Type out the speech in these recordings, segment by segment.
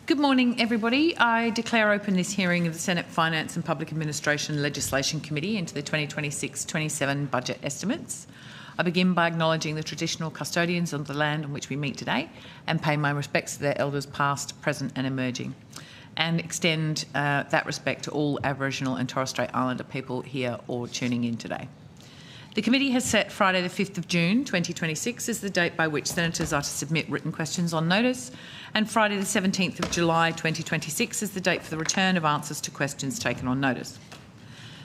Good morning, everybody. I declare open this hearing of the Senate Finance and Public Administration Legislation Committee into the 2026-27 budget estimates. I begin by acknowledging the traditional custodians of the land on which we meet today and pay my respects to their elders past, present and emerging, and extend that respect to all Aboriginal and Torres Strait Islander people here or tuning in today. The committee has set Friday the 5th of June 2026 as the date by which senators are to submit written questions on notice, and Friday the 17th of July 2026 as the date for the return of answers to questions taken on notice.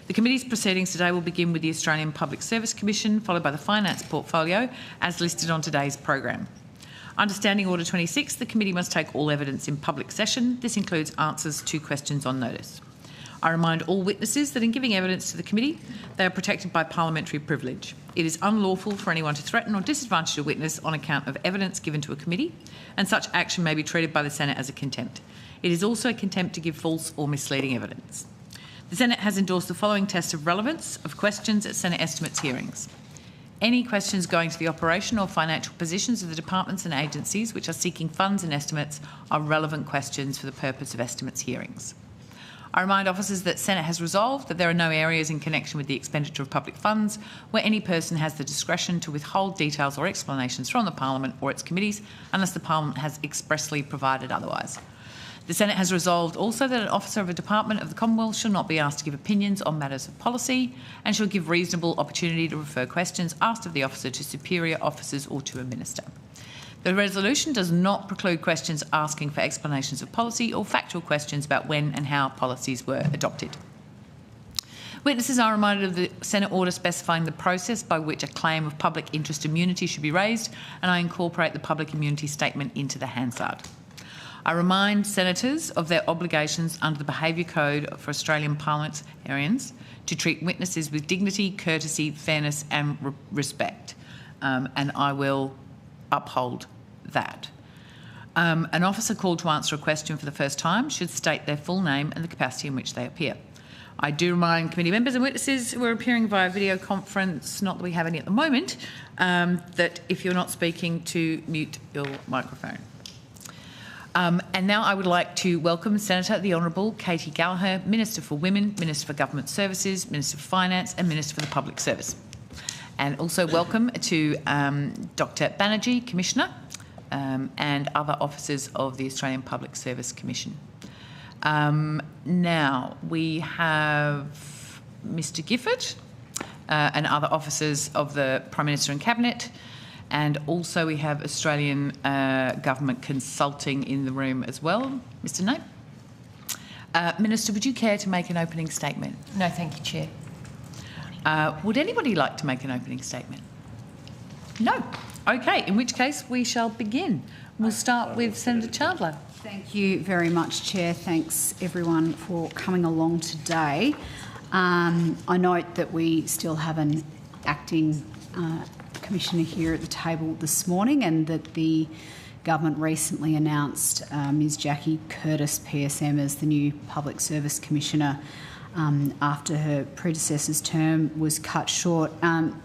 The committee's proceedings today will begin with the Australian Public Service Commission, followed by the finance portfolio as listed on today's program. Under Standing Order 26, the committee must take all evidence in public session. This includes answers to questions on notice. I remind all witnesses that in giving evidence to the committee, they are protected by parliamentary privilege. It is unlawful for anyone to threaten or disadvantage a witness on account of evidence given to a committee, and such action may be treated by the Senate as a contempt. It is also a contempt to give false or misleading evidence. The Senate has endorsed the following test of relevance of questions at Senate estimates hearings. Any questions going to the operation or financial positions of the departments and agencies which are seeking funds and estimates are relevant questions for the purpose of estimates hearings. I remind officers that Senate has resolved that there are no areas in connection with the expenditure of public funds where any person has the discretion to withhold details or explanations from the Parliament or its committees unless the Parliament has expressly provided otherwise. The Senate has resolved also that an officer of a department of the Commonwealth shall not be asked to give opinions on matters of policy and shall give reasonable opportunity to refer questions asked of the officer to superior officers or to a minister. The resolution does not preclude questions asking for explanations of policy or factual questions about when and how policies were adopted. Witnesses are reminded of the Senate order specifying the process by which a claim of public interest immunity should be raised, and I incorporate the public immunity statement into the Hansard. I remind senators of their obligations under the Behaviour Code for Australian parliamentarians to treat witnesses with dignity, courtesy, fairness and respect, and I will uphold that. An officer called to answer a question for the first time should state their full name and the capacity in which they appear. I do remind committee members and witnesses who are appearing via video conference, not that we have any at the moment, that if you're not speaking, to mute your microphone. And now I would like to welcome Senator the Honourable Katie Gallagher, Minister for Women, Minister for Government Services, Minister for Finance and Minister for the Public Service. And also welcome to Dr Banerjee, Commissioner, and other officers of the Australian Public Service Commission. Now we have Mr Gifford and other officers of the Prime Minister and Cabinet, and also we have Australian Government Consulting in the room as well. Mr Nape. Minister, would you care to make an opening statement? No, thank you, Chair. Would anybody like to make an opening statement? No. Okay, in which case we shall begin. We'll start with Senator Chandler. Thank you very much, Chair. Thanks, everyone, for coming along today. I note that we still have an acting Commissioner here at the table this morning, and that the government recently announced Ms Jackie Curtis, PSM, as the new Public Service Commissioner after her predecessor's term was cut short. Am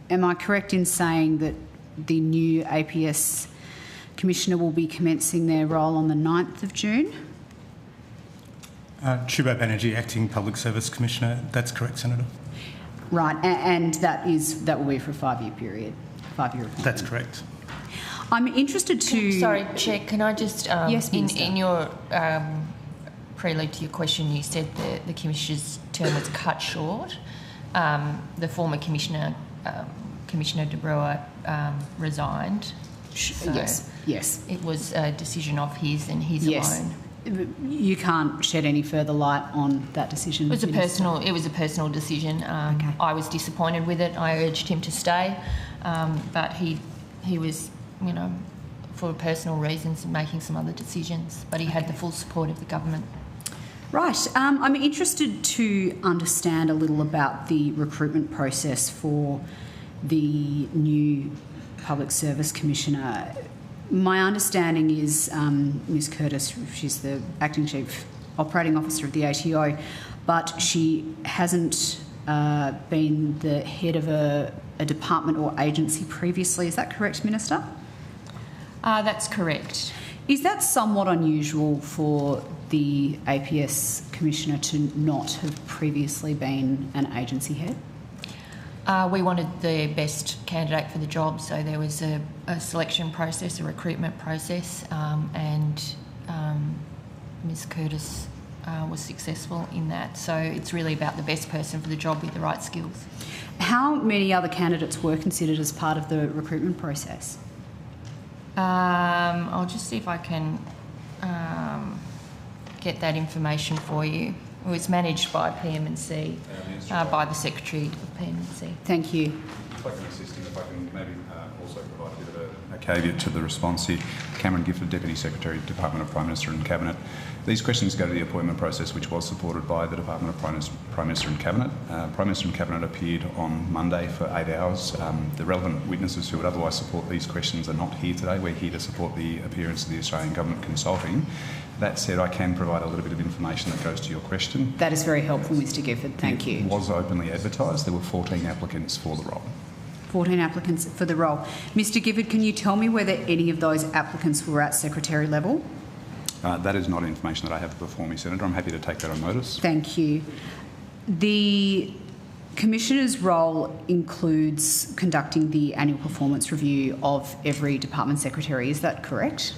I correct in saying that the new APS Commissioner will be commencing their role on the 9th of June? Shubo Banerjee, Acting Public Service Commissioner. That's correct, Senator. Right, and that will be for a 5-year period. 5-year appointment. That's correct. I'm interested to... Sorry, Chair, can I just... yes, Minister. In your prelude to your question, you said the Commissioner's term was cut short. The former Commissioner, Commissioner De Bruer, resigned. So yes. It was a decision of his and his alone. You can't shed any further light on that decision. It was a personal decision. Okay. I was disappointed with it. I urged him to stay, but he was, for personal reasons, making some other decisions. But he had the full support of the government. Right. I'm interested to understand a little about the recruitment process for the new Public Service Commissioner. My understanding is Ms Curtis, she's the Acting Chief Operating Officer of the ATO, but she hasn't been the head of a department or agency previously. Is that correct, Minister? That's correct. Is that somewhat unusual for the APS Commissioner to not have previously been an agency head? We wanted the best candidate for the job, so there was a selection process, a recruitment process, and Ms Curtis was successful in that. So it's really about the best person for the job with the right skills. How many other candidates were considered as part of the recruitment process? I'll just see if I can get that information for you. It was managed by PM&C, by the Secretary of PM&C. Thank you. If I can assist him, if I can maybe also provide a bit of a caveat to the response here. Cameron Gifford, Deputy Secretary, Department of Prime Minister and Cabinet. These questions go to the appointment process, which was supported by the Department of Prime Minister and Cabinet. Prime Minister and Cabinet appeared on Monday for 8 hours. The relevant witnesses who would otherwise support these questions are not here today. We're here to support the appearance of the Australian Government Consulting. That said, I can provide a little bit of information that goes to your question. That is very helpful, Mr Gifford. Thank you. It was openly advertised. There were 14 applicants for the role. 14 applicants for the role. Mr Gifford, can you tell me whether any of those applicants were at secretary level? That is not information that I have before me, Senator. I'm happy to take that on notice. Thank you. The Commissioner's role includes conducting the annual performance review of every department secretary. Is that correct?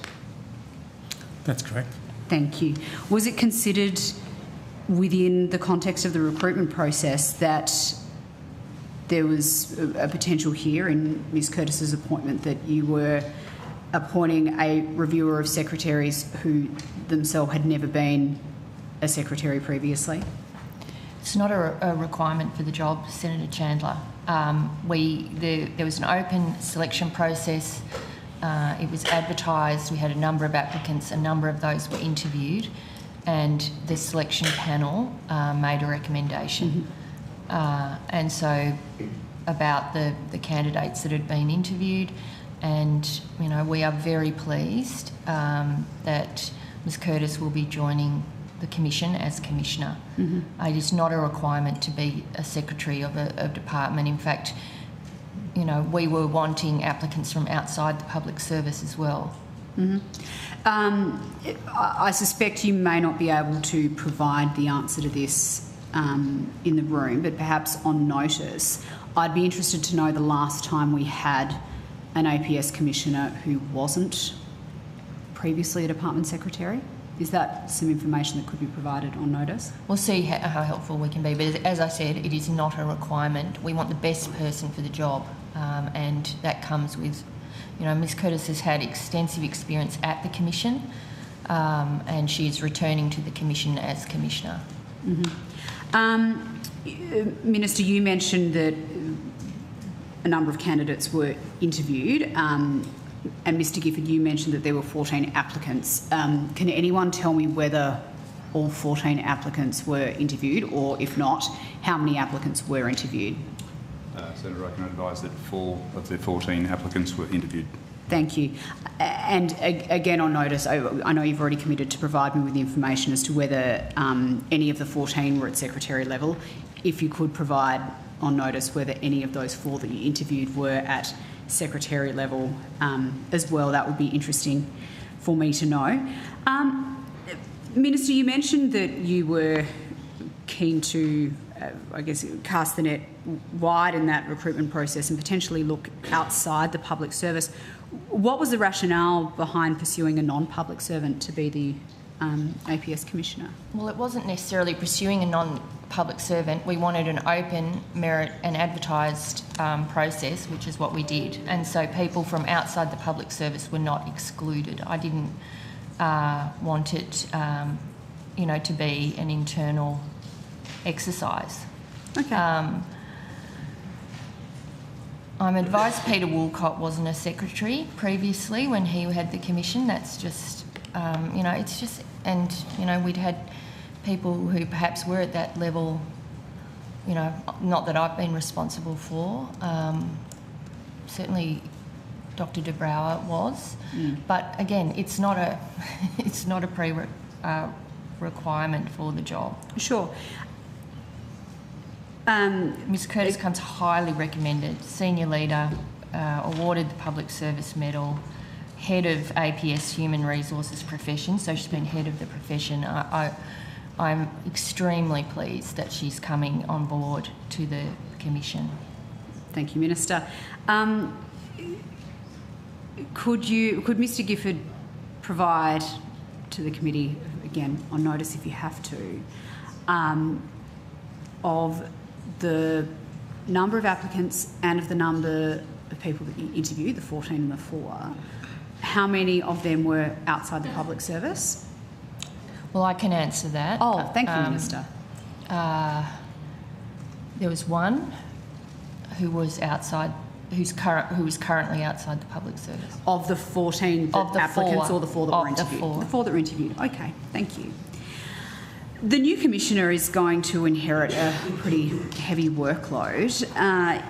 That's correct. Thank you. Was it considered within the context of the recruitment process that there was a potential here in Ms Curtis's appointment that you were appointing a reviewer of secretaries who themselves had never been a secretary previously? It's not a requirement for the job, Senator Chandler. There was an open selection process. It was advertised. We had a number of applicants. A number of those were interviewed, and the selection panel made a recommendation. And so about the candidates that had been interviewed, and we are very pleased that Ms Curtis will be joining the Commission as Commissioner. It is not a requirement to be a secretary of a department. In fact, we were wanting applicants from outside the public service as well. I suspect you may not be able to provide the answer to this in the room, but perhaps on notice. I'd be interested to know the last time we had an APS Commissioner who wasn't previously a department secretary. Is that some information that could be provided on notice? We'll see how helpful we can be, but as I said, it is not a requirement. We want the best person for the job, and that comes with, Ms Curtis has had extensive experience at the Commission, and she is returning to the Commission as Commissioner. Minister, you mentioned that a number of candidates were interviewed, and Mr Gifford, you mentioned that there were 14 applicants. Can anyone tell me whether all 14 applicants were interviewed, or if not, how many applicants were interviewed? Senator, I can advise that 4 of the 14 applicants were interviewed. Thank you. And again, on notice, I know you've already committed to provide me with the information as to whether any of the 14 were at secretary level. If you could provide on notice whether any of those 4 that you interviewed were at secretary level as well, that would be interesting for me to know. Minister, you mentioned that you were keen to, cast the net wide in that recruitment process and potentially look outside the public service. What was the rationale behind pursuing a non-public servant to be the APS Commissioner? Well, it wasn't necessarily pursuing a non-public servant. We wanted an open, merit and advertised process, which is what we did. And so people from outside the public service were not excluded. I didn't want it, to be an internal exercise. Okay. I'm advised Peter Woolcott wasn't a secretary previously when he had the commission. That's just, it's just, and, we'd had people who perhaps were at that level, not that I've been responsible for. Certainly Dr de Brouwer was. But again, it's not a, it's not a requirement for the job. Sure. Ms Curtis comes highly recommended, senior leader, awarded the Public Service Medal, head of APS Human Resources profession, so she's been head of the profession. I'm extremely pleased that she's coming on board to the Commission. Thank you, Minister. Could Mr Gifford provide to the committee, again on notice if you have to, of the number of applicants and of the number of people that you interviewed, the 14 and the 4, how many of them were outside the public service? Well, I can answer that. Oh, thank you, Minister. There was one who was outside, who is currently outside the public service. Of the 14 Of the applicants 4. or the 4 that were Of the interviewed? 4. The 4 that were interviewed. Okay, thank you. The new Commissioner is going to inherit a pretty heavy workload.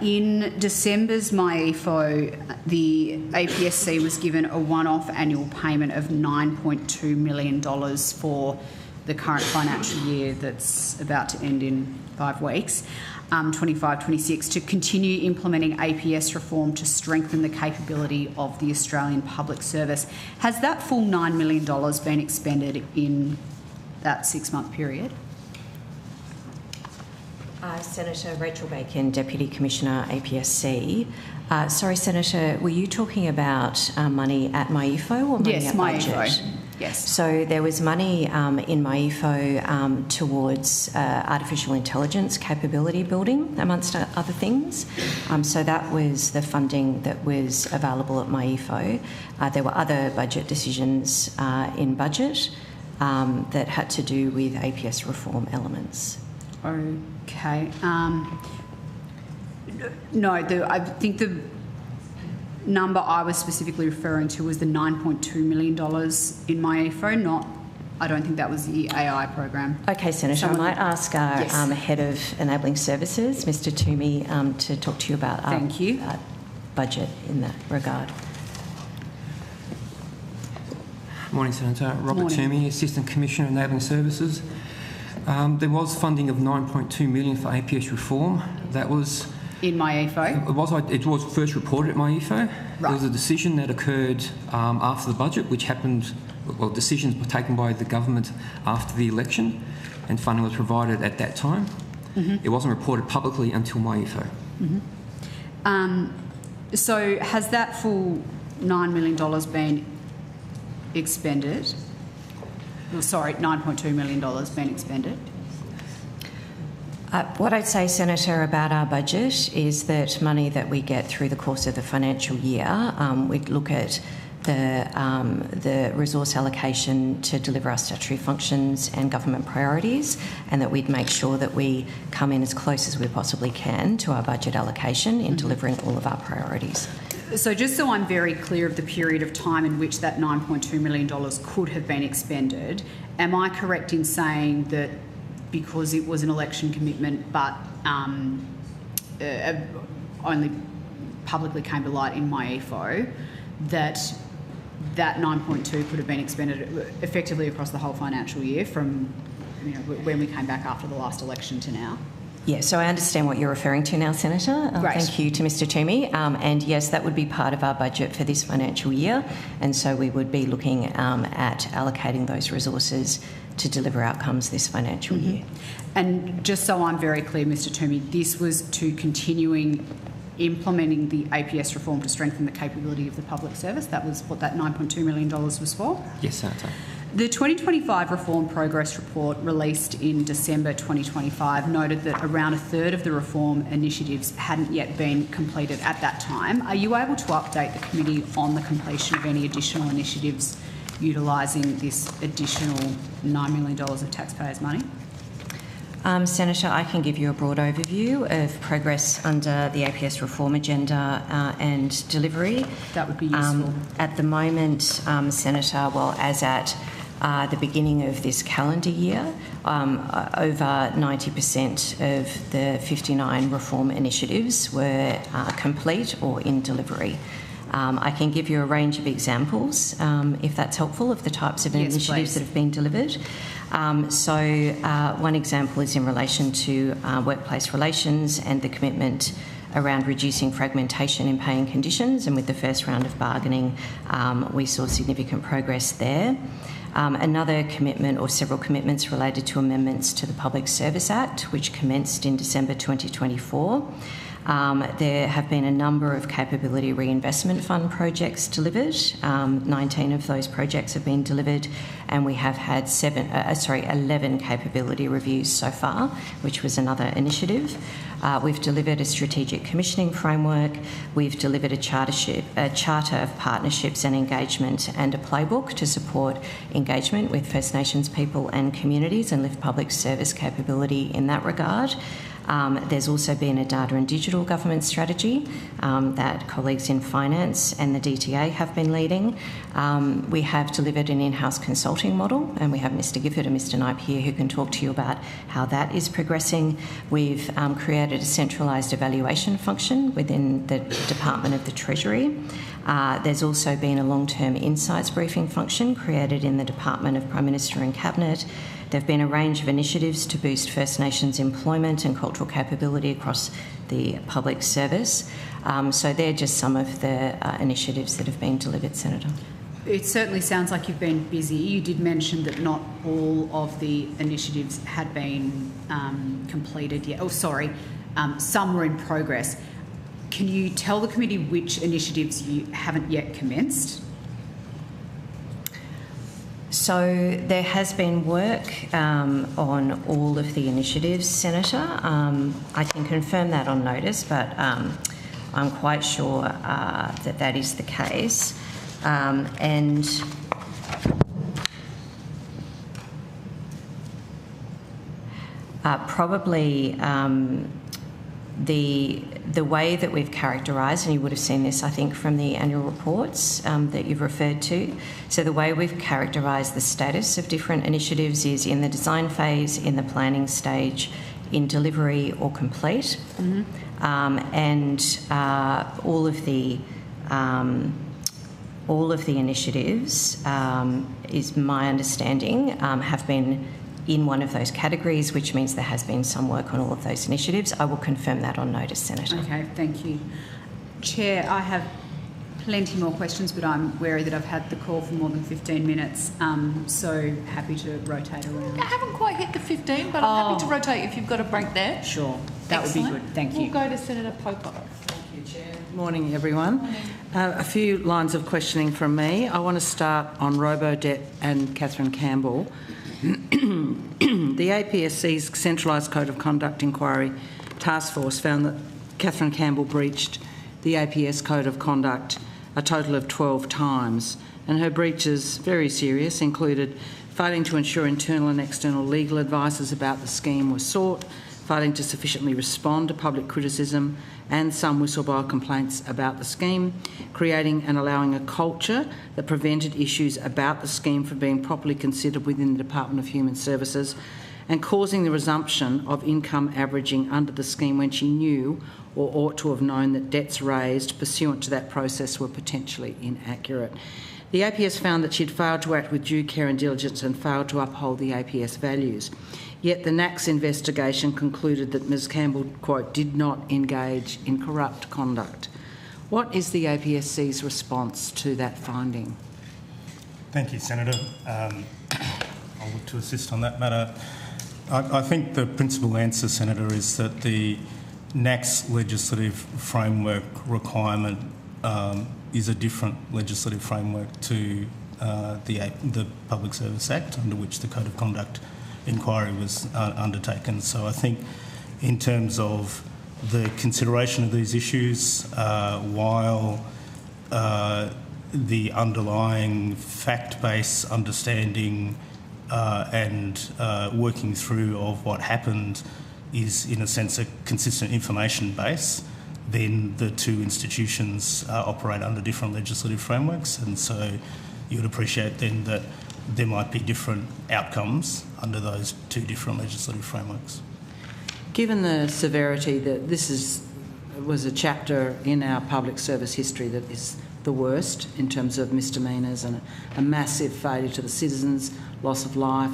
In December's MyEFO, the APSC was given a one-off annual payment of $9.2 million for the current financial year that's about to end in 5 weeks, 25-26, to continue implementing APS reform to strengthen the capability of the Australian public service. Has that full $9 million been expended in that 6-month period? Senator Rachel Bacon, Deputy Commissioner, APSC. Sorry, Senator, were you talking about money at MyEFO or money at budget? Yes, MyEFO. Yes. So there was money in MyEFO towards artificial intelligence capability building, amongst other things. So that was the funding that was available at MyEFO. There were other budget decisions in budget that had to do with APS reform elements. Okay. No, I think the number I was specifically referring to was the $9.2 million in MyEFO, I don't think that was the AI program. Okay, Senator, I might ask our Head of Enabling Services, Mr Toomey, to talk to you about our budget in that regard. Morning, Senator. Robert Toomey, Assistant Commissioner, Enabling Services. There was funding of $9.2 million for APS reform. That was in MyEFO. It was first reported at MyEFO. Right. It was a decision that occurred after the budget, which happened. Well, decisions were taken by the government after the election, and funding was provided at that time. It wasn't reported publicly until MyEFO. So has that full $9 million been expended? Well, sorry, $9.2 million been expended? What I'd say, Senator, about our budget is that money that we get through the course of the financial year, we'd look at the resource allocation to deliver our statutory functions and government priorities, and that we'd make sure that we come in as close as we possibly can to our budget allocation in delivering all of our priorities. So just so I'm very clear of the period of time in which that $9.2 million could have been expended, am I correct in saying that because it was an election commitment but only publicly came to light in MyEFO, that 9.2 could have been expended effectively across the whole financial year from when we came back after the last election to now? Yeah, so I understand what you're referring to now, Senator. Thank you to Mr Toomey. And yes, that would be part of our budget for this financial year, and so we would be looking at allocating those resources to deliver outcomes this financial year. And just so I'm very clear, Mr Toomey, this was to continuing implementing the APS reform to strengthen the capability of the public service. That was what that $9.2 million was for? Yes, Senator. The 2025 Reform Progress Report released in December 2025 noted that around a third of the reform initiatives hadn't yet been completed at that time. Are you able to update the committee on the completion of any additional initiatives utilising this additional $9 million of taxpayers' money? Senator, I can give you a broad overview of progress under the APS reform agenda and delivery. That would be useful. At the moment, Senator, well, as at the beginning of this calendar year, over 90% of the 59 reform initiatives were complete or in delivery. I can give you a range of examples, if that's helpful, of the types of initiatives that have been delivered. So one example is in relation to workplace relations and the commitment around reducing fragmentation in pay and conditions, and with the first round of bargaining, we saw significant progress there. Another commitment, or several commitments, related to amendments to the Public Service Act, which commenced in December 2024. There have been a number of capability reinvestment fund projects delivered. 19 of those projects have been delivered, and we have had 11 capability reviews so far, which was another initiative. We've delivered a strategic commissioning framework. We've delivered a charter of partnerships and engagement, and a playbook to support engagement with First Nations people and communities and lift public service capability in that regard. There's also been a data and digital government strategy that colleagues in finance and the DTA have been leading. We have delivered an in-house consulting model, and we have Mr Gifford and Mr Knipe here who can talk to you about how that is progressing. We've created a centralised evaluation function within the Department of the Treasury. There's also been a long-term insights briefing function created in the Department of Prime Minister and Cabinet. There have been a range of initiatives to boost First Nations employment and cultural capability across the public service. So they're just some of the initiatives that have been delivered, Senator. It certainly sounds like you've been busy. You did mention that not all of the initiatives had been completed yet. Oh, sorry, some were in progress. Can you tell the committee which initiatives you haven't yet commenced? So there has been work on all of the initiatives, Senator. I can confirm that on notice, but I'm quite sure that that is the case. And probably the way that we've characterised, and you would have seen this, I think, from the annual reports that you've referred to. So the way we've characterised the status of different initiatives is in the design phase, in the planning stage, in delivery or complete. Mm-hmm. And all of the initiatives, is my understanding, have been in one of those categories, which means there has been some work on all of those initiatives. I will confirm that on notice, Senator. Okay, thank you. Chair, I have plenty more questions, but I'm wary that I've had the call for more than 15 minutes, so happy to rotate around. I haven't quite hit the 15, but I'm happy to rotate if you've got a break there. Sure, that Excellent. would be good. Thank you. We'll go to Senator Pocock. Thank you, Chair. Morning, everyone. Morning. A few lines of questioning from me. I want to start on Robodebt and Catherine Campbell. The APSC's Centralised Code of Conduct Inquiry Task Force found that Catherine Campbell breached the APS Code of Conduct a total of 12 times, and her breaches, very serious, included failing to ensure internal and external legal advices about the scheme were sought, failing to sufficiently respond to public criticism and some whistleblower complaints about the scheme, creating and allowing a culture that prevented issues about the scheme from being properly considered within the Department of Human Services, and causing the resumption of income averaging under the scheme when she knew or ought to have known that debts raised pursuant to that process were potentially inaccurate. The APS found that she'd failed to act with due care and diligence and failed to uphold the APS values. Yet the NAC's investigation concluded that Ms Campbell, quote, did not engage in corrupt conduct. What is the APSC's response to that finding? Thank you, Senator. I'll look to assist on that matter. I think the principal answer, Senator, is that the NAC's legislative framework requirement is a different legislative framework to the Public Service Act, under which the Code of Conduct inquiry was undertaken. So I think in terms of the consideration of these issues, while the underlying fact-based understanding and working through of what happened is, in a sense, a consistent information base, then the two institutions operate under different legislative frameworks, and so you would appreciate then that there might be different outcomes under those two different legislative frameworks. Given the severity that this was a chapter in our public service history that is the worst in terms of misdemeanours and a massive failure to the citizens, loss of life,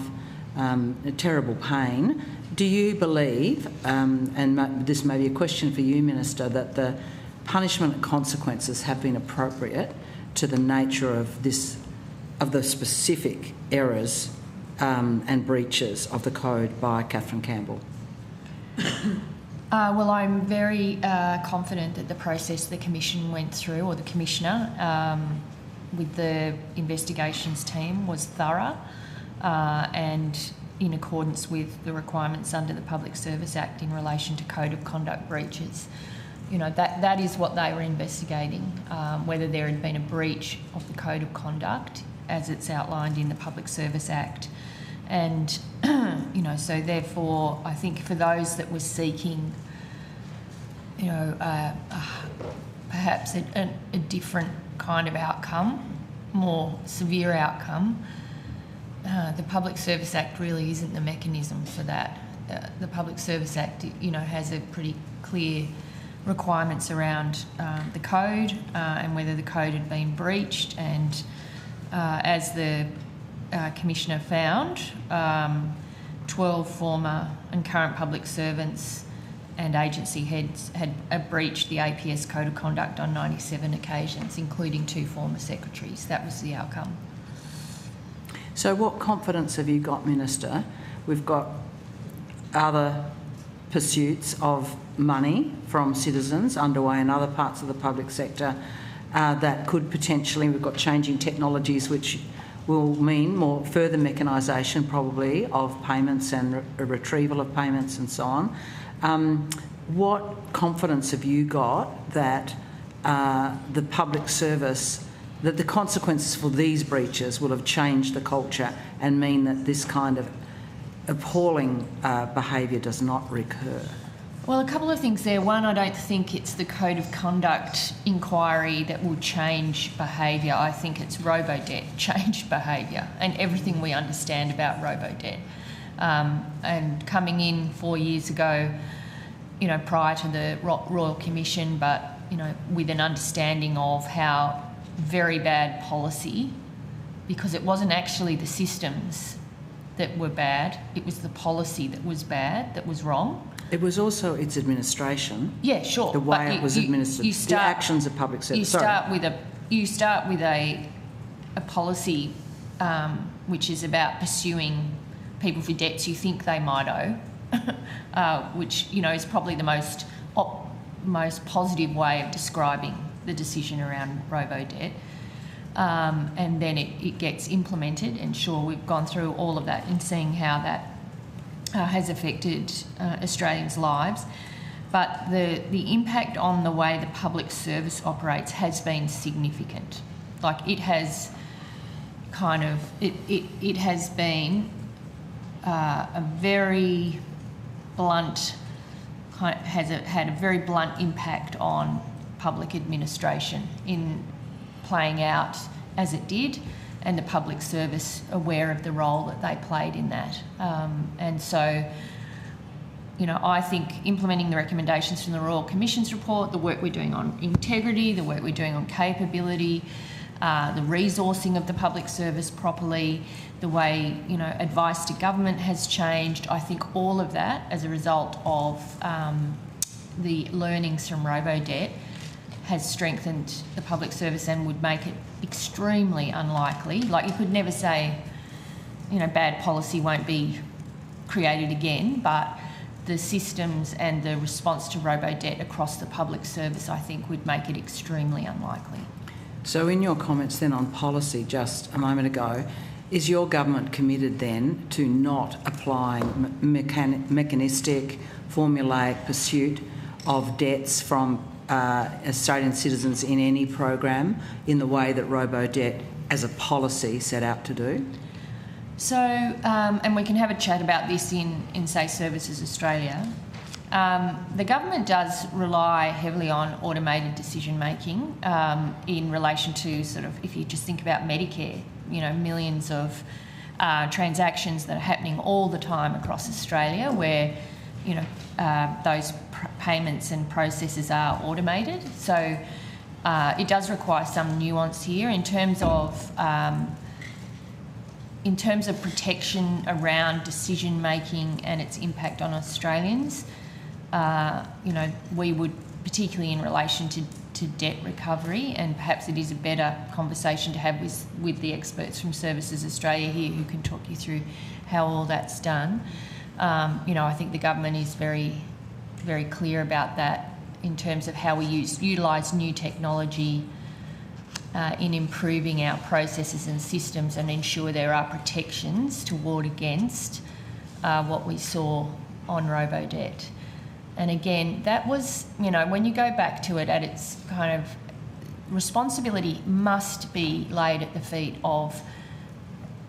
a terrible pain, Do you believe, this may be a question for you, Minister, that the punishment and consequences have been appropriate to the nature of the specific errors and breaches of the code by Catherine Campbell? Well, I'm very confident that the process the Commission went through, or the Commissioner, with the investigations team, was thorough and in accordance with the requirements under the Public Service Act in relation to code of conduct breaches. You know, that is what they were investigating, whether there had been a breach of the code of conduct as it's outlined in the Public Service Act. And, you know, so therefore, I think for those that were seeking, you know, perhaps a different kind of outcome, more severe outcome, the Public Service Act really isn't the mechanism for that. The Public Service Act, you know, has a pretty clear requirements around the code and whether the code had been breached, and as the Commissioner found, 12 former and current public servants and agency heads had breached the APS Code of Conduct on 97 occasions, including 2 former secretaries. That was the outcome. So what confidence have you got, Minister? We've got other pursuits of money from citizens underway in other parts of the public sector that could potentially, we've got changing technologies which will mean more further mechanisation probably of payments and retrieval of payments and so on. What confidence have you got that the public service, that the consequences for these breaches will have changed the culture and mean that this kind of appalling behaviour does not recur? Well, a couple of things there. One, I don't think it's the Code of Conduct inquiry that will change behaviour. I think it's robo-debt changed behaviour and everything we understand about robo-debt. And coming in 4 years ago, you know, prior to the Royal Commission, but, you know, with an understanding of how very bad policy, because it wasn't actually the systems that were bad, it was the policy that was bad, that was wrong. It was also its administration. Yeah, sure. The way it was administered, the actions of public service. You start with a policy which is about pursuing people for debts you think they might owe, which, you know, is probably the most positive way of describing the decision around robo-debt. And then it gets implemented, and sure, we've gone through all of that and seeing how that has affected Australians' lives. But the impact on the way the public service operates has been significant. Like, it has kind of, it has been a very blunt, had a very blunt impact on public administration in playing out as it did, and the public service aware of the role that they played in that. And so, you know, I think implementing the recommendations from the Royal Commission's report, the work we're doing on integrity, the work we're doing on capability, the resourcing of the public service properly, the way, you know, advice to government has changed. I think all of that, as a result of the learnings from robo-debt, has strengthened the public service and would make it extremely unlikely. Like, you could never say, you know, bad policy won't be created again, but the systems and the response to robo-debt across the public service, I think, would make it extremely unlikely. So in your comments then on policy just a moment ago, is your government committed then to not applying mechanistic, formulaic pursuit of debts from Australian citizens in any program in the way that robo-debt as a policy set out to do? So, and we can have a chat about this in say, Services Australia. The government does rely heavily on automated decision-making in relation to sort of, if you just think about Medicare, you know, millions of transactions that are happening all the time across Australia where, you know, those payments and processes are automated. So it does require some nuance here in terms of, in terms of protection around decision making and its impact on Australians, we would, particularly in relation to debt recovery, and perhaps it is a better conversation to have with the experts from Services Australia here who can talk you through how all that's done. I think the government is very, very clear about that in terms of how we utilise new technology in improving our processes and systems and ensure there are protections to ward against what we saw on robo-debt. And again, that was, when you go back to it at its kind of responsibility must be laid at the feet of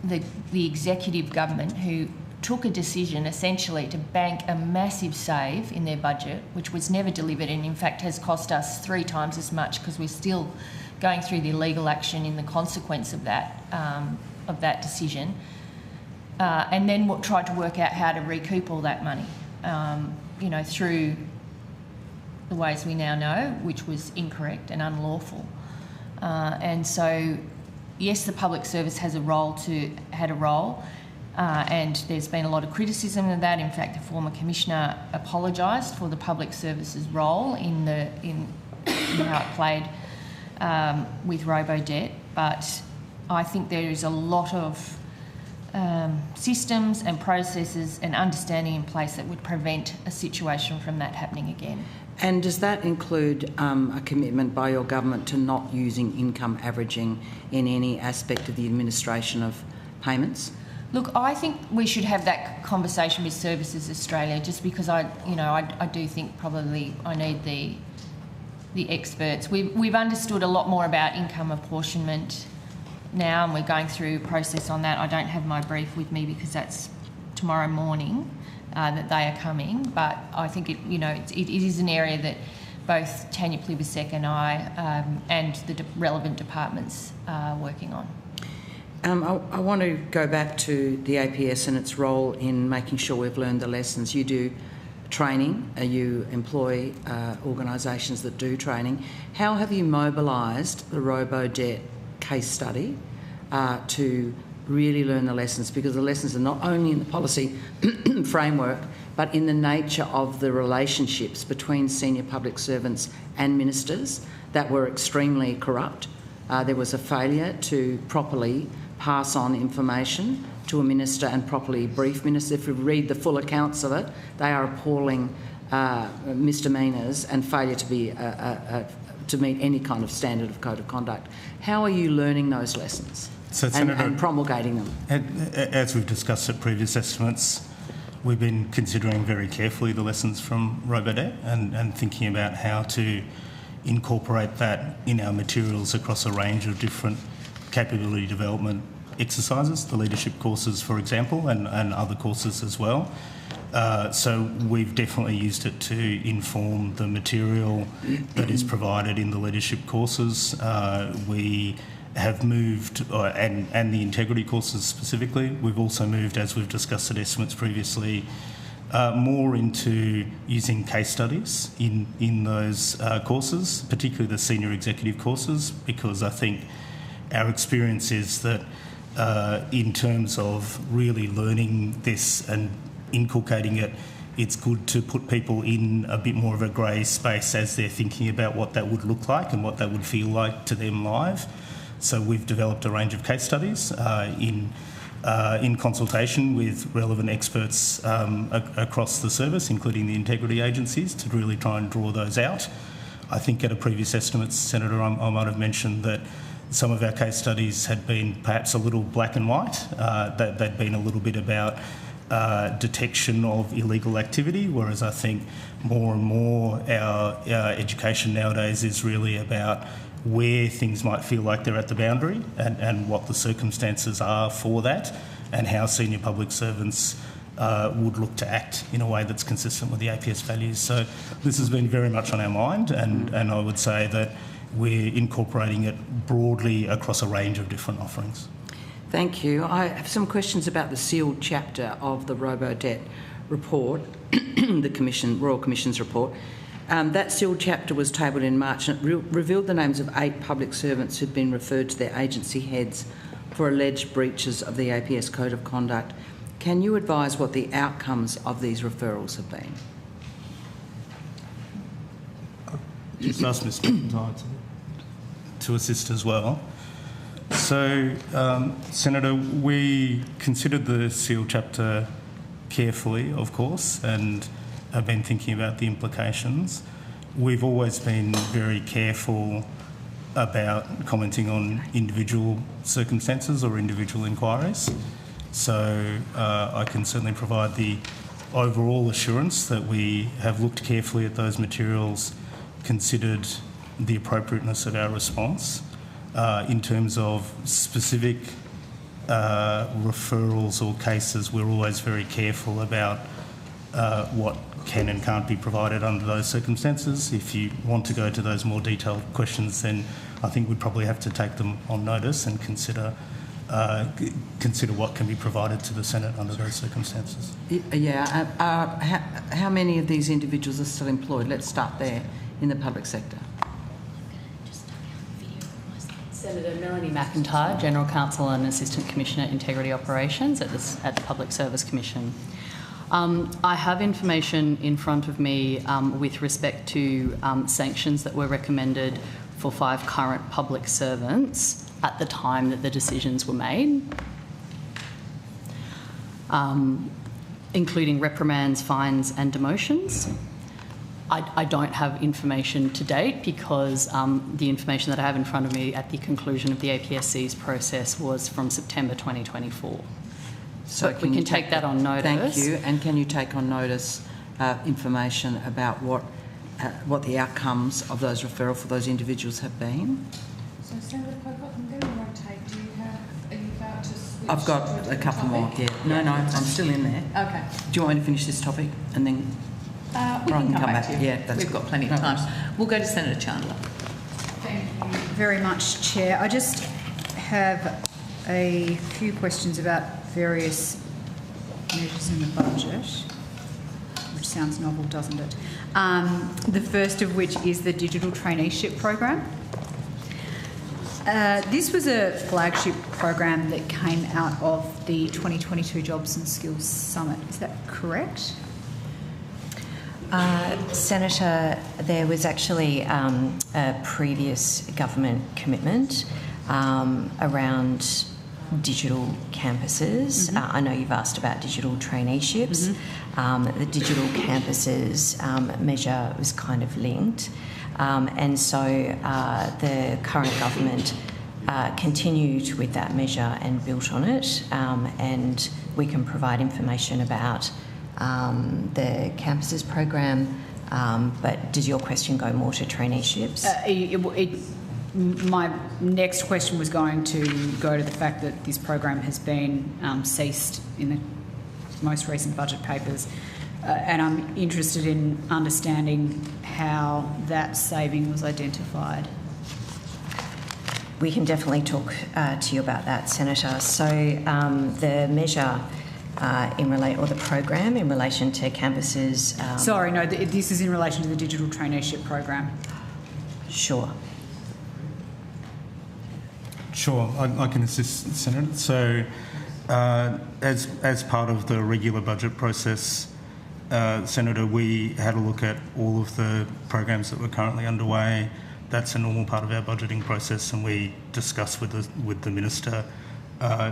the executive government, who took a decision essentially to bank a massive save in their budget, which was never delivered and in fact has cost us 3 times as much because we're still going through the legal action in the consequence of that decision, and then tried to work out how to recoup all that money, through the ways we now know, which was incorrect and unlawful. And so, yes, the public service had a role, and there's been a lot of criticism of that. In fact, the former commissioner apologised for the public service's role in how it played with robo-debt, but I think there is a lot of systems and processes and understanding in place that would prevent a situation from that happening again. And does that include a commitment by your government to not using income averaging in any aspect of the administration of payments? Look, I think we should have that conversation with Services Australia, just because I do think probably I need the experts. We've understood a lot more about income apportionment now, and we're going through a process on that. I don't have my brief with me because that's tomorrow morning that they are coming, but I think it is an area that both Tanya Plibersek and I and the relevant departments are working on. I want to go back to the APS and its role in making sure we've learned the lessons. You do training, you employ organisations that do training. How have you mobilised the robo-debt case study to really learn the lessons? Because the lessons are not only in the policy framework, but in the nature of the relationships between senior public servants and ministers that were extremely corrupt. There was a failure to properly pass on information to a minister and properly brief ministers. If you read the full accounts of it, they are appalling misdemeanours and failure to meet any kind of standard of code of conduct. How are you learning those lessons and promulgating them? As we've discussed at previous estimates, we've been considering very carefully the lessons from robo-debt and thinking about how to incorporate that in our materials across a range of different capability development exercises, the leadership courses, for example, and other courses as well. So we've definitely used it to inform the material that is provided in the leadership courses. We have moved, and the integrity courses specifically, we've also moved, as we've discussed at estimates previously, more into using case studies in those courses, particularly the senior executive courses, because I think our experience is that in terms of really learning this and inculcating it, it's good to put people in a bit more of a grey space as they're thinking about what that would look like and what that would feel like to them live. So we've developed a range of case studies in consultation with relevant experts across the service, including the integrity agencies, to really try and draw those out. I think at a previous estimate, Senator, I might have mentioned that some of our case studies had been perhaps a little black and white, that they'd been a little bit about detection of illegal activity, whereas I think more and more our education nowadays is really about where things might feel like they're at the boundary and what the circumstances are for that, and how senior public servants would look to act in a way that's consistent with the APS values. So this has been very much on our mind, and I would say that we're incorporating it broadly across a range of different offerings. Thank you. I have some questions about the sealed chapter of the robo-debt report, the Royal Commission's report. That sealed chapter was tabled in March, and it revealed the names of 8 public servants who'd been referred to their agency heads for alleged breaches of the APS Code of Conduct. Can you advise what the outcomes of these referrals have been? Just ask Ms. McIntyre to assist as well. So, Senator, we considered the seal chapter carefully, of course, and have been thinking about the implications. We've always been very careful about commenting on individual circumstances or individual inquiries. So I can certainly provide the overall assurance that we have looked carefully at those materials, considered the appropriateness of our response. In terms of specific referrals or cases, we're always very careful about what can and can't be provided under those circumstances. If you want to go to those more detailed questions, then I think we'd probably have to take them on notice and consider what can be provided to the Senate under those circumstances. Yeah. How many of these individuals are still employed? Let's start there in the public sector. Senator Melanie McIntyre, General Counsel and Assistant Commissioner Integrity Operations at the Public Service Commission. I have information in front of me with respect to sanctions that were recommended for 5 current public servants at the time that the decisions were made, including reprimands, fines and demotions. I don't have information to date because the information that I have in front of me at the conclusion of the APSC's process was from September 2024. So we can take that on notice. Thank you. And can you take on notice information about what the outcomes of those referrals for those individuals have been? So, Senator Pocock, I'm going to rotate. Are you about to switch? I've got a couple more, yeah. No, I'm still in there. Okay. Do you want me to finish this topic and then... We can come back to you. Yeah, We've got plenty of time. We'll go to Senator Chandler. Thank you very much, Chair. I just have a few questions about various measures in the budget, which sounds novel, doesn't it? The first of which is the digital traineeship program. This was a flagship program that came out of the 2022 Jobs and Skills Summit. Is that correct? Senator, there was actually a previous government commitment around digital campuses. I know you've asked about digital traineeships. The digital campuses measure was kind of linked. And so the current government continued with that measure and built on it. And we can provide information about the campuses program, but does your question go more to traineeships? My next question was going to go to the fact that this program has been ceased in the most recent budget papers, and I'm interested in understanding how that saving was identified. We can definitely talk to you about that, Senator. So the measure the program in relation to campuses... Sorry, no, this is in relation to the digital traineeship program. Sure. Sure, I can assist, Senator. So as part of the regular budget process, Senator, we had a look at all of the programs that were currently underway. That's a normal part of our budgeting process, and we discussed with the Minister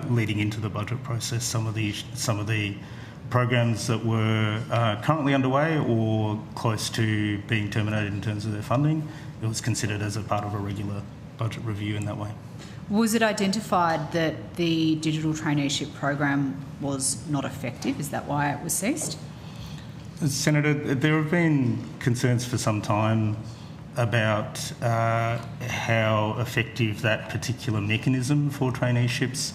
leading into the budget process some of the programs that were currently underway or close to being terminated in terms of their funding. It was considered as a part of a regular budget review in that way. Was it identified that the digital traineeship program was not effective? Is that why it was ceased? Senator, there have been concerns for some time about how effective that particular mechanism for traineeships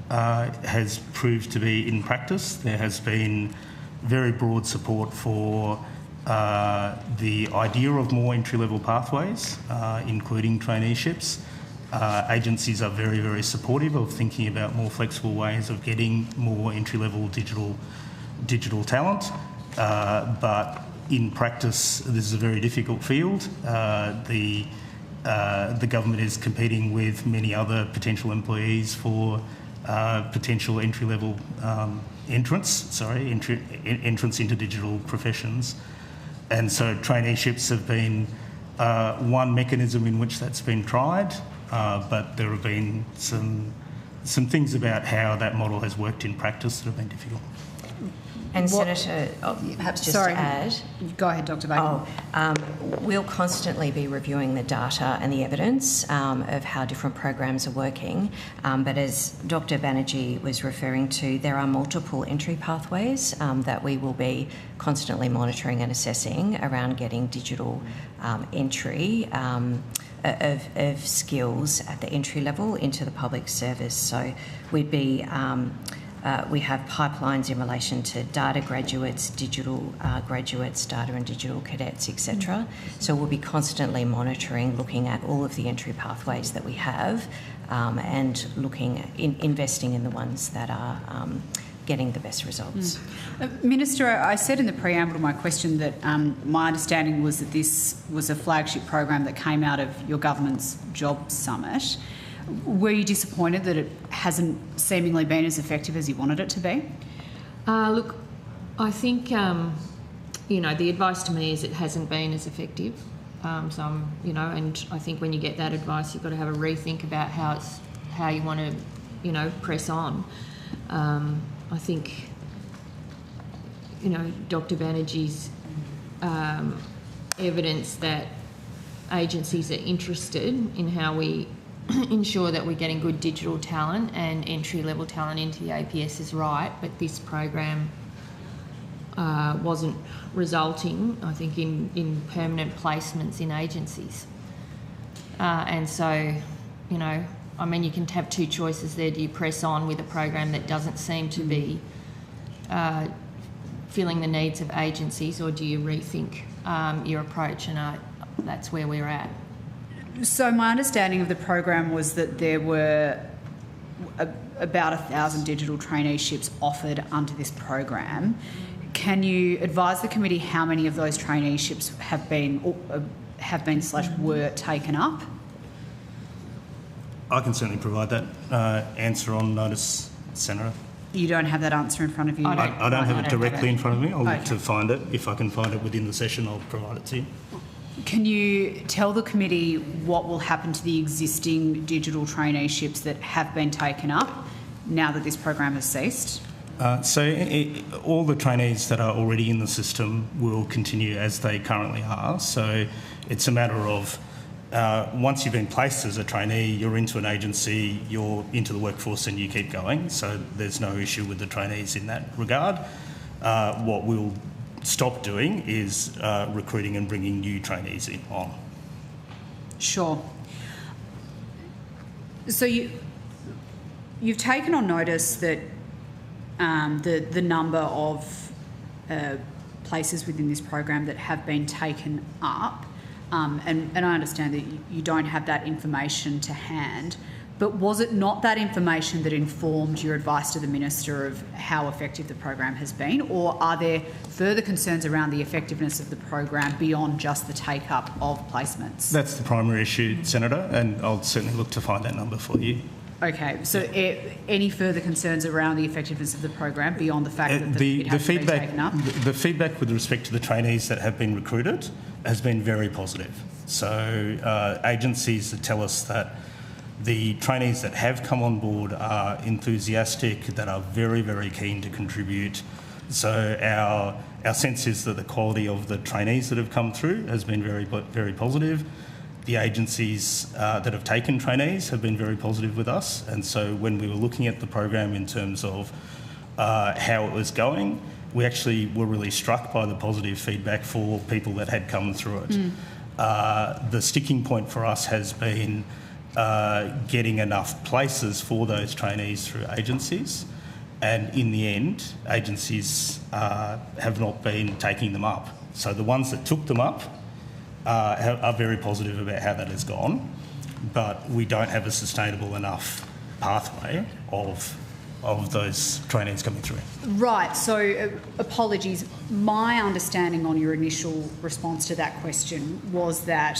has proved to be in practice. There has been very broad support for the idea of more entry-level pathways, including traineeships. Agencies are very, very supportive of thinking about more flexible ways of getting more entry-level digital talent, but in practice, this is a very difficult field. The the government is competing with many other potential employees for potential entry-level entrance into digital professions. And so traineeships have been one mechanism in which that's been tried, but there have been some things about how that model has worked in practice that have been difficult. And Senator, perhaps just to add... Go ahead, Dr Bacon. We'll constantly be reviewing the data and the evidence of how different programs are working, but as Dr Banerjee was referring to, there are multiple entry pathways that we will be constantly monitoring and assessing around getting digital entry of skills at the entry level into the public service. So we'd be... we have pipelines in relation to data graduates, digital graduates, data and digital cadets, etc. So we'll be constantly monitoring, looking at all of the entry pathways that we have and investing in the ones that are getting the best results. Minister, I said in the preamble to my question that my understanding was that this was a flagship program that came out of your government's Job Summit. Were you disappointed that it hasn't seemingly been as effective as you wanted it to be? Look, I think, the advice to me is it hasn't been as effective. And I think when you get that advice, you've got to have a rethink about how you want to, press on. I think, Dr Banerjee's evidence that agencies are interested in how we ensure that we're getting good digital talent and entry-level talent into the APS is right, but this program wasn't resulting, I think, in permanent placements in agencies. And so, you can have two choices there. Do you press on with a program that doesn't seem to be filling the needs of agencies, or do you rethink your approach? And that's where we're at. So my understanding of the program was that there were about 1,000 digital traineeships offered under this program. Can you advise the committee how many of those traineeships have been were taken up? I can certainly provide that answer on notice, Senator. You don't have that answer in front of you? I don't have it directly in front of me. I'll look to find it. If I can find it within the session, I'll provide it to you. Can you tell the committee what will happen to the existing digital traineeships that have been taken up now that this program has ceased? All the trainees that are already in the system will continue as they currently are. So it's a matter of once you've been placed as a trainee, you're into an agency, you're into the workforce and you keep going. So there's no issue with the trainees in that regard. What we'll stop doing is recruiting and bringing new trainees on. Sure. So you've taken on notice that the number of places within this program that have been taken up, and I understand that you don't have that information to hand, but was it not that information that informed your advice to the Minister of how effective the program has been, or are there further concerns around the effectiveness of the program beyond just the take-up of placements? That's the primary issue, Senator, and I'll certainly look to find that number for you. Okay, so any further concerns around the effectiveness of the program beyond the fact that it hasn't been taken up? The feedback with respect to the trainees that have been recruited has been very positive. So agencies that tell us that the trainees that have come on board are enthusiastic, that are very, very keen to contribute. So our sense is that the quality of the trainees that have come through has been very, very positive. The agencies that have taken trainees have been very positive with us. And so when we were looking at the program in terms of how it was going, we actually were really struck by the positive feedback for people that had come through it. The sticking point for us has been getting enough places for those trainees through agencies, and in the end agencies have not been taking them up. So the ones that took them up are very positive about how that has gone, but we don't have a sustainable enough pathway of those trainees coming through. Right, so apologies. My understanding on your initial response to that question was that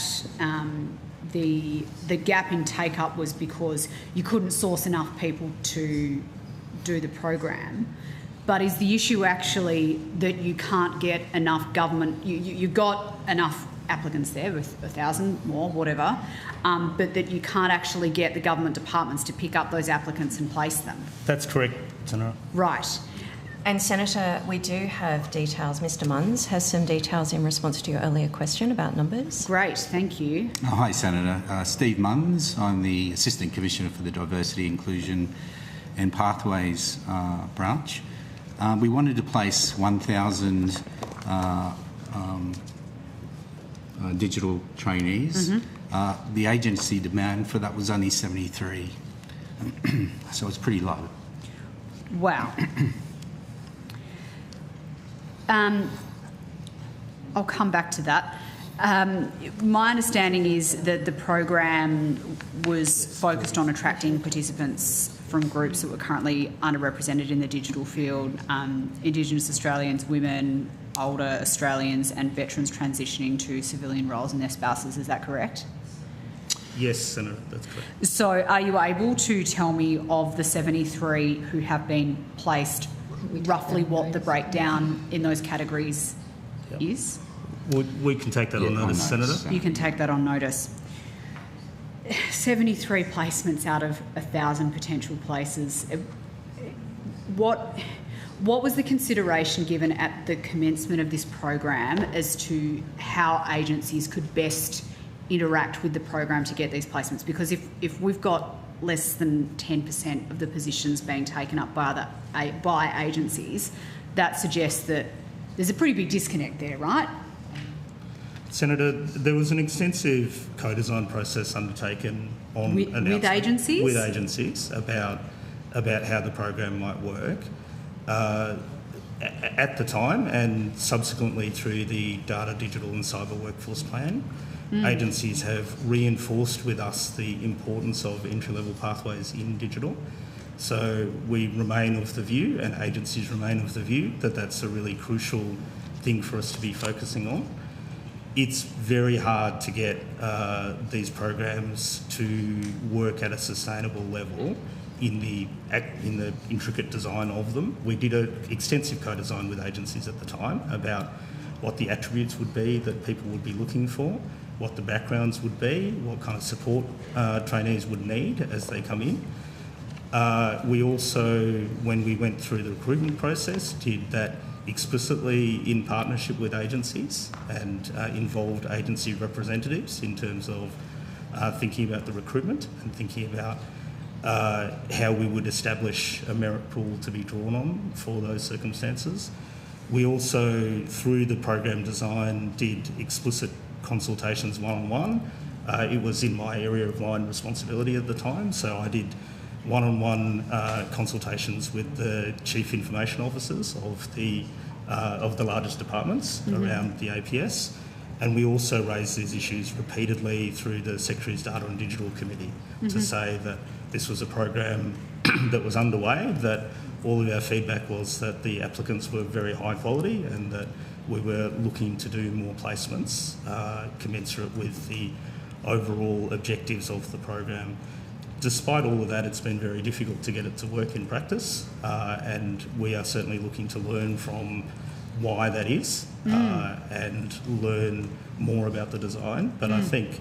the gap in take-up was because you couldn't source enough people to do the program. But is the issue actually that you can't get enough government... You've got enough applicants there, with 1,000 more, whatever, but that you can't actually get the government departments to pick up those applicants and place them? That's correct, Senator. Right. And Senator, we do have details. Mr Munns has some details in response to your earlier question about numbers. Great, thank you. Hi, Senator. Steve Munns. I'm the Assistant Commissioner for the Diversity, Inclusion and Pathways branch. We wanted to place 1,000 digital trainees. The agency demand for that was only 73, so it's pretty low. Wow. I'll come back to that. My understanding is that the program was focused on attracting participants from groups that were currently underrepresented in the digital field, Indigenous Australians, women, older Australians and veterans transitioning to civilian roles and their spouses. Is that correct? Yes, Senator, that's correct. So are you able to tell me of the 73 who have been placed, roughly what the breakdown in those categories is? We can take that on notice, Senator. You can take that on notice. 73 placements out of 1,000 potential places. What was the consideration given at the commencement of this program as to how agencies could best interact with the program to get these placements? Because if we've got less than 10% of the positions being taken up by agencies, that suggests that there's a pretty big disconnect there, right? Senator, there was an extensive co-design process undertaken on with agencies? With agencies about how the program might work. At the time and subsequently through the Data, Digital and Cyber Workforce Plan, agencies have reinforced with us the importance of entry-level pathways in digital. So we remain of the view, and agencies remain of the view, that that's a really crucial thing for us to be focusing on. It's very hard to get these programs to work at a sustainable level in the intricate design of them. We did an extensive co-design with agencies at the time about what the attributes would be that people would be looking for, what the backgrounds would be, what kind of support trainees would need as they come in. We also, when we went through the recruitment process, did that explicitly in partnership with agencies and involved agency representatives in terms of thinking about the recruitment and thinking about how we would establish a merit pool to be drawn on for those circumstances. We also, through the program design, did explicit consultations one-on-one. It was in my area of line responsibility at the time, so I did one-on-one consultations with the chief information officers of the largest departments around the APS, and we also raised these issues repeatedly through the Secretary's Data and Digital Committee to say that this was a program that was underway, that all of our feedback was that the applicants were very high quality and that we were looking to do more placements commensurate with the overall objectives of the program. Despite all of that, it's been very difficult to get it to work in practice, and we are certainly looking to learn from why that is and learn more about the design. But I think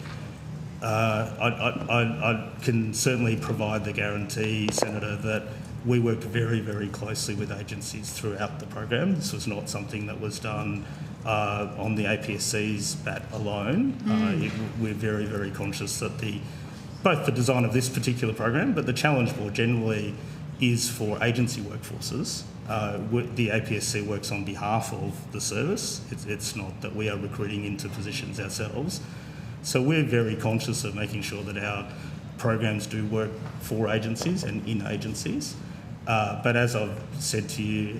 I can certainly provide the guarantee, Senator, that we worked very, very closely with agencies throughout the program. This was not something that was done on the APSC's bat alone. We're very, very conscious that both the design of this particular program, but the challenge more generally is for agency workforces. The APSC works on behalf of the service. It's not that we are recruiting into positions ourselves. So we're very conscious of making sure that our programs do work for agencies and in agencies. But as I've said to you,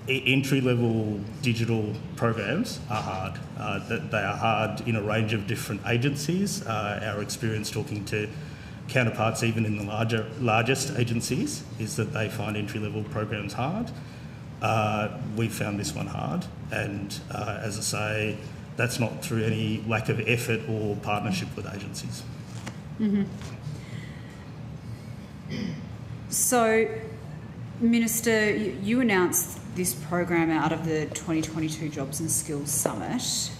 entry-level digital programs are hard. They are hard in a range of different agencies. Our experience talking to counterparts even in the largest agencies is that they find entry-level programs hard. We found this one hard, and as I say, that's not through any lack of effort or partnership with agencies. Mm-hmm. So, Minister, you announced this program out of the 2022 Jobs and Skills Summit.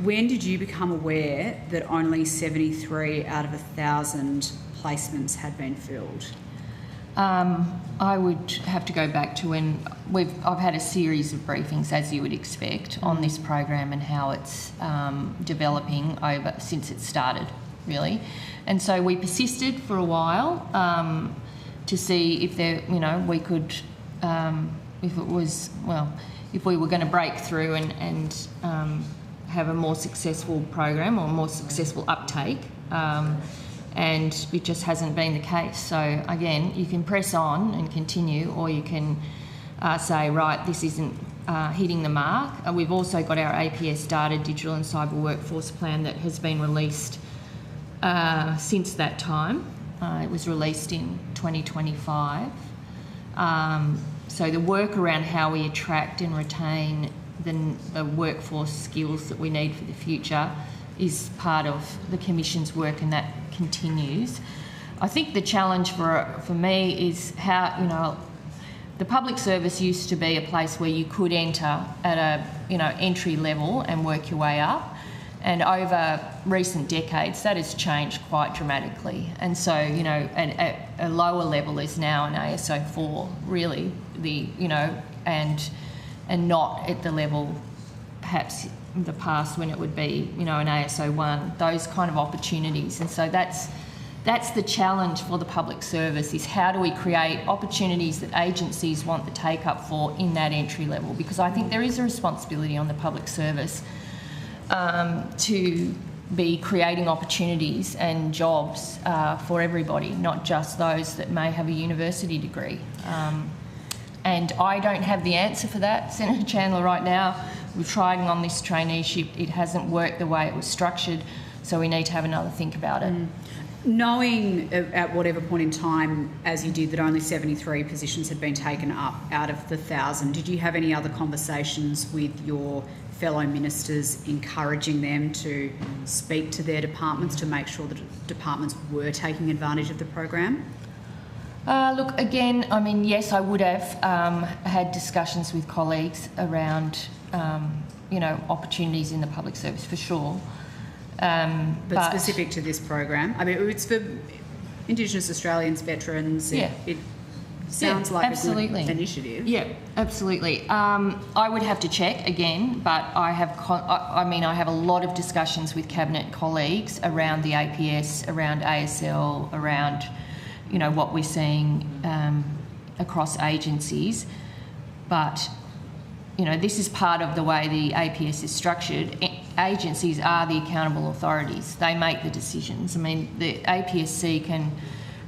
When did you become aware that only 73 out of 1,000 placements had been filled? I would have to go back to when I've had a series of briefings, as you would expect, on this program and how it's developing over since it started, really. And so we persisted for a while to see if there, we could, if it was, if we were going to break through and have a more successful program or a more successful uptake. And it just hasn't been the case. So again, you can press on and continue, or you can say, right, this isn't hitting the mark. We've also got our APS data, Digital and Cyber Workforce Plan, that has been released since that time. It was released in 2025. So the work around how we attract and retain the workforce skills that we need for the future is part of the Commission's work, and that continues. I think the challenge for me is how, the public service used to be a place where you could enter at a, entry level and work your way up. And over recent decades, that has changed quite dramatically. And so, a lower level is now an ASO 4, really, and not at the level perhaps in the past when it would be, an ASO 1, those kind of opportunities. And so that's the challenge for the public service, is how do we create opportunities that agencies want the take-up for in that entry level? Because I think there is a responsibility on the public service to be creating opportunities and jobs for everybody, not just those that may have a university degree. And I don't have the answer for that, Senator Chandler, right now. We've tried on this traineeship. It hasn't worked the way it was structured, so we need to have another think about it. Knowing at whatever point in time, as you did, that only 73 positions had been taken up out of the 1,000, did you have any other conversations with your fellow ministers encouraging them to speak to their departments to make sure that departments were taking advantage of the program? Look, again, yes, I would have had discussions with colleagues around, opportunities in the public service, for sure. But specific to this program, it's for Indigenous Australians, veterans. Yeah. It sounds like absolutely. A good initiative. Yeah, absolutely. I would have to check again, but I have I have a lot of discussions with Cabinet colleagues around the APS, around ASL, around what we're seeing across agencies. But this is part of the way the APS is structured. Agencies are the accountable authorities. They make the decisions. The APSC can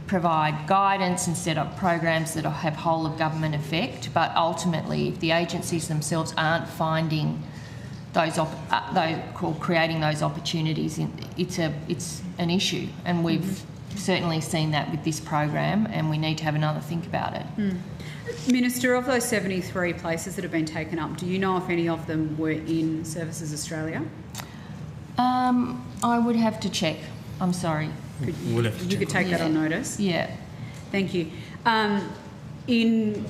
provide guidance and set up programs that have whole of government effect, but ultimately, if the agencies themselves aren't finding creating those opportunities, it's an issue. And we've certainly seen that with this program, and we need to have another think about it. Minister, of those 73 places that have been taken up, do you know if any of them were in Services Australia? I would have to check. I'm sorry. You could take that on notice? Yeah. Thank you. In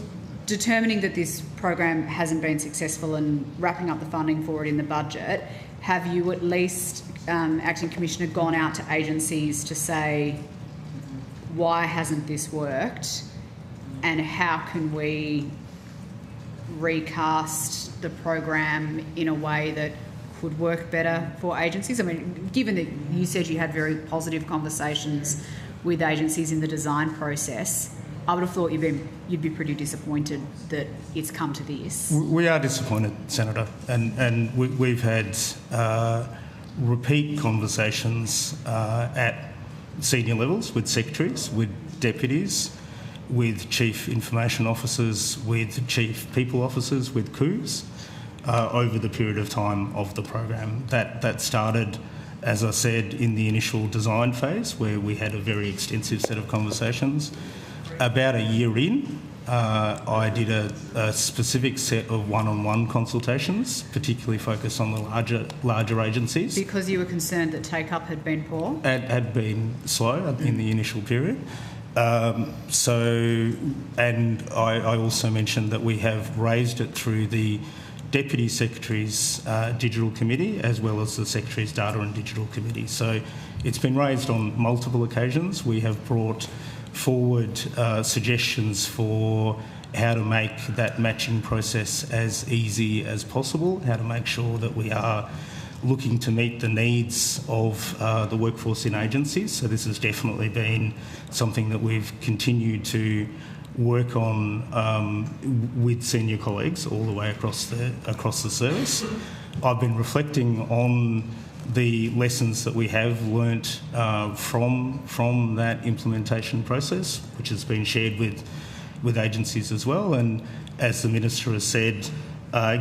determining that this program hasn't been successful and wrapping up the funding for it in the budget, have you at least, Acting Commissioner, gone out to agencies to say, why hasn't this worked and how can we recast the program in a way that could work better for agencies? Given that you said you had very positive conversations with agencies in the design process, I would have thought you'd be pretty disappointed that it's come to this. We are disappointed, Senator, and we've had repeat conversations at senior levels with secretaries, with deputies, with chief information officers, with chief people officers, with COOs over the period of time of the program. That started, as I said, in the initial design phase, where we had a very extensive set of conversations. About a year in, I did a specific set of one-on-one consultations, particularly focused on the larger agencies. Because you were concerned that take-up had been poor? Had been slow in the initial period. And I also mentioned that we have raised it through the Deputy Secretary's Digital Committee as well as the Secretary's Data and Digital Committee. So it's been raised on multiple occasions. We have brought forward suggestions for how to make that matching process as easy as possible, how to make sure that we are looking to meet the needs of the workforce in agencies. So this has definitely been something that we've continued to work on with senior colleagues all the way across the service. I've been reflecting on the lessons that we have learnt from that implementation process, which has been shared with agencies as well. And as the Minister has said,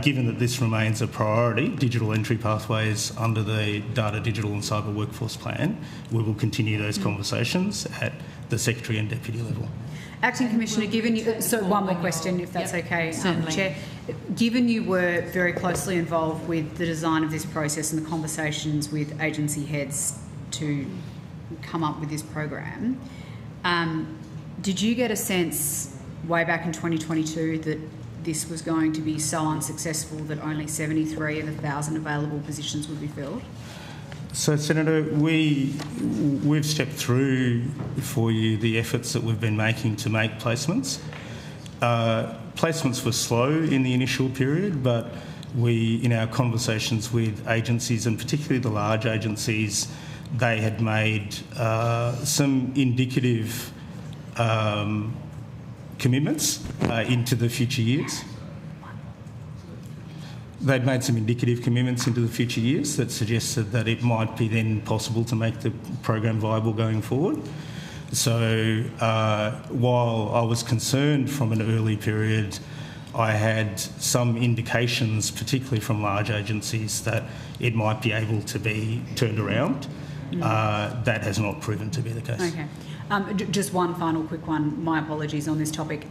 given that this remains a priority, digital entry pathways under the Data, Digital and Cyber Workforce Plan, we will continue those conversations at the Secretary and Deputy level. Acting Commissioner, given you... So one more question, if that's okay, Chair. Given you were very closely involved with the design of this process and the conversations with agency heads to come up with this program, did you get a sense way back in 2022 that this was going to be so unsuccessful that only 73 of 1,000 available positions would be filled? So, Senator, we've stepped through for you the efforts that we've been making to make placements. Placements were slow in the initial period, but in our conversations with agencies, and particularly the large agencies, they had made some indicative commitments into the future years. They'd made some indicative commitments into the future years that suggested that it might be then possible to make the program viable going forward. So while I was concerned from an early period, I had some indications, particularly from large agencies, that it might be able to be turned around. That has not proven to be the case. Okay. Just one final quick one. My apologies on this topic.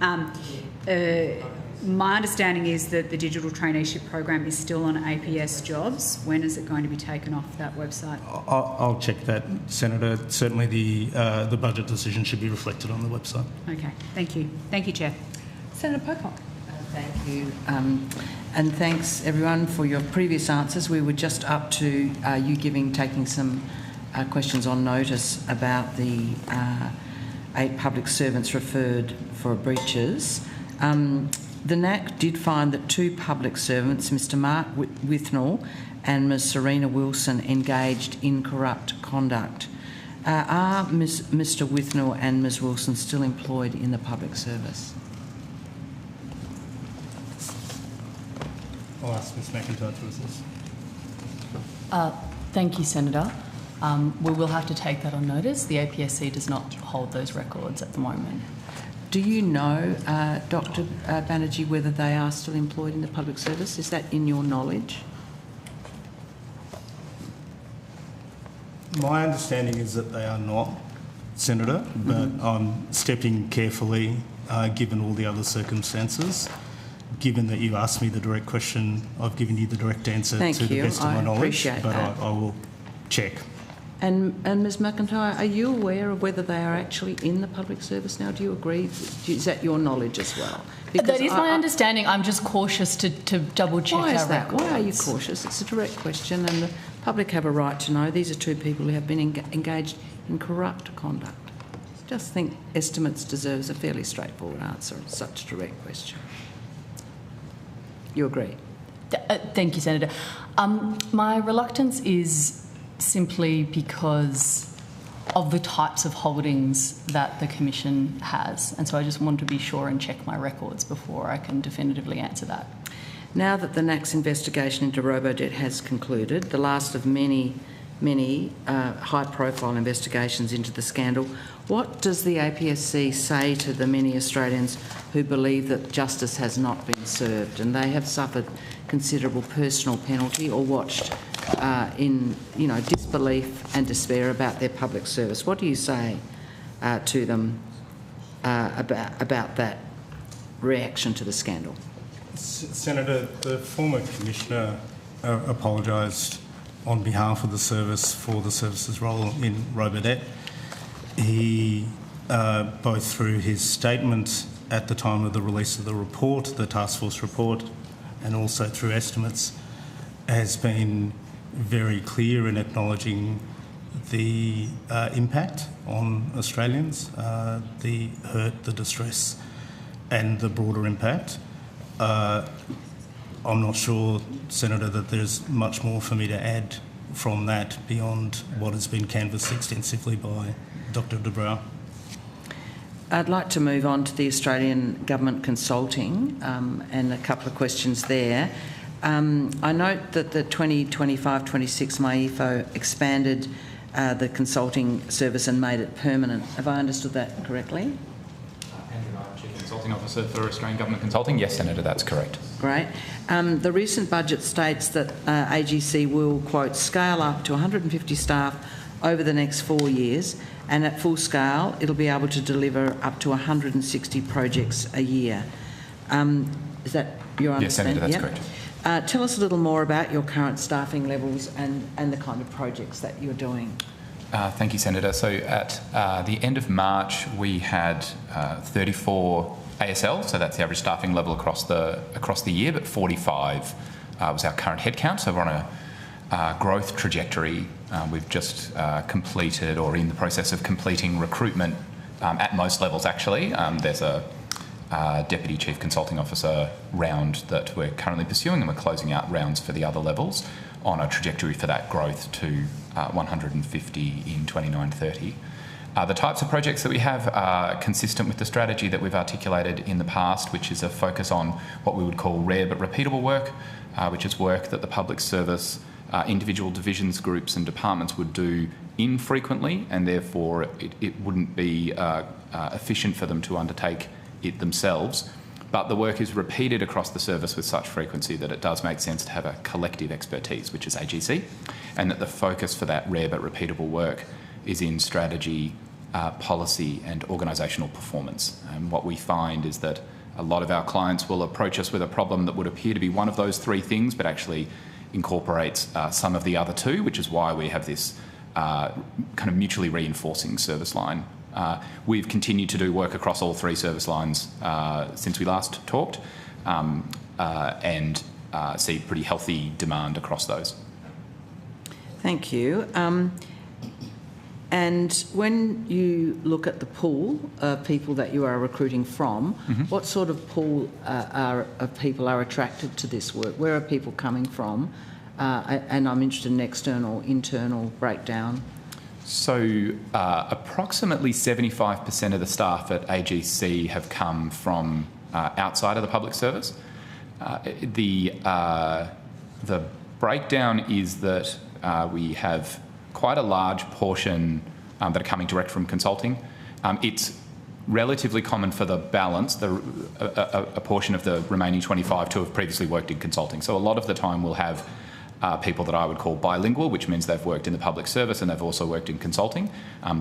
My understanding is that the digital traineeship program is still on APS Jobs. When is it going to be taken off that website? I'll check that, Senator. Certainly the budget decision should be reflected on the website. Okay, thank you. Thank you, Chair. Senator Pocock. Thank you. And thanks, everyone, for your previous answers. We were just up to you taking some questions on notice about the 8 public servants referred for breaches. The NAC did find that 2 public servants, Mr Mark Withnell and Ms Serena Wilson, engaged in corrupt conduct. Are Mr Withnell and Ms Wilson still employed in the public service? I'll ask Ms McIntyre to assist. Thank you, Senator. We will have to take that on notice. The APSC does not hold those records at the moment. Do you know, Dr Banerjee, whether they are still employed in the public service? Is that in your knowledge? My understanding is that they are not, Senator, but I'm stepping carefully given all the other circumstances. Given that you asked me the direct question, I've given you the direct answer to the best of my knowledge, but I will check. And Ms McIntyre, are you aware of whether they are actually in the public service now? Do you agree? Is that your knowledge as well? Because that is my understanding. I'm just cautious to double check our records. Why is that? Why are you cautious? It's a direct question and the public have a right to know. These are 2 people who have been engaged in corrupt conduct. I just think estimates deserves a fairly straightforward answer on such a direct question. You agree? Thank you, Senator. My reluctance is simply because of the types of holdings that the Commission has. And so I just want to be sure and check my records before I can definitively answer that. Now that the NAC's investigation into Robodebt has concluded, the last of many high-profile investigations into the scandal, what does the APSC say to the many Australians who believe that justice has not been served and they have suffered considerable personal penalty or watched in disbelief and despair about their public service? What do you say to them about that? reaction to the scandal? Senator, the former Commissioner apologised on behalf of the service for the service's role in Robodet. He, both through his statement at the time of the release of the report, the task force report, and also through estimates, has been very clear in acknowledging the impact on Australians, the hurt, the distress, and the broader impact. I'm not sure, Senator, that there's much more for me to add from that beyond what has been canvassed extensively by Dr de Brouwer. I'd like to move on to the Australian Government Consulting and a couple of questions there. I note that the 2025-26 MyEFO expanded the consulting service and made it permanent. Have I understood that correctly? Andrew Knight, Chief Consulting Officer for Australian Government Consulting. Yes, Senator, that's correct. Great. The recent budget states that AGC will, quote, scale up to 150 staff over the next 4 years, and at full scale it'll be able to deliver up to 160 projects a year. Is that your understanding? Yes, Senator, that's correct. Tell us a little more about your current staffing levels and the kind of projects that you're doing. Thank you, Senator. So at the end of March, we had 34 ASL, so that's the average staffing level across the year, but 45 was our current headcount. So we're on a growth trajectory. We've just completed, or in the process of completing, recruitment at most levels, actually. There's a Deputy Chief Consulting Officer round that we're currently pursuing, and we're closing out rounds for the other levels on a trajectory for that growth to 150 in 29-30. The types of projects that we have are consistent with the strategy that we've articulated in the past, which is a focus on what we would call rare but repeatable work, which is work that the public service, individual divisions, groups and departments would do infrequently, and therefore it wouldn't be efficient for them to undertake it themselves. But the work is repeated across the service with such frequency that it does make sense to have a collective expertise, which is AGC, and that the focus for that rare but repeatable work is in strategy, policy and organisational performance. And what we find is that a lot of our clients will approach us with a problem that would appear to be one of those three things, but actually incorporates some of the other two, which is why we have this kind of mutually reinforcing service line. We've continued to do work across all three service lines since we last talked, and see pretty healthy demand across those. Thank you. And when you look at the pool of people that you are recruiting from, what sort of pool of people are attracted to this work? Where are people coming from? And I'm interested in external, internal breakdown. So approximately 75% of the staff at AGC have come from outside of the public service. The breakdown is that we have quite a large portion that are coming direct from consulting. It's relatively common for the balance, a portion of the remaining 25 to have previously worked in consulting. So a lot of the time we'll have people that I would call bilingual, which means they've worked in the public service and they've also worked in consulting.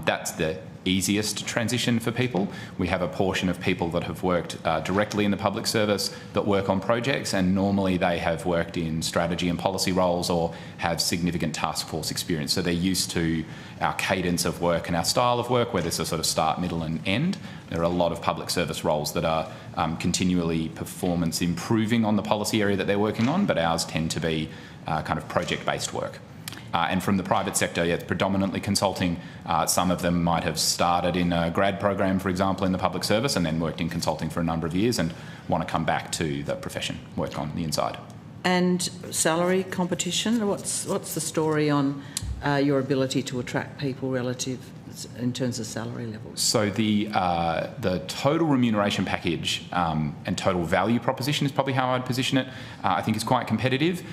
That's the easiest transition for people. We have a portion of people that have worked directly in the public service that work on projects, and normally they have worked in strategy and policy roles or have significant task force experience. So they're used to our cadence of work and our style of work, where there's a sort of start, middle and end. There are a lot of public service roles that are continually performance improving on the policy area that they're working on, but ours tend to be kind of project-based work. And from the private sector, yeah, it's predominantly consulting. Some of them might have started in a grad program, for example, in the public service, and then worked in consulting for a number of years and want to come back to the profession, work on the inside. And salary competition, what's the story on your ability to attract people relative in terms of salary levels? So the total remuneration package and total value proposition is probably how I'd position it. I think it's quite competitive.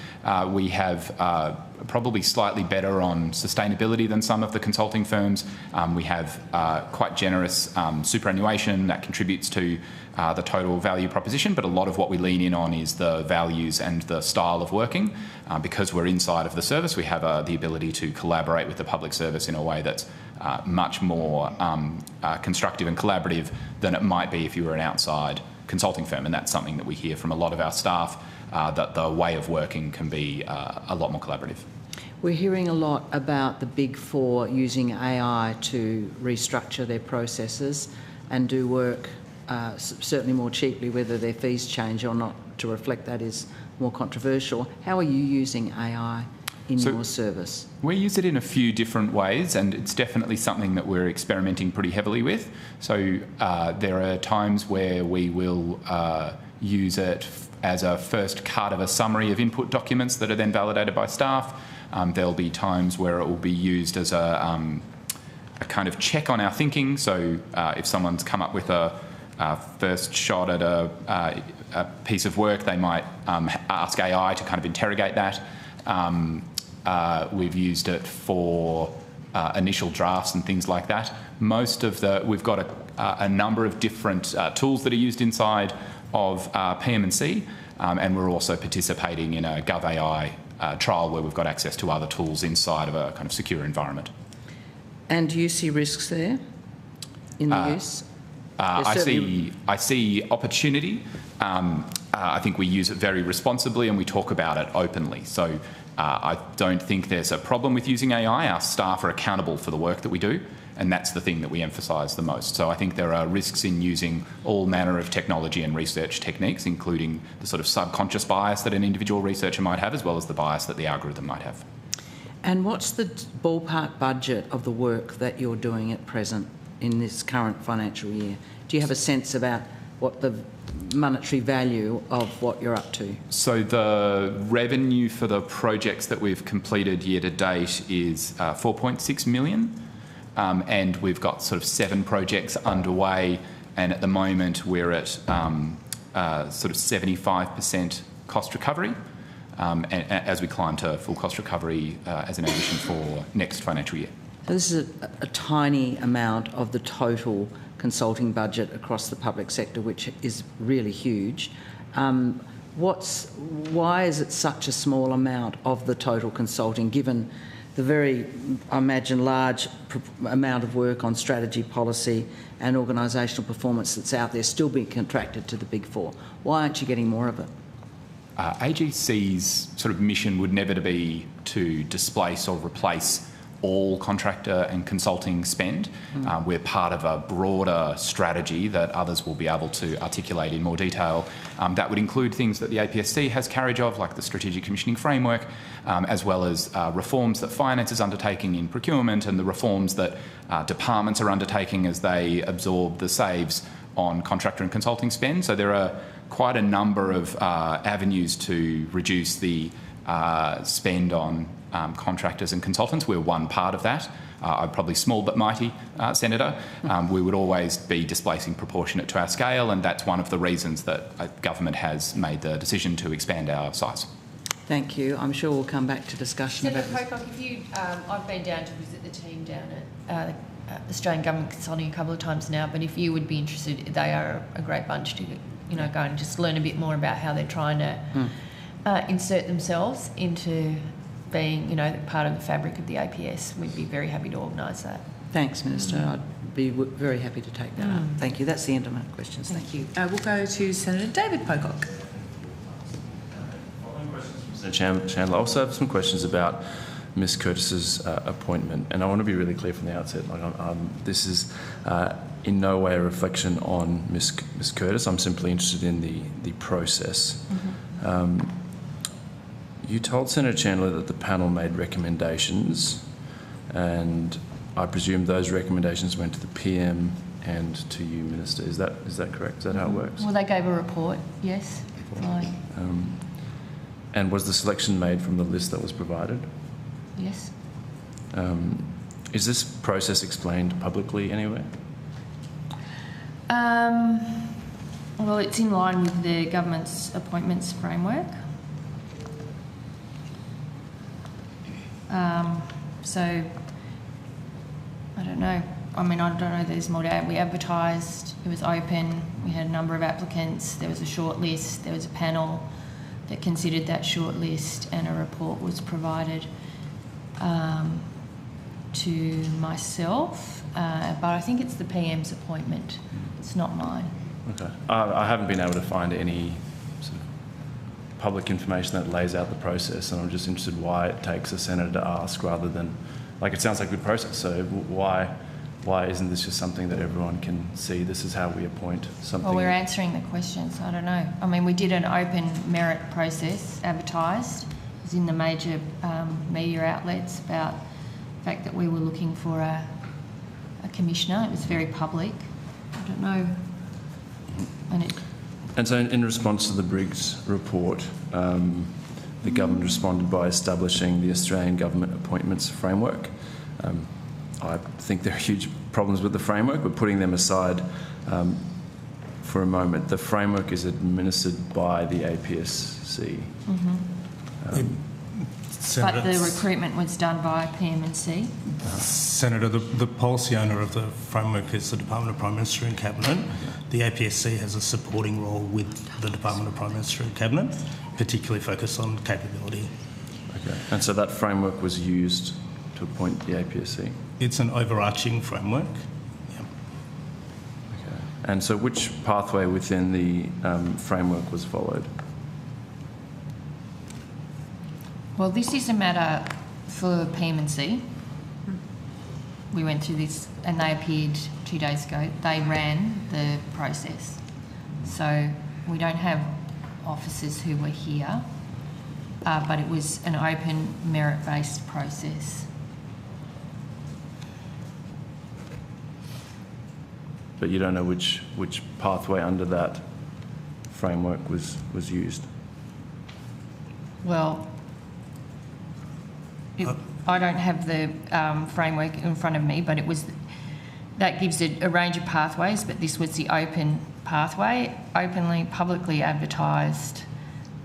We have probably slightly better on sustainability than some of the consulting firms. We have quite generous superannuation that contributes to the total value proposition, but a lot of what we lean in on is the values and the style of working. Because we're inside of the service, we have the ability to collaborate with the public service in a way that's much more constructive and collaborative than it might be if you were an outside consulting firm, and that's something that we hear from a lot of our staff, that the way of working can be a lot more collaborative. We're hearing a lot about the Big Four using AI to restructure their processes and do work certainly more cheaply. Whether their fees change or not to reflect that is more controversial. How are you using AI in your service? We use it in a few different ways, and it's definitely something that we're experimenting pretty heavily with. So there are times where we will use it as a first cut of a summary of input documents that are then validated by staff. There'll be times where it will be used as a kind of check on our thinking. So if someone's come up with a first shot at a piece of work, they might ask AI to kind of interrogate that. We've used it for initial drafts and things like that. We've got a number of different tools that are used inside of PM&C, and we're also participating in a GovAI trial where we've got access to other tools inside of a kind of secure environment. And do you see risks there in the use? I see opportunity. I think we use it very responsibly and we talk about it openly. So I don't think there's a problem with using AI. Our staff are accountable for the work that we do, and that's the thing that we emphasise the most. So I think there are risks in using all manner of technology and research techniques, including the sort of subconscious bias that an individual researcher might have, as well as the bias that the algorithm might have. And what's the ballpark budget of the work that you're doing at present in this current financial year? Do you have a sense about what the monetary value of what you're up to? So the revenue for the projects that we've completed year to date is 4.6 million. And we've got sort of 7 projects underway, and at the moment we're at sort of 75% cost recovery, and as we climb to full cost recovery as an ambition for next financial year. So this is a tiny amount of the total consulting budget across the public sector, which is really huge. Why is it such a small amount of the total consulting, given the very, I imagine, large amount of work on strategy, policy and organisational performance that's out there still being contracted to the Big Four? Why aren't you getting more of it? AGC's sort of mission would never be to displace or replace all contractor and consulting spend. We're part of a broader strategy that others will be able to articulate in more detail. That would include things that the APSC has carriage of, like the Strategic Commissioning Framework, as well as reforms that finance is undertaking in procurement and the reforms that departments are undertaking as they absorb the saves on contractor and consulting spend. So there are quite a number of avenues to reduce the spend on contractors and consultants. We're one part of that. Probably small but mighty, Senator. We would always be displacing proportionate to our scale, and that's one of the reasons that government has made the decision to expand our size. Thank you. I'm sure we'll come back to discussion Senator about Pocock, I've been down to visit the team down at Australian Government Consulting a couple of times now, but if you would be interested, they are a great bunch to go and just learn a bit more about how they're trying to insert themselves into being, part of the fabric of the APS. We'd be very happy to organise that. Thanks, Minister. I'd be very happy to take that up. Thank you. That's the end of my questions. Thank you. We'll go to Senator David Pocock. Following questions from Senator Chandler. I also have some questions about Ms Curtis's appointment, and I want to be really clear from the outset. This is in no way a reflection on Ms Curtis. I'm simply interested in the process. You told Senator Chandler that the panel made recommendations, and I presume those recommendations went to the PM and to you, Minister. Is that correct? Is that how it works? Well, they gave a report, yes. And was the selection made from the list that was provided? Yes. Is this process explained publicly anywhere? Well, it's in line with the government's appointments framework. So, I don't know. I don't know there's more to add. We advertised, it was open, we had a number of applicants, there was a short list, there was a panel that considered that short list, and a report was provided to myself, but I think it's the PM's appointment. It's not mine. Okay. I haven't been able to find any sort of public information that lays out the process, and I'm just interested why it takes a senator to ask rather than, like, it sounds like a good process. So why isn't this just something that everyone can see? This is how we appoint something. Well, we're answering the questions. I don't know. I mean, we did an open merit process, advertised. It was in the major media outlets about the fact that we were looking for a commissioner. It was very public. I don't know. And so in response to the Briggs report, the government responded by establishing the Australian Government Appointments Framework. I think there are huge problems with the framework, but putting them aside for a moment, the framework is administered by the APSC. But the recruitment was done by PM&C. Senator, the policy owner of the framework is the Department of Prime Minister and Cabinet. The APSC has a supporting role with the Department of Prime Minister and Cabinet, particularly focused on capability. Okay. And so that framework was used to appoint the APSC? It's an overarching framework. Yeah. Okay. And so which pathway within the framework was followed? Well, this is a matter for PM&C. We went through this and they appeared 2 days ago. They ran the process. So we don't have officers who were here, but it was an open merit-based process. But you don't know which pathway under that framework was used? Well, I don't have the framework in front of me, but that gives a range of pathways, but this was the open pathway, openly, publicly advertised,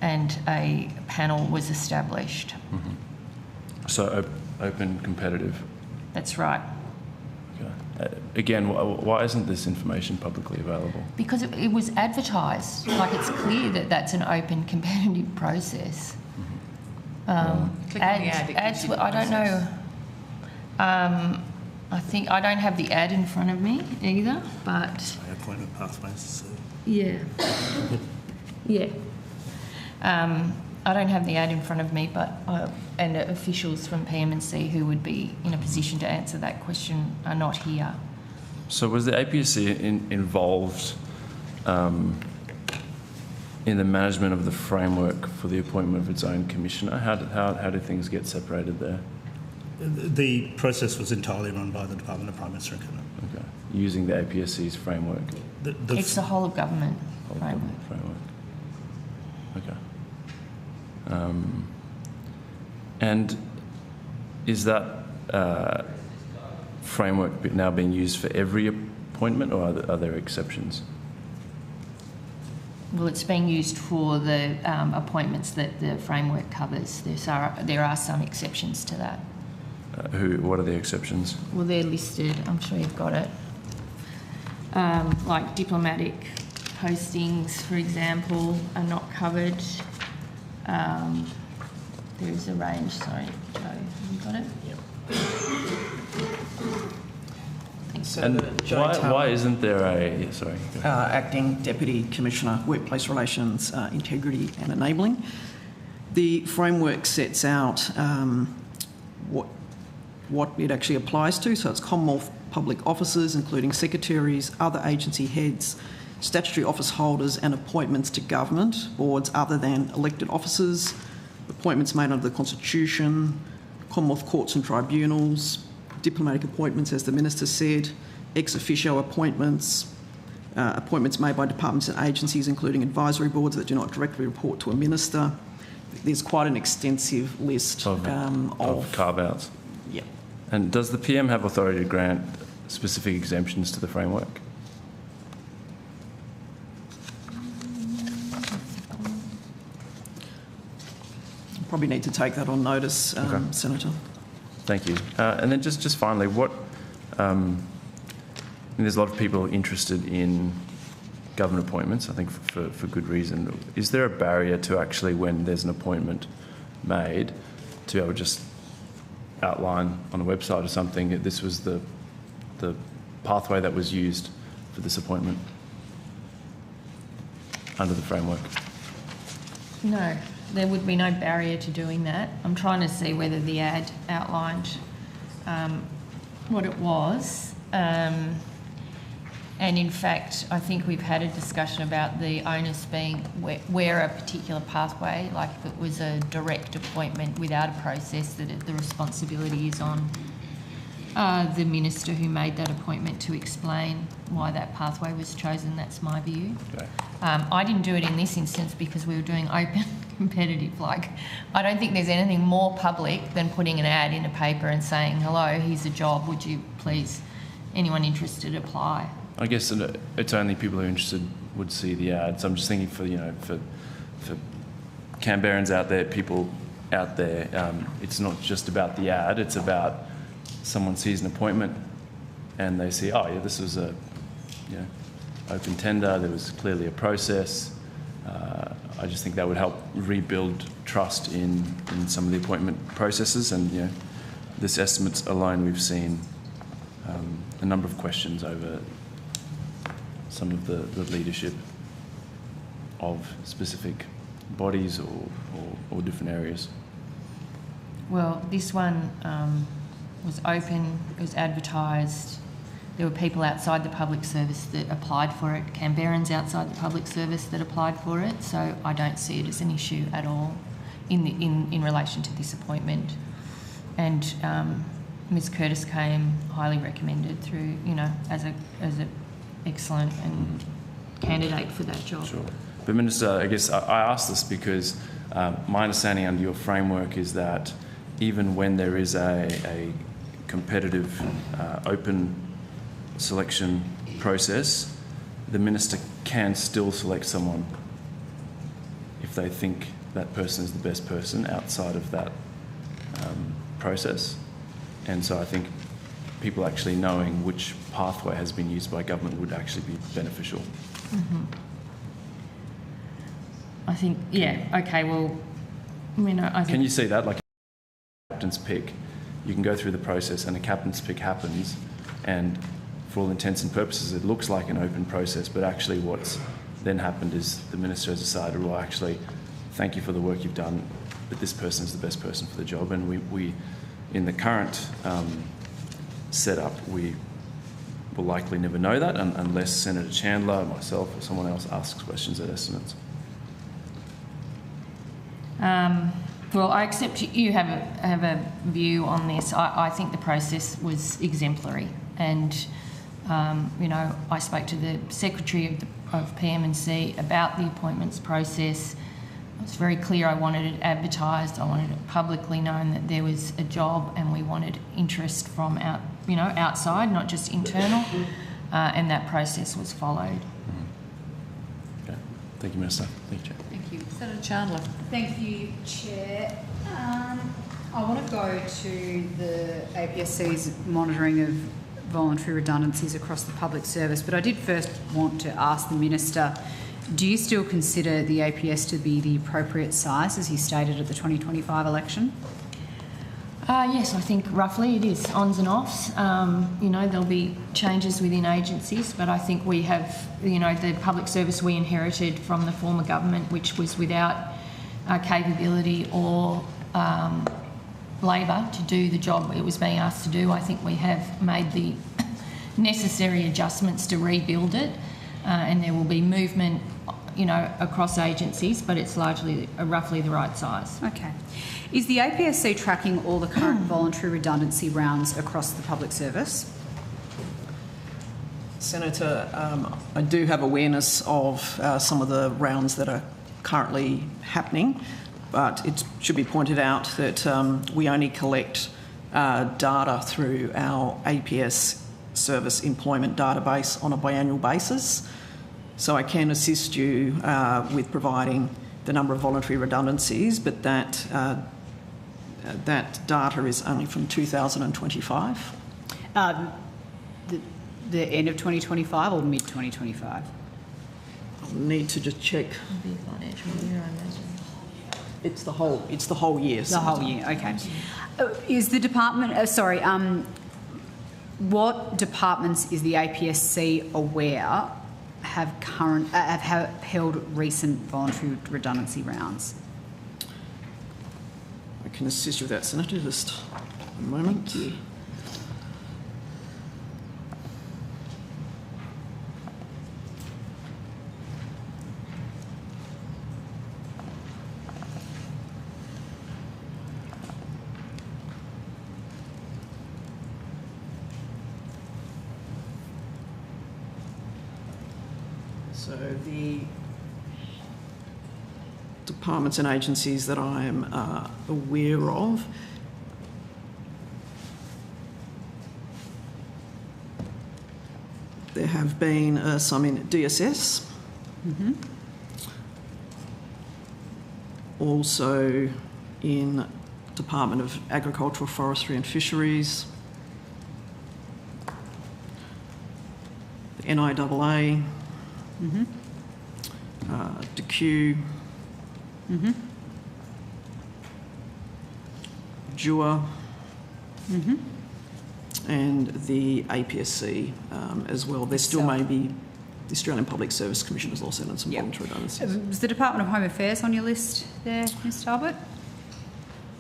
and a panel was established. Mm-hmm. So open, competitive? That's right. Okay. Again, why isn't this information publicly available? Because it was advertised. Like, it's clear that that's an open, competitive process. Click on the ad, it gives you the I don't know. I think I don't have the ad in front of me either, but Appointment pathways. So. yeah. I don't have the ad in front of me, but and officials from PM&C who would be in a position to answer that question are not here. So was the APSC involved in the management of the framework for the appointment of its own commissioner? How did things get separated there? The process was entirely run by the Department of Prime Minister and Cabinet. Okay. Using the APSC's framework? It's the whole of government framework. Okay. And is that framework now being used for every appointment, or are there exceptions? Well, it's being used for the appointments that the framework covers. There are some exceptions to that. What are the exceptions? Well, they're listed. I'm sure you've got it. Like diplomatic postings, for example, are not covered. There's a range. Sorry, Joe, have you got it? Yep. And why isn't there a... sorry. Acting Deputy Commissioner, Workplace Relations, Integrity and Enabling. The framework sets out what it actually applies to. So it's Commonwealth public officers, including secretaries, other agency heads, statutory office holders and appointments to government, boards other than elected officers, appointments made under the Constitution, Commonwealth courts and tribunals, diplomatic appointments, as the Minister said, ex officio appointments, appointments made by departments and agencies, including advisory boards that do not directly report to a minister. There's quite an extensive list of carve-outs. Yeah. And does the PM have authority to grant specific exemptions to the framework? Probably need to take that on notice, okay. Senator. Thank you. And then just finally, there's a lot of people interested in government appointments, I think for good reason. Is there a barrier to actually, when there's an appointment made, to be able to just outline on a website or something that this was the pathway that was used for this appointment? under the framework? No, there would be no barrier to doing that. I'm trying to see whether the ad outlined what it was. And in fact, I think we've had a discussion about the onus being where a particular pathway, like if it was a direct appointment without a process, that the responsibility is on the minister who made that appointment to explain why that pathway was chosen. That's my view. Okay. I didn't do it in this instance because we were doing open competitive. Like, I don't think there's anything more public than putting an ad in a paper and saying, hello, here's a job, would you please, anyone interested, apply? I guess it's only people who are interested would see the ad. So I'm just thinking for Canberrans out there, people out there, it's not just about the ad, it's about someone sees an appointment and they see, oh yeah, this was a open tender, there was clearly a process. I just think that would help rebuild trust in some of the appointment processes, and this estimates alone we've seen a number of questions over some of the leadership of specific bodies or different areas. Well, this one was open, it was advertised. There were people outside the public service that applied for it, Canberrans outside the public service that applied for it, so I don't see it as an issue at all in relation to this appointment. And Ms Curtis came highly recommended through, as a excellent and candidate for that job. Sure. But Minister, I guess I ask this because my understanding under your framework is that even when there is a competitive, open selection process, the Minister can still select someone if they think that person is the best person outside of that process. And so I think people actually knowing which pathway has been used by government would actually be beneficial. Mm-hmm. I think, okay, well, I think... Can you see that? Like a captain's pick, you can go through the process and a captain's pick happens, and for all intents and purposes it looks like an open process, but actually what's then happened is the Minister has decided, well, actually, thank you for the work you've done, but this person is the best person for the job. And we in the current setup, we will likely never know that unless Senator Chandler, myself or someone else asks questions at estimates. Well, I accept you have a view on this. I think the process was exemplary, and I spoke to the Secretary of PM&C about the appointments process. It was very clear I wanted it advertised, I wanted it publicly known that there was a job, and we wanted interest from outside, not just internal, and that process was followed. Okay. Thank you, Minister. Thank you, Chair. Thank you. Senator Chandler. Thank you, Chair. I want to go to the APSC's monitoring of voluntary redundancies across the public service, but I did first want to ask the Minister, do you still consider the APS to be the appropriate size, as he stated at the 2025 election? Yes, I think roughly it is, ons and offs. There'll be changes within agencies, but I think we have, the public service we inherited from the former government, which was without capability or labour to do the job it was being asked to do. I think we have made the necessary adjustments to rebuild it, and there will be movement, across agencies, but it's largely roughly the right size. Okay. Is the APSC tracking all the current voluntary redundancy rounds across the public service? Senator, I do have awareness of some of the rounds that are currently happening, but it should be pointed out that we only collect data through our APS service employment database on a biannual basis. So I can assist you with providing the number of voluntary redundancies, but that data is only from 2025. The end of 2025 or mid-2025? I'll need to just check. It'll be financial year, I imagine. It's the whole year. The whole year, okay. Is the department, what departments is the APSC aware have held recent voluntary redundancy rounds? I can assist you with that, Senator. Just a moment. Thank you. So the departments and agencies that I am aware of, there have been some in DSS, also in Department of Agricultural, Forestry and Fisheries, the NIAA, DQ, JUA, and the APSC as well. There still may be the Australian Public Service Commission has also done some voluntary redundancies. Was the Department of Home Affairs on your list there, Ms Talbot?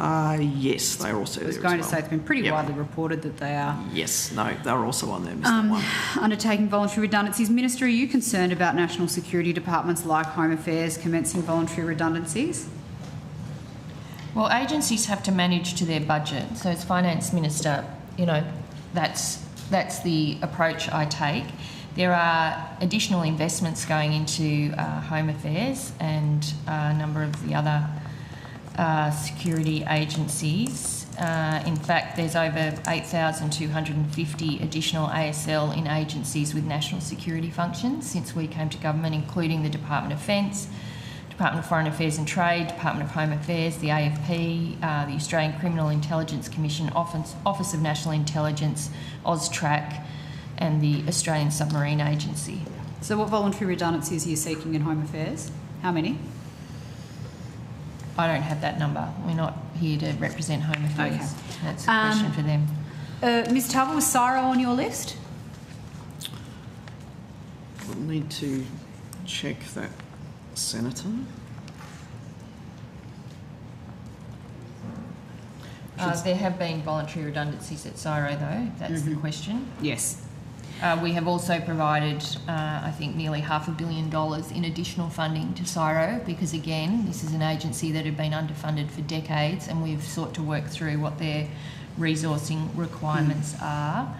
Yes, they are also there. I was going to say it's been pretty widely reported that they are. Yes, no, they're also on there, Mr. One. Undertaking voluntary redundancies. Minister, are you concerned about national security departments like Home Affairs commencing voluntary redundancies? Well, agencies have to manage to their budget. So as Finance Minister, you know, that's the approach I take. There are additional investments going into Home Affairs and a number of the other security agencies. In fact, there's over 8,250 additional ASL in agencies with national security functions since we came to government, including the Department of Defence, Department of Foreign Affairs and Trade, Department of Home Affairs, the AFP, the Australian Criminal Intelligence Commission, Office of National Intelligence, AUSTRAC, and the Australian Submarine Agency. So what voluntary redundancies are you seeking in Home Affairs? How many? I don't have that number. We're not here to represent Home Affairs. Okay. That's a question for them. Ms Talbot, was CSIRO on your list? We'll need to check that, Senator. There have been voluntary redundancies at CSIRO, though, if that's the question. Yes. We have also provided, I think, nearly $500 million in additional funding to CSIRO because, again, this is an agency that had been underfunded for decades and we've sought to work through what their resourcing requirements are.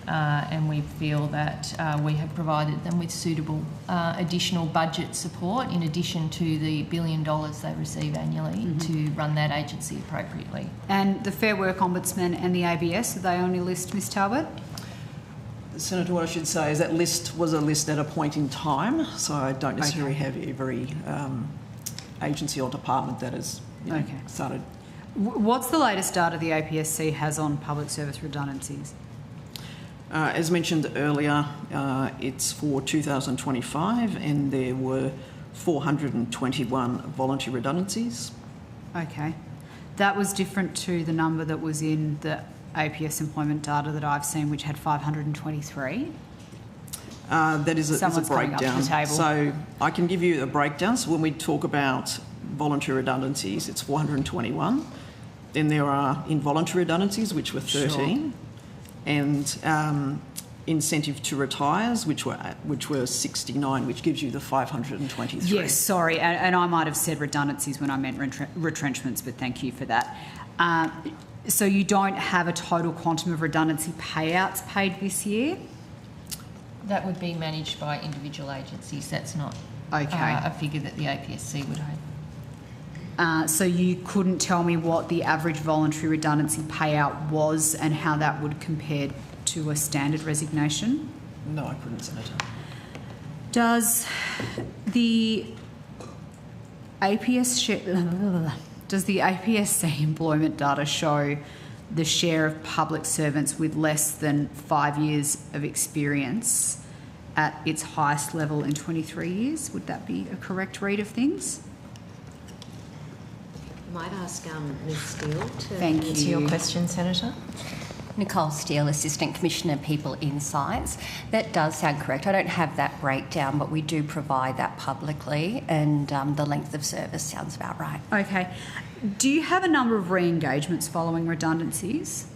And we feel that we have provided them with suitable additional budget support in addition to the $1 billion they receive annually to run that agency appropriately. And the Fair Work Ombudsman and the ABS, are they on your list, Ms Talbot? Senator, what I should say is that list was a list at a point in time, so I don't necessarily have every agency or department that has started. What's the latest data the APSC has on public service redundancies? As mentioned earlier, it's for 2025 and there were 421 voluntary redundancies. Okay. That was different to the number that was in the APS employment data that I've seen, which had 523. That is a breakdown. To the table. So I can give you a breakdown. So when we talk about voluntary redundancies, it's 421. Then there are involuntary redundancies, which were 13. Sure. And incentive to retires, which were 69, which gives you the 523. Yes, sorry, and I might have said redundancies when I meant retrenchments, but thank you for that. So you don't have a total quantum of redundancy payouts paid this year? That would be managed by individual agencies. That's not a figure that the APSC would hold. So you couldn't tell me what the average voluntary redundancy payout was and how that would compare to a standard resignation? No, I couldn't, Senator. Does the APSC employment data show the share of public servants with less than 5 years of experience at its highest level in 23 years? Would that be a correct read of things? Might ask Ms Steele to Thank answer you. your question, Senator. Nicole Steele, Assistant Commissioner, People Insights. That does sound correct. I don't have that breakdown, but we do provide that publicly, and the length of service sounds about right. Okay. Do you have a number of re-engagements following redundancies?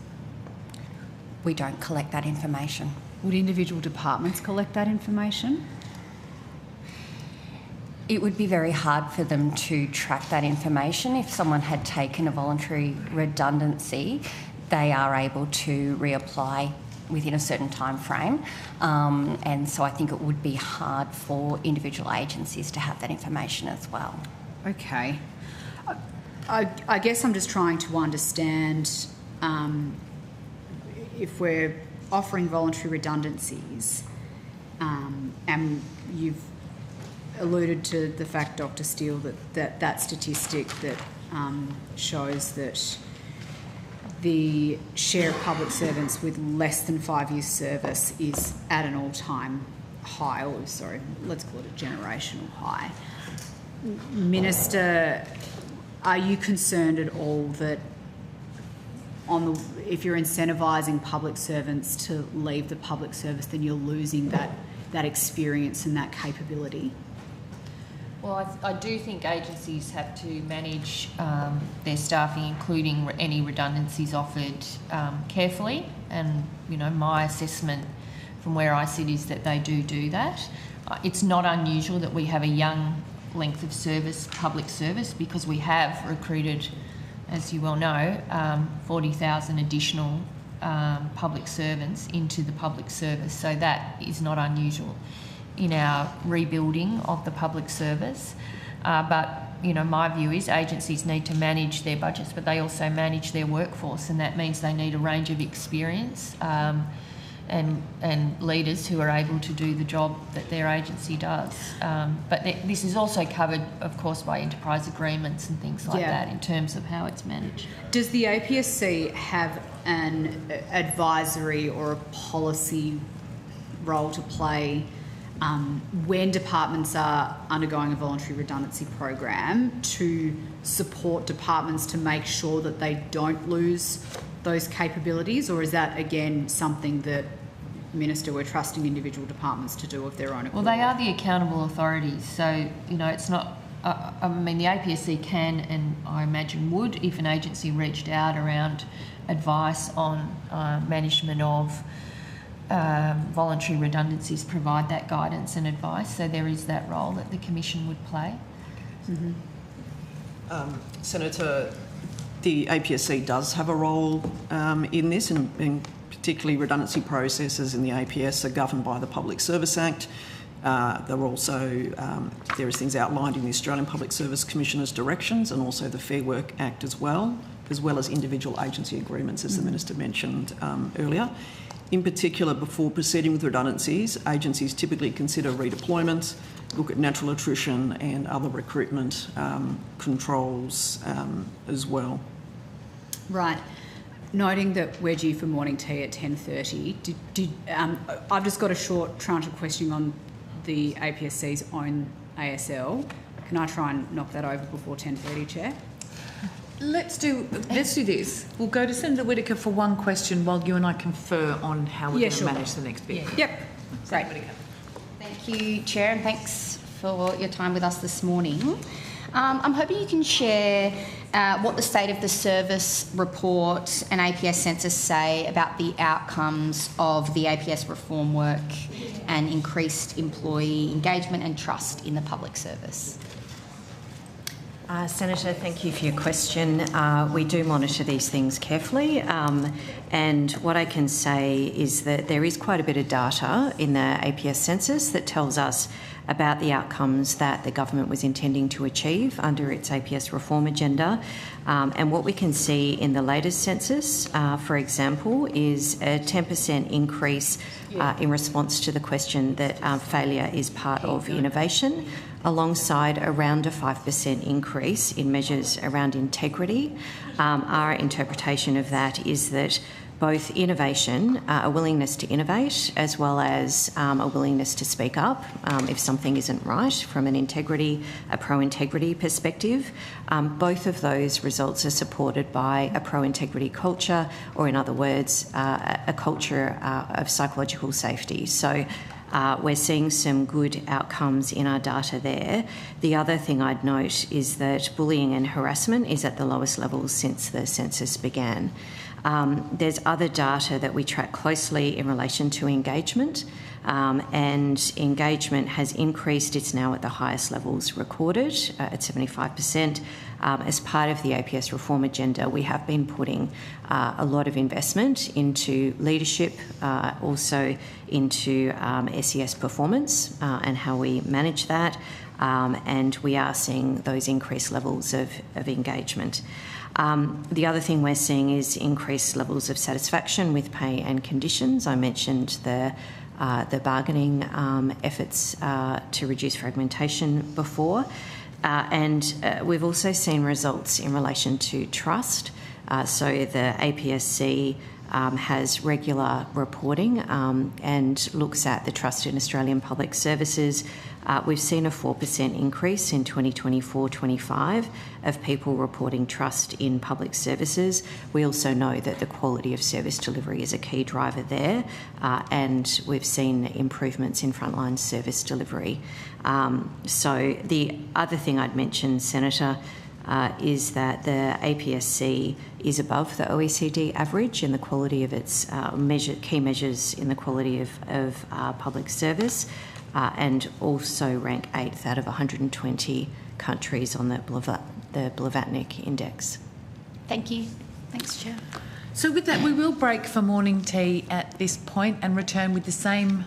We don't collect that information. Would individual departments collect that information? It would be very hard for them to track that information. If someone had taken a voluntary redundancy, they are able to reapply within a certain time frame. And so I think it would be hard for individual agencies to have that information as well. Okay. I guess I'm just trying to understand if we're offering voluntary redundancies, and you've alluded to the fact, Dr. Steele, that statistic that shows that the share of public servants with less than 5 years service is at an all-time high, or sorry, let's call it a generational high. Minister, are you concerned at all that if you're incentivising public servants to leave the public service, then you're losing that experience and that capability? Well, I do think agencies have to manage their staffing, including any redundancies offered, carefully. And, my assessment from where I sit is that they do that. It's not unusual that we have a young length of service, public service, because we have recruited, as you well know, 40,000 additional public servants into the public service. So that is not unusual in our rebuilding of the public service. But, my view is agencies need to manage their budgets, but they also manage their workforce, and that means they need a range of experience and leaders who are able to do the job that their agency does. But this is also covered, of course, by enterprise agreements and things like that in terms of how it's managed. Does the APSC have an advisory or a policy role to play when departments are undergoing a voluntary redundancy program to support departments to make sure that they don't lose those capabilities? Or is that, again, something that, Minister, we're trusting individual departments to do of their own accord? Well, they are the accountable authorities, so, it's not... the APSC can, and I imagine would, if an agency reached out around advice on management of voluntary redundancies, provide that guidance and advice. So there is that role that the Commission would play. Mm-hmm. Senator, the APSC does have a role in this, and particularly redundancy processes in the APS are governed by the Public Service Act. There is things outlined in the Australian Public Service Commissioner's directions, and also the Fair Work Act as well as individual agency agreements, as the Minister mentioned earlier. In particular, before proceeding with redundancies, agencies typically consider redeployment, look at natural attrition and other recruitment controls as well. Right. Noting that we're due for morning tea at 10:30, I've just got a short tranche of questioning on the APSC's own ASL. Can I try and knock that over before 10:30, Chair? Let's do this. We'll go to Senator Whittaker for one question while you and I confer on how we're going to manage the next bit. Yep. Great. Thank you, Chair, and thanks for your time with us this morning. I'm hoping you can share what the State of the Service report and APS census say about the outcomes of the APS reform work and increased employee engagement and trust in the public service. Senator, thank you for your question. We do monitor these things carefully, and what I can say is that there is quite a bit of data in the APS census that tells us about the outcomes that the government was intending to achieve under its APS reform agenda. And what we can see in the latest census, for example, is a 10% increase in response to the question that failure is part of innovation, alongside around a 5% increase in measures around integrity. Our interpretation of that is that both innovation, a willingness to innovate, as well as a willingness to speak up if something isn't right from a pro-integrity perspective. Both of those results are supported by a pro-integrity culture, or in other words, a culture of psychological safety. So we're seeing some good outcomes in our data there. The other thing I'd note is that bullying and harassment is at the lowest levels since the census began. There's other data that we track closely in relation to engagement, and engagement has increased. It's now at the highest levels recorded at 75%. As part of the APS reform agenda, we have been putting a lot of investment into leadership, also into SES performance and how we manage that, and we are seeing those increased levels of engagement. The other thing we're seeing is increased levels of satisfaction with pay and conditions. I mentioned the bargaining efforts to reduce fragmentation before. And we've also seen results in relation to trust. So the APSC has regular reporting and looks at the trust in Australian public services. We've seen a 4% increase in 2024-25 of people reporting trust in public services. We also know that the quality of service delivery is a key driver there, and we've seen improvements in frontline service delivery. So the other thing I'd mention, Senator, is that the APSC is above the OECD average in the quality of its key measures in the quality of public service, and also rank 8th out of 120 countries on the Blavatnik Index. Thank you. Thanks, Chair. So with that, we will break for morning tea at this point and return with the same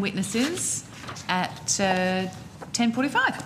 witnesses at 10:45.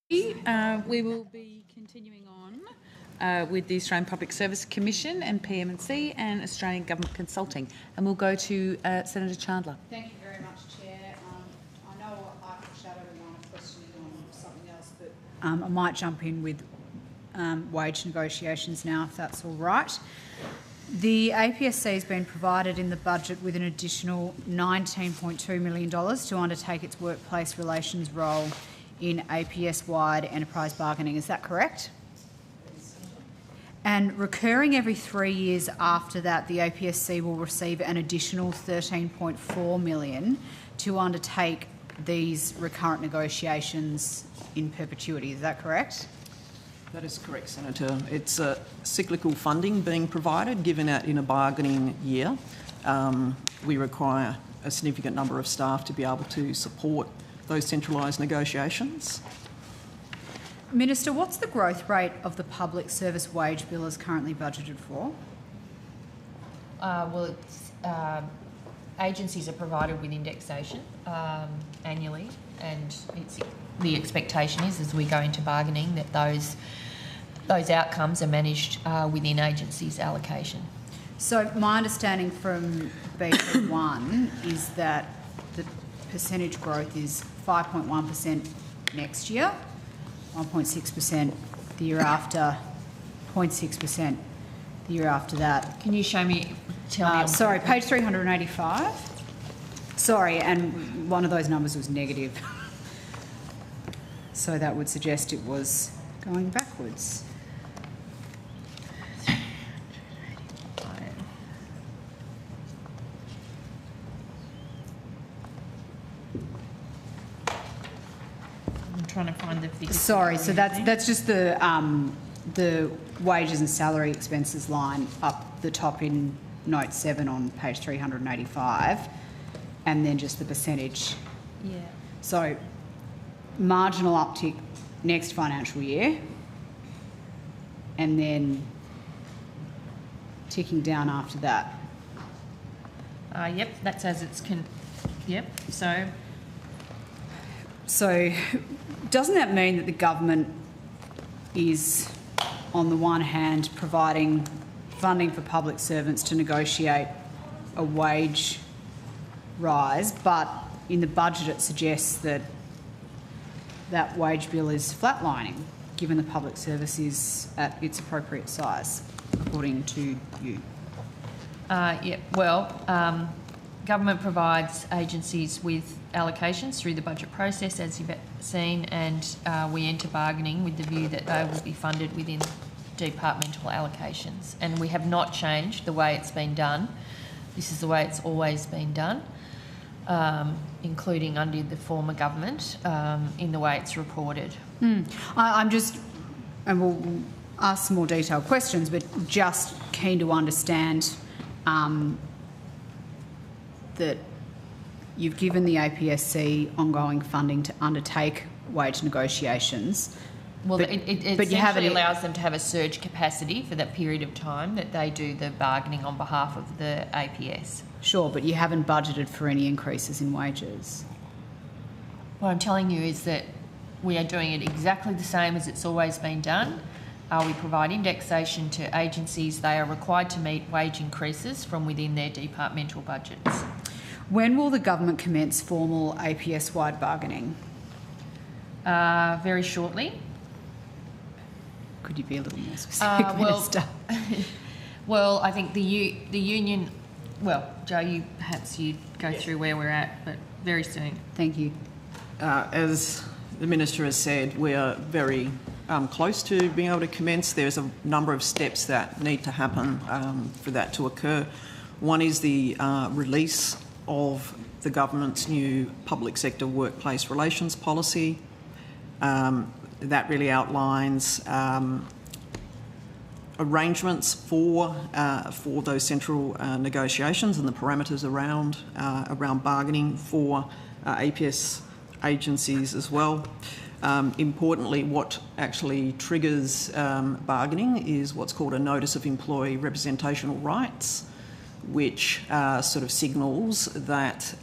We will be continuing on with the Australian Public Service Commission and PM&C and Australian Government Consulting. And we'll go to Senator Chandler. Thank you very much, Chair. I know I foreshadowed everyone a question on something else, but I might jump in with wage negotiations now, if that's all right. The APSC has been provided in the budget with an additional $19.2 million to undertake its workplace relations role in APS-wide enterprise bargaining. Is that correct? And recurring every 3 years after that, the APSC will receive an additional $13.4 million to undertake these recurrent negotiations in perpetuity. Is that correct? That is correct, Senator. It's cyclical funding being provided, given that in a bargaining year, we require a significant number of staff to be able to support those centralised negotiations. Minister, what's the growth rate of the public service wage bill as currently budgeted for? Agencies are provided with indexation annually, and the expectation is, as we go into bargaining, that those outcomes are managed within agencies' allocation. So my understanding from BP1 is that the percentage growth is 5.1% next year, 1.6% the year after, 0.6% the year after that. Can you show me? Tell me. Sorry, page 385. Sorry, and one of those numbers was negative. So that would suggest it was going backwards. I'm trying to find the figure. Sorry, so that's just the wages and salary expenses line up the top in note 7 on page 385, and then just the percentage. Yeah. So marginal uptick next financial year, and then ticking down after that. Yep, that's as it's yep. So doesn't that mean that the government is, on the one hand, providing funding for public servants to negotiate a wage rise, but in the budget it suggests that that wage bill is flatlining, given the public service is at its appropriate size, according to you? Government provides agencies with allocations through the budget process, as you've seen, and we enter bargaining with the view that they will be funded within departmental allocations. And we have not changed the way it's been done. This is the way it's always been done, including under the former government, in the way it's reported. I'm just, and we'll ask some more detailed questions, but just keen to understand that you've given the APSC ongoing funding to undertake wage negotiations. Well, but, it but you essentially allows them to have a surge capacity for that period of time that they do the bargaining on behalf of the APS. Sure, but you haven't budgeted for any increases in wages. What I'm telling you is that we are doing it exactly the same as it's always been done. We provide indexation to agencies. They are required to meet wage increases from within their departmental budgets. When will the government commence formal APS-wide bargaining? Very shortly. Could you be a little more specific, Minister? Well, I think the union... Well, Joe, perhaps you go through where we're at, but very soon. Thank you. As the Minister has said, we are very close to being able to commence. There's a number of steps that need to happen for that to occur. One is the release of the government's new public sector workplace relations policy. That really outlines arrangements for those central negotiations and the parameters around bargaining for APS agencies as well. Importantly, what actually triggers bargaining is what's called a Notice of Employee Representational Rights, which sort of signals that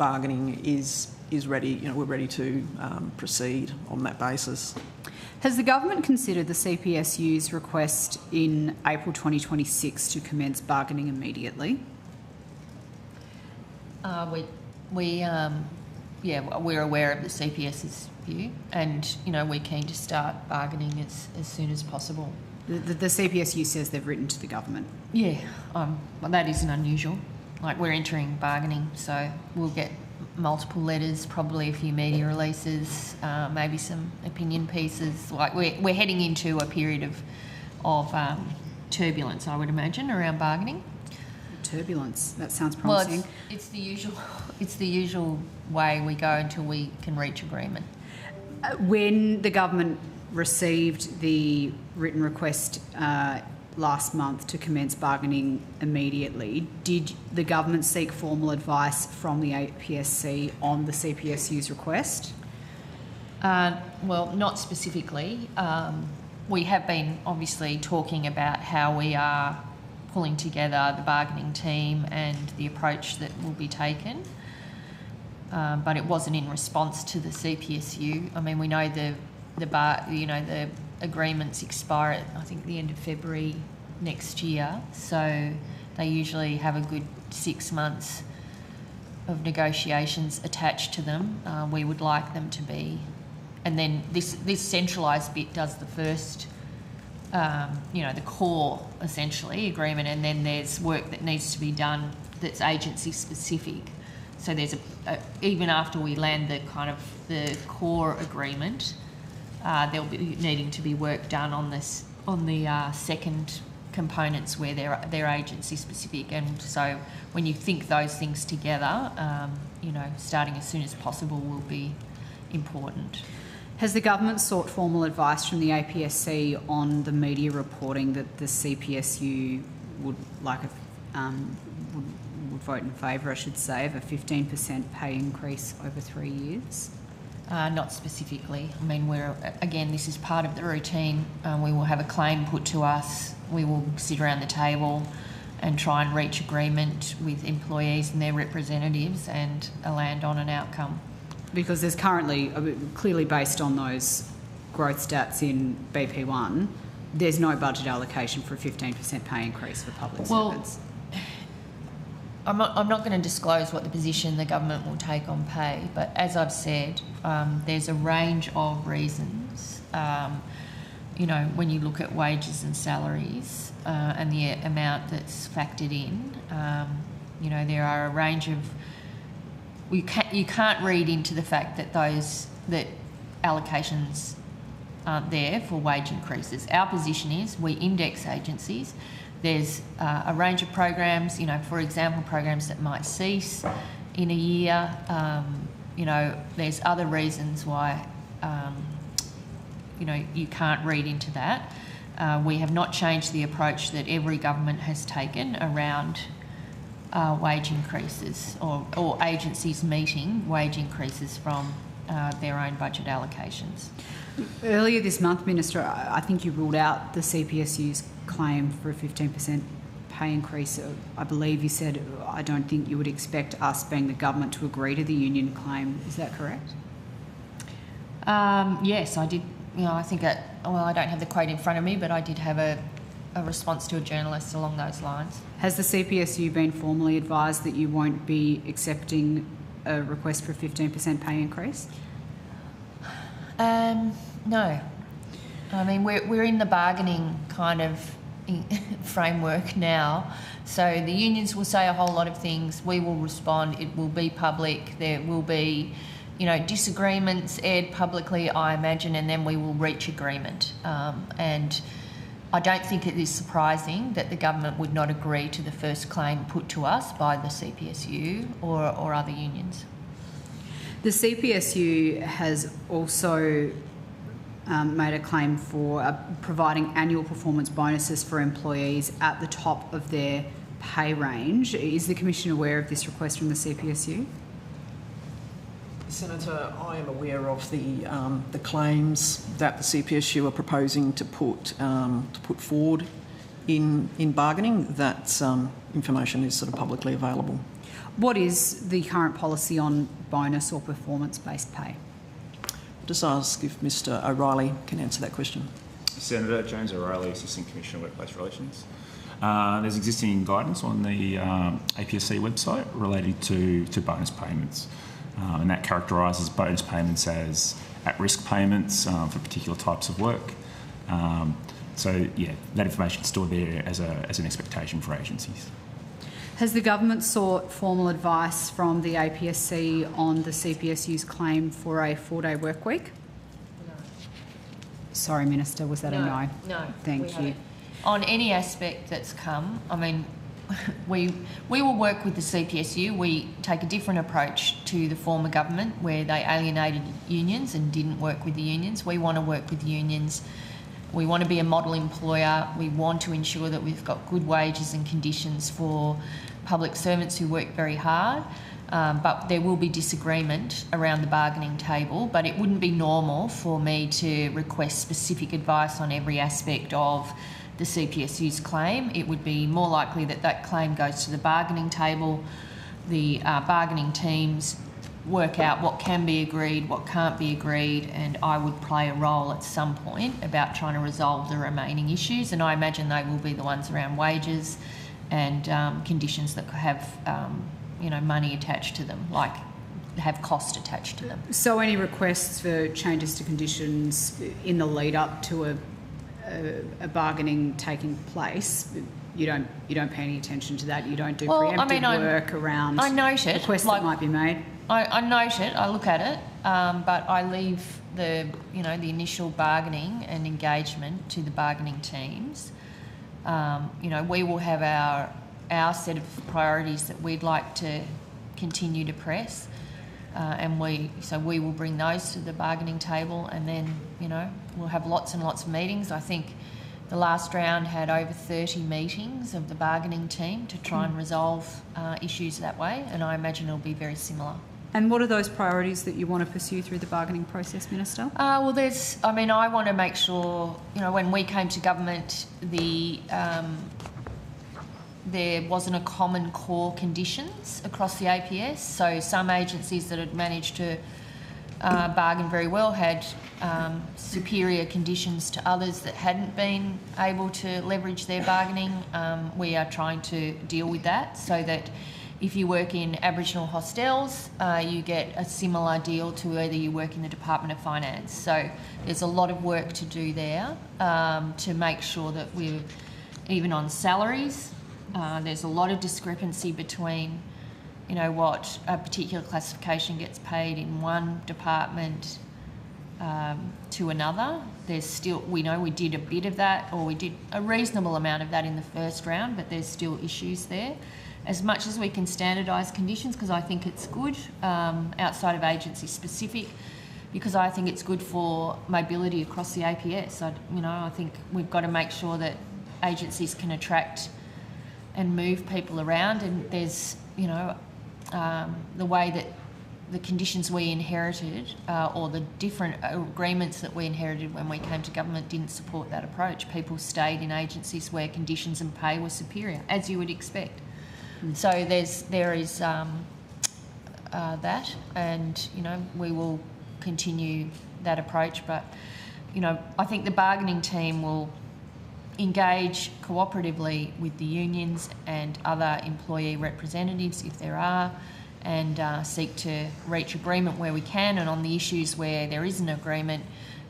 bargaining is ready. We're ready to proceed on that basis. Has the government considered the CPSU's request in April 2026 to commence bargaining immediately? We're aware of the CPS's view, and we're keen to start bargaining as soon as possible. The CPSU says they've written to the government. Yeah, well, that isn't unusual. Like, we're entering bargaining, so we'll get multiple letters, probably a few media releases, maybe some opinion pieces. Like, we're heading into a period of turbulence, I would imagine, around bargaining. Turbulence. That sounds promising. Well, it's the usual way we go until we can reach agreement. When the government received the written request last month to commence bargaining immediately, did the government seek formal advice from the APSC on the CPSU's request? Well, not specifically. We have been obviously talking about how we are pulling together the bargaining team and the approach that will be taken, but it wasn't in response to the CPSU. I mean, we know the agreements expire at, I think, the end of February next year, so they usually have a good 6 months of negotiations attached to them. We would like them to be, and then this centralised bit does the first, the core, essentially, agreement, and then there's work that needs to be done that's agency specific. So there's even after we land the core agreement, there'll be needing to be work done on the second components where they're agency specific, and so when you think those things together, starting as soon as possible will be important. Has the government sought formal advice from the APSC on the media reporting that the CPSU would vote in favour, I should say, of a 15% pay increase over 3 years? Not specifically. I mean, this is part of the routine. We will have a claim put to us. We will sit around the table and try and reach agreement with employees and their representatives and land on an outcome. Because there's currently, clearly based on those growth stats in BP1, there's no budget allocation for a 15% pay increase for public servants. I'm not going to disclose what the position the government will take on pay, but as I've said, there's a range of reasons. When you look at wages and salaries and the amount that's factored in, there are a range of. You can't read into the fact that that allocations aren't there for wage increases. Our position is we index agencies. There's a range of programs, for example, programs that might cease in a year. There's other reasons why, you can't read into that. We have not changed the approach that every government has taken around wage increases or agencies meeting wage increases from their own budget allocations. Earlier this month, Minister, I think you ruled out the CPSU's claim for a 15% pay increase. I believe you said, I don't think you would expect us, being the government, to agree to the union claim. Is that correct? Yes, I did. I think I don't have the quote in front of me, but I did have a response to a journalist along those lines. Has the CPSU been formally advised that you won't be accepting a request for a 15% pay increase? No. I mean, we're in the bargaining kind of framework now. So the unions will say a whole lot of things. We will respond. It will be public. There will be, disagreements aired publicly, I imagine, and then we will reach agreement. And I don't think it is surprising that the government would not agree to the first claim put to us by the CPSU or other unions. The CPSU has also made a claim for providing annual performance bonuses for employees at the top of their pay range. Is the Commission aware of this request from the CPSU? Senator, I am aware of the claims that the CPSU are proposing to put forward in bargaining. That information is sort of publicly available. What is the current policy on bonus or performance-based pay? Just ask if Mr O'Reilly can answer that question. Senator James O'Reilly, Assistant Commissioner Workplace Relations. There's existing guidance on the APSC website related to bonus payments, and that characterises bonus payments as at-risk payments for particular types of work. So, yeah, that information is still there as an expectation for agencies. Has the government sought formal advice from the APSC on the CPSU's claim for a 4-day work week? No. Sorry, Minister, was that a no? No. Thank you. On any aspect that's come, I mean, we will work with the CPSU. We take a different approach to the former government where they alienated unions and didn't work with the unions. We want to work with the unions. We want to be a model employer. We want to ensure that we've got good wages and conditions for public servants who work very hard. But there will be disagreement around the bargaining table, but it wouldn't be normal for me to request specific advice on every aspect of the CPSU's claim. It would be more likely that that claim goes to the bargaining table. The bargaining teams work out what can be agreed, what can't be agreed, and I would play a role at some point about trying to resolve the remaining issues, and I imagine they will be the ones around wages and conditions that have money attached to them, like have cost attached to them. So any requests for changes to conditions in the lead up to a bargaining taking place, you don't pay any attention to that. You don't do preemptive work around requests that might be made. I note it. I look at it, but I leave the initial bargaining and engagement to the bargaining teams. We will have our set of priorities that we'd like to continue to press, and we will bring those to the bargaining table, and then we'll have lots and lots of meetings. I think the last round had over 30 meetings of the bargaining team to try and resolve issues that way, and I imagine it'll be very similar. And what are those priorities that you want to pursue through the bargaining process, Minister? I want to make sure, when we came to government, there wasn't a common core conditions across the APS. So some agencies that had managed to bargain very well had superior conditions to others that hadn't been able to leverage their bargaining. We are trying to deal with that so that if you work in Aboriginal hostels, you get a similar deal to whether you work in the Department of Finance. So there's a lot of work to do there to make sure that we're, even on salaries, there's a lot of discrepancy between, what a particular classification gets paid in one department to another. There's still, we did a bit of that, or we did a reasonable amount of that in the first round, but there's still issues there. As much as we can standardise conditions, because I think it's good outside of agency specific, because I think it's good for mobility across the APS. I think we've got to make sure that agencies can attract and move people around, and there's, the way that the conditions we inherited or the different agreements that we inherited when we came to government didn't support that approach. People stayed in agencies where conditions and pay were superior, as you would expect. So there is that, and we will continue that approach. But I think the bargaining team will engage cooperatively with the unions and other employee representatives if there are, and seek to reach agreement where we can. And on the issues where there is an agreement,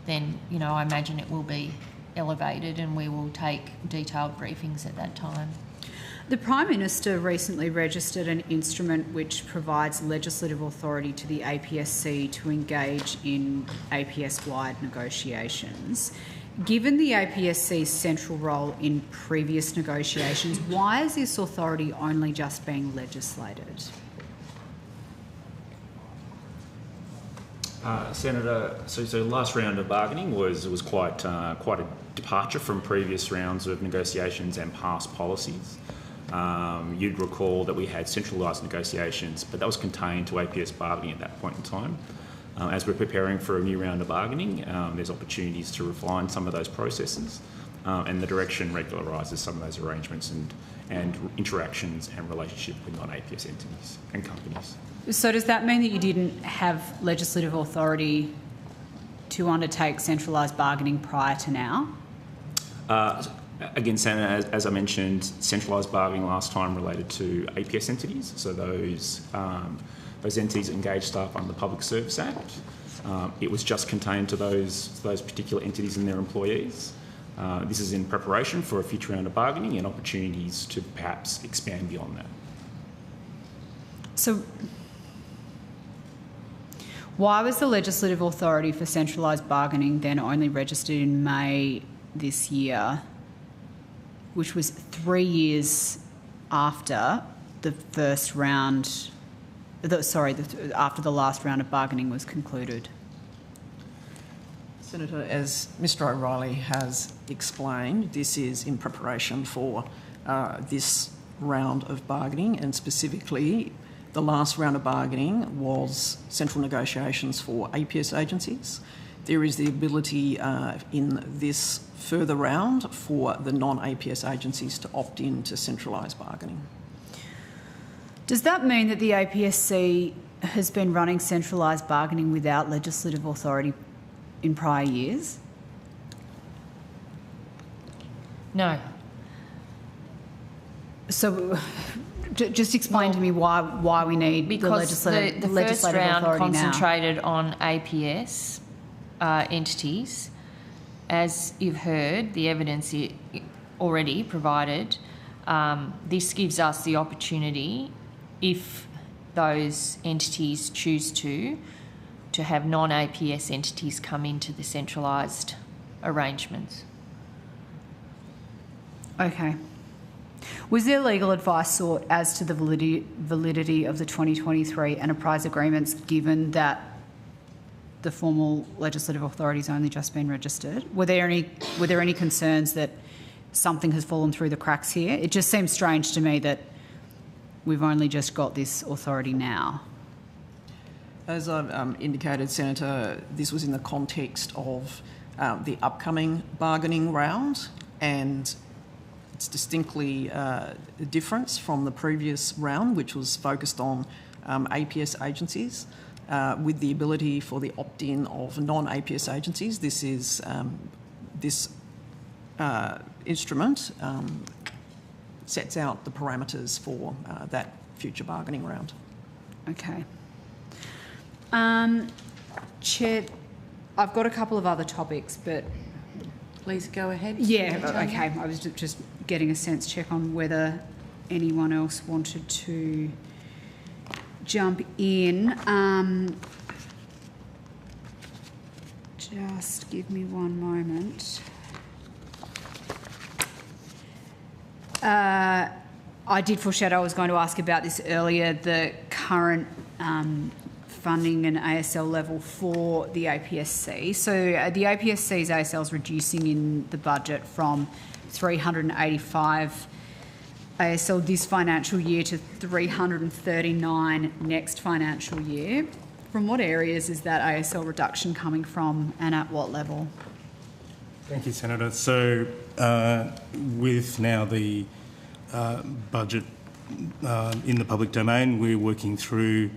then I imagine it will be elevated, and we will take detailed briefings at that time. The Prime Minister recently registered an instrument which provides legislative authority to the APSC to engage in APS-wide negotiations. Given the APSC's central role in previous negotiations, why is this authority only just being legislated? Senator, so last round of bargaining was quite a departure from previous rounds of negotiations and past policies. You'd recall that we had centralised negotiations, but that was contained to APS bargaining at that point in time. As we're preparing for a new round of bargaining, there's opportunities to refine some of those processes, and the direction regularises some of those arrangements and interactions and relationship with non-APS entities and companies. So does that mean that you didn't have legislative authority to undertake centralised bargaining prior to now? Again, Senator, as I mentioned, centralised bargaining last time related to APS entities, so those entities engage staff under the Public Service Act. It was just contained to those particular entities and their employees. This is in preparation for a future round of bargaining and opportunities to perhaps expand beyond that. So why was the legislative authority for centralised bargaining then only registered in May this year, which was 3 years after the first round, after the last round of bargaining was concluded? Senator, as Mr O'Reilly has explained, this is in preparation for this round of bargaining, and specifically the last round of bargaining was central negotiations for APS agencies. There is the ability in this further round for the non-APS agencies to opt in to centralised bargaining. Does that mean that the APSC has been running centralised bargaining without legislative authority in prior years? No. So just explain to me why we need the legislative, the first legislative round authority concentrated on APS entities. As you've heard, the evidence already provided, this gives us the opportunity, if those entities choose to have non-APS entities come into the centralised arrangements. Okay. Was there legal advice sought as to the validity of the 2023 enterprise agreements, given that the formal legislative authority's only just been registered? Were there any concerns that something has fallen through the cracks here? It just seems strange to me that we've only just got this authority now. As I've indicated, Senator, this was in the context of the upcoming bargaining round, and it's distinctly a difference from the previous round, which was focused on APS agencies, with the ability for the opt-in of non-APS agencies. This is this instrument sets out the parameters for that future bargaining round. Okay. Chair, I've got a couple of other topics, but... Please go ahead. Yeah, okay. I was just getting a sense check on whether anyone else wanted to jump in. Just give me one moment. I did foreshadow I was going to ask about this earlier, the current funding and ASL level for the APSC. So the APSC's ASL is reducing in the budget from 385 ASL this financial year to 339 next financial year. From what areas is that ASL reduction coming from, and at what level? Thank you, Senator. So with now the budget in the public domain, we're working through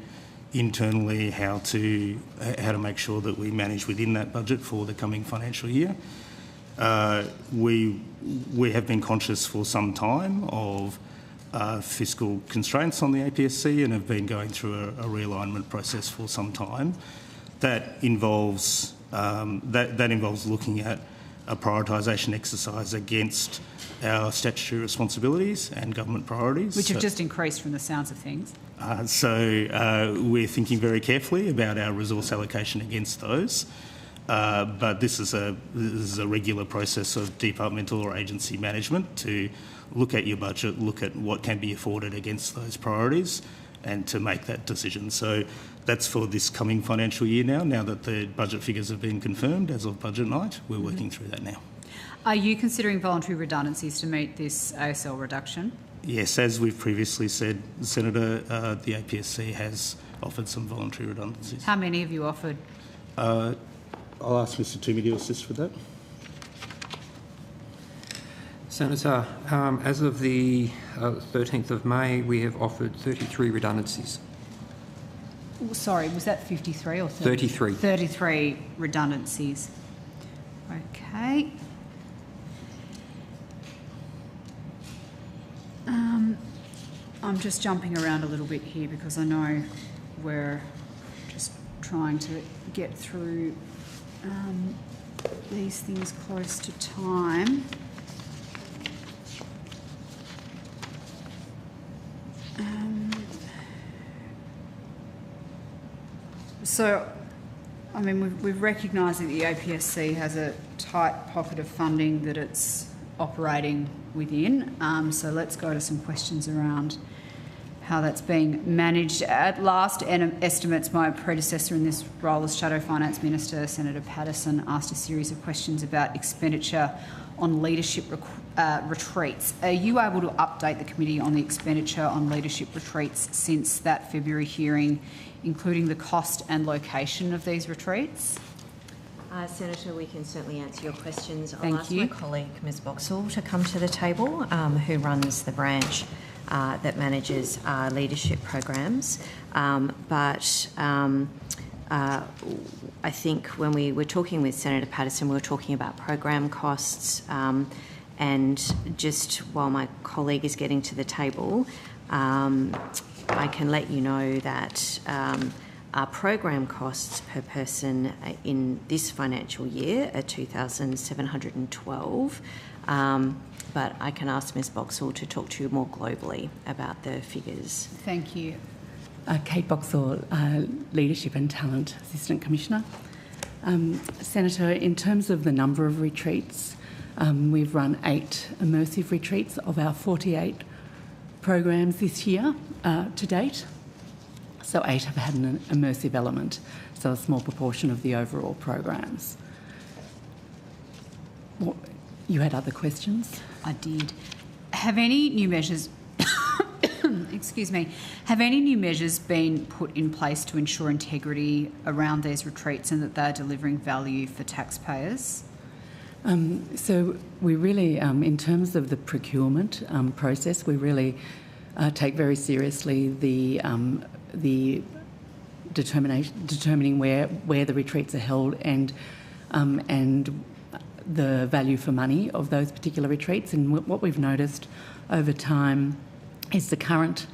internally how to make sure that we manage within that budget for the coming financial year. We have been conscious for some time of fiscal constraints on the APSC and have been going through a realignment process for some time. That involves looking at a prioritisation exercise against our statutory responsibilities and government priorities. Which have just increased from the sounds of things. So we're thinking very carefully about our resource allocation against those. But this is a regular process of departmental or agency management to look at your budget, look at what can be afforded against those priorities, and to make that decision. So that's for this coming financial year now that the budget figures have been confirmed as of budget night. We're working through that now. Are you considering voluntary redundancies to meet this ASL reduction? Yes, as we've previously said, Senator, the APSC has offered some voluntary redundancies. How many have you offered? I'll ask Mr Toomey to assist with that. Senator, as of the 13th of May, we have offered 33 redundancies. Sorry, was that 53 or 30? 33. 33 redundancies. Okay. I'm just jumping around a little bit here because I know we're just trying to get through these things close to time. So, I mean, we've recognised that the APSC has a tight pocket of funding that it's operating within. So let's go to some questions around how that's being managed. At last estimates, my predecessor in this role as Shadow Finance Minister, Senator Patterson, asked a series of questions about expenditure on leadership retreats. Are you able to update the committee on the expenditure on leadership retreats since that February hearing, including the cost and location of these retreats? Senator, we can certainly answer your questions. Thank I'll ask you. my colleague, Ms Boxall, to come to the table, who runs the branch that manages leadership programs. I think when we were talking with Senator Patterson, we were talking about program costs, and just while my colleague is getting to the table, I can let you know that our program costs per person in this financial year are $2,712, but I can ask Ms Boxall to talk to you more globally about the figures. Thank you. Kate Boxall, Leadership and Talent Assistant Commissioner. Senator, in terms of the number of retreats, we've run 8 immersive retreats of our 48 programs this year to date. So 8 have had an immersive element, so a small proportion of the overall programs. You had other questions? I did. Have any new measures excuse me, have any new measures been put in place to ensure integrity around these retreats and that they're delivering value for taxpayers? So we really, in terms of the procurement process, we really take very seriously the determining where the retreats are held and the value for money of those particular retreats. And what we've noticed over time is the current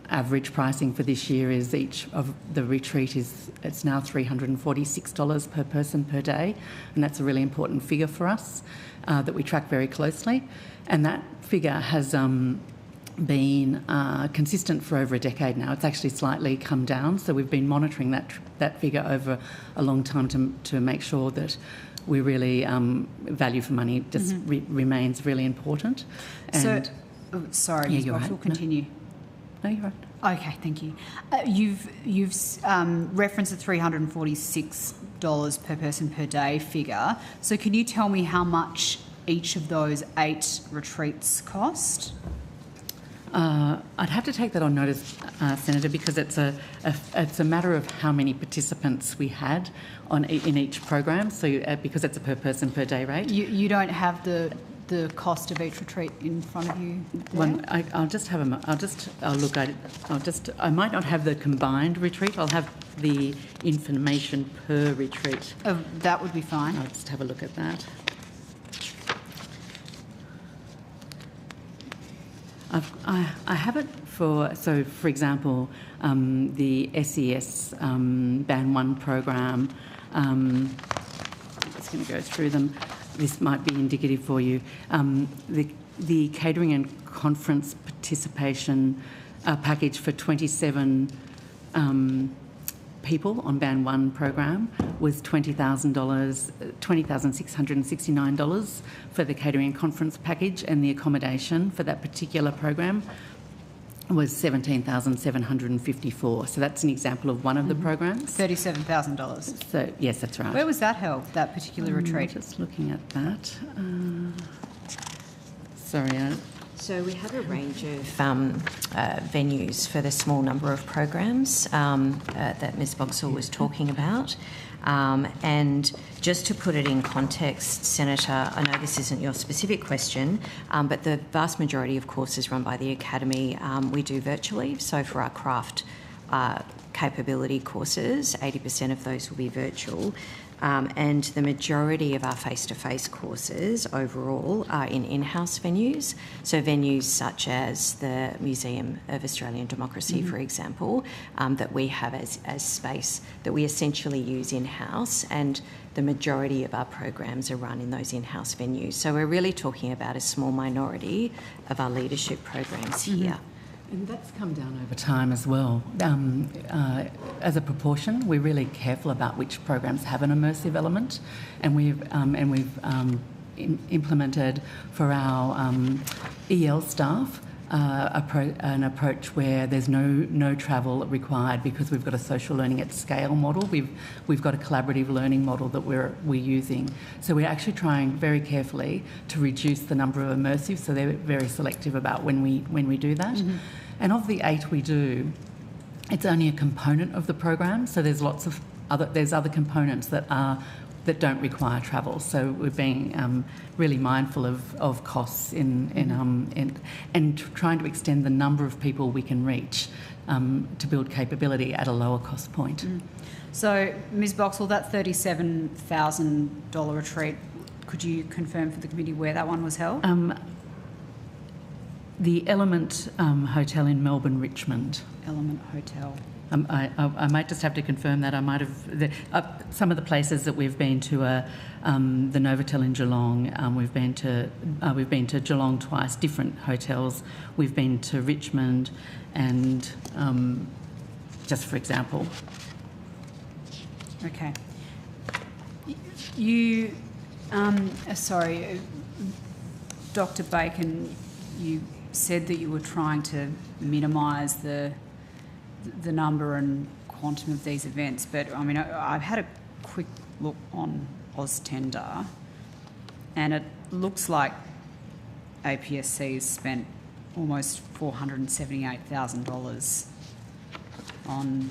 average pricing for this year is each of the retreat it's now $346 per person per day, and that's a really important figure for us that we track very closely. And that figure has been consistent for over a decade now. It's actually slightly come down, so we've been monitoring that figure over a long time to make sure that we really value for money just remains really important. And sorry, Ms. Box, we'll continue. No, you're right. Okay, thank you. You've referenced the $346 per person per day figure. So can you tell me how much each of those 8 retreats cost? I'd have to take that on notice, Senator, because it's a matter of how many participants we had in each program. So because it's a per person per day rate. You don't have the cost of each retreat in front of you there? I'll look at it. I might not have the combined retreat. I'll have the information per retreat. Oh, that would be fine. I'll just have a look at that. I have it for example, the SES Band 1 program. I'm just going to go through them. This might be indicative for you. The catering and conference participation package for 27 people on Band 1 program was $20,669 for the catering and conference package, and the accommodation for that particular program was $17,754. So that's an example of one of the programs. $37,000. So yes, that's right. Where was that held, that particular retreat? Just looking at that. Sorry, So we have a range of venues for the small number of programs that Ms Boxall was talking about. And just to put it in context, Senator, I know this isn't your specific question, but the vast majority of courses run by the Academy we do virtually. So for our craft capability courses, 80% of those will be virtual. And the majority of our face-to-face courses overall are in in-house venues. So venues such as the Museum of Australian Democracy, for example, that we have as space that we essentially use in-house, and the majority of our programs are run in those in-house venues. So we're really talking about a small minority of our leadership programs here. And that's come down over time as well. As a proportion, we're really careful about which programs have an immersive element, and we've implemented for our EL staff an approach where there's no travel required, because we've got a social learning at scale model. We've got a collaborative learning model that we're using. So we're actually trying very carefully to reduce the number of immersive. So they're very selective about when we do that. And of the 8 we do, it's only a component of the program. So there's other components that don't require travel. So we're being really mindful of costs and trying to extend the number of people we can reach to build capability at a lower cost point. So, Ms Boxall, that $37,000 retreat, could you confirm for the committee where that one was held? The Element Hotel in Melbourne, Richmond. Element Hotel. I might just have to confirm that. I might have some of the places that we've been to are the Novotel in Geelong. We've been to Geelong twice, different hotels. We've been to Richmond, and just for example. Okay. You, sorry, Dr. Bacon, you said that you were trying to minimise the number and quantum of these events, but I mean, I've had a quick look on AusTender, and it looks like APSC has spent almost $478,000 on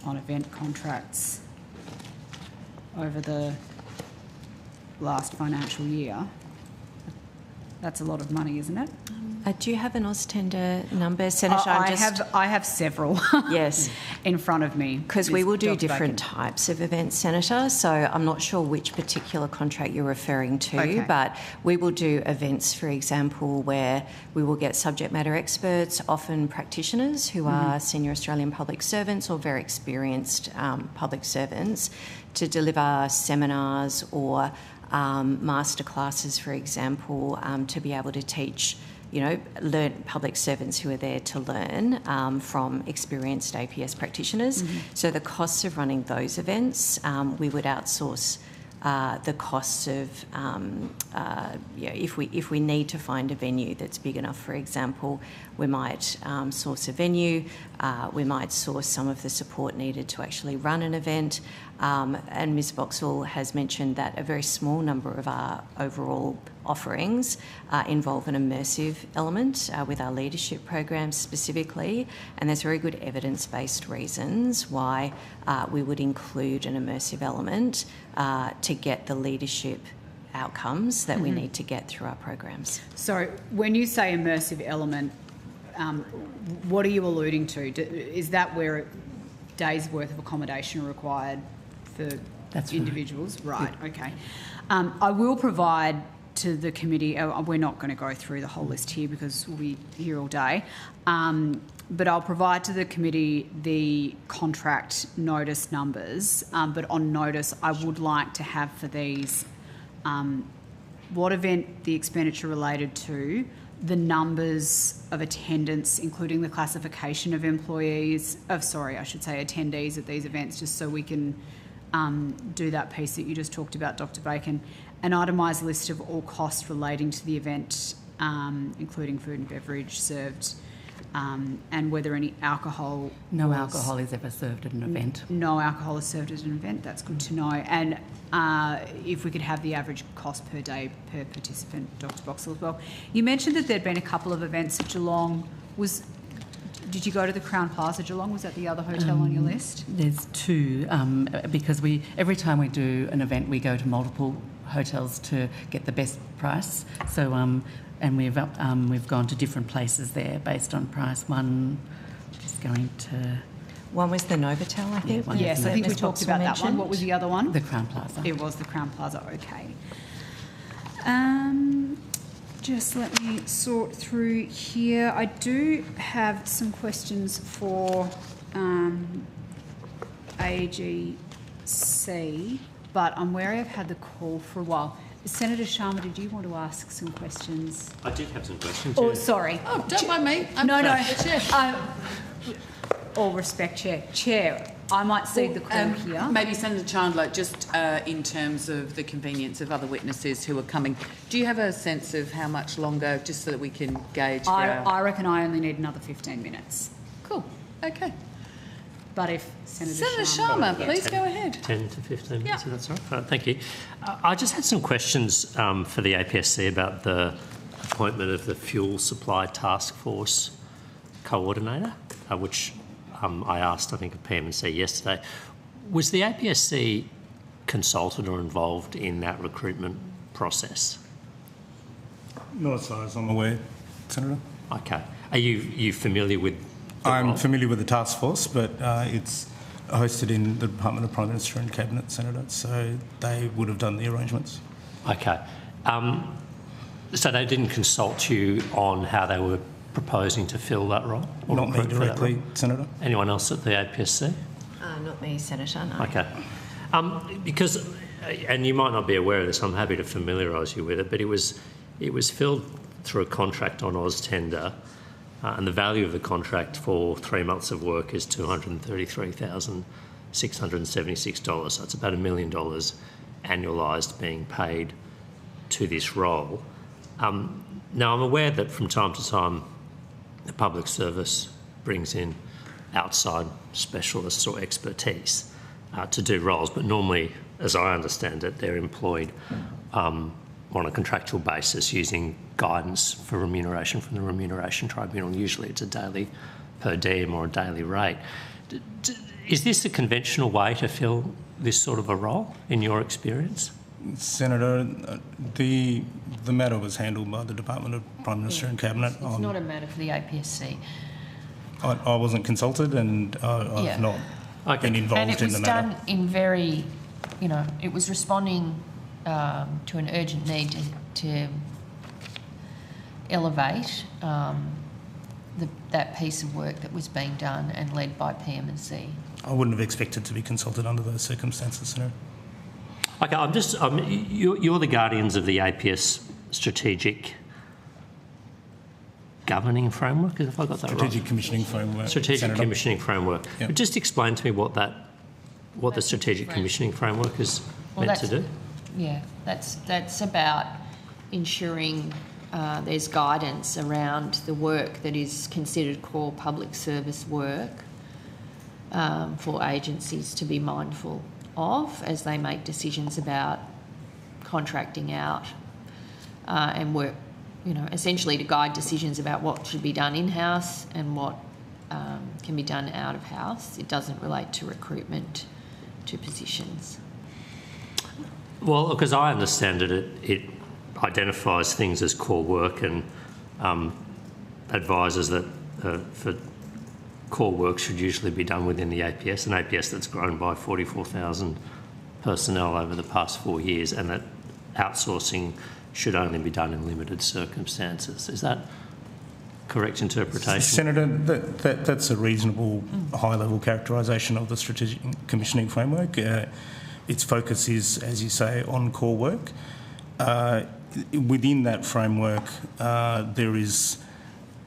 event contracts over the last financial year. That's a lot of money, isn't it? Do you have an AusTender number, Senator? I have several. Yes, in front of me. Because we will do different types of events, Senator. So I'm not sure which particular contract you're referring to, but we will do events, for example, where we will get subject matter experts, often practitioners who are senior Australian public servants or very experienced public servants, to deliver seminars or masterclasses, for example, to be able to teach, learn public servants who are there to learn from experienced APS practitioners. So the costs of running those events, we would outsource the costs of, if we need to find a venue that's big enough, for example, we might source a venue, we might source some of the support needed to actually run an event. And Ms Boxall has mentioned that a very small number of our overall offerings involve an immersive element with our leadership programs specifically, and there's very good evidence-based reasons why we would include an immersive element to get the leadership outcomes that we need to get through our programs. So when you say immersive element, what are you alluding to? Is that where days' worth of accommodation are required for individuals? Right, okay. I will provide to the committee, we're not going to go through the whole list here because we'll be here all day, but I'll provide to the committee the contract notice numbers, but on notice I would like to have for these what event the expenditure related to, the numbers of attendance, including the classification of attendees at these events, just so we can do that piece that you just talked about, Dr. Bacon. An itemised list of all costs relating to the event, including food and beverage served, and whether any alcohol No alcohol is ever served at an event. No alcohol is served at an event. That's good to know. And if we could have the average cost per day per participant, Dr. Boxall, as well. You mentioned that there'd been a couple of events at Geelong. Did you go to the Crown Plaza Geelong? Was that the other hotel on your list? There's two, because every time we do an event, we go to multiple hotels to get the best price. So, and we've gone to different places there based on price. One was the Novotel, I think. Yes, I think we talked about that one. What was the other one? The Crown Plaza. It was the Crown Plaza. Okay. Just let me sort through here. I do have some questions for AGC, but I'm wary I've had the call for a while. Senator Sharma, did you want to ask some questions? I did have some questions. Oh, sorry. Oh, don't mind me. No. All respect, Chair, I might cede the call here. Maybe Senator Chandler, just in terms of the convenience of other witnesses who are coming, do you have a sense of how much longer, just so that we can gauge? I reckon I only need another 15 minutes. Cool. Okay. But if Senator Sharma, please go ahead. 10 to 15 minutes, if that's all right. Thank you. I just had some questions for the APSC about the appointment of the Fuel Supply Task Force Coordinator, which I asked, I think, of PM&C yesterday. Was the APSC consulted or involved in that recruitment process? Not as far as I'm aware, Senator. Okay. Are you familiar with the I'm role? familiar with the task force, but it's hosted in the Department of Prime Minister and Cabinet, Senator, so they would have done the arrangements. Okay. So they didn't consult you on how they were proposing to fill that role? Not me directly, Senator. Anyone else at the APSC? Not me, Senator, no. Okay. Because, and you might not be aware of this, I'm happy to familiarise you with it, but it was filled through a contract on AusTender, and the value of the contract for 3 months of work is $233,676. So it's about $1 million annualised being paid to this role. Now, I'm aware that from time to time the public service brings in outside specialists or expertise to do roles, but normally, as I understand it, they're employed on a contractual basis using guidance for remuneration from the Remuneration Tribunal. Usually it's a daily per diem or a daily rate. Is this a conventional way to fill this sort of a role, in your experience? Senator, the matter was handled by the Department of Prime Minister and Cabinet. It's not a matter for the APSC. I wasn't consulted, and I've not been involved in the matter. And it was done in very, it was responding to an urgent need to elevate that piece of work that was being done and led by PM&C. I wouldn't have expected to be consulted under those circumstances, Senator. Okay, you're the guardians of the APS strategic governing framework, if I got that right? Strategic commissioning framework. Strategic Senator. commissioning framework. Yep. But just explain to me what the strategic commissioning framework is meant to do. Yeah, that's about ensuring there's guidance around the work that is considered core public service work for agencies to be mindful of as they make decisions about contracting out and work, essentially to guide decisions about what should be done in-house and what can be done out of house. It doesn't relate to recruitment to positions. Well, because I understand it identifies things as core work and advises that for core work should usually be done within the APS, an APS that's grown by 44,000 personnel over the past 4 years, and that outsourcing should only be done in limited circumstances. Is that correct interpretation? Senator, that's a reasonable high-level characterisation of the strategic commissioning framework. Its focus is, as you say, on core work. Within that framework, there is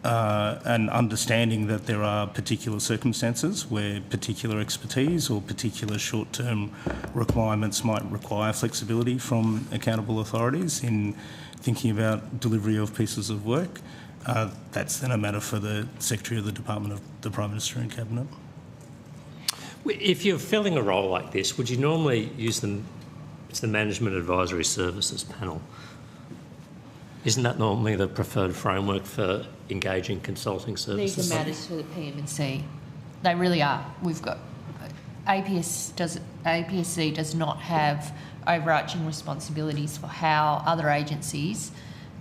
an understanding that there are particular circumstances where particular expertise or particular short-term requirements might require flexibility from accountable authorities in thinking about delivery of pieces of work. That's then a matter for the Secretary of the Department of the Prime Minister and Cabinet. If you're filling a role like this, would you normally use the Management Advisory Services panel? Isn't that normally the preferred framework for engaging consulting services? These are matters for the PM&C. They really are. We've got APSC does not have overarching responsibilities for how other agencies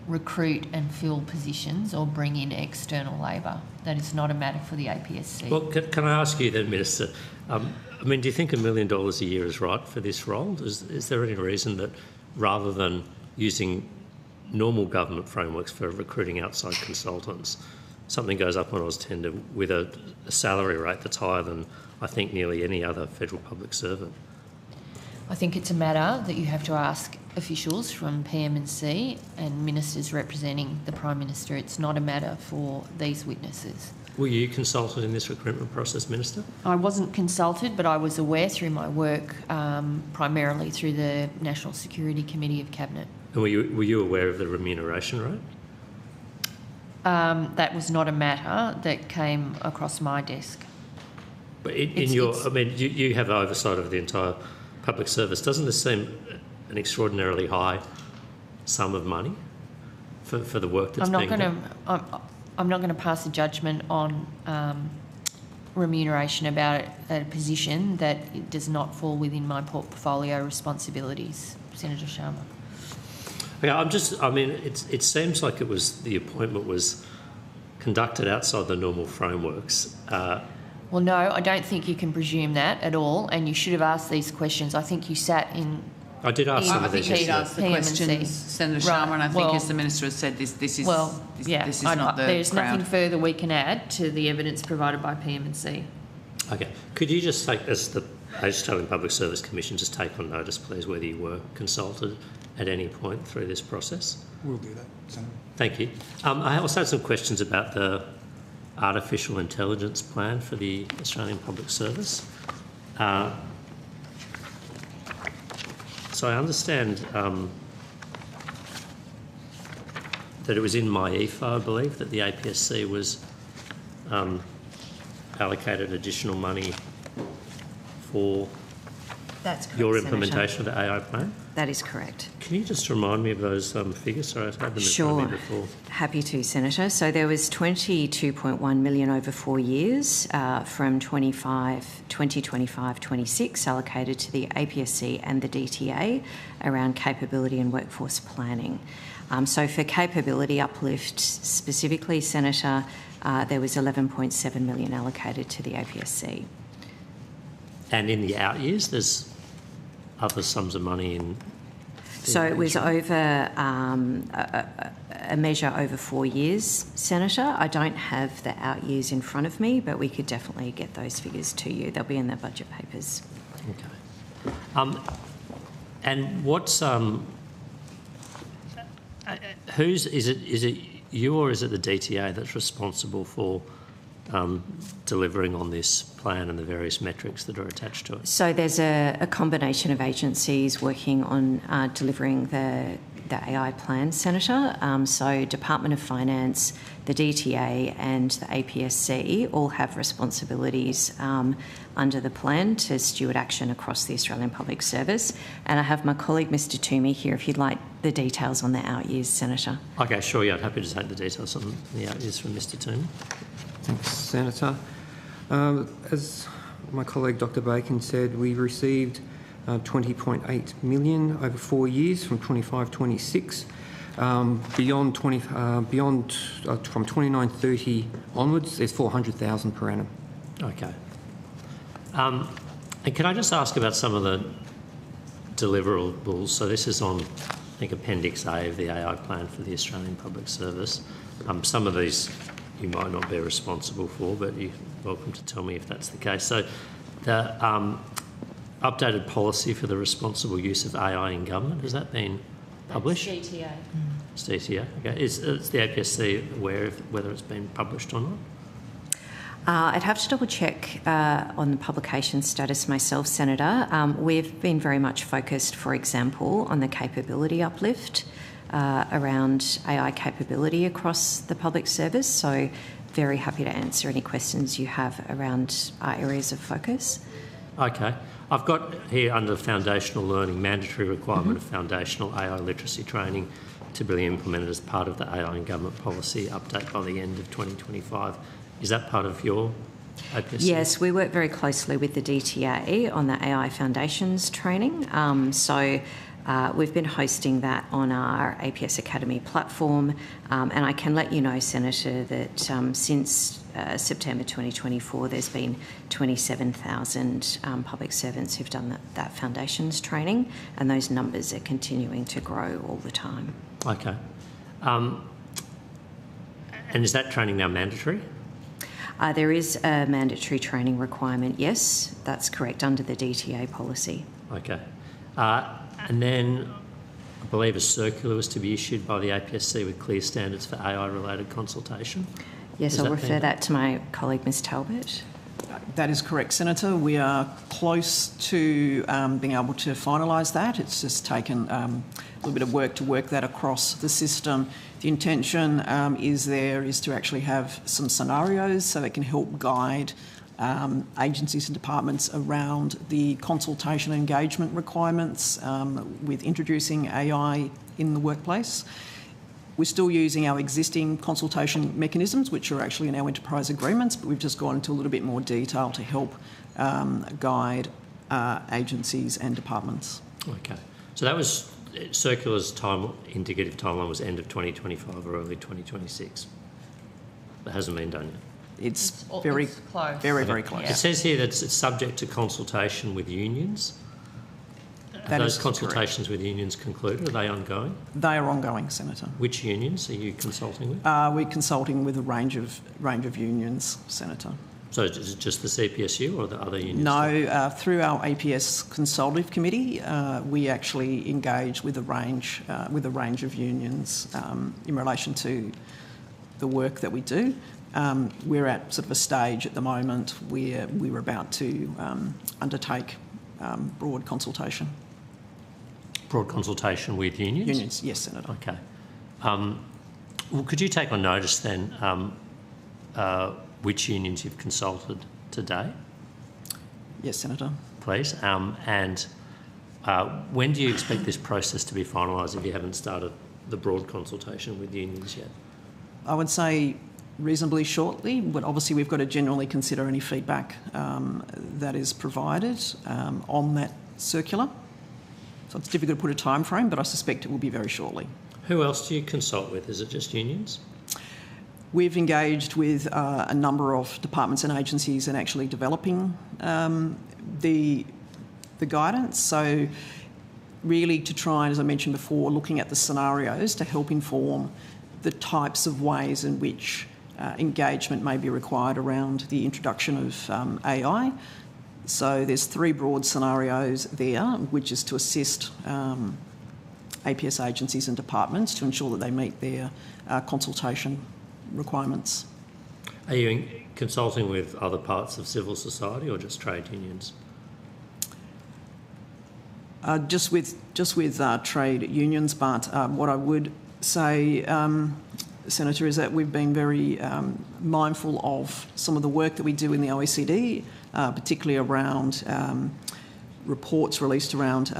recruit and fill positions or bring in external labour. That is not a matter for the APSC. Well, can I ask you then, Minister, I mean, do you think $1 million a year is right for this role? Is there any reason that rather than using normal government frameworks for recruiting outside consultants, something goes up on AusTender with a salary rate that's higher than, I think, nearly any other federal public servant? I think it's a matter that you have to ask officials from PM&C and ministers representing the Prime Minister. It's not a matter for these witnesses. Were you consulted in this recruitment process, Minister? I wasn't consulted, but I was aware through my work, primarily through the National Security Committee of Cabinet. And were you aware of the remuneration rate? That was not a matter that came across my desk. But you have oversight of the entire public service. Doesn't this seem an extraordinarily high sum of money for the work that's being done? I'm not going to pass a judgment on remuneration about a position that does not fall within my portfolio responsibilities, Senator Sharma. Okay, it seems like the appointment was conducted outside the normal frameworks. Well, no, I don't think you can presume that at all, and you should have asked these questions. I think you sat in... I did ask some of these. I think he asked the questions, Senator Sharma, and I think, as the Minister has said, this is not the there's crowd. nothing further we can add to the evidence provided by PM&C. Okay. Could you just take, as the Australian Public Service Commission, just take on notice, please, whether you were consulted at any point through this process? We'll do that, Senator. Thank you. I also had some questions about the artificial intelligence plan for the Australian Public Service. So I understand that it was in my EFA, I believe, that the APSC was allocated additional money for That's correct, your Senator. implementation of the AI plan? That is correct. Can you just remind me of those figures? Sorry, I've had them in front of me before. Happy to, Senator. So there was $22.1 million over 4 years from 2025-26 allocated to the APSC and the DTA around capability and workforce planning. So for capability uplift specifically, Senator, there was $11.7 million allocated to the APSC. And in the out years, there's other sums of money in... So it was over a measure over 4 years, Senator. I don't have the out years in front of me, but we could definitely get those figures to you. They'll be in the budget papers. Okay. And what's... is it you or is it the DTA that's responsible for delivering on this plan and the various metrics that are attached to it? So there's a combination of agencies working on delivering the AI plan, Senator. So Department of Finance, the DTA and the APSC all have responsibilities under the plan to steward action across the Australian Public Service. And I have my colleague, Mr Toomey, here if you'd like the details on the out years, Senator. Okay, sure, yeah, I'm happy to take the details on the out years from Mr Toomey. Thanks, Senator. As my colleague Dr Bacon said, we received $20.8 million over 4 years from 25-26. From 29-30 onwards, there's $400,000 per annum. Okay. And can I just ask about some of the deliverables? So this is on, I think, Appendix A of the AI plan for the Australian Public Service. Some of these you might not be responsible for, but you're welcome to tell me if that's the case. So the updated policy for the responsible use of AI in government, has that been published? It's DTA. It's DTA, okay. Is the APSC aware of whether it's been published or not? I'd have to double check on the publication status myself, Senator. We've been very much focused, for example, on the capability uplift around AI capability across the public service. So very happy to answer any questions you have around our areas of focus. Okay. I've got here under foundational learning, mandatory requirement of foundational AI literacy training to be implemented as part of the AI and government policy update by the end of 2025. Is that part of your APSC? Yes, we work very closely with the DTA on the AI Foundations training. We've been hosting that on our APS Academy platform, and I can let you know, Senator, that since September 2024, there's been 27,000 public servants who've done that foundations training, and those numbers are continuing to grow all the time. Okay. And is that training now mandatory? There is a mandatory training requirement, yes, that's correct, under the DTA policy. Okay. And then I believe a circular was to be issued by the APSC with clear standards for AI-related consultation. Yes, I'll refer that to my colleague, Ms Talbot. That is correct, Senator. We are close to being able to finalise that. It's just taken a little bit of work to work that across the system. The intention is to actually have some scenarios so it can help guide agencies and departments around the consultation and engagement requirements with introducing AI in the workplace. We're still using our existing consultation mechanisms, which are actually in our enterprise agreements, but we've just gone into a little bit more detail to help guide agencies and departments. Okay. So that was circular's indicative timeline was end of 2025 or early 2026. That hasn't been done yet. It's very close. Very close. It says here that it's subject to consultation with unions. Are those consultations with unions concluded? Are they ongoing? They are ongoing, Senator. Which unions are you consulting with? We're consulting with a range of unions, Senator. So is it just the CPSU or the other unions? No, through our APS Consultative Committee, we actually engage with a range of unions in relation to the work that we do. We're at sort of a stage at the moment where we're about to undertake broad consultation. Broad consultation with unions? Unions, yes, Senator. Okay. Well, could you take on notice then which unions you've consulted today? Yes, Senator. Please. And when do you expect this process to be finalised if you haven't started the broad consultation with unions yet? I would say reasonably shortly, but obviously we've got to generally consider any feedback that is provided on that circular. So it's difficult to put a time frame, but I suspect it will be very shortly. Who else do you consult with? Is it just unions? We've engaged with a number of departments and agencies in actually developing the guidance. So really to try, as I mentioned before, looking at the scenarios to help inform the types of ways in which engagement may be required around the introduction of AI. So there's 3 broad scenarios there, which is to assist APS agencies and departments to ensure that they meet their consultation requirements. Are you consulting with other parts of civil society or just trade unions? Just with trade unions, but what I would say, Senator, is that we've been very mindful of some of the work that we do in the OECD, particularly around reports released around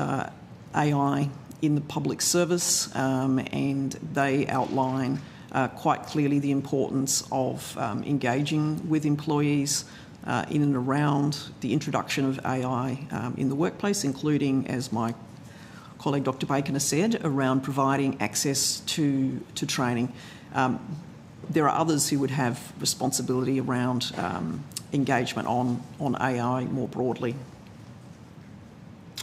AI in the public service, and they outline quite clearly the importance of engaging with employees in and around the introduction of AI in the workplace, including, as my colleague Dr. Bacon has said, around providing access to training. There are others who would have responsibility around engagement on AI more broadly.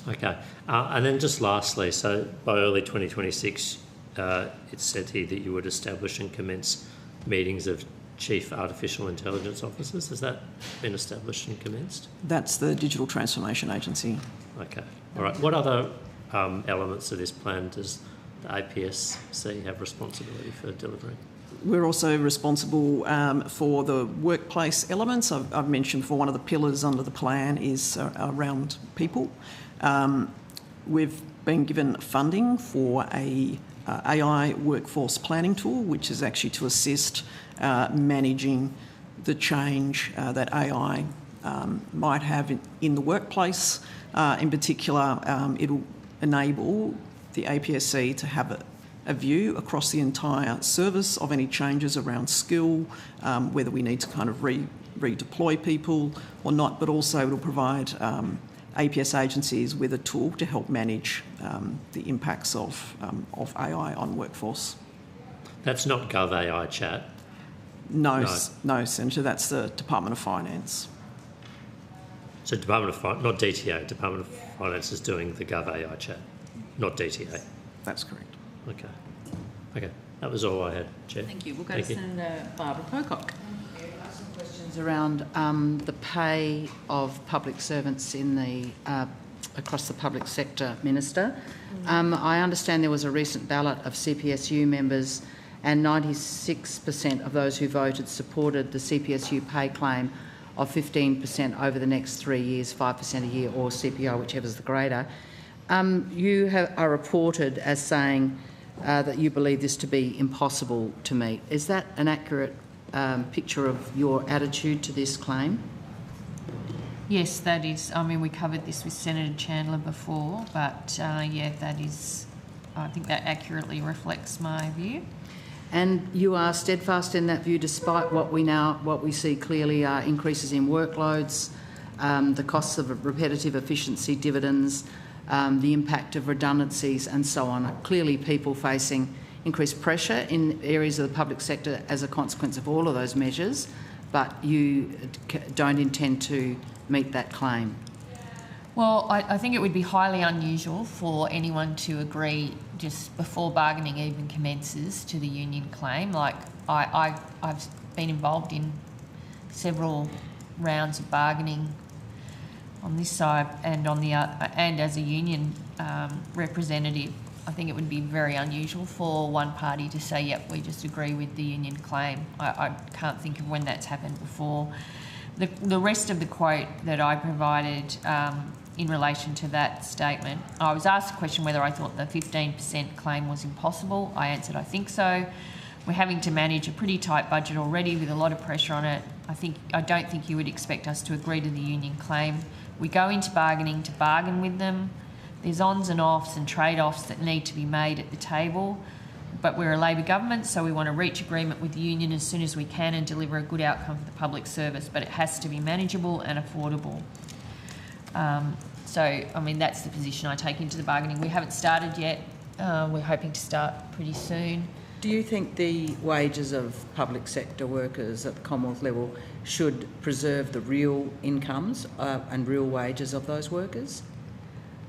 Okay. And then just lastly, so by early 2026, it's said here that you would establish and commence meetings of Chief Artificial Intelligence Officers. Has that been established and commenced? That's the Digital Transformation Agency. Okay. All right. What other elements of this plan does the APSC have responsibility for delivering? We're also responsible for the workplace elements. I've mentioned before, one of the pillars under the plan is around people. We've been given funding for a AI workforce planning tool, which is actually to assist managing the change that AI might have in the workplace. In particular, it'll enable the APSC to have a view across the entire service of any changes around skill, whether we need to kind of redeploy people or not, but also it'll provide APS agencies with a tool to help manage the impacts of AI on workforce. That's not Gov AI chat. No, Senator, that's the Department of Finance. So Department of Finance, not DTA, Department of Finance is doing the Gov AI chat, not DTA. That's correct. Okay, that was all I had, Chair. Thank you. We'll go to Senator Barbara Pocock. Some questions around the pay of public servants in the across the public sector, Minister. I understand there was a recent ballot of CPSU members and 96% of those who voted supported the CPSU pay claim of 15% over the next 3 years, 5% a year, or CPI, whichever is the greater. You are reported as saying that you believe this to be impossible to meet. Is that an accurate picture of your attitude to this claim? Yes, that is. I mean, we covered this with Senator Chandler before, but yeah, that is. I think that accurately reflects my view. And you are steadfast in that view, despite what we see clearly are increases in workloads, the costs of repetitive efficiency dividends, the impact of redundancies and so on. Clearly people facing increased pressure in areas of the public sector as a consequence of all of those measures, but you don't intend to meet that claim. Well, I think it would be highly unusual for anyone to agree just before bargaining even commences to the union claim. Like, I've been involved in several rounds of bargaining on this side and on the and as a union representative. I think it would be very unusual for one party to say, yep, we just agree with the union claim. I can't think of when that's happened before. The rest of the quote that I provided in relation to that statement, I was asked a question whether I thought the 15% claim was impossible. I answered, I think so. We're having to manage a pretty tight budget already with a lot of pressure on it. I don't think you would expect us to agree to the union claim. We go into bargaining to bargain with them. There's ons and offs and trade-offs that need to be made at the table. But we're a Labor government, so we want to reach agreement with the union as soon as we can and deliver a good outcome for the public service. But it has to be manageable and affordable. So, I mean, that's the position I take into the bargaining. We haven't started yet. We're hoping to start pretty soon. Do you think the wages of public sector workers at the Commonwealth level should preserve the real incomes and real wages of those workers?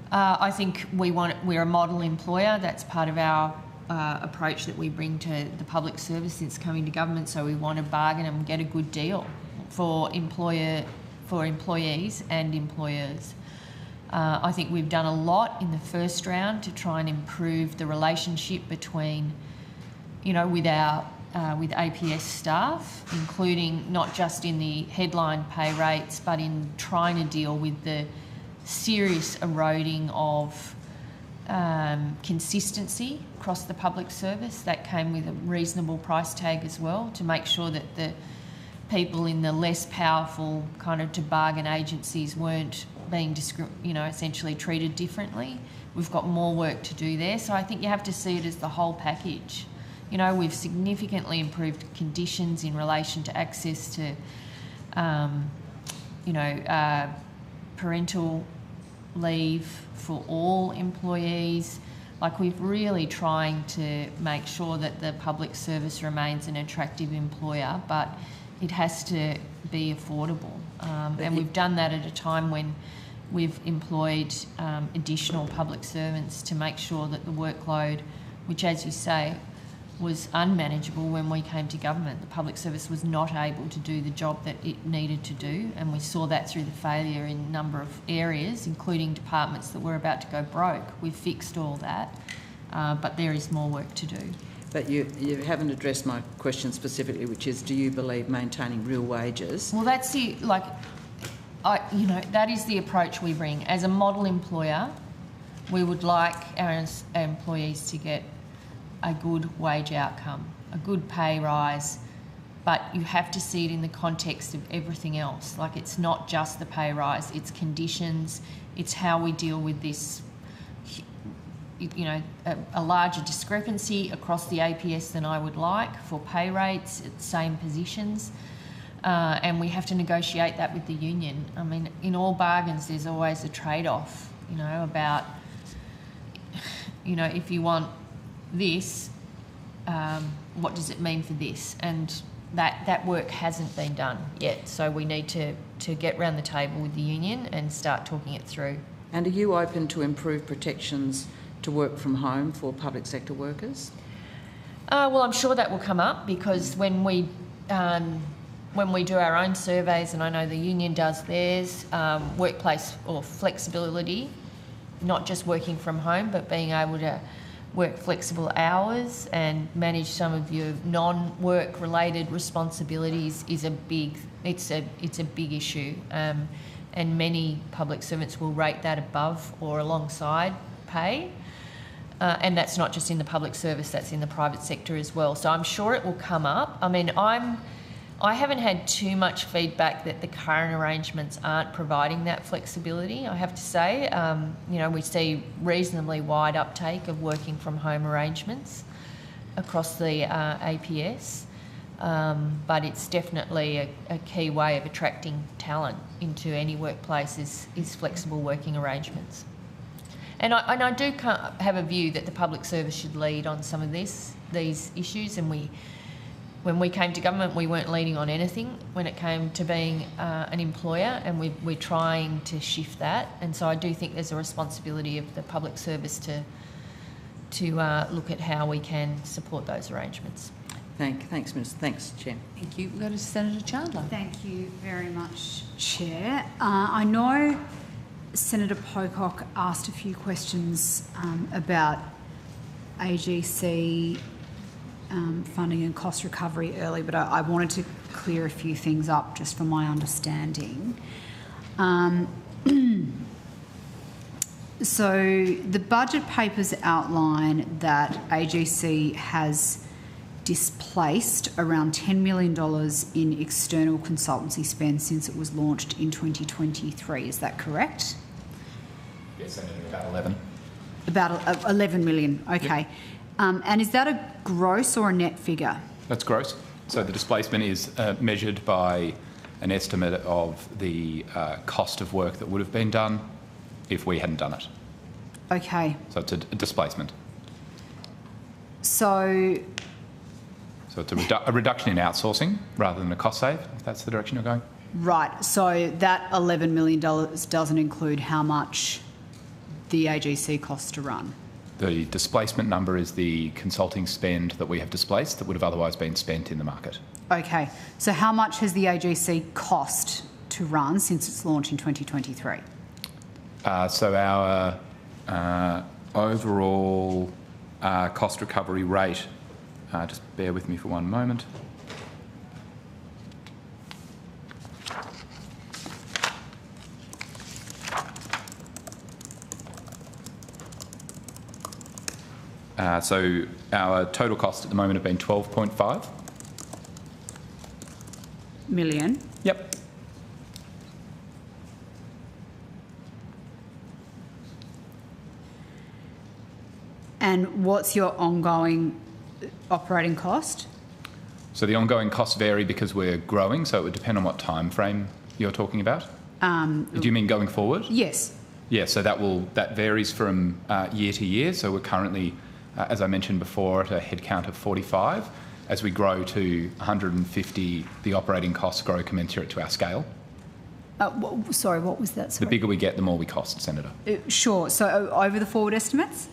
I think we're a model employer. That's part of our approach that we bring to the public service since coming to government. So we want to bargain and get a good deal for employees and employers. I think we've done a lot in the first round to try and improve the relationship between, with APS staff, including not just in the headline pay rates, but in trying to deal with the serious eroding of consistency across the public service. That came with a reasonable price tag as well, to make sure that the people in the less powerful kind of to bargain agencies weren't being essentially treated differently. We've got more work to do there, so I think you have to see it as the whole package. We've significantly improved conditions in relation to access to, parental leave for all employees. Like, we're really trying to make sure that the public service remains an attractive employer, but it has to be affordable. And we've done that at a time when we've employed additional public servants to make sure that the workload, which, as you say, was unmanageable when we came to government. The public service was not able to do the job that it needed to do, and we saw that through the failure in a number of areas, including departments that were about to go broke. We've fixed all that, but there is more work to do. But you haven't addressed my question specifically, which is, do you believe maintaining real wages? Well, that's that is the approach we bring. As a model employer, we would like our employees to get a good wage outcome, a good pay rise, but you have to see it in the context of everything else. Like, it's not just the pay rise, it's conditions, it's how we deal with this, you know, a larger discrepancy across the APS than I would like for pay rates at the same positions. And we have to negotiate that with the union. I mean, in all bargains, there's always a trade-off, you know, about, you know, if you want this, what does it mean for this? And that work hasn't been done yet. So we need to get round the table with the union and start talking it through. And are you open to improved protections to work from home for public sector workers? Well, I'm sure that will come up, because when we do our own surveys, and I know the union does theirs, workplace or flexibility, not just working from home, but being able to work flexible hours and manage some of your non-work related responsibilities is a big issue, and many public servants will rate that above or alongside pay. And that's not just in the public service, that's in the private sector as well. So I'm sure it will come up. I mean, I haven't had too much feedback that the current arrangements aren't providing that flexibility, I have to say. You know, we see reasonably wide uptake of working from home arrangements across the APS, but it's definitely a key way of attracting talent into any workplace is flexible working arrangements. And I do have a view that the public service should lead on some of these issues, and when we came to government, we weren't leading on anything when it came to being an employer, and we're trying to shift that. And so I do think there's a responsibility of the public service to look at how we can support those arrangements. Thanks, Minister. Thanks, Chair. Thank you. We'll go to Senator Chandler. Thank you very much, Chair. I know Senator Pocock asked a few questions about AGC funding and cost recovery early, but I wanted to clear a few things up just from my understanding. So the budget papers outline that AGC has displaced around $10 million in external consultancy spend since it was launched in 2023. Is that correct? Yes, Senator, about 11. About 11 million, okay. Yep. And is that a gross or a net figure? That's gross. So the displacement is measured by an estimate of the cost of work that would have been done if we hadn't done it. Okay. So it's a displacement. So it's a reduction in outsourcing rather than a cost save, if that's the direction you're going. Right. So that $11 million doesn't include how much the AGC costs to run? The displacement number is the consulting spend that we have displaced that would have otherwise been spent in the market. Okay. So how much has the AGC cost to run since its launch in 2023? So our overall cost recovery rate, just bear with me for one moment. So our total costs at the moment have been 12.5 million. Yep. And what's your ongoing operating cost? So the ongoing costs vary because we're growing, so it would depend on what time frame you're talking about. Do you mean going forward? Yes. Yeah, so that varies from year to year. So we're currently, as I mentioned before, at a headcount of 45. As we grow to 150, the operating costs grow commensurate to our scale. Sorry, what was that? Sorry. The bigger we get, the more we cost, Senator. Sure. So over the forward estimates?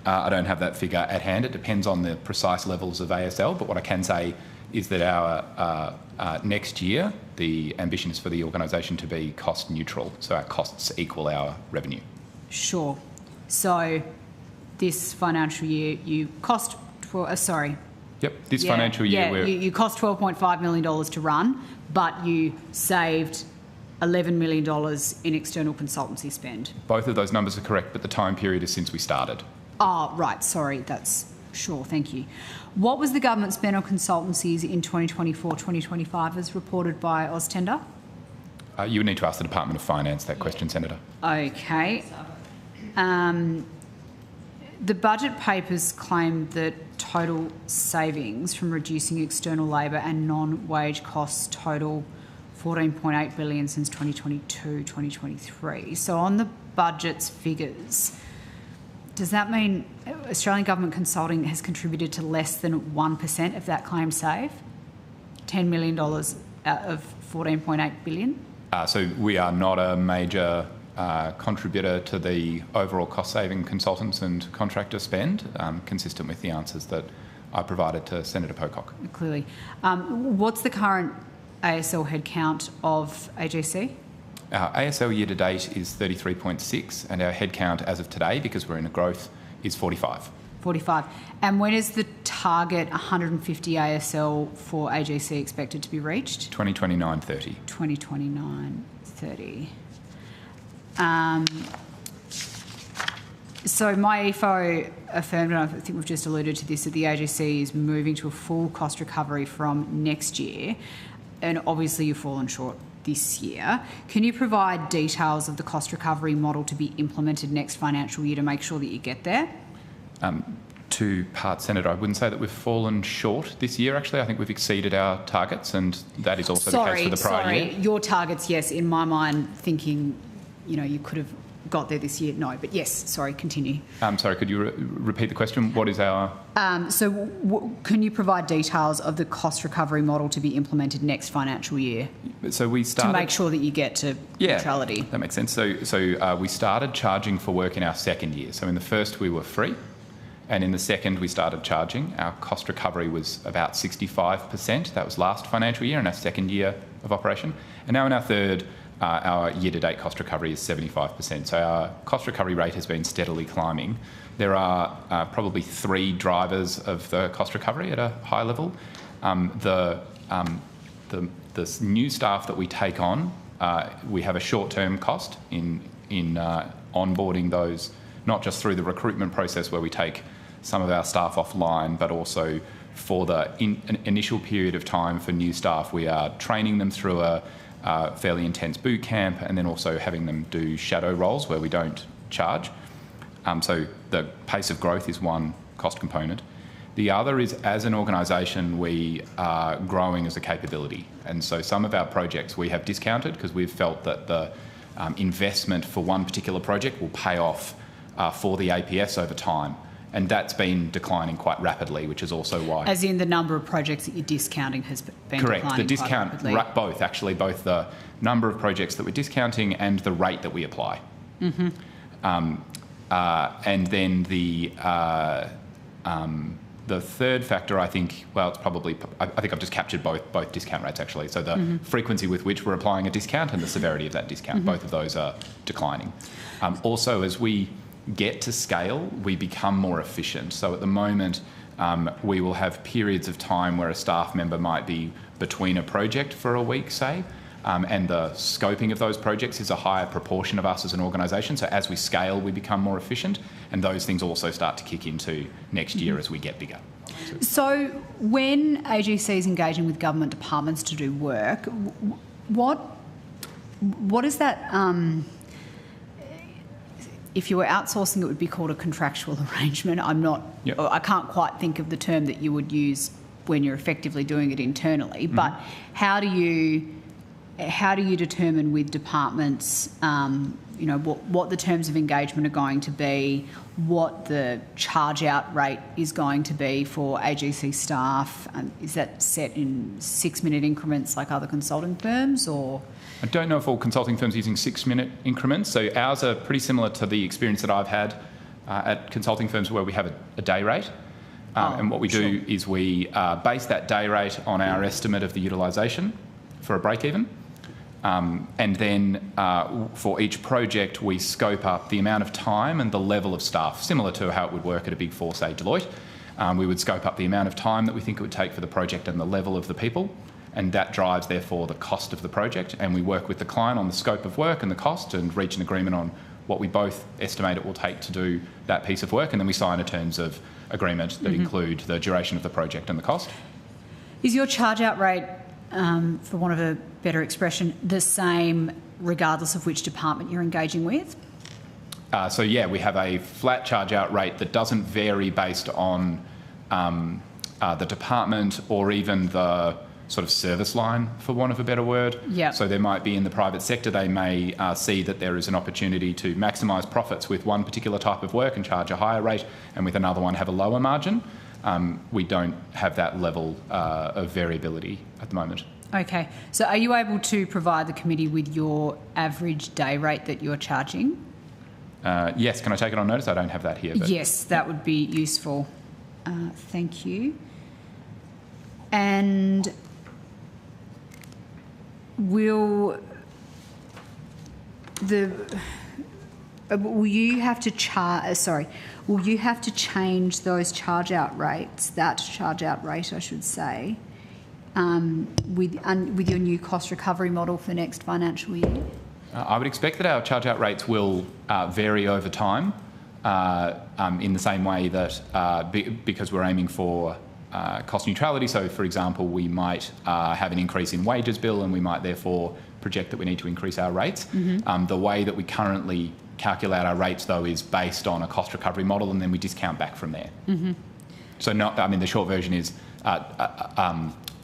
I don't have that figure at hand. It depends on the precise levels of ASL, but what I can say is that our next year, the ambition is for the organisation to be cost neutral, so our costs equal our revenue. Sure. So this financial year you cost, Yep, this financial year you cost $12.5 million to run, but you saved $11 million in external consultancy spend. Both of those numbers are correct, but the time period is since we started. Oh, right, sorry, that's Sure, thank you. What was the government spend on consultancies in 2024-2025 as reported by Oztender? You would need to ask the Department of Finance that question, Senator. Okay. The budget papers claim that total savings from reducing external labour and non-wage costs total $14.8 billion since 2022-2023. So on the budget's figures, does that mean Australian Government Consulting has contributed to less than 1% of that claim save? $10 million out of $14.8 billion? So we are not a major contributor to the overall cost-saving consultants and contractor spend, consistent with the answers that I provided to Senator Pocock. Clearly. What's the current ASL headcount of AGC? Our ASL year to date is 33.6 and our headcount as of today, because we're in a growth, is 45. 45. And when is the target 150 ASL for AGC expected to be reached? 2029-30. 2029-30. So my EFO affirmed, and I think we've just alluded to this, that the AGC is moving to a full cost recovery from next year, and obviously you've fallen short this year. Can you provide details of the cost recovery model to be implemented next financial year to make sure that you get there? Two parts, Senator. I wouldn't say that we've fallen short this year, actually. I think we've exceeded our targets, and that is also the case for the prior year. Your targets, yes. In my mind, thinking, you could have got there this year. No, but yes, sorry, continue. Sorry, could you repeat the question? What is our... can you provide details of the cost recovery model to be implemented next financial year? So we started... To make sure that you get to neutrality. That makes sense. So we started charging for work in our second year. So in the first we were free, and in the second we started charging. Our cost recovery was about 65%. That was last financial year in our second year of operation. And now in our third, our year-to-date cost recovery is 75%. So our cost recovery rate has been steadily climbing. There are probably three drivers of the cost recovery at a high level. The new staff that we take on, we have a short-term cost in onboarding those, not just through the recruitment process where we take some of our staff offline, but also for the initial period of time for new staff, we are training them through a fairly intense boot camp, and then also having them do shadow roles where we don't charge. So the pace of growth is one cost component. The other is, as an organisation, we are growing as a capability. And so some of our projects we have discounted because we've felt that the investment for one particular project will pay off for the APS over time. And that's been declining quite rapidly, which is also why... As in the number of projects that you're discounting has been Correct. declining. The discount, quite rapidly. both the number of projects that we're discounting and the rate that we apply. Mm-hmm. And then the third factor, I think, well, it's probably... I think I've just captured both discount rates, actually. So the frequency with which we're applying a discount and the severity of that discount, both of those are declining. Also, as we get to scale, we become more efficient. So at the moment, we will have periods of time where a staff member might be between a project for a week, say, and the scoping of those projects is a higher proportion of us as an organisation. So as we scale, we become more efficient, and those things also start to kick into next year as we get bigger. So when AGC is engaging with government departments to do work, what is that... if you were outsourcing, it would be called a contractual arrangement. I can't quite think of the term that you would use when you're effectively doing it internally. But how do you determine with departments, what the terms of engagement are going to be, what the charge-out rate is going to be for AGC staff? Is that set in 6-minute increments like other consulting firms, or...? I don't know if all consulting firms are using 6-minute increments. So ours are pretty similar to the experience that I've had at consulting firms where we have a day rate. And what we do is we base that day rate on our estimate of the utilisation for a break-even. And then for each project, we scope up the amount of time and the level of staff, similar to how it would work at a Big Four, say Deloitte. We would scope up the amount of time that we think it would take for the project and the level of the people. And that drives, therefore, the cost of the project. And we work with the client on the scope of work and the cost and reach an agreement on what we both estimate it will take to do that piece of work, and then we sign a terms of agreement that include the duration of the project and the cost. Is your charge-out rate, for want of a better expression, the same regardless of which department you're engaging with? So yeah, we have a flat charge-out rate that doesn't vary based on the department or even the sort of service line, for want of a better word. Yeah. So there might be in the private sector, they may see that there is an opportunity to maximise profits with one particular type of work and charge a higher rate, and with another one have a lower margin. We don't have that level of variability at the moment. Okay. So are you able to provide the committee with your average day rate that you're charging? Yes. Can I take it on notice? I don't have that here. But Yes, that would be useful. Thank you. And will you have to will you have to change those charge-out rates, that charge-out rate, I should say, with your new cost recovery model for next financial year? I would expect that our charge-out rates will vary over time in the same way that because we're aiming for cost neutrality. So, for example, we might have an increase in wages bill, and we might therefore project that we need to increase our rates. The way that we currently calculate our rates, though, is based on a cost recovery model, and then we discount back from there. So, the short version is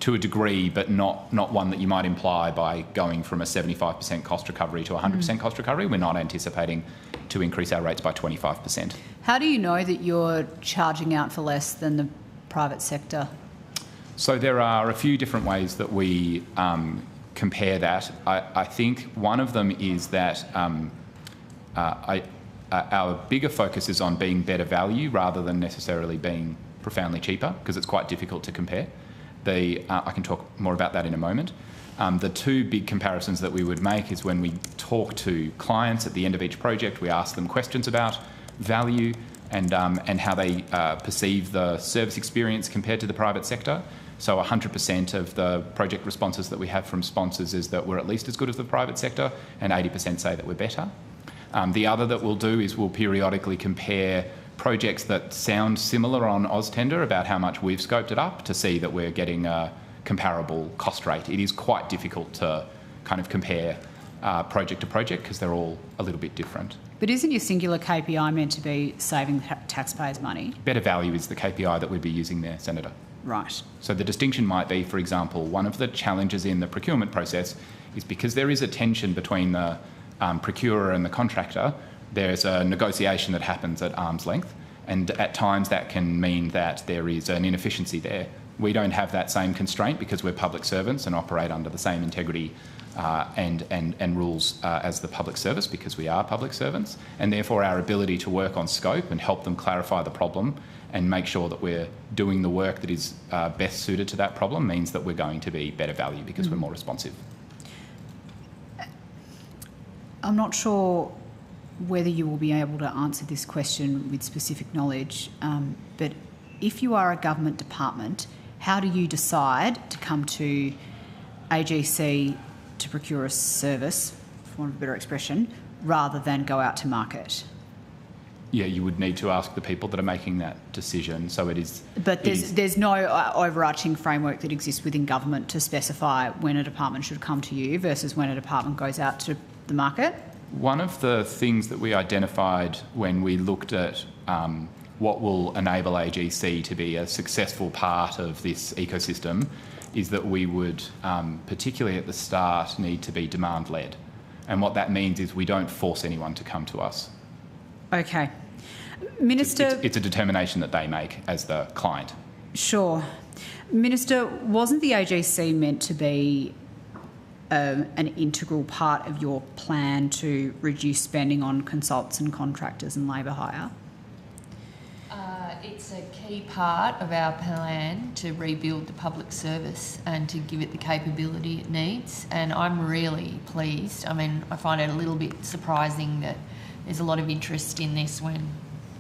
to a degree, but not one that you might imply by going from a 75% cost recovery to 100% cost recovery. We're not anticipating to increase our rates by 25%. How do you know that you're charging out for less than the private sector? So there are a few different ways that we compare that. I think one of them is that our bigger focus is on being better value rather than necessarily being profoundly cheaper, because it's quite difficult to compare. I can talk more about that in a moment. The two big comparisons that we would make is when we talk to clients at the end of each project, we ask them questions about value and how they perceive the service experience compared to the private sector. So 100% of the project responses that we have from sponsors is that we're at least as good as the private sector, and 80% say that we're better. The other that we'll do is we'll periodically compare projects that sound similar on AusTender about how much we've scoped it up to see that we're getting a comparable cost rate. It is quite difficult to kind of compare project to project because they're all a little bit different. But isn't your singular KPI meant to be saving taxpayers money? Better value is the KPI that we'd be using there, Senator. Right. So the distinction might be, for example, one of the challenges in the procurement process is because there is a tension between the procurer and the contractor, there's a negotiation that happens at arm's length, and at times that can mean that there is an inefficiency there. We don't have that same constraint because we're public servants and operate under the same integrity and rules as the public service, because we are public servants, and therefore our ability to work on scope and help them clarify the problem and make sure that we're doing the work that is best suited to that problem means that we're going to be better value because we're more responsive. I'm not sure whether you will be able to answer this question with specific knowledge, but if you are a government department, how do you decide to come to AGC to procure a service, for want of a better expression, rather than go out to market? Yeah, you would need to ask the people that are making that decision. So it is. But there's no overarching framework that exists within government to specify when a department should come to you versus when a department goes out to the market? One of the things that we identified when we looked at what will enable AGC to be a successful part of this ecosystem is that we would, particularly at the start, need to be demand-led. And what that means is we don't force anyone to come to us. Okay. Minister... It's a determination that they make as the client. Sure. Minister, wasn't the AGC meant to be an integral part of your plan to reduce spending on consultants and contractors and labour hire? It's a key part of our plan to rebuild the public service and to give it the capability it needs. And I'm really pleased. I mean, I find it a little bit surprising that there's a lot of interest in this when,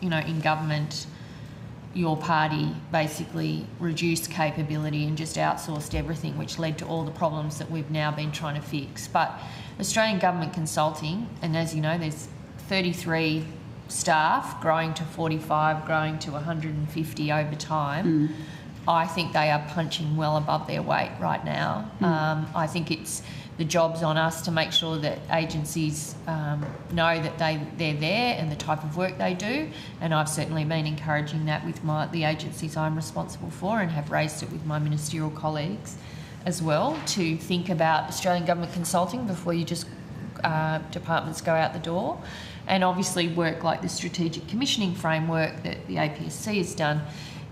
you know, in government, your party basically reduced capability and just outsourced everything, which led to all the problems that we've now been trying to fix. But Australian government consulting, and as you know, there's 33 staff growing to 45, growing to 150 over time, I think they are punching well above their weight right now. I think it's the job's on us to make sure that agencies know that they're there and the type of work they do, and I've certainly been encouraging that with the agencies I'm responsible for, and have raised it with my ministerial colleagues as well, to think about Australian government consulting before you just departments go out the door. And obviously work like the strategic commissioning framework that the APSC has done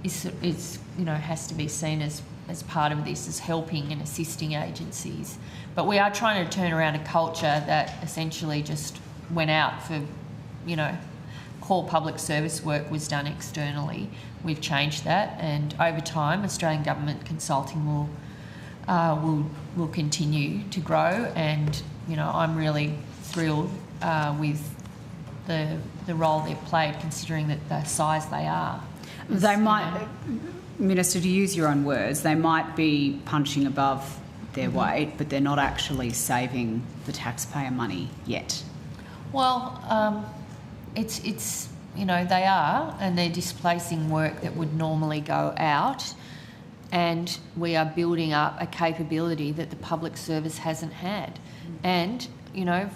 is has to be seen as part of this, as helping and assisting agencies. But we are trying to turn around a culture that essentially just went out for, core public service work was done externally. We've changed that, and over time Australian government consulting will continue to grow, and I'm really thrilled with the role they've played, considering that the size they are. They might, Minister, to use your own words, they might be punching above their weight, but they're not actually saving the taxpayer money yet. Well, it's they are, and they're displacing work that would normally go out, and we are building up a capability that the public service hasn't had. And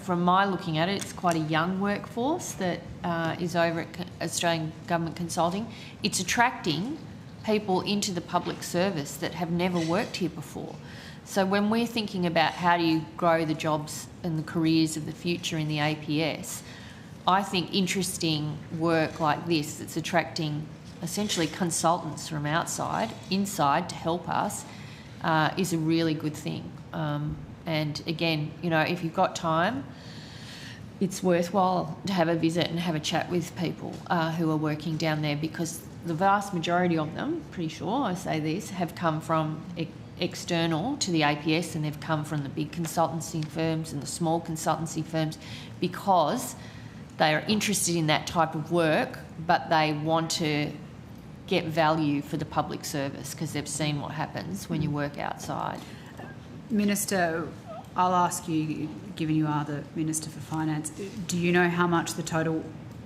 from my looking at it, it's quite a young workforce that is over at Australian Government Consulting. It's attracting people into the public service that have never worked here before. So when we're thinking about how do you grow the jobs and the careers of the future in the APS, I think interesting work like this that's attracting essentially consultants from inside to help us is a really good thing. And again, if you've got time, it's worthwhile to have a visit and have a chat with people who are working down there, because the vast majority of them, pretty sure I say this, have come from external to the APS, and they've come from the big consultancy firms and the small consultancy firms because they are interested in that type of work, but they want to get value for the public service because they've seen what happens when you work outside. Minister, I'll ask you, given you are the Minister for Finance, do you know how much the total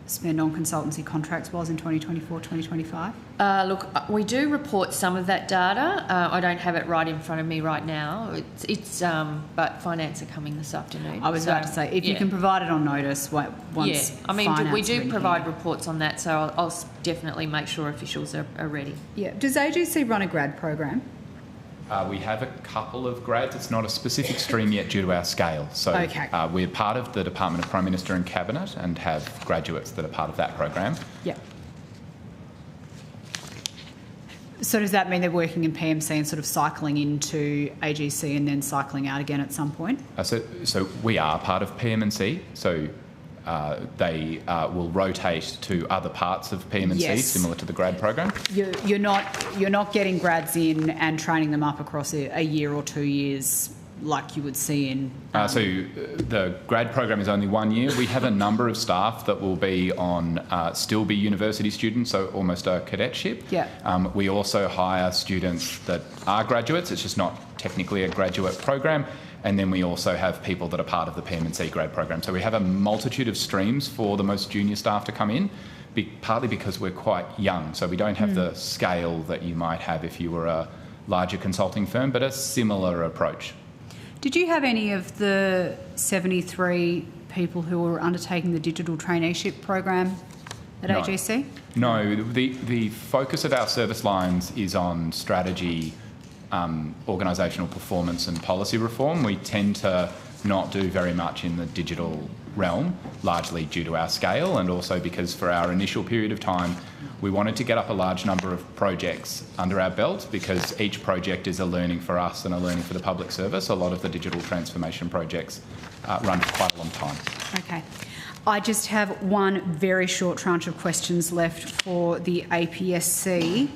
spend on consultancy contracts was in 2024-2025? Look, we do report some of that data. I don't have it right in front of me right now. But Finance are coming this afternoon. I was about to say, if you can provide it on notice once. Yeah, I mean, Finance we do provide here. reports on that, so I'll definitely make sure officials are ready. Yeah. Does AGC run a grad program? We have a couple of grads. It's not a specific stream yet due to our scale. So we're part of the Department of Prime Minister and Cabinet and have graduates that are part of that program. Yeah. So does that mean they're working in PMC and sort of cycling into AGC and then cycling out again at some point? So we are part of PM&C. So they will rotate to other parts of PM&C, similar to the grad program. You're not getting grads in and training them up across a year or 2 years like you would see in... So the grad program is only 1 year. We have a number of staff that will be on, still be university students, so almost a cadetship. Yeah. We also hire students that are graduates. It's just not technically a graduate program. And then we also have people that are part of the PM&C grad program. So we have a multitude of streams for the most junior staff to come in, partly because we're quite young. So we don't have the scale that you might have if you were a larger consulting firm, but a similar approach. Did you have any of the 73 people who were undertaking the digital traineeship program at AGC? No, the focus of our service lines is on strategy, organisational performance and policy reform. We tend to not do very much in the digital realm, largely due to our scale, and also because for our initial period of time we wanted to get up a large number of projects under our belt, because each project is a learning for us and a learning for the public service. A lot of the digital transformation projects run for quite a long time. Okay. I just have one very short tranche of questions left for the APSC.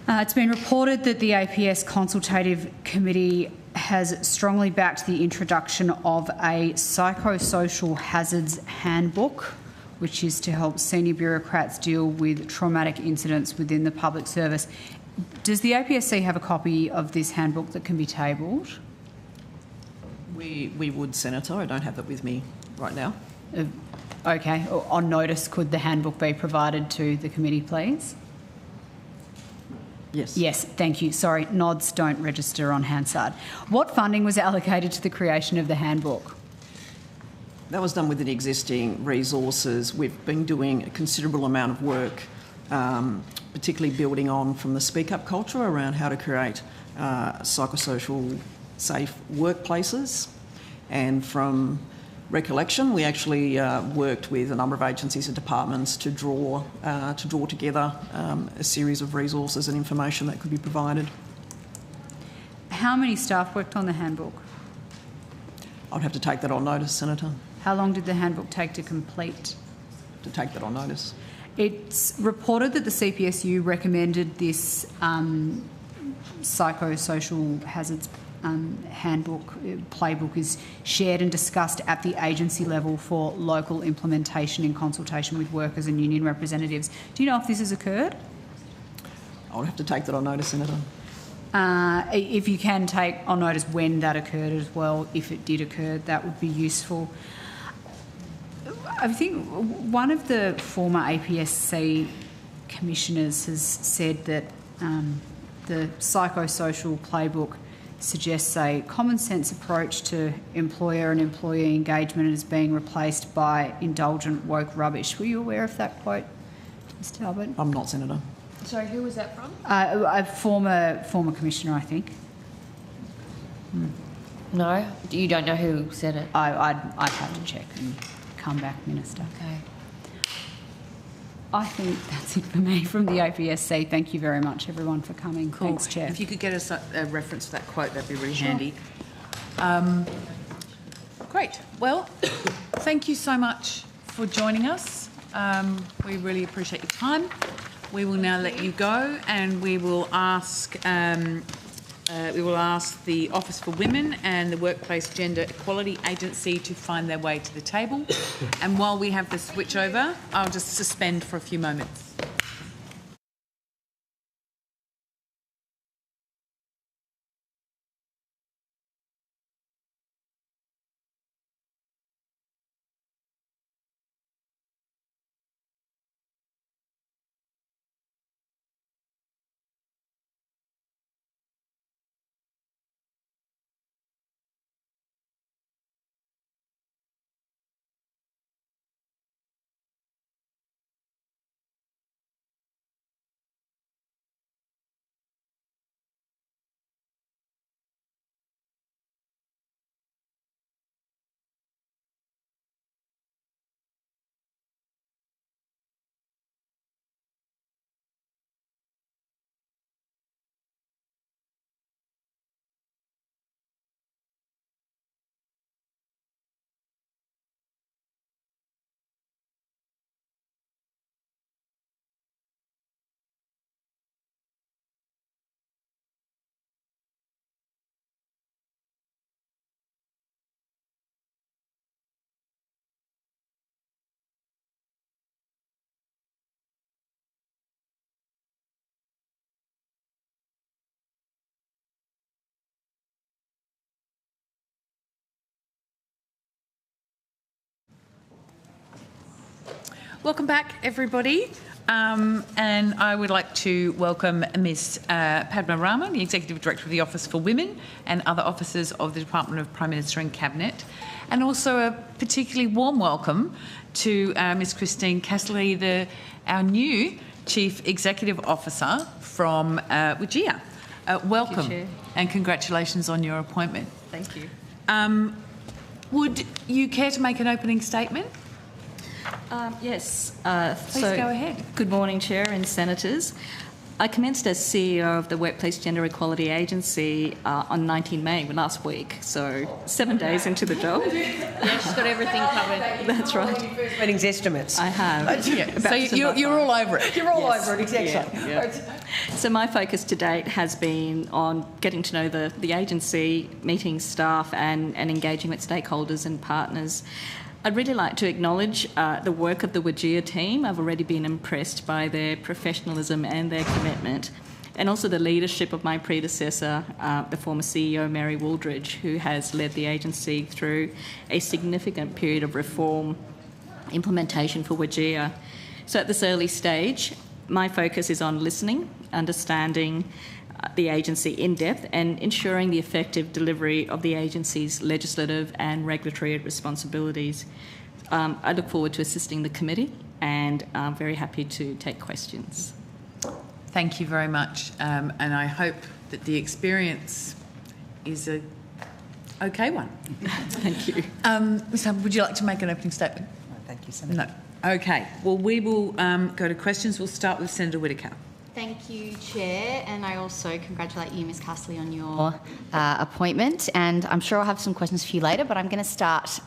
It's been reported that the APS Consultative Committee has strongly backed the introduction of a psychosocial hazards handbook, which is to help senior bureaucrats deal with traumatic incidents within the public service. Does the APSC have a copy of this handbook that can be tabled? We would, Senator. I don't have that with me right now. Okay, on notice, could the handbook be provided to the committee, please? Yes. Yes, thank you. Sorry, nods don't register on Hansard. What funding was allocated to the creation of the handbook? That was done within existing resources. We've been doing a considerable amount of work, particularly building on from the speak up culture around how to create psychosocial safe workplaces. And from recollection, we actually worked with a number of agencies and departments to draw together a series of resources and information that could be provided. How many staff worked on the handbook? I'd have to take that on notice, Senator. How long did the handbook take to complete? To take that on notice. It's reported that the CPSU recommended this psychosocial hazards handbook, playbook is shared and discussed at the agency level for local implementation in consultation with workers and union representatives. Do you know if this has occurred? I would have to take that on notice, Senator. If you can take on notice when that occurred as well, if it did occur, that would be useful. I think one of the former APSC commissioners has said that the psychosocial playbook suggests a common sense approach to employer and employee engagement is being replaced by indulgent woke rubbish. Were you aware of that quote, Mr. Talbot? I'm not, Senator. Sorry, who was that from? A former commissioner, I think. No? You don't know who said it? I'd have to check and come back, Minister. Okay. I think that's it for me from the APSC. Thank you very much, everyone, for coming. Cool. Thanks, Chair. If you could get us a reference to that quote, that'd be really handy. Great. Well, thank you so much for joining us. We really appreciate your time. We will now let you go, and we will ask the Office for Women and the Workplace Gender Equality Agency to find their way to the table. And while we have the switch over, I'll just suspend for a few moments. Welcome back, everybody. And I would like to welcome Ms. Padma Raman, the Executive Director of the Office for Women, and other officers of the Department of Prime Minister and Cabinet. And also a particularly warm welcome to Ms. Christine Casserly, our new Chief Executive Officer from WGEA. Welcome. Thank you, Chair. And congratulations on your appointment. Thank you. Would you care to make an opening statement? Yes. Please go ahead. Good morning, Chair and Senators. I commenced as CEO of the Workplace Gender Equality Agency on 19 May, last week, so 7 days into the job. Yeah, she's got everything covered. That's right. Earnings estimates. I have. So you're all over it. You're all over it, exactly. Yeah. So my focus to date has been on getting to know the agency, meeting staff and engaging with stakeholders and partners. I'd really like to acknowledge the work of the WGEA team. I've already been impressed by their professionalism and their commitment, and also the leadership of my predecessor, the former CEO, Mary Wooldridge, who has led the agency through a significant period of reform implementation for WGEA. So at this early stage, my focus is on listening, understanding the agency in depth and ensuring the effective delivery of the agency's legislative and regulatory responsibilities. I look forward to assisting the committee and I'm very happy to take questions. Thank you very much, and I hope that the experience is a okay one. Thank you. Ms. Hubbard, would you like to make an opening statement? No, thank you, Senator. No. Okay. Well, we will go to questions. We'll start with Senator Whittaker. Thank you, Chair, and I also congratulate you, Ms Castley, on your appointment, and I'm sure I'll have some questions for you later, but I'm going to start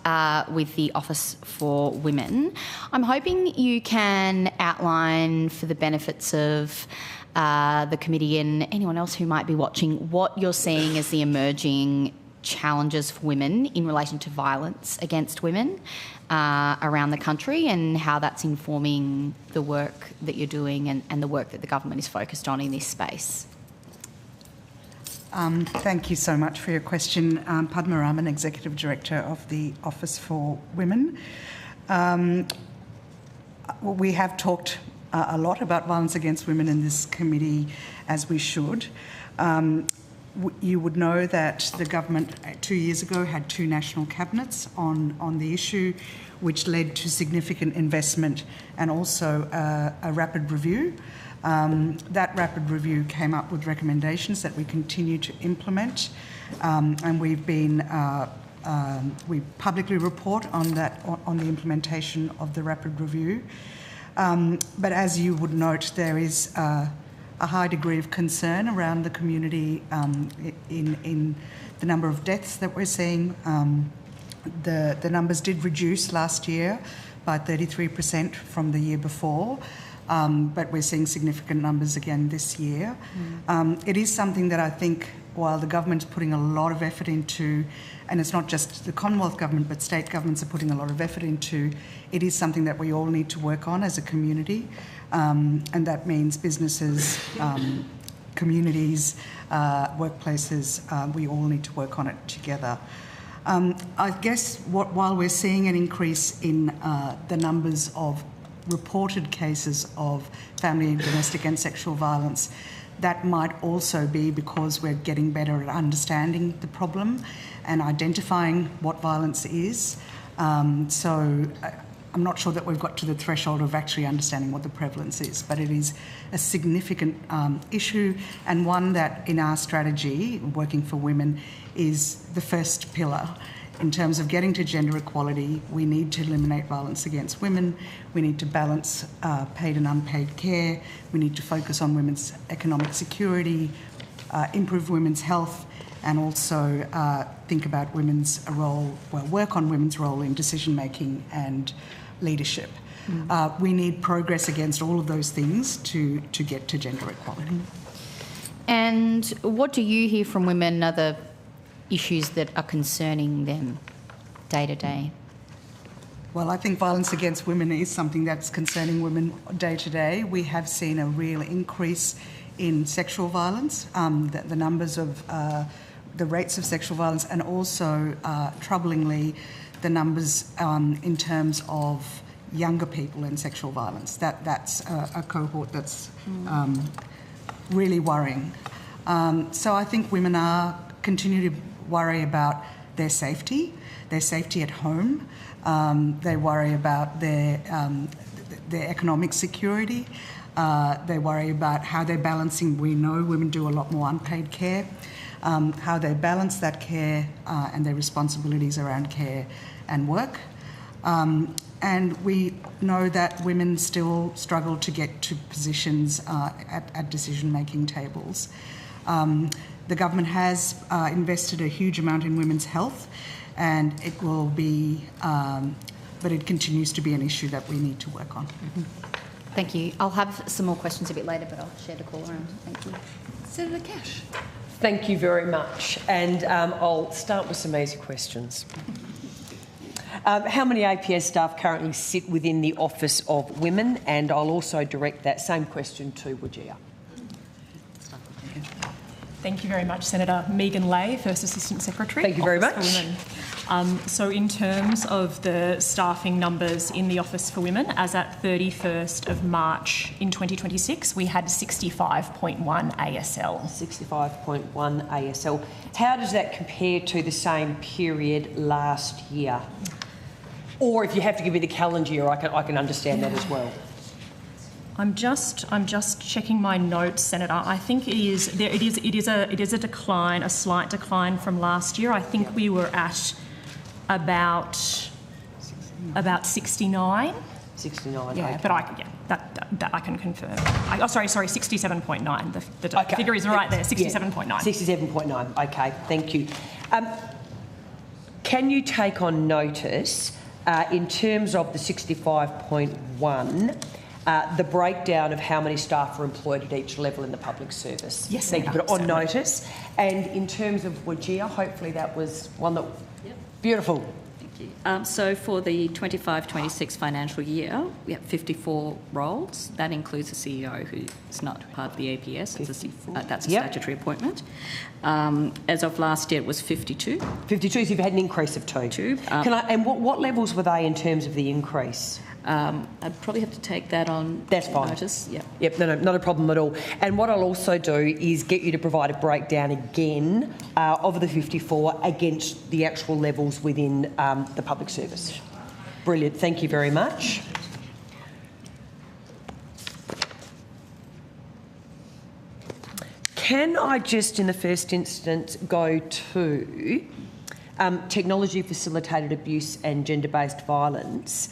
with the Office for Women. I'm hoping you can outline for the benefits of the committee and anyone else who might be watching what you're seeing as the emerging challenges for women in relation to violence against women around the country and how that's informing the work that you're doing and the work that the government is focused on in this space. Thank you so much for your question. Padma Raman, Executive Director of the Office for Women. We have talked a lot about violence against women in this committee, as we should. You would know that the government 2 years ago had 2 national cabinets on the issue, which led to significant investment and also a rapid review. That rapid review came up with recommendations that we continue to implement, and we've been we publicly report on that on the implementation of the rapid review. But as you would note, there is a high degree of concern around the community in the number of deaths that we're seeing. The numbers did reduce last year by 33% from the year before, but we're seeing significant numbers again this year. It is something that I think, while the government's putting a lot of effort into, and it's not just the Commonwealth Government, but state governments are putting a lot of effort into, it is something that we all need to work on as a community. And that means businesses, communities, workplaces, we all need to work on it together. I guess while we're seeing an increase in the numbers of reported cases of family and domestic and sexual violence, that might also be because we're getting better at understanding the problem and identifying what violence is. So I'm not sure that we've got to the threshold of actually understanding what the prevalence is, but it is a significant issue, and one that in our strategy, Working for Women, is the first pillar. In terms of getting to gender equality, we need to eliminate violence against women, we need to balance paid and unpaid care, we need to focus on women's economic security, improve women's health, and also think about women's role, well, work on women's role in decision-making and leadership. We need progress against all of those things to get to gender equality. And what do you hear from women are the issues that are concerning them day to day? Well, I think violence against women is something that's concerning women day to day. We have seen a real increase in sexual violence, the numbers of the rates of sexual violence, and also, troublingly, the numbers in terms of younger people in sexual violence. That's a cohort that's really worrying. So I think women are continue to worry about their safety at home. They worry about their economic security. They worry about how they're balancing. We know women do a lot more unpaid care. How they balance that care and their responsibilities around care and work. And we know that women still struggle to get to positions at decision-making tables. The government has invested a huge amount in women's health, and it will be, but it continues to be an issue that we need to work on. Thank you. I'll have some more questions a bit later, but I'll share the call around. Thank you. Senator Cash. Thank you very much. And I'll start with some easy questions. How many APS staff currently sit within the Office of Women? And I'll also direct that same question to WGEA. Thank you very much, Senator. Megan Lay, First Assistant Secretary. Thank you very Office much. for Women. So in terms of the staffing numbers in the Office for Women, as at 31st of March in 2026, we had 65.1 ASL. 65.1 ASL. How does that compare to the same period last year? Or if you have to give me the calendar year, I can understand that as well. I'm just checking my notes, Senator. I think it is a decline, a slight decline from last year. I think we were at about 69. 69. Yeah, okay. but that I can confirm. Sorry, 67.9. The Okay. figure is right there. 67.9. 67.9. Okay, thank you. Can you take on notice in terms of the 65.1? The breakdown of how many staff are employed at each level in the public service. Yes, thank you. But on notice, and in terms of Wajir, hopefully that was one that. Yep. Beautiful. Thank you. So for the 25-26 financial year, we have 54 roles. That includes the CEO, who is not part of the APS. That's a statutory appointment. As of last year, it was 52. 52. So you've had an increase of two. And what levels were they in terms of the increase? I'd probably have to take that on notice. Yeah. Yep, no, not a problem at all. And what I'll also do is get you to provide a breakdown again of the 54 against the actual levels within the public service. Brilliant, thank you very much. Can I just, in the first instance, go to technology-facilitated abuse and gender-based violence?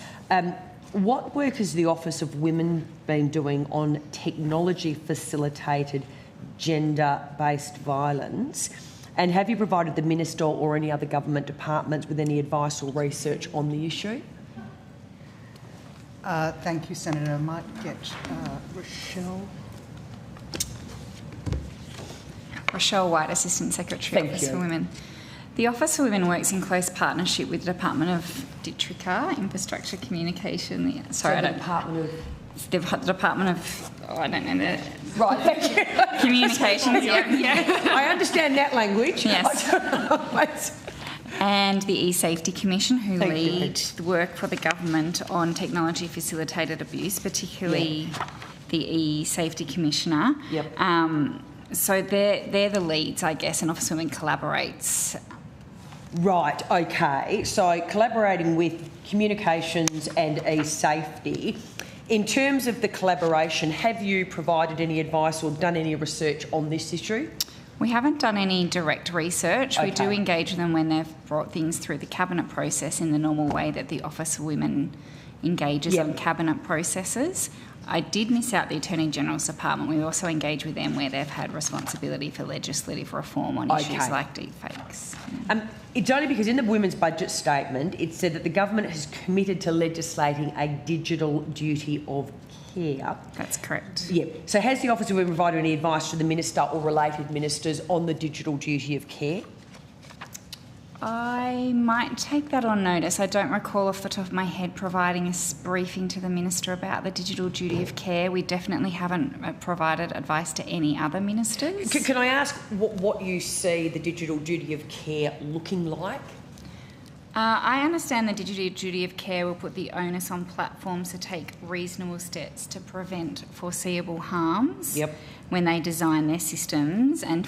What work has the Office of Women been doing on technology-facilitated gender-based violence? And have you provided the Minister or any other government departments with any advice or research on the issue? Thank you, Senator. I might get Rochelle White, Assistant Secretary, Office for Women. The Office for Women works in close partnership with the Department of DITRICA, Infrastructure Communication. The Department of, I don't know, right, thank you. Communications, yeah. I understand that language. Yes. And the E-Safety Commission, who lead the work for the government on technology-facilitated abuse, particularly the E-Safety Commissioner. Yep. So they're the leads, I guess, and Office for Women collaborates. Right, okay. So collaborating with communications and e-safety. In terms of the collaboration, have you provided any advice or done any research on this issue? We haven't done any direct research. We do engage with them when they've brought things through the Cabinet process in the normal way that the Office for Women engages on Cabinet processes. I did miss out the Attorney General's Department. We also engage with them where they've had responsibility for legislative reform on issues like deepfakes. It's only because in the Women's Budget Statement it said that the government has committed to legislating a digital duty of care. That's correct. Yeah. So has the Office of Women provided any advice to the Minister or related ministers on the digital duty of care? I might take that on notice. I don't recall off the top of my head providing a briefing to the Minister about the digital duty of care. We definitely haven't provided advice to any other ministers. Can I ask what you see the digital duty of care looking like? I understand the digital duty of care will put the onus on platforms to take reasonable steps to prevent foreseeable harms when they design their systems, and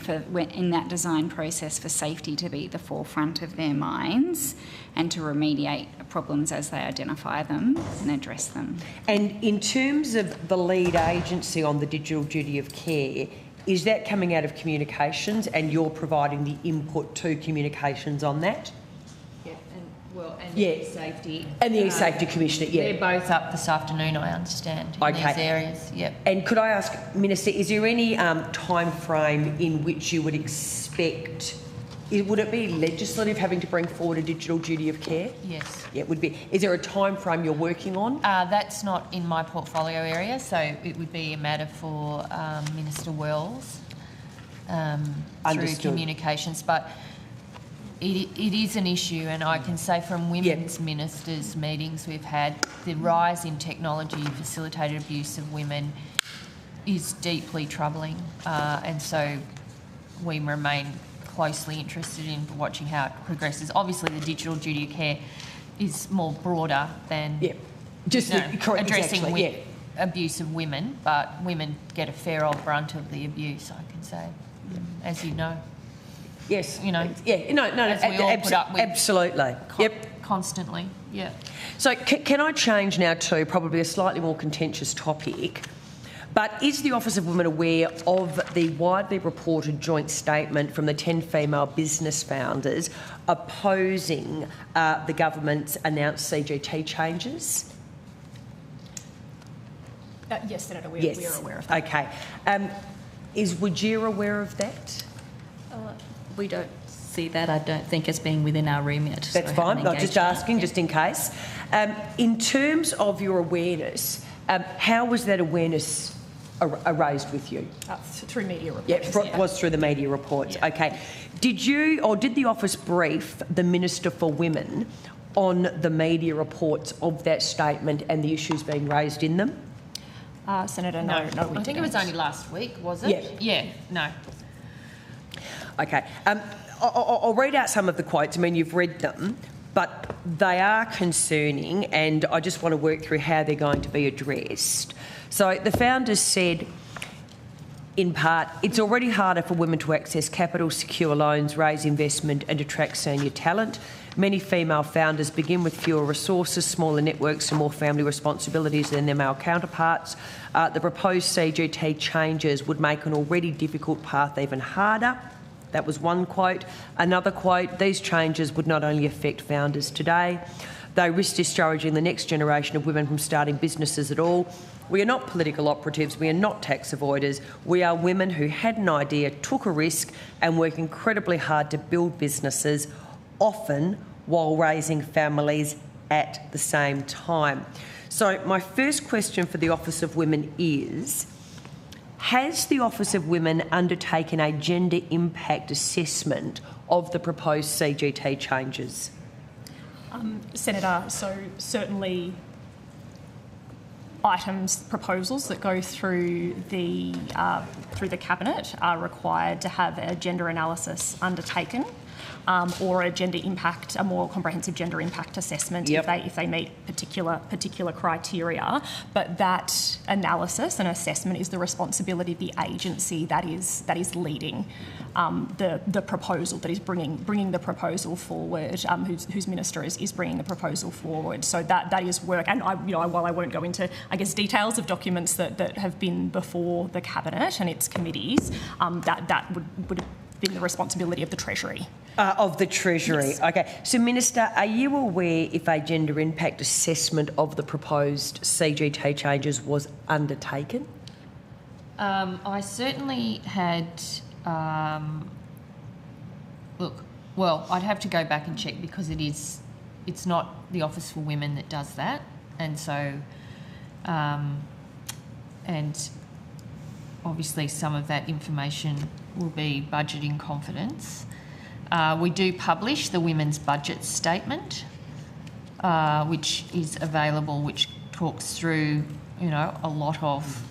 in that design process for safety to be at the forefront of their minds and to remediate problems as they identify them and address them. And in terms of the lead agency on the digital duty of care, is that coming out of communications and you're providing the input to communications on that? And the E-Safety. And the E-Safety Commissioner, They're both up this afternoon, I understand, in these areas. Yep. And could I ask, Minister, is there any time frame in which you would expect, would it be legislative having to bring forward a digital duty of care? Yes. Yeah, it would be. Is there a time frame you're working on? That's not in my portfolio area, so it would be a matter for Minister Wells through communications. But it is an issue, and I can say from women's ministers' meetings we've had, the rise in technology-facilitated abuse of women is deeply troubling. And so we remain closely interested in watching how it progresses. Obviously, the digital duty of care is more broader than addressing abuse of women, but women get a fair old brunt of the abuse, I can say, as you know. Yes. You know. Yeah. No. As we all put up with absolutely. Constantly. Yeah. So can I change now to probably a slightly more contentious topic? But is the Office of Women aware of the widely reported joint statement from the 10 female business founders opposing the government's announced CGT changes? Yes, Senator, we're aware of that. Okay. Is Wajir aware of that? We don't see that, I don't think, as being within our remit. That's so fine. I'm just asking, just in case. In terms of your awareness, how was that awareness raised with you? Through media reports. Yeah, was through the media reports. Yeah. Okay. Did the office brief the Minister for Women on the media reports of that statement and the issues being raised in them? Senator, no, we I think it was only last week, was it? Yeah, no. Okay. I'll read out some of the quotes. I mean, you've read them, but they are concerning, and I just want to work through how they're going to be addressed. So the founders said, in part, it's already harder for women to access capital, secure loans, raise investment and attract senior talent. Many female founders begin with fewer resources, smaller networks and more family responsibilities than their male counterparts. The proposed CGT changes would make an already difficult path even harder. That was one quote. Another quote, these changes would not only affect founders today, they risk discouraging the next generation of women from starting businesses at all. We are not political operatives, we are not tax avoiders. We are women who had an idea, took a risk and work incredibly hard to build businesses, often while raising families at the same time. So my first question for the Office of Women is, has the Office of Women undertaken a gender impact assessment of the proposed CGT changes? Senator, so certainly proposals that go through the Cabinet are required to have a gender analysis undertaken, or a more comprehensive gender impact assessment if they meet particular criteria. But that analysis and assessment is the responsibility of the agency that is leading the proposal, that is bringing the proposal forward, whose minister is bringing the proposal forward. So that is work. And while I won't go into details of documents that have been before the Cabinet and its committees, that would have been the responsibility of the Treasury. Yes. Okay. So, Minister, are you aware if a gender impact assessment of the proposed CGT changes was undertaken? I certainly had... I'd have to go back and check because it's not the Office for Women that does that, and so... and obviously some of that information will be budget in confidence. We do publish the Women's Budget Statement, which is available, which talks through, a lot of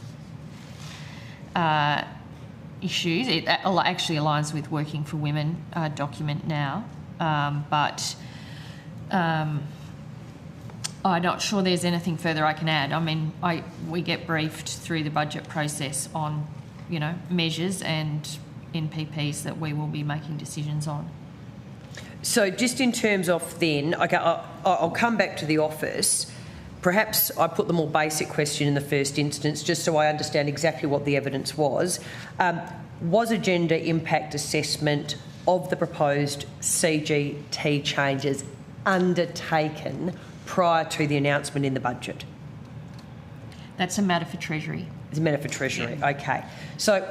issues. It actually aligns with Working for Women document now, but I'm not sure there's anything further I can add. I mean, we get briefed through the budget process on, measures and NPPs that we will be making decisions on. So just in terms of then, okay, I'll come back to the office. Perhaps I put the more basic question in the first instance, just so I understand exactly what the evidence was. Was a gender impact assessment of the proposed CGT changes undertaken prior to the announcement in the budget? That's a matter for Treasury. It's a matter for Treasury, okay. So,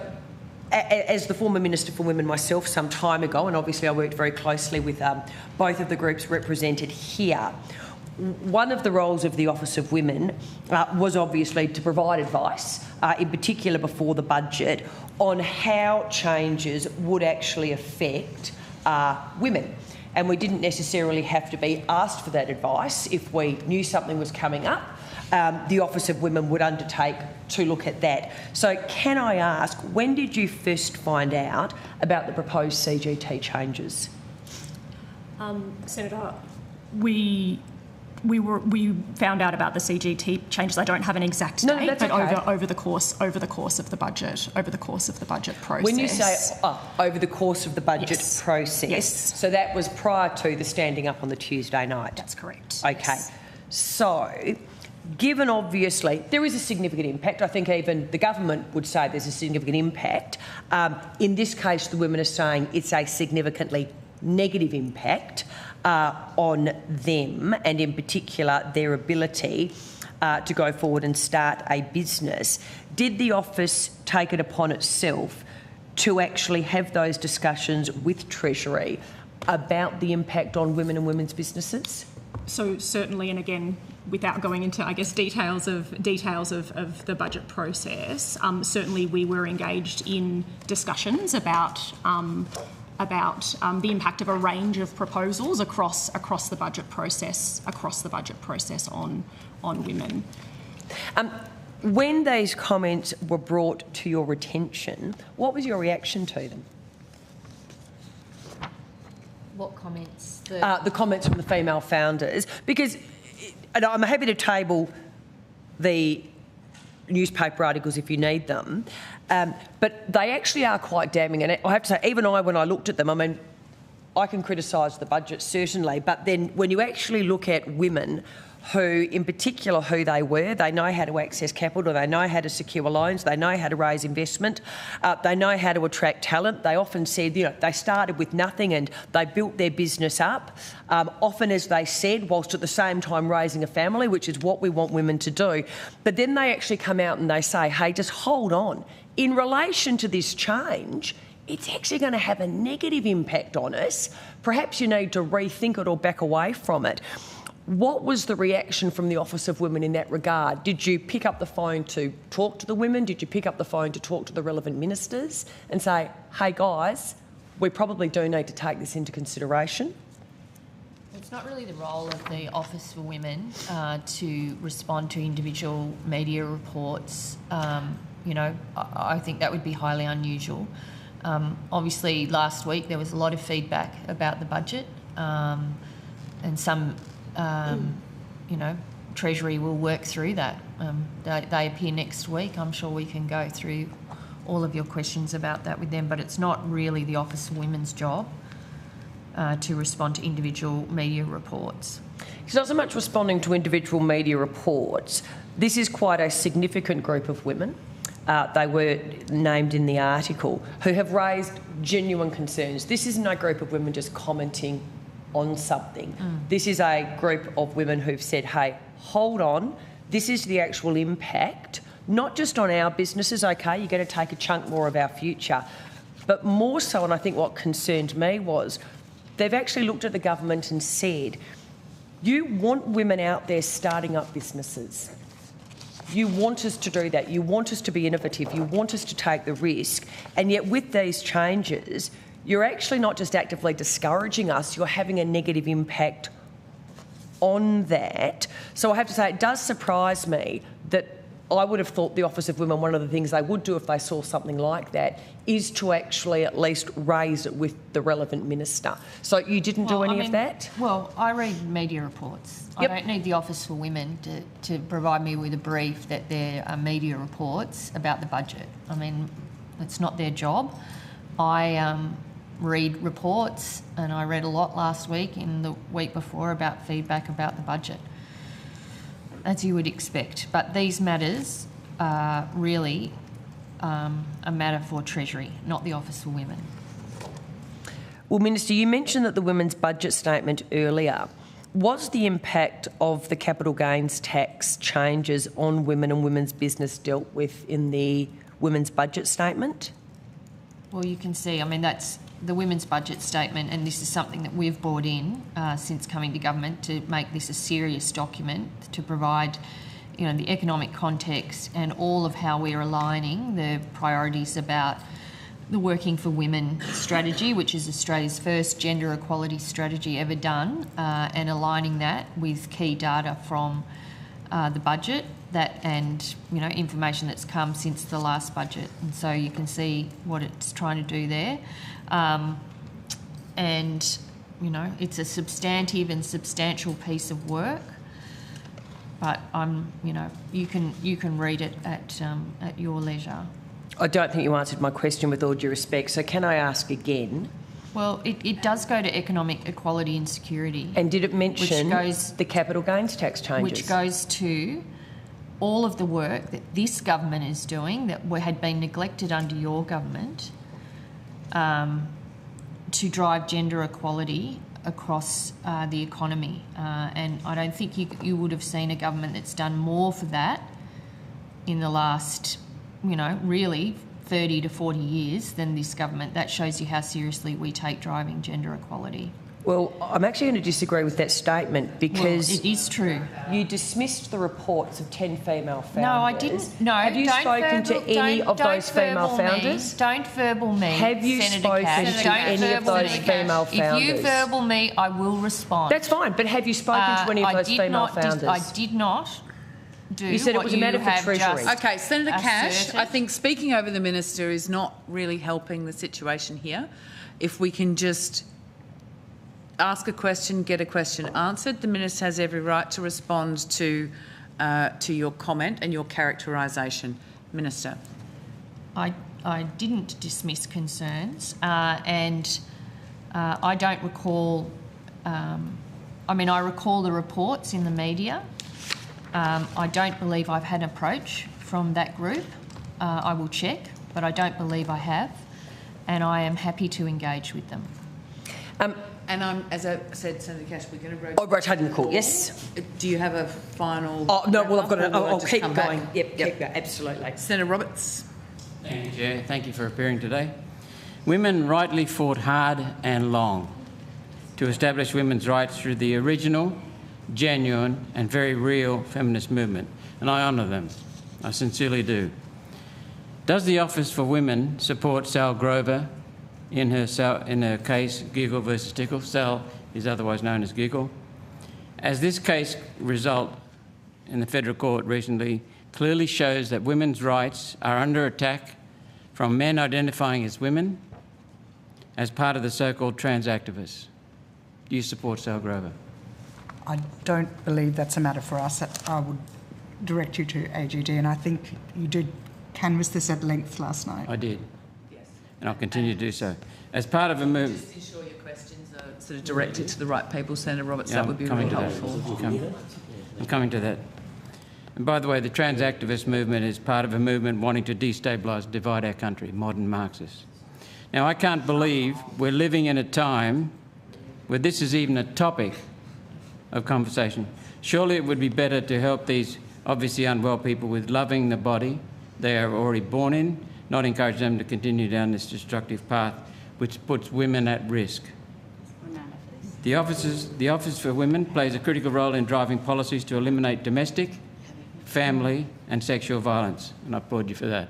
as the former Minister for Women myself some time ago, and obviously I worked very closely with both of the groups represented here, one of the roles of the Office of Women was obviously to provide advice, in particular before the budget, on how changes would actually affect women. And we didn't necessarily have to be asked for that advice if we knew something was coming up. the Office of Women would undertake to look at that. So can I ask, when did you first find out about the proposed CGT changes? Senator, we found out about the CGT changes. I don't have an exact date, that's but okay. over the course of the budget process. When you say over the course of the budget process, Yes. so that was prior to the standing up on the Tuesday night. That's correct. Okay, Yes. So given obviously there is a significant impact, I think even the government would say there's a significant impact. In this case, the women are saying it's a significantly negative impact on them, and in particular their ability to go forward and start a business. Did the office take it upon itself to actually have those discussions with Treasury about the impact on women and women's businesses? So certainly, and again, without going into, I guess, details of the budget process, certainly we were engaged in discussions about the impact of a range of proposals across the budget process on women. When these comments were brought to your attention, what was your reaction to them? What comments? The comments from the female founders, because and I'm happy to table the newspaper articles if you need them, but they actually are quite damning. And I have to say, even when I looked at them, I mean, I can criticise the budget, certainly, but then when you actually look at women who, in particular, who they were, they know how to access capital, they know how to secure loans, they know how to raise investment, they know how to attract talent. They often said, you know, they started with nothing and they built their business up, often, as they said, whilst at the same time raising a family, which is what we want women to do. But then they actually come out and they say, hey, just hold on. In relation to this change, it's actually going to have a negative impact on us. Perhaps you need to rethink it or back away from it. What was the reaction from the Office of Women in that regard? Did you pick up the phone to talk to the women? Did you pick up the phone to talk to the relevant ministers and say, hey guys, we probably do need to take this into consideration? It's not really the role of the Office for Women to respond to individual media reports. You know, I think that would be highly unusual. Obviously, last week there was a lot of feedback about the budget, and some, you know, Treasury will work through that. They appear next week. I'm sure we can go through all of your questions about that with them, but it's not really the Office for Women's job to respond to individual media reports. It's not so much responding to individual media reports. This is quite a significant group of women. They were named in the article, who have raised genuine concerns. This isn't a group of women just commenting on something. This is a group of women who've said, hey, hold on, this is the actual impact, not just on our businesses, okay, you're going to take a chunk more of our future, but more so, and I think what concerned me was, they've actually looked at the government and said, you want women out there starting up businesses. You want us to do that. You want us to be innovative. You want us to take the risk. And yet with these changes, you're actually not just actively discouraging us, you're having a negative impact on that. So I have to say, it does surprise me that I would have thought the Office of Women, one of the things they would do if they saw something like that is to actually at least raise it with the relevant minister. So you didn't do any of that? Well, I read media reports. Yep. I don't need the Office for Women to provide me with a brief that there are media reports about the budget. I mean, it's not their job. I read reports, and I read a lot last week and the week before about feedback about the budget, as you would expect. But these matters are really a matter for Treasury, not the Office for Women. Well, Minister, you mentioned that the Women's Budget Statement earlier. Was the impact of the capital gains tax changes on women and women's business dealt with in the Women's Budget Statement? Well, you can see, I mean, that's the Women's Budget Statement, and this is something that we've brought in since coming to government to make this a serious document to provide, you know, the economic context and all of how we're aligning the priorities about the Working for Women strategy, which is Australia's first gender equality strategy ever done, and aligning that with key data from the budget and information that's come since the last budget, and so you can see what it's trying to do there. And it's a substantive and substantial piece of work. But you can read it at your leisure. I don't think you answered my question with all due respect, so can I ask again? Well, it does go to economic equality and security. And did it mention the capital gains tax changes? Which goes to all of the work that this government is doing that had been neglected under your government to drive gender equality across the economy. And I don't think you would have seen a government that's done more for that in the last, really 30 to 40 years than this government. That shows you how seriously we take driving gender equality. Well, I'm actually going to disagree with that statement because... Well, it is true. You dismissed the reports of 10 female founders. No, I didn't. No, have you spoken to any of those female founders? Don't verbal me, have you Senator spoken Cash. to any of those female founders? If you verbal me, I will respond. That's fine, but have you spoken to any of those female founders? I did not. You said it was a matter for Treasury. Okay, Senator Cash, I think speaking over the minister is not really helping the situation here. If we can just ask a question, get a question answered, the minister has every right to respond to your comment and your characterisation. Minister. I didn't dismiss concerns, and I don't recall. I recall the reports in the media. I don't believe I've had an approach from that group. I will check, but I don't believe I have, and I am happy to engage with them. And as I said, Senator Cash, we're going to rotate. Oh, rotating the call, yes. Do you have a final? Oh, no, well, I've got to... I'll keep going. Back? Yep, keep going, absolutely. Senator Roberts. Thank you, Chair. Thank you for appearing today. Women rightly fought hard and long to establish women's rights through the original, genuine and very real feminist movement, and I honour them. I sincerely do. Does the Office for Women support Sal Grover in her case, Giggle versus Tickle? Sal is otherwise known as Giggle. As this case result in the federal court recently clearly shows that women's rights are under attack from men identifying as women as part of the so-called trans activists. Do you support Sal Grover? I don't believe that's a matter for us. I would direct you to AGD, and I think you did canvass this at length last night. I did. And I'll continue to do so. As part of a move... Just ensure your questions are sort of directed to the right people, Senator Roberts. Yeah, that would be really helpful. I'm coming to that. And by the way, the trans activist movement is part of a movement wanting to destabilise, divide our country, modern Marxists. Now, I can't believe we're living in a time where this is even a topic of conversation. Surely it would be better to help these obviously unwell people with loving the body they are already born in, not encourage them to continue down this destructive path which puts women at risk. The Office for Women plays a critical role in driving policies to eliminate domestic, family and sexual violence, and I applaud you for that.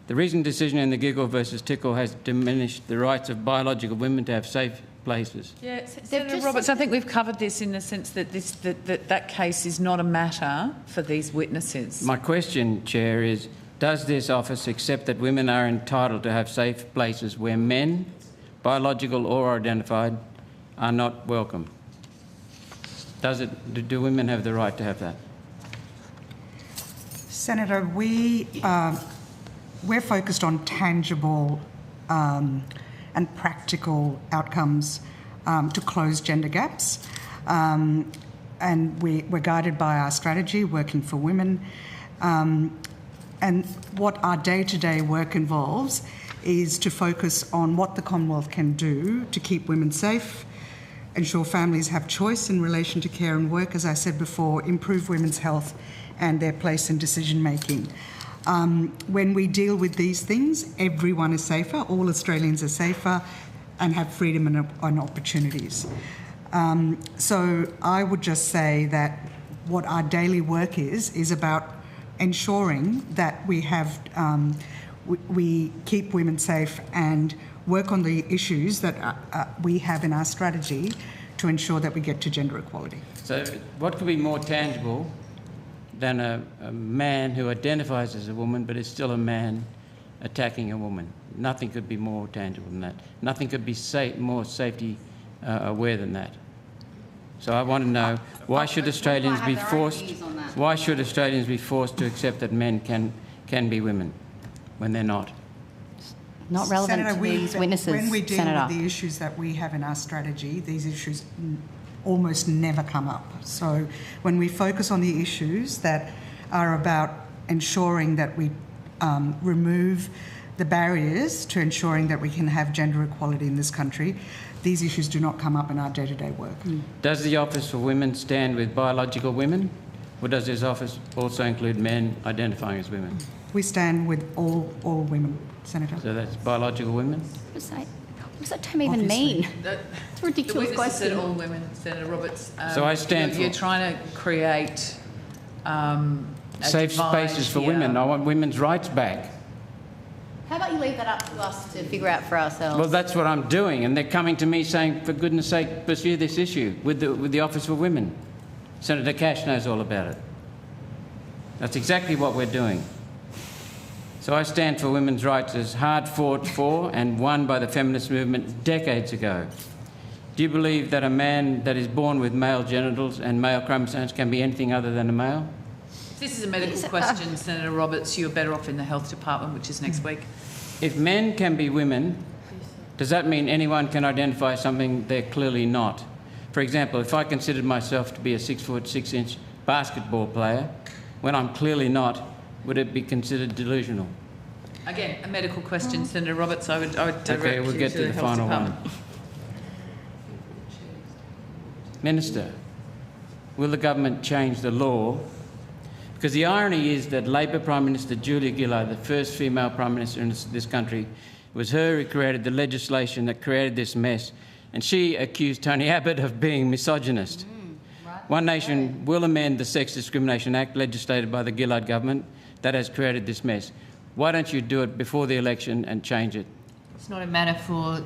The recent decision in the Giggle versus Tickle has diminished the rights of biological women to have safe places. Yeah, Senator Roberts, I think we've covered this in the sense that that case is not a matter for these witnesses. My question, Chair, is does this office accept that women are entitled to have safe places where men, biological or identified, are not welcome? Do women have the right to have that? Senator, we're focused on tangible and practical outcomes to close gender gaps. And we're guided by our strategy, Working for Women. And what our day-to-day work involves is to focus on what the Commonwealth can do to keep women safe, ensure families have choice in relation to care and work, as I said before, improve women's health and their place in decision-making. When we deal with these things, everyone is safer, all Australians are safer and have freedom and opportunities. So I would just say that what our daily work is about ensuring that we have, we keep women safe and work on the issues that we have in our strategy to ensure that we get to gender equality. So what could be more tangible than a man who identifies as a woman but is still a man attacking a woman. Nothing could be more tangible than that. Nothing could be more safety aware than that. So I want to know, why should Australians be forced? Why should Australians be forced to accept that men can be women when they're not? Not relevant Senator, to these witnesses, when we deal Senator. with the issues that we have in our strategy, these issues almost never come up. So when we focus on the issues that are about ensuring that we remove the barriers to ensuring that we can have gender equality in this country, these issues do not come up in our day-to-day work. Does the Office for Women stand with biological women, or does this office also include men identifying as women? We stand with all women, Senator. So that's biological women? What does that term even mean? It's a ridiculous the question. said all women, Senator Roberts. So I stand You're for- trying to create a Safe divide spaces for here. women. I want women's rights back. How about you leave that up to us to figure out for ourselves? Well, that's what I'm doing, and they're coming to me saying, for goodness sake, pursue this issue with the Office for Women. Senator Cash knows all about it. That's exactly what we're doing. So I stand for women's rights as hard fought for and won by the feminist movement decades ago. Do you believe that a man that is born with male genitals and male chromosomes can be anything other than a male? This is a medical question, Senator Roberts. You're better off in the Health Department, which is next week. If men can be women, does that mean anyone can identify something they're clearly not? For example, if I considered myself to be a 6 6 inch basketball player, when I'm clearly not, would it be considered delusional? Again, a medical question, Senator Roberts. I would direct Okay, we'll you get to to the the Health final Department. one. Minister, will the government change the law? Because the irony is that Labor Prime Minister Julia Gillard, the first female Prime Minister in this country, it was her who created the legislation that created this mess, and she accused Tony Abbott of being misogynist. One Nation will amend the Sex Discrimination Act legislated by the Gillard government that has created this mess. Why don't you do it before the election and change it? It's not a matter for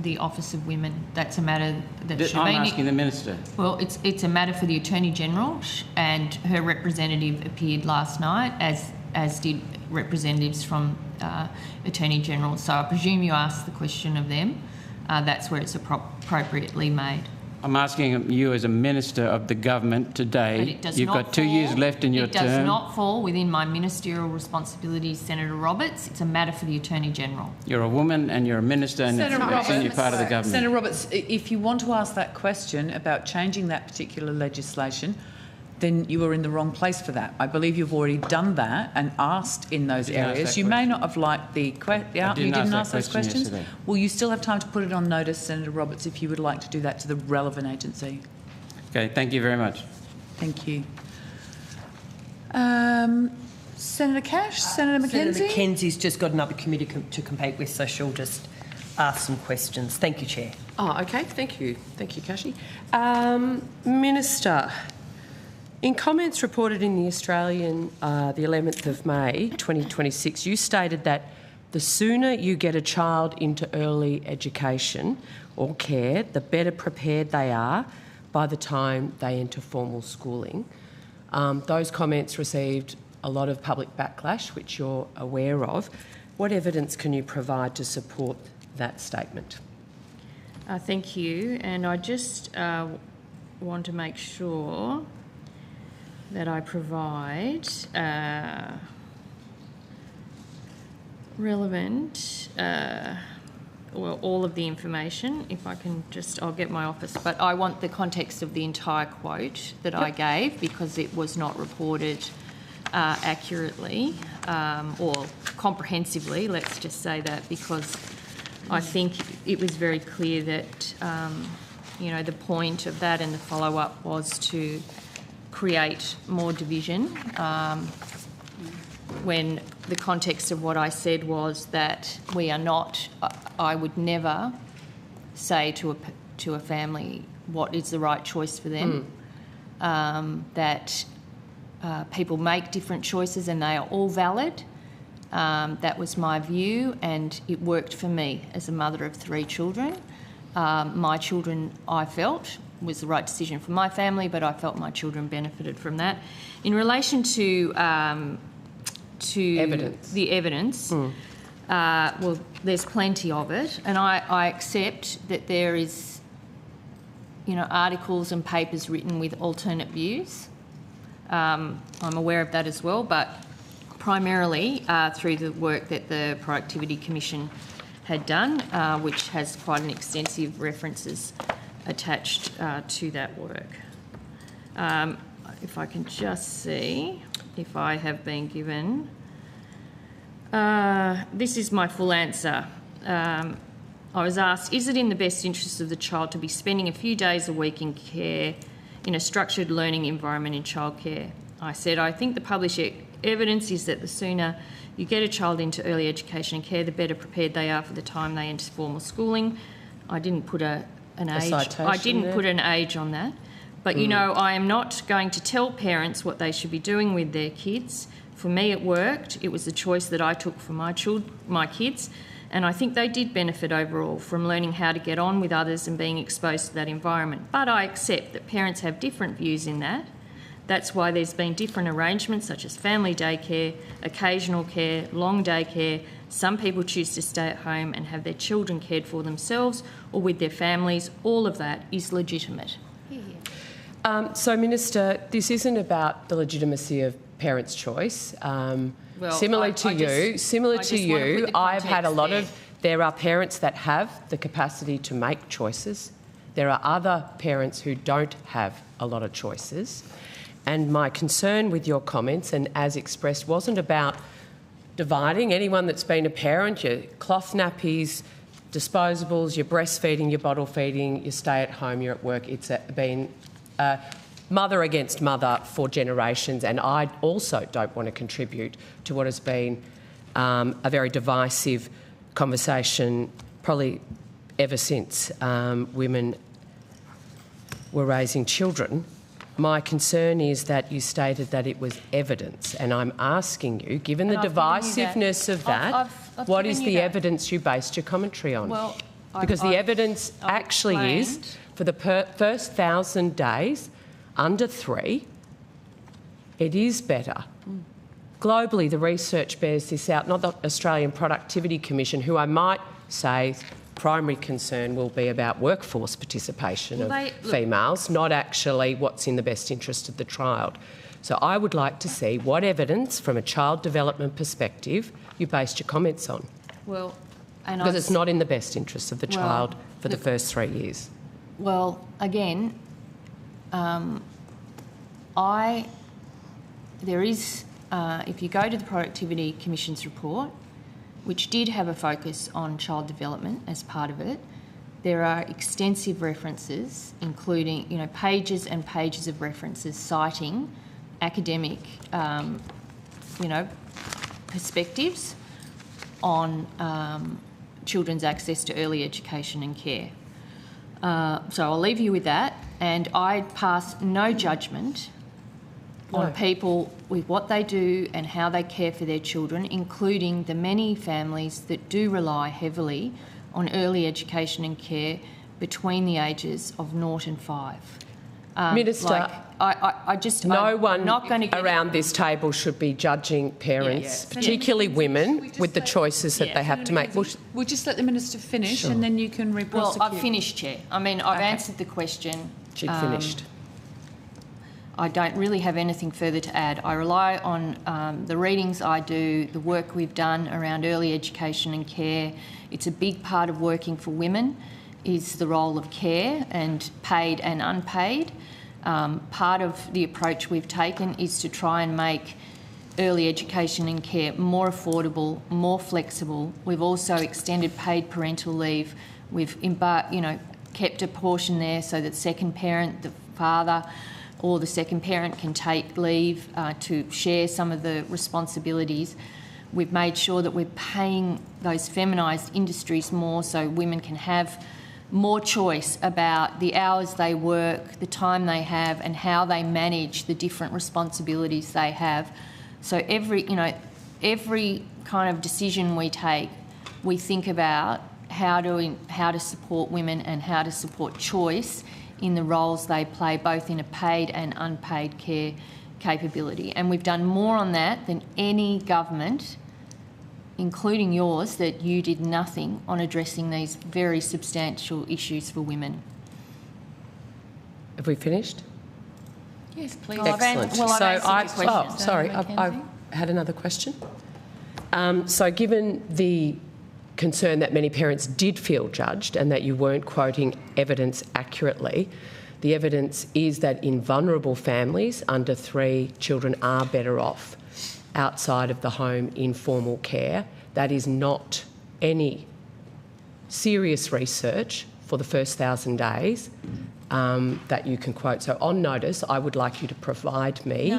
the Office of Women. That's a matter that should I'm be... asking the Minister. Well, it's a matter for the Attorney-General, and her representative appeared last night, as did representatives from Attorney-General. So I presume you asked the question of them. That's where it's appropriately made. I'm asking you as a Minister of the government today. But it does You've not got 2 years left in your term. It does not fall within my ministerial responsibilities, Senator Roberts. It's a matter for the Attorney-General. You're a woman and you're a minister and Senator you're part of the government. Senator Roberts, if you want to ask that question about changing that particular legislation, then you were in the wrong place for that. I believe you've already done that and asked in those Didn't ask areas. that You may question. not have liked the I you didn't ask those that question questions. yesterday. Well, you still have time to put it on notice, Senator Roberts, if you would like to do that to the relevant agency. Okay, thank you very much. Thank you. Senator Cash, Senator McKenzie. Senator Mackenzie's just got another committee to compete with, so she'll just ask some questions. Thank you, Chair. Oh, okay. Thank you. Thank you, Kashi. Minister, in comments reported in The Australian the 11th of May 2026, you stated that the sooner you get a child into early education or care, the better prepared they are by the time they enter formal schooling. Those comments received a lot of public backlash, which you're aware of. What evidence can you provide to support that statement? Thank you. And I just want to make sure that I provide relevant, all of the information. If I can just, I'll get my office. But I want the context of the entire quote that I gave, because it was not reported accurately or comprehensively, let's just say that, because I think it was very clear that, the point of that and the follow-up was to create more division, when the context of what I said was that we are not, I would never say to a family what is the right choice for them, that people make different choices and they are all valid. That was my view, and it worked for me as a mother of 3 children. My children, I felt, was the right decision for my family, but I felt my children benefited from that. In relation to the evidence, well, there's plenty of it, and I accept that there is, articles and papers written with alternate views. I'm aware of that as well, but primarily through the work that the Productivity Commission had done, which has quite an extensive references attached to that work. If I can just see if I have been given... this is my full answer. I was asked, is it in the best interest of the child to be spending a few days a week in care in a structured learning environment in childcare? I said, I think the published evidence is that the sooner you get a child into early education and care, the better prepared they are for the time they enter formal schooling. I didn't put an age. I didn't put an age on that. But, I am not going to tell parents what they should be doing with their kids. For me, it worked. It was the choice that I took for my kids. And I think they did benefit overall from learning how to get on with others and being exposed to that environment. But I accept that parents have different views in that. That's why there's been different arrangements such as family daycare, occasional care, long day care. Some people choose to stay at home and have their children cared for themselves or with their families. All of that is legitimate. So, Minister, this isn't about the legitimacy of parents' choice. Similar to you, I've had a lot of... There are parents that have the capacity to make choices. There are other parents who don't have a lot of choices. And my concern with your comments, and as expressed, wasn't about dividing anyone that's been a parent, your cloth nappies, disposables, your breastfeeding, your bottle feeding, you stay at home, you're at work. It's been mother against mother for generations, and I also don't want to contribute to what has been a very divisive conversation probably ever since women were raising children. My concern is that you stated that it was evidence, and I'm asking you, given the divisiveness of that, what is the evidence you based your commentary on? Well, because the evidence actually is, for the first 1,000 days, under 3, it is better. Globally, the research bears this out, not the Australian Productivity Commission, who I might say primary concern will be about workforce participation of females, not actually what's in the best interest of the child. So I would like to see what evidence from a child development perspective you based your comments on. Well, because it's not in the best interest of the child for the first 3 years. Well, again, if you go to the Productivity Commission's report, which did have a focus on child development as part of it, there are extensive references, including, pages and pages of references citing academic, perspectives on children's access to early education and care. So I'll leave you with that, and I pass no judgment on people with what they do and how they care for their children, including the many families that do rely heavily on early education and care between the ages of 0 and 5. Minister, no one around this table should be judging parents, particularly women, with the choices that they have to make. We'll just let the Minister finish and then you can re-prosecute. Well, I've finished, Chair. I mean, I've answered the question. She'd finished. I don't really have anything further to add. I rely on the readings I do, the work we've done around early education and care. It's a big part of working for women is the role of care, and paid and unpaid. Part of the approach we've taken is to try and make early education and care more affordable, more flexible. We've also extended paid parental leave. We've kept a portion there so that second parent, the father or the second parent, can take leave to share some of the responsibilities. We've made sure that we're paying those feminised industries more so women can have more choice about the hours they work, the time they have, and how they manage the different responsibilities they have. So every kind of decision we take, we think about how to support women and how to support choice in the roles they play, both in a paid and unpaid care capability. And we've done more on that than any government, including yours, that you did nothing on addressing these very substantial issues for women. Have we finished? Yes, please. Excellent. I've had another question. So given the concern that many parents did feel judged and that you weren't quoting evidence accurately, the evidence is that in vulnerable families, under 3 children are better off outside of the home in formal care. That is not any serious research for the first 1,000 days that you can quote. So on notice, I would like you to provide me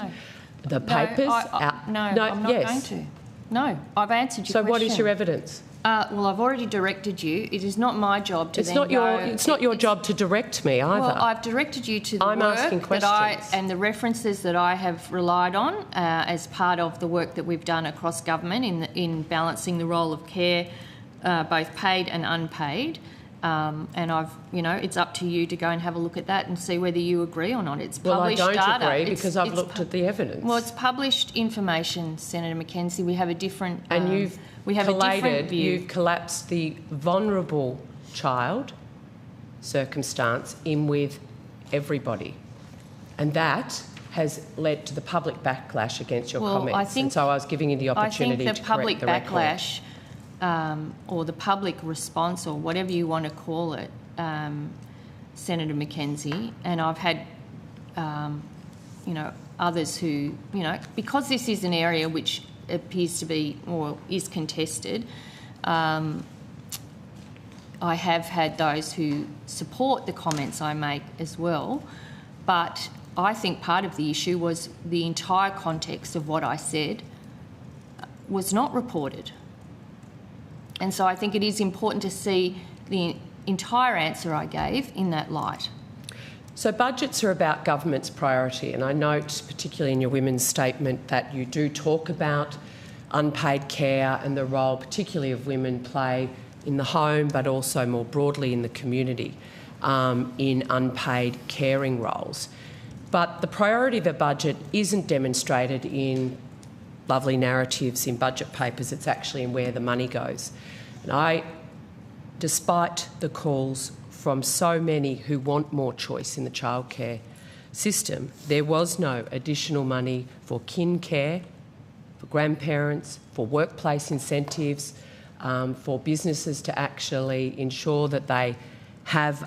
the papers. I'm not going to. No, I've answered your question. So what is your evidence? Well, I've already directed you. It is not my job to It's not your job to direct me either. Well, I've directed you to the I'm asking work questions. and the references that I have relied on as part of the work that we've done across government in balancing the role of care, both paid and unpaid. And it's up to you to go and have a look at that and see whether you agree or not. It's published data. Well, I don't agree because I've looked at the evidence. Well, it's published information, Senator Mackenzie. We have a different... And you've you've collapsed the vulnerable child circumstance in with everybody. And that has led to the public backlash against your comments. And so I was giving you the opportunity to correct the record. I think the public backlash or the public response or whatever you want to call it, Senator Mackenzie, and I've had, others who, because this is an area which appears to be or is contested, I have had those who support the comments I make as well, but I think part of the issue was the entire context of what I said was not reported. And so I think it is important to see the entire answer I gave in that light. So budgets are about government's priority, and I note, particularly in your women's statement, that you do talk about unpaid care and the role particularly of women play in the home but also more broadly in the community in unpaid caring roles. But the priority of a budget isn't demonstrated in lovely narratives in budget papers, it's actually in where the money goes. And despite the calls from so many who want more choice in the childcare system, there was no additional money for kin care, for grandparents, for workplace incentives, for businesses to actually ensure that they have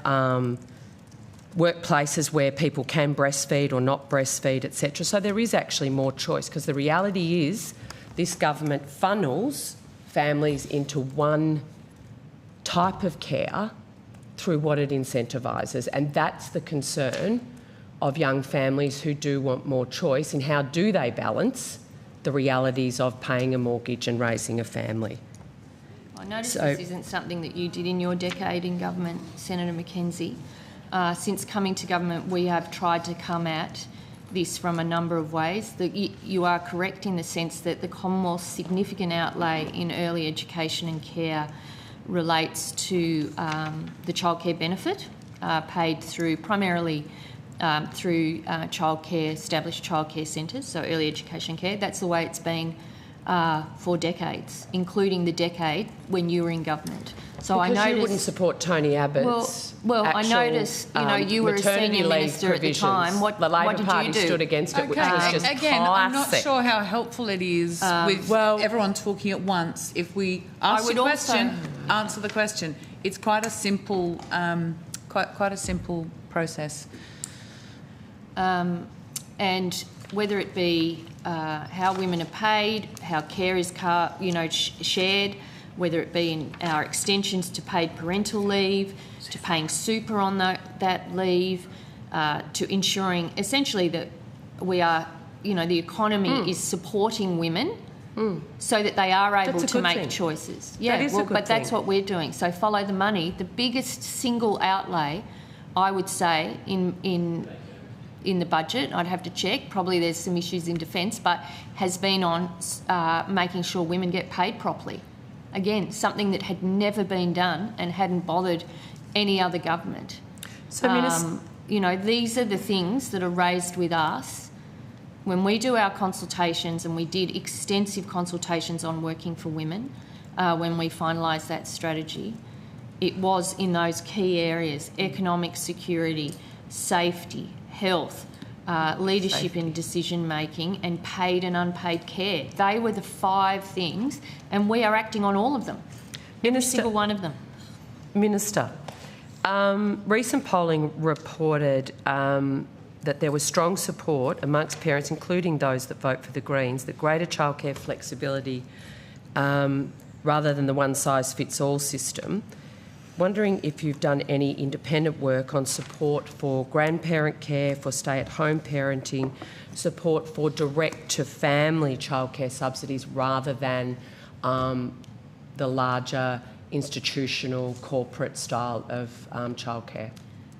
workplaces where people can breastfeed or not breastfeed, etc. So there is actually more choice, because the reality is this government funnels families into one type of care through what it incentivises, and that's the concern of young families who do want more choice in how do they balance the realities of paying a mortgage and raising a family. I notice this isn't something that you did in your decade in government, Senator Mackenzie. Since coming to government, we have tried to come at this from a number of ways. You are correct in the sense that the Commonwealth's significant outlay in early education and care relates to the childcare benefit paid through primarily through established childcare centres, so early education care. That's the way it's been for decades, including the decade when you were in government. So because I noticed you wouldn't support Tony Abbott's I noticed, you were a senior minister at the time. What Labor did Party you do? stood against it, which was just again, I'm not classic. sure how helpful it is with everyone talking at once. If we ask the question, answer the question. It's quite a simple, quite a simple process. And whether it be how women are paid, how care is shared, whether it be in our extensions to paid parental leave, to paying super on that leave, to ensuring essentially that we are, the economy is supporting women so that they are able to make choices. Yeah, but that's what we're doing. So follow the money. The biggest single outlay, I would say, in the budget, I'd have to check, probably there's some issues in defence, but has been on making sure women get paid properly. Again, something that had never been done and hadn't bothered any other government. So, you know, these are the things that are raised with us when we do our consultations, and we did extensive consultations on working for women when we finalised that strategy. It was in those key areas: economic security, safety, health, leadership in decision making, and paid and unpaid care. They were the 5 things, and we are acting on all of them. Every single one of them. Minister, recent polling reported that there was strong support amongst parents, including those that vote for the Greens, that greater childcare flexibility rather than the one-size-fits-all system. Wondering if you've done any independent work on support for grandparent care, for stay-at-home parenting, support for direct-to-family childcare subsidies rather than the larger institutional corporate style of childcare?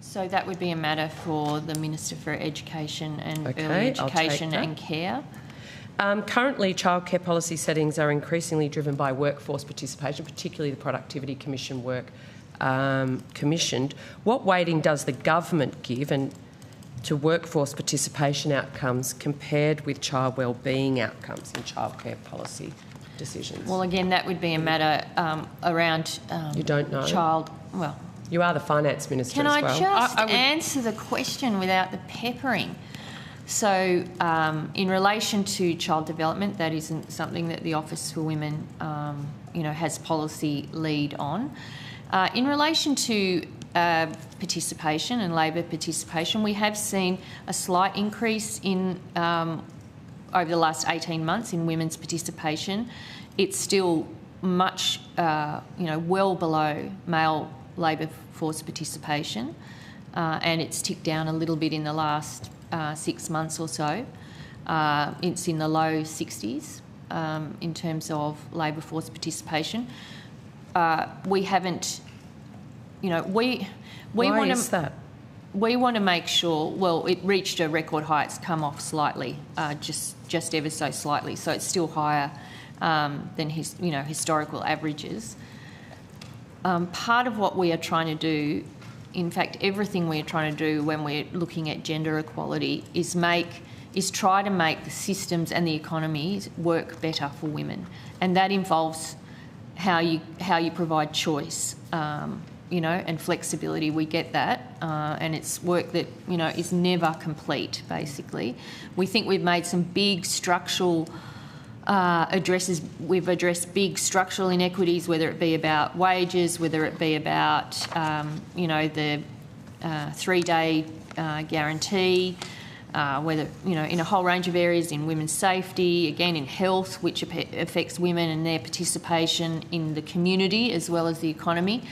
So that would be a matter for the Minister for Education and Early Education and Care. Currently, childcare policy settings are increasingly driven by workforce participation, particularly the Productivity Commission work commissioned. What weighting does the government give to workforce participation outcomes compared with child wellbeing outcomes in childcare policy decisions? Well, again, that would be a matter around you don't know? Well, you are the Finance Minister can as well. I just answer the question without the peppering? So in relation to child development, that isn't something that the Office for Women has policy lead on. In relation to participation and labour participation, we have seen a slight increase in over the last 18 months in women's participation. It's still much, well below male labour force participation, and it's ticked down a little bit in the last 6 months or so. It's in the low 60s in terms of labour force participation. We haven't, we Why want is that? We want to make sure. Well, it reached a record high. It's come off slightly, just ever so slightly. So it's still higher than historical averages. Part of what we are trying to do, in fact, everything we're trying to do when we're looking at gender equality is try to make the systems and the economies work better for women, and that involves how you provide choice, and flexibility. We get that, and it's work that is never complete. Basically, we think we've made some big structural addresses. We've addressed big structural inequities, whether it be about wages, whether it be about the 3-day guarantee. Whether, in a whole range of areas, in women's safety, again in health, which affects women and their participation in the community as well as the economy.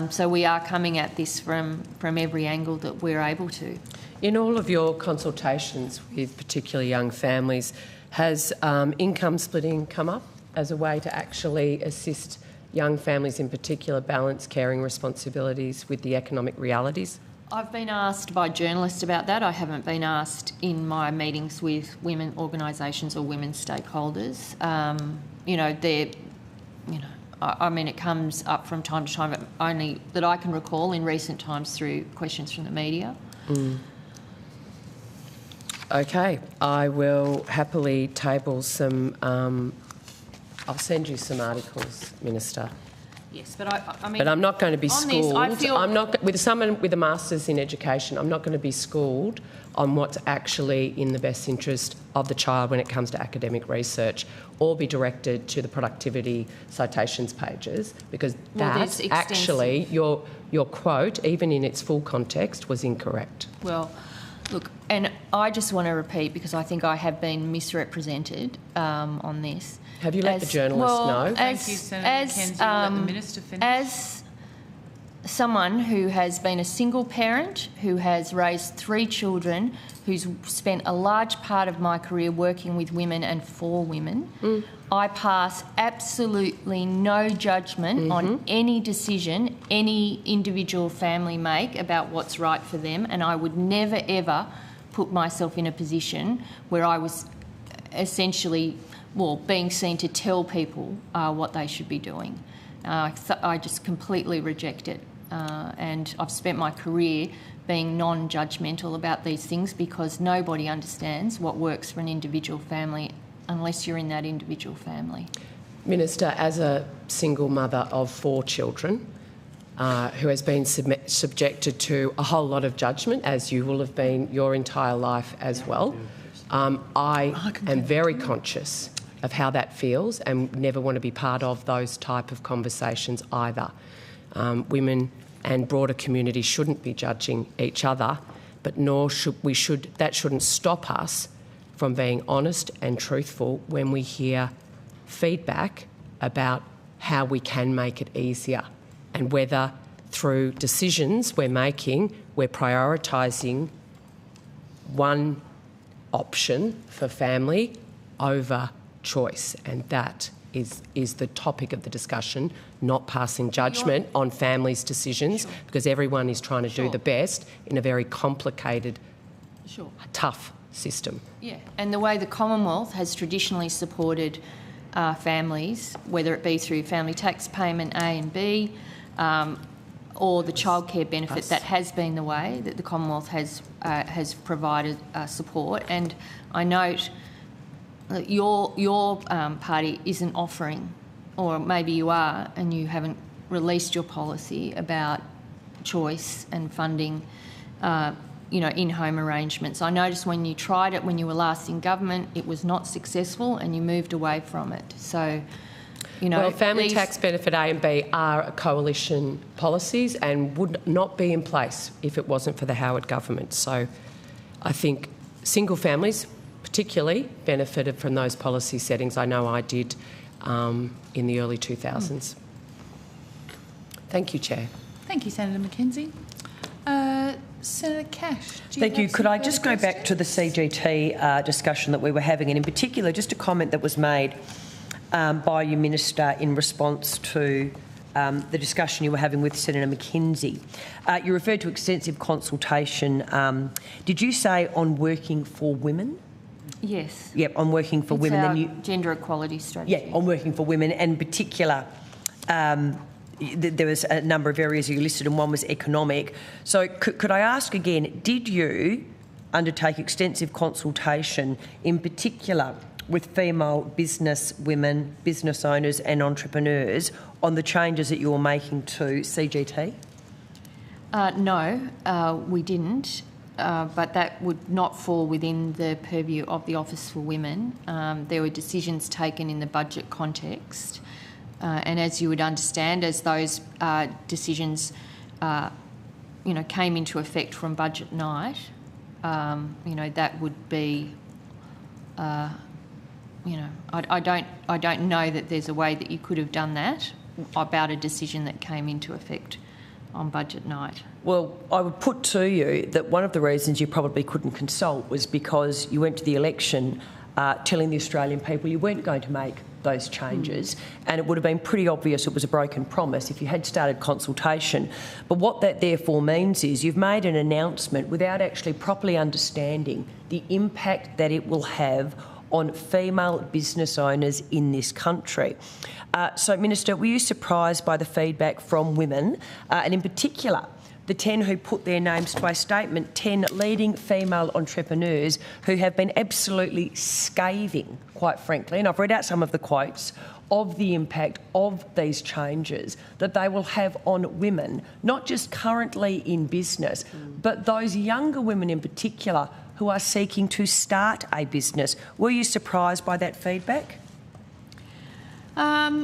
So we are coming at this from every angle that we're able to. In all of your consultations with particularly young families, has income splitting come up as a way to actually assist young families in particular balance caring responsibilities with the economic realities? I've been asked by journalists about that. I haven't been asked in my meetings with women organisations or women stakeholders. It comes up from time to time, but only that I can recall in recent times through questions from the media. Okay, I will happily table some. I'll send you some articles, Minister. Yes, but But I'm not going to be schooled. I'm not with someone with a master's in education. I'm not going to be schooled on what's actually in the best interest of the child when it comes to academic research, or be directed to the productivity citations pages, because that's actually your quote, even in its full context, was incorrect. Well, look, and I just want to repeat, because I think I have been misrepresented on this. Have you let the journalists know? Thank you, Senator Mackenzie. We'll let the Minister finish. As someone who has been a single parent, who has raised 3 children, who's spent a large part of my career working with women and for women, I pass absolutely no judgment on any decision any individual family make about what's right for them, and I would never, ever put myself in a position where I was essentially being seen to tell people what they should be doing. I just completely reject it. and I've spent my career being non-judgmental about these things because nobody understands what works for an individual family unless you're in that individual family. Minister, as a single mother of 4 children who has been subjected to a whole lot of judgment, as you will have been your entire life as well, I am very conscious of how that feels and never want to be part of those type of conversations either. Women and broader community shouldn't be judging each other, but nor should we. That shouldn't stop us from being honest and truthful when we hear feedback about how we can make it easier and whether through decisions we're making, we're prioritising one option for family over choice, and that is the topic of the discussion, not passing judgment on families' decisions, because everyone is trying to do the best in a very complicated, tough system. Yeah, and the way the Commonwealth has traditionally supported families, whether it be through family tax payment A and B, or the childcare benefit, that has been the way that the Commonwealth has provided support. And I note that your party isn't offering, or maybe you are, and you haven't released your policy about choice and funding, in-home arrangements. I noticed when you tried it when you were last in government, it was not successful, and you moved away from it. So, well, family tax benefit A and B are coalition policies and would not be in place if it wasn't for the Howard government. So I think single families particularly benefited from those policy settings. I know I did in the early 2000s. Thank you, Chair. Thank you, Senator Mackenzie. Senator Cash. Thank you. Could I just go back to the CGT discussion that we were having, and in particular just a comment that was made by you, Minister, in response to the discussion you were having with Senator Mackenzie. You referred to extensive consultation. Did you say on working for women? Yes. Yep, on working for women. Our then you, gender equality strategy. Yeah, on working for women, and in particular, there was a number of areas you listed, and one was economic. So could I ask again, did you undertake extensive consultation, in particular with female business women, business owners and entrepreneurs on the changes that you were making to CGT? No, we didn't. But that would not fall within the purview of the Office for Women. There were decisions taken in the budget context, and as you would understand, as those decisions, came into effect from budget night, that would be, I don't know that there's a way that you could have done that about a decision that came into effect on budget night. Well, I would put to you that one of the reasons you probably couldn't consult was because you went to the election telling the Australian people you weren't going to make those changes, and it would have been pretty obvious it was a broken promise if you had started consultation. But what that therefore means is you've made an announcement without actually properly understanding the impact that it will have on female business owners in this country. So, Minister, were you surprised by the feedback from women, and in particular the 10 who put their names to a statement, 10 leading female entrepreneurs who have been absolutely scathing, quite frankly, and I've read out some of the quotes, of the impact of these changes that they will have on women, not just currently in business, but those younger women in particular who are seeking to start a business. Were you surprised by that feedback? I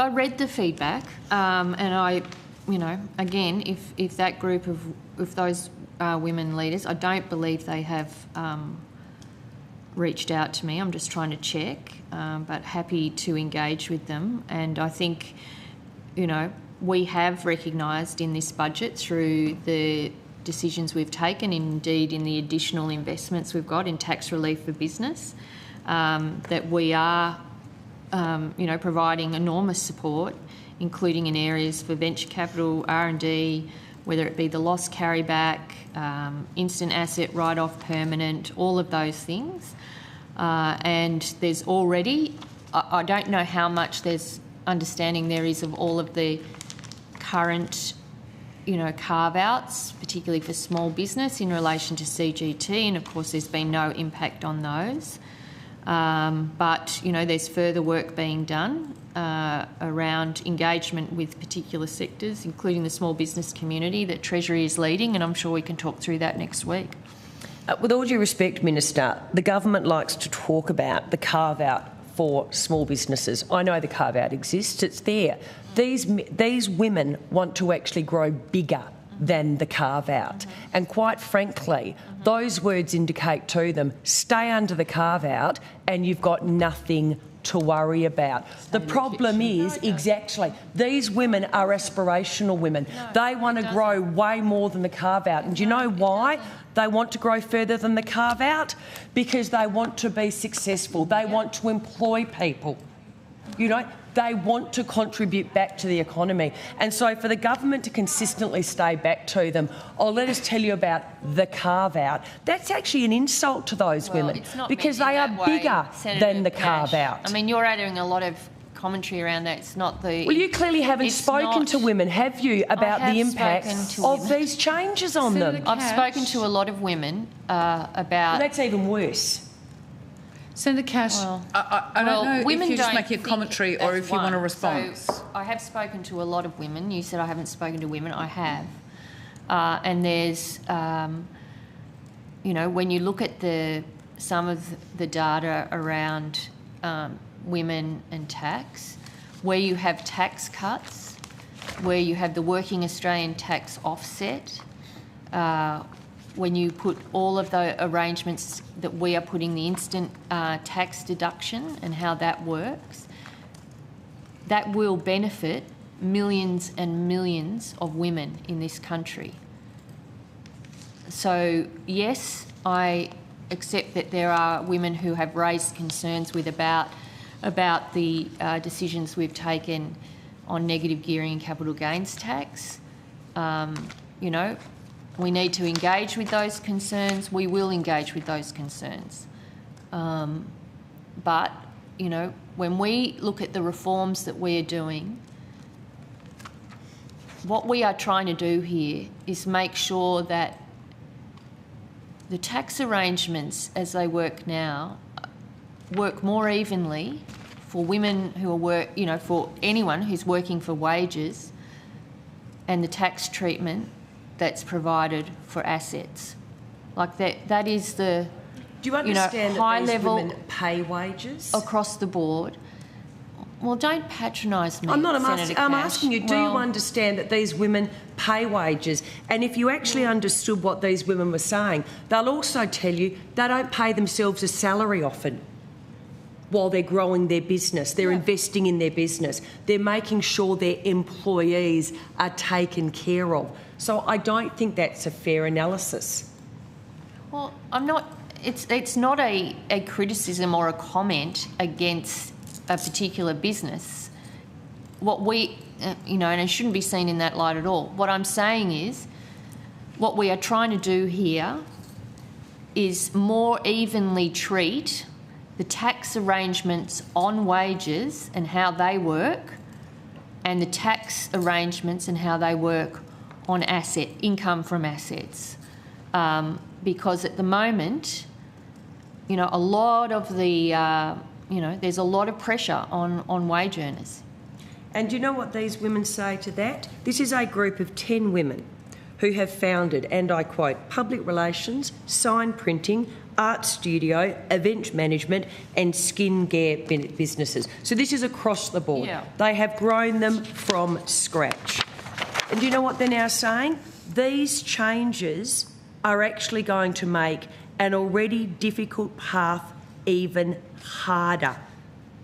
read the feedback, and I, again, if that group of those women leaders, I don't believe they have reached out to me. I'm just trying to check, but happy to engage with them. And I think, we have recognised in this budget through the decisions we've taken, indeed in the additional investments we've got in tax relief for business, that we are, providing enormous support, including in areas for venture capital, R&D, whether it be the loss carryback, instant asset write-off permanent, all of those things. And there's already, I don't know how much there's understanding there is of all of the current, carve-outs, particularly for small business in relation to CGT, and of course there's been no impact on those. But, there's further work being done around engagement with particular sectors, including the small business community that Treasury is leading, and I'm sure we can talk through that next week. With all due respect, Minister, the government likes to talk about the carve-out for small businesses. I know the carve-out exists, it's there. These women want to actually grow bigger than the carve-out. And quite frankly, those words indicate to them, stay under the carve-out and you've got nothing to worry about. The problem is, exactly, these women are aspirational women. They want to grow way more than the carve-out. And do you know why they want to grow further than the carve-out? Because they want to be successful. They want to employ people. They want to contribute back to the economy. And so for the government to consistently stay back to them, let us tell you about the carve-out, that's actually an insult to those women because they are bigger than the carve-out. I mean, you're adding a lot of commentary around that. It's not the... Well, you clearly haven't spoken to women, have you, about the impact of these changes on them? I've spoken to a lot of women about... Well, that's even worse. Senator Cash, I don't know if you're just making a commentary or if you want a response. So I have spoken to a lot of women. You said I haven't spoken to women. I have. And there's, when you look at some of the data around women and tax, where you have tax cuts, where you have the Working Australian tax offset, when you put all of the arrangements that we are putting, the instant tax deduction and how that works, that will benefit millions and millions of women in this country. So, yes, I accept that there are women who have raised concerns about the decisions we've taken on negative gearing and capital gains tax. We need to engage with those concerns. We will engage with those concerns. But, when we look at the reforms that we are doing, what we are trying to do here is make sure that the tax arrangements as they work now work more evenly for women who are for anyone who's working for wages, and the tax treatment that's provided for assets. Like that is the Do you understand high that these level women pay wages across the board. Well, don't patronise me. I'm asking you, do you understand that these women pay wages? And if you actually understood what these women were saying, they'll also tell you they don't pay themselves a salary often while they're growing their business. They're investing in their business. They're making sure their employees are taken care of. So I don't think that's a fair analysis. Well, I'm not... It's not a criticism or a comment against a particular business. What we... and it shouldn't be seen in that light at all. What I'm saying is what we are trying to do here is more evenly treat the tax arrangements on wages and how they work, and the tax arrangements and how they work on income from assets. Because at the moment, a lot of the, there's a lot of pressure on wage earners. And do you know what these women say to that? This is a group of 10 women who have founded, and I quote, public relations, sign printing, art studio, event management and skin care businesses. So this is across the board. Yeah. They have grown them from scratch. And do you know what they're now saying? These changes are actually going to make an already difficult path even harder.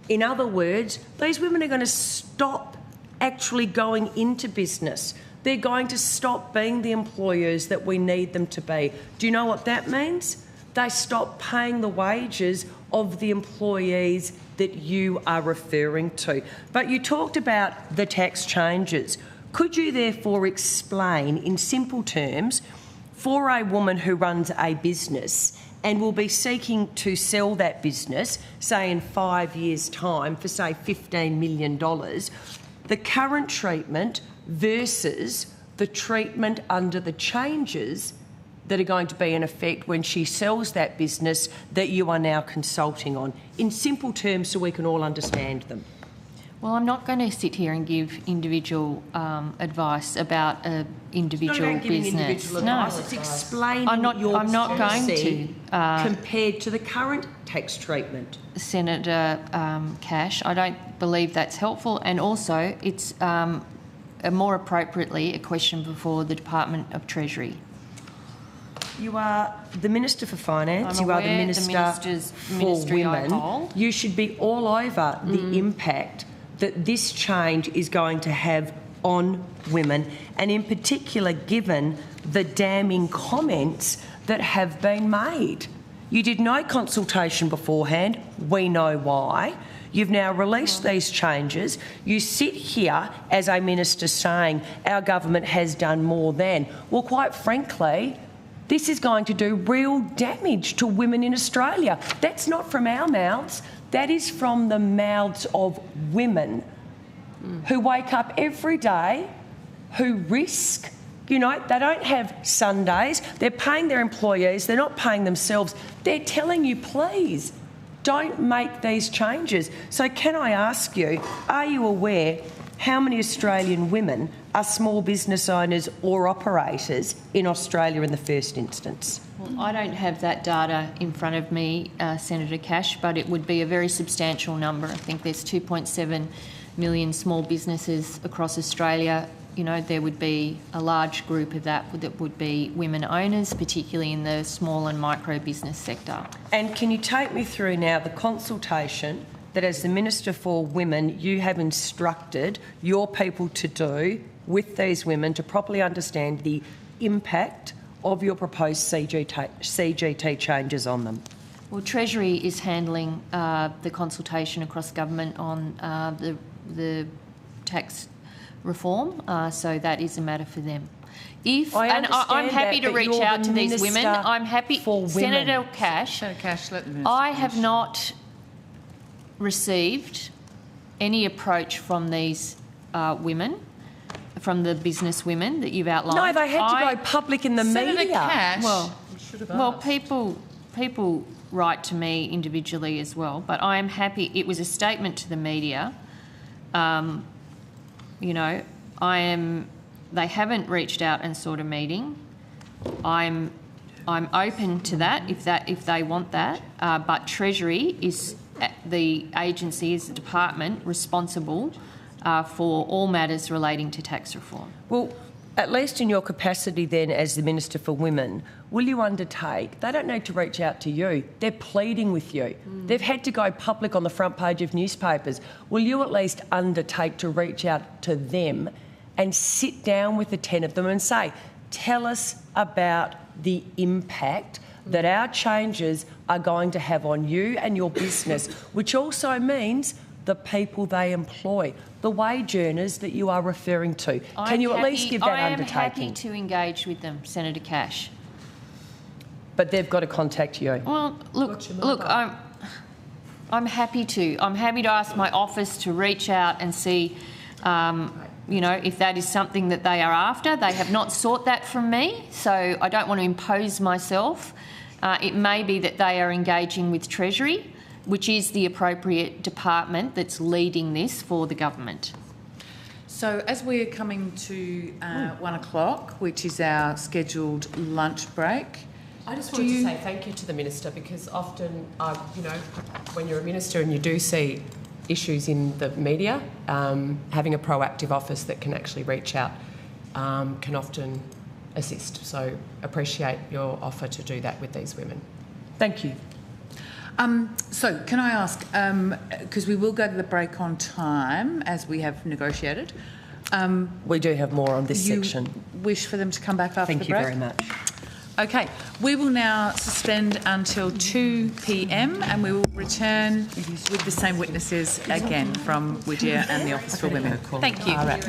In other words, these women are going to stop actually going into business. They're going to stop being the employers that we need them to be. Do you know what that means? They stop paying the wages of the employees that you are referring to. But you talked about the tax changes. Could you therefore explain in simple terms, for a woman who runs a business and will be seeking to sell that business, say in 5 years' time, for say $15 million, the current treatment versus the treatment under the changes that are going to be in effect when she sells that business that you are now consulting on, in simple terms so we can all understand them? Well, I'm not going to sit here and give individual advice about an individual business. Individual advice. It's explaining I'm not going to compared to the current tax treatment. Senator Cash, I don't believe that's helpful, and also it's more appropriately a question before the Department of Treasury. You are the Minister for Finance. I'm you are the aware Minister for ministry I Women. hold. You should be all over the impact that this change is going to have on women, and in particular given the damning comments that have been made. You did no consultation beforehand. We know why. You've now released these changes. You sit here as a minister saying our government has done more than. Well, quite frankly, this is going to do real damage to women in Australia. That's not from our mouths. That is from the mouths of women who wake up every day, who risk. You know, they don't have Sundays. They're paying their employees. They're not paying themselves. They're telling you, please, don't make these changes. So can I ask you, are you aware how many Australian women are small business owners or operators in Australia in the first instance? Well, I don't have that data in front of me, Senator Cash, but it would be a very substantial number. I think there's 2.7 million small businesses across Australia. You know, there would be a large group of that would be women owners, particularly in the small and micro business sector. And can you take me through now the consultation that as the Minister for Women you have instructed your people to do with these women to properly understand the impact of your proposed CGT changes on them? Well, Treasury is handling the consultation across government on the tax reform, so that is a matter for them. I'm happy to reach out to these women. I'm happy for Senator Cash. Let the minister I finish. have not received any approach from these women, from the business women that you've outlined. No, they had to go public in the Senator media. Cash, well, people write to me individually as well, but I am happy. It was a statement to the media. You know, they haven't reached out and sought a meeting. I'm open to that if they want that. But Treasury is the agency, is the department responsible for all matters relating to tax reform. Well, at least in your capacity then as the Minister for Women, will you undertake, they don't need to reach out to you, they're pleading with you. They've had to go public on the front page of newspapers. Will you at least undertake to reach out to them and sit down with the 10 of them and say, tell us about the impact that our changes are going to have on you and your business, which also means the people they employ, the wage earners that you are referring to. Can you at least give that undertaking? I am happy to engage with them, Senator Cash. But they've got to contact you. Well, look, I'm happy to. I'm happy to ask my office to reach out and see, you know, if that is something that they are after. They have not sought that from me, so I don't want to impose myself. It may be that they are engaging with Treasury, which is the appropriate department that's leading this for the government. So as we're coming to 1 o'clock, which is our scheduled lunch break, I just wanted to say thank you to the Minister, because often, you know, when you're a Minister and you do see issues in the media, having a proactive office that can actually reach out can often assist. So appreciate your offer to do that with these women. Thank you. So can I ask, because we will go to the break on time as we have negotiated. We do have more on this section. Wish for them to come back after the break? Thank you very much. Okay, we will now suspend until 2 p.m. and we will return with the same witnesses again from Whittier and the Office for Women. Thank you. All right.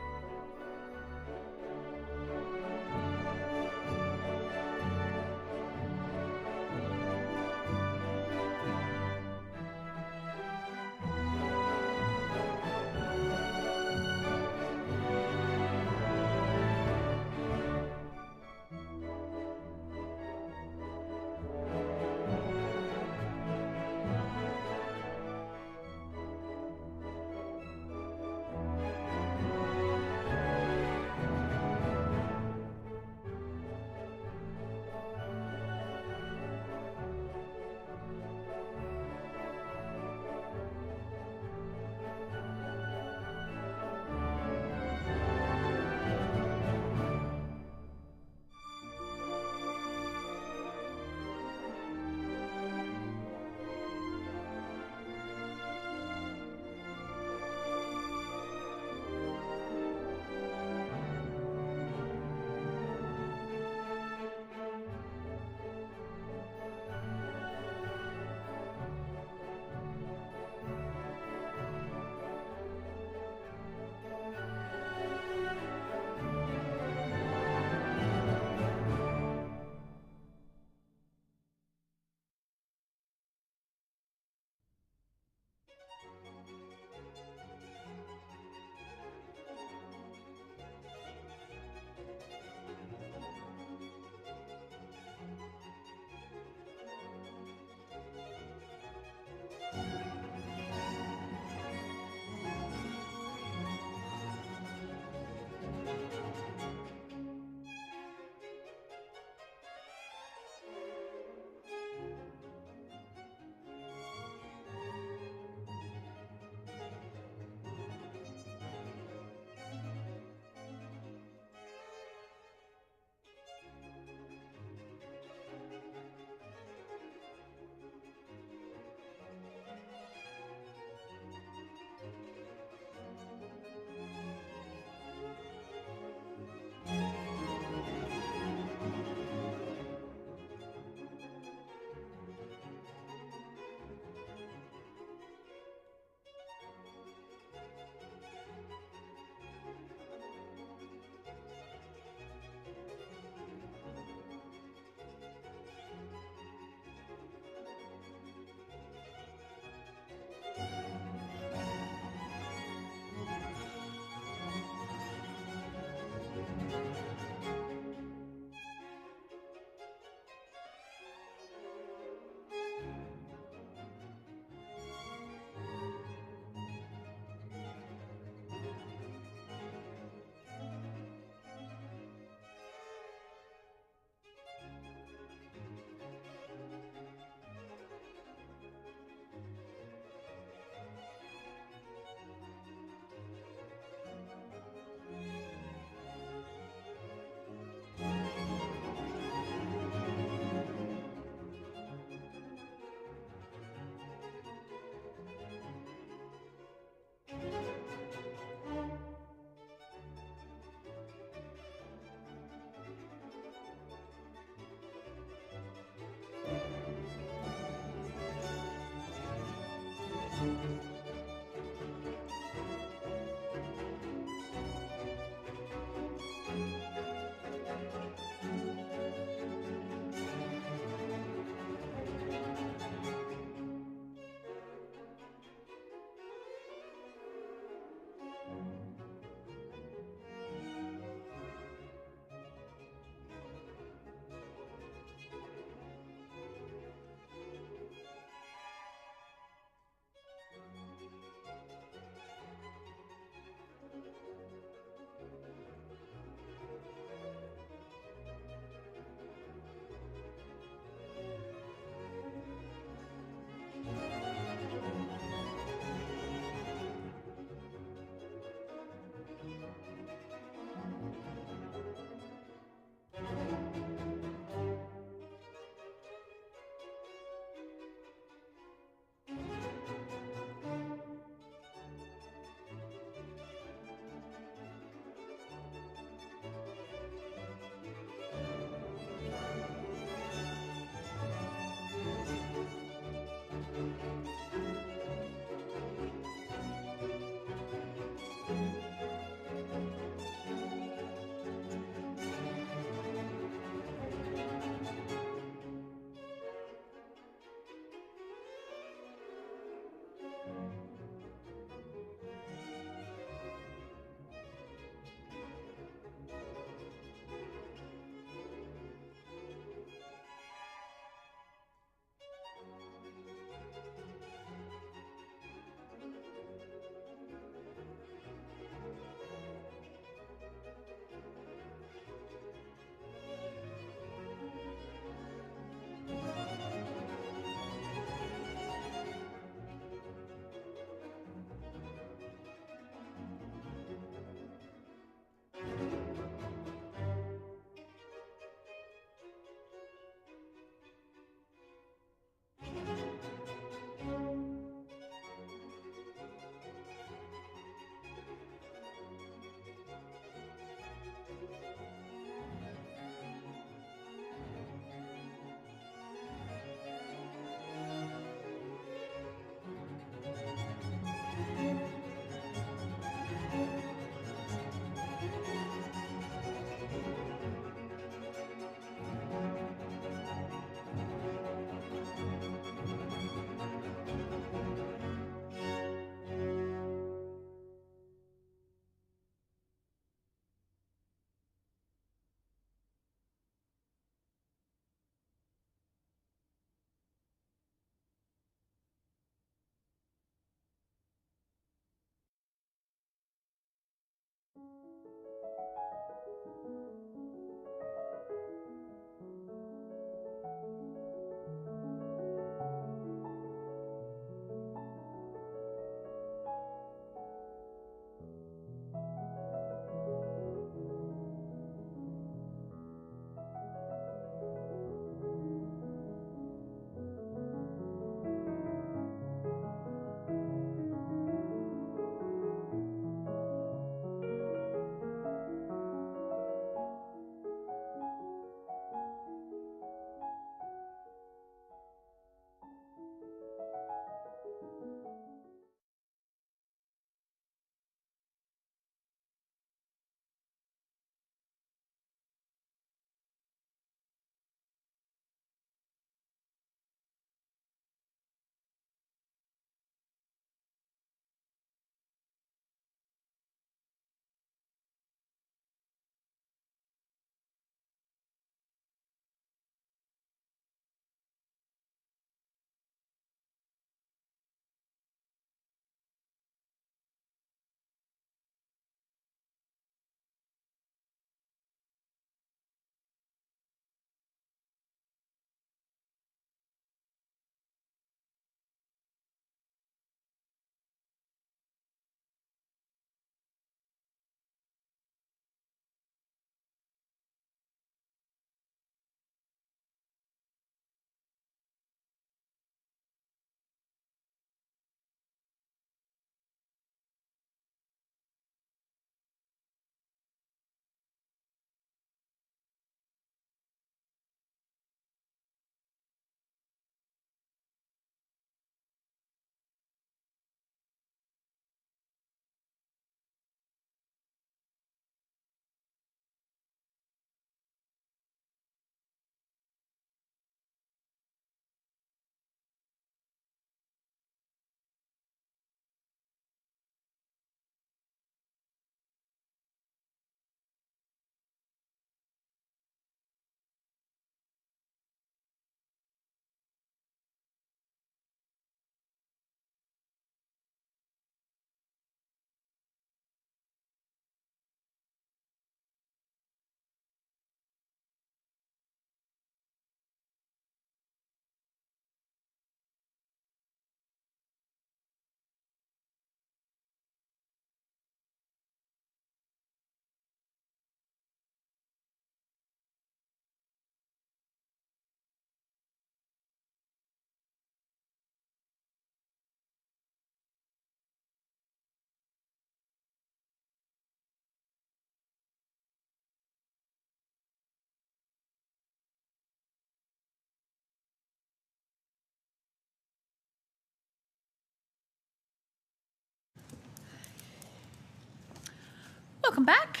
Welcome back.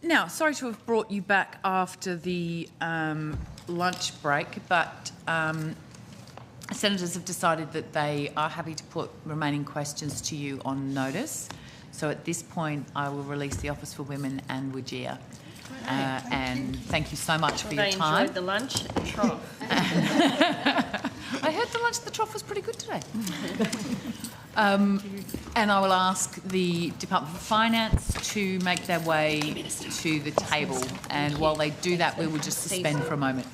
Now, sorry to have brought you back after the lunch break, but senators have decided that they are happy to put remaining questions to you on notice. So at this point, I will release the Office for Women and WGEA. And thank you so much for your time. I enjoyed the lunch at the trough. I heard the lunch at the trough was pretty good today. And I will ask the Department for Finance to make their way to the table. And while they do that, we will just suspend for a moment.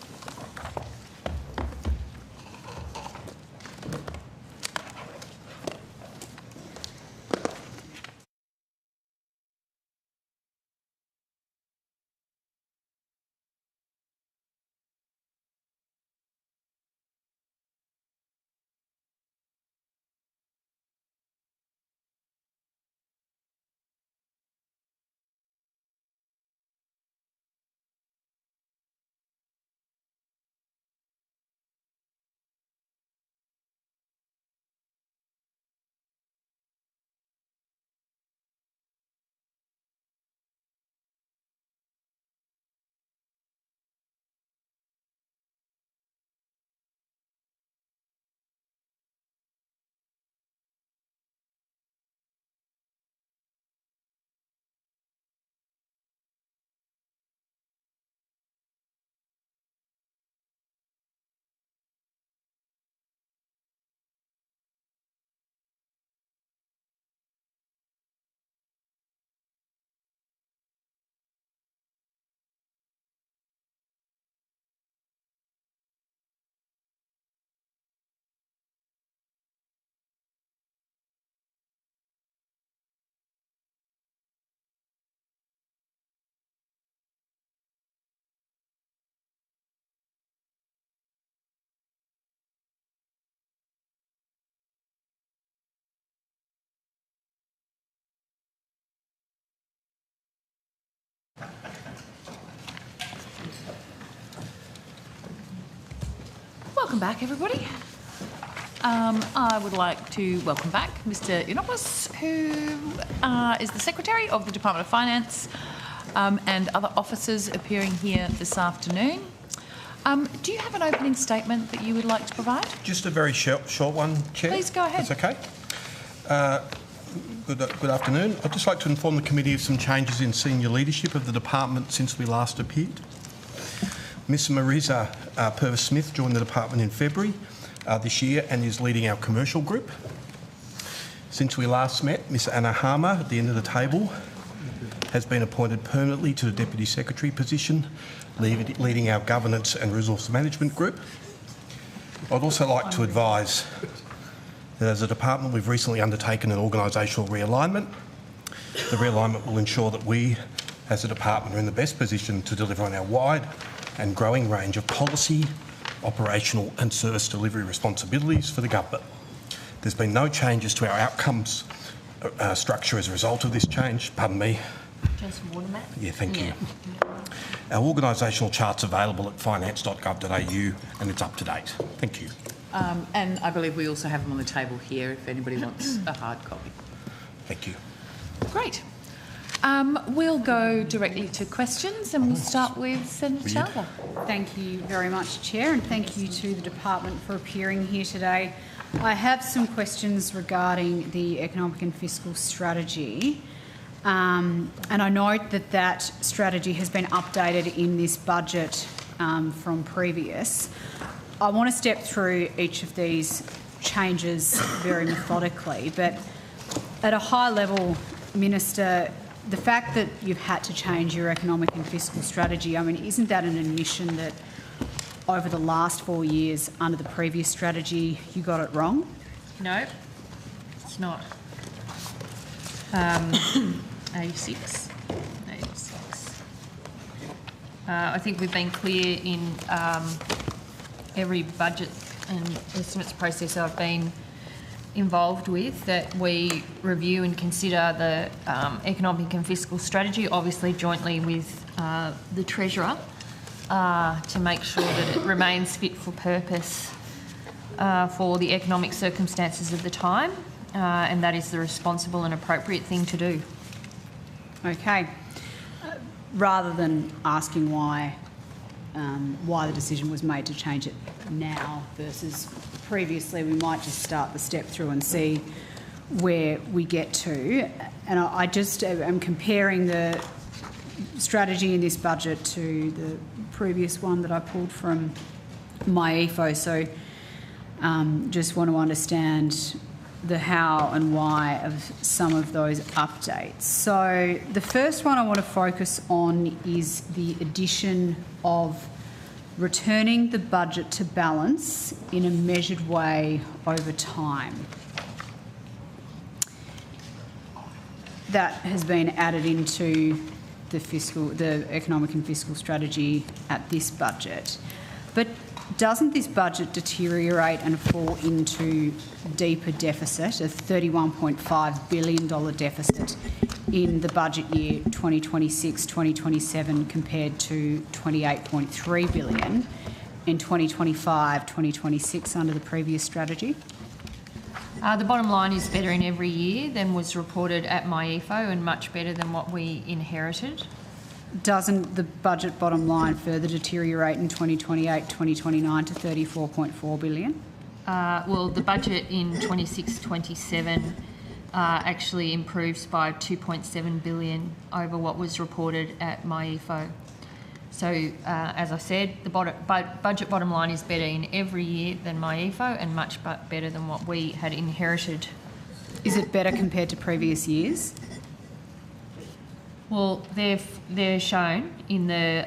Welcome back, everybody. I would like to welcome back Mr. Yiannopoulos, who is the Secretary of the Department of Finance, and other officers appearing here this afternoon. Do you have an opening statement that you would like to provide? Just a very short one, Chair. Please go ahead. That's okay. Good afternoon. I'd just like to inform the committee of some changes in senior leadership of the department since we last appeared. Ms Marisa Purvis-Smith joined the department in February this year and is leading our commercial group. Since we last met, Ms Anna Harmer, at the end of the table, has been appointed permanently to the Deputy Secretary position, leading our governance and resource management group. I'd also like to advise that as a department we've recently undertaken an organisational realignment. The realignment will ensure that we, as a department, are in the best position to deliver on our wide and growing range of policy, operational and service delivery responsibilities for the government. There's been no changes to our outcomes structure as a result of this change. Pardon me. Just water, Matt? Yeah, thank you. Our organisational chart's available at finance.gov.au and it's up to date. Thank you. And I believe we also have them on the table here if anybody wants a hard copy. Thank you. Great. We'll go directly to questions and we'll start with Senator Chalder. Thank you very much, Chair, and thank you to the department for appearing here today. I have some questions regarding the economic and fiscal strategy. And I note that that strategy has been updated in this budget from previous. I want to step through each of these changes very methodically, but at a high level, Minister, the fact that you've had to change your economic and fiscal strategy, I mean, isn't that an admission that over the last 4 years under the previous strategy you got it wrong? No, it's not. 86. I think we've been clear in every budget and estimates process I've been involved with that we review and consider the economic and fiscal strategy, obviously jointly with the Treasurer, to make sure that it remains fit for purpose for the economic circumstances of the time, and that is the responsible and appropriate thing to do. Okay. Rather than asking why the decision was made to change it now versus previously, we might just start the step through and see where we get to. And I just am comparing the strategy in this budget to the previous one that I pulled from MyEFO. So just want to understand the how and why of some of those updates. So the first one I want to focus on is the addition of returning the budget to balance in a measured way over time. That has been added into the economic and fiscal strategy at this budget. But doesn't this budget deteriorate and fall into deeper deficit, a $31.5 billion deficit in the budget year 2026-2027 compared to $28.3 billion in 2025-2026 under the previous strategy? The bottom line is better in every year than was reported at MyEFO and much better than what we inherited. Doesn't the budget bottom line further deteriorate in 2028-2029 to $34.4 billion? Well, the budget in 26-27 actually improves by $2.7 billion over what was reported at MyEFO. So, as I said, the budget bottom line is better in every year than MyEFO and much better than what we had inherited. Is it better compared to previous years? Well, they're shown in the,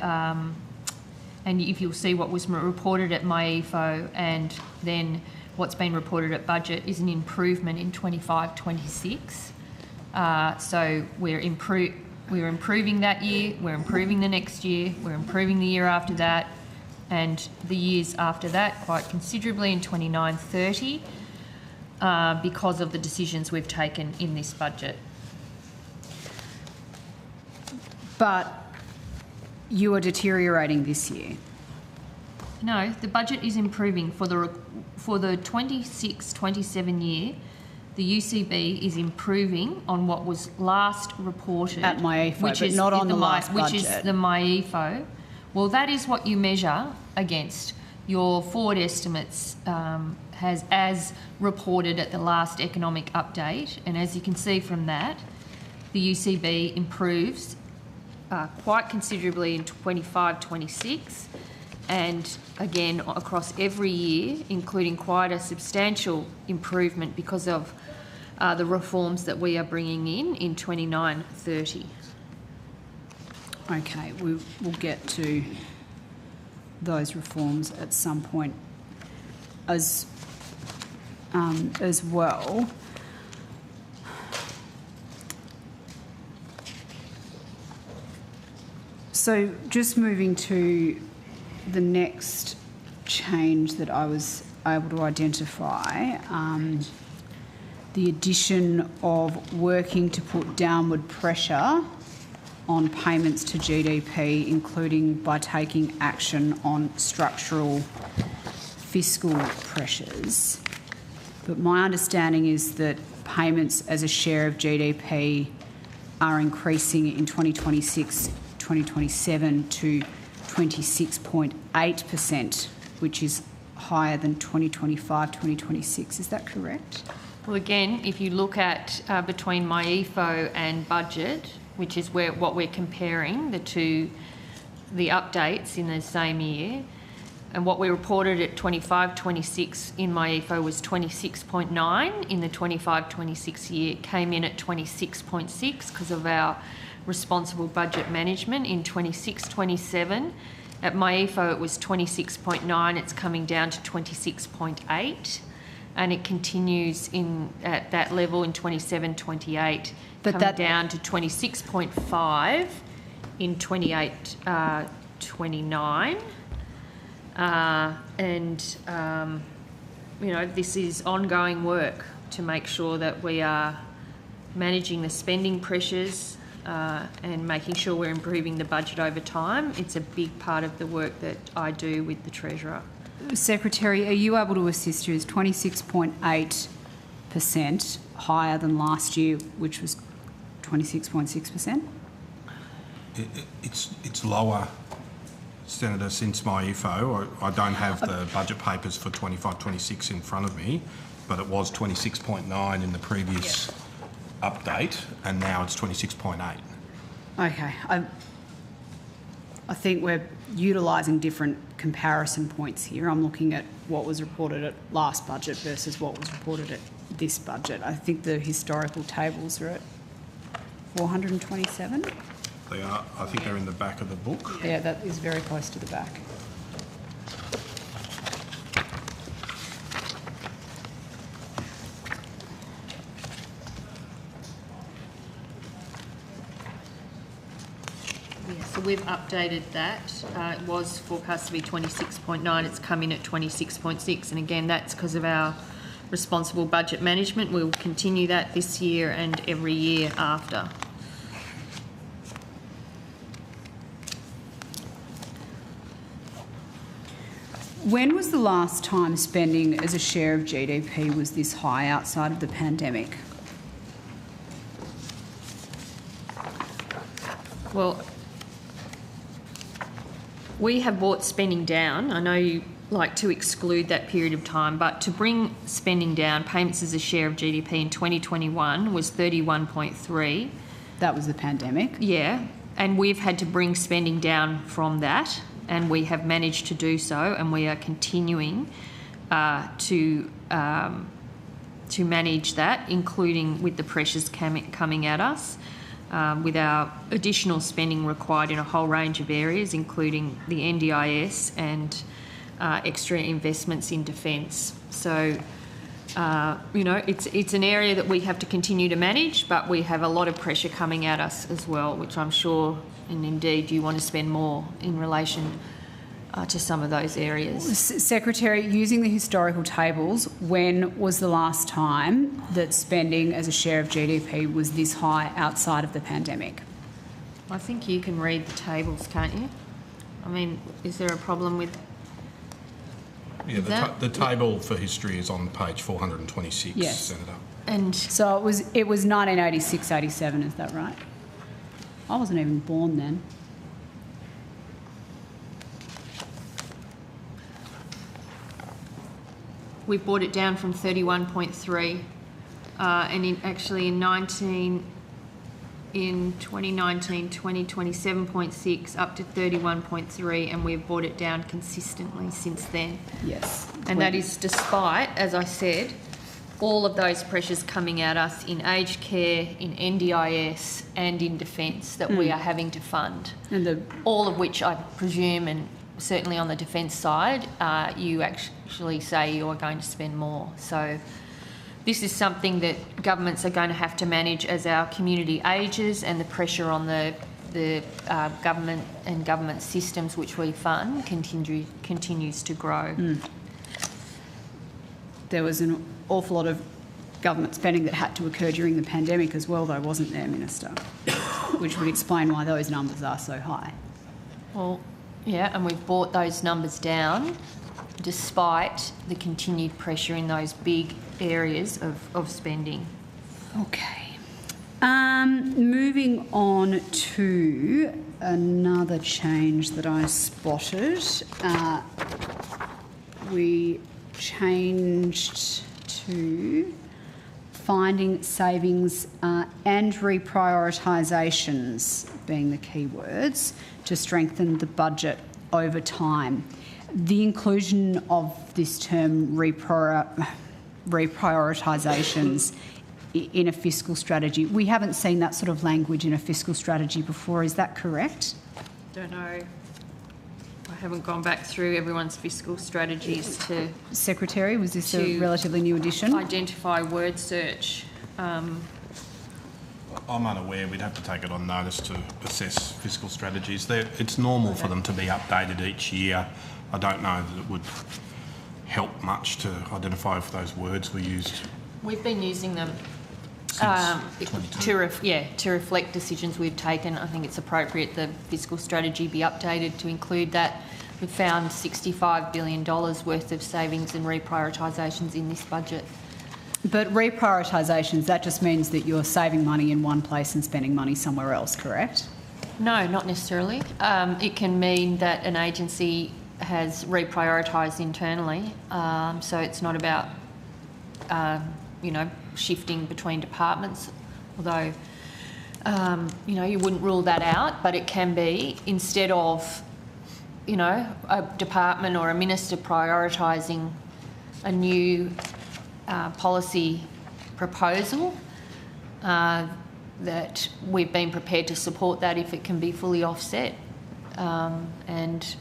and if you'll see what was reported at MyEFO and then what's been reported at budget is an improvement in 25-26. So we're improving that year, we're improving the next year, we're improving the year after that, and the years after that quite considerably in 29-30 because of the decisions we've taken in this budget. But you are deteriorating this year. No, the budget is improving for the 26-27 year. The UCB is improving on what was last reported at MyEFO, but not on the last budget. Which is the MyEFO. Well, that is what you measure against. Your forward estimates has as reported at the last economic update, and as you can see from that, the UCB improves quite considerably in 25-26, and again across every year, including quite a substantial improvement because of the reforms that we are bringing in 29-30. Okay, we'll get to those reforms at some point as well. So just moving to the next change that I was able to identify, the addition of working to put downward pressure on payments to GDP, including by taking action on structural fiscal pressures. But my understanding is that payments as a share of GDP are increasing in 2026-2027 to 26.8%, which is higher than 2025-2026. Is that correct? Well, again, if you look at between MyEFO and budget, which is what we're comparing the updates in the same year, and what we reported at 25-26 in MyEFO was 26.9. In the 25-26 year, it came in at 26.6 because of our responsible budget management. In 26-27, at MyEFO it was 26.9. It's coming down to 26.8, and it continues at that level in 27-28, coming down to 26.5 in 28-29. This is ongoing work to make sure that we are managing the spending pressures and making sure we're improving the budget over time. It's a big part of the work that I do with the Treasurer. Secretary, are you able to assist you? Is 26.8% higher than last year, which was 26.6%? It's lower, Senator, since my IFO. I don't have the budget papers for 25-26 in front of me, but it was 26.9 in the previous update, and now it's 26.8. Okay. I think we're utilising different comparison points here. I'm looking at what was reported at last budget versus what was reported at this budget. I think the historical tables are at 427. They are. I think they're in the back of the book. Yeah, that is very close to the back. Yeah, so we've updated that. It was forecast to be 26.9. It's come in at 26.6. And again, that's because of our responsible budget management. We'll continue that this year and every year after. When was the last time spending as a share of GDP was this high outside of the pandemic? Well, we have brought spending down. I know you like to exclude that period of time, but to bring spending down, payments as a share of GDP in 2021 was 31.3. That was the pandemic? Yeah, and we've had to bring spending down from that, and we have managed to do so, and we are continuing to manage that, including with the pressures coming at us, with our additional spending required in a whole range of areas, including the NDIS and extra investments in defence. So, you know, it's an area that we have to continue to manage, but we have a lot of pressure coming at us as well, which I'm sure, and indeed you want to spend more in relation to some of those areas. Secretary, using the historical tables, when was the last time that spending as a share of GDP was this high outside of the pandemic? I think you can read the tables, can't you? I mean, is there a problem with Yeah, the table for history is on page 426, yes. Senator. And so it was 1986-87, is that right? I wasn't even born then. We brought it down from 31.3, and in 2019, 2020, 27.6 up to 31.3, and we've brought it down consistently since then. Yes. And that is despite, as I said, all of those pressures coming at us in aged care, in NDIS and in defence that we are having to fund. And all of which I presume, and certainly on the defence side, you actually say you are going to spend more. So this is something that governments are going to have to manage as our community ages, and the pressure on the government and government systems which we fund continues to grow. There was an awful lot of government spending that had to occur during the pandemic as well, though, wasn't there, Minister? Which would explain why those numbers are so high. Well, yeah, and we've brought those numbers down despite the continued pressure in those big areas of spending. Okay. Moving on to another change that I spotted. We changed to finding savings and reprioritisations being the key words to strengthen the budget over time. The inclusion of this term reprioritisations in a fiscal strategy, we haven't seen that sort of language in a fiscal strategy before, is that correct? Don't know. I haven't gone back through everyone's fiscal strategies to... Secretary, was this a relatively new addition? Identify word search. I'm unaware. We'd have to take it on notice to assess fiscal strategies. It's normal for them to be updated each year. I don't know that it would help much to identify if those words were used. We've been using them to reflect decisions we've taken. I think it's appropriate the fiscal strategy be updated to include that. We've found $65 billion worth of savings and reprioritisations in this budget. But reprioritisations, that just means that you're saving money in one place and spending money somewhere else, correct? No, not necessarily. It can mean that an agency has reprioritised internally, so it's not about, shifting between departments, although, you wouldn't rule that out, but it can be, instead of, a department or a minister prioritising a new policy proposal, that we've been prepared to support that if it can be fully offset, and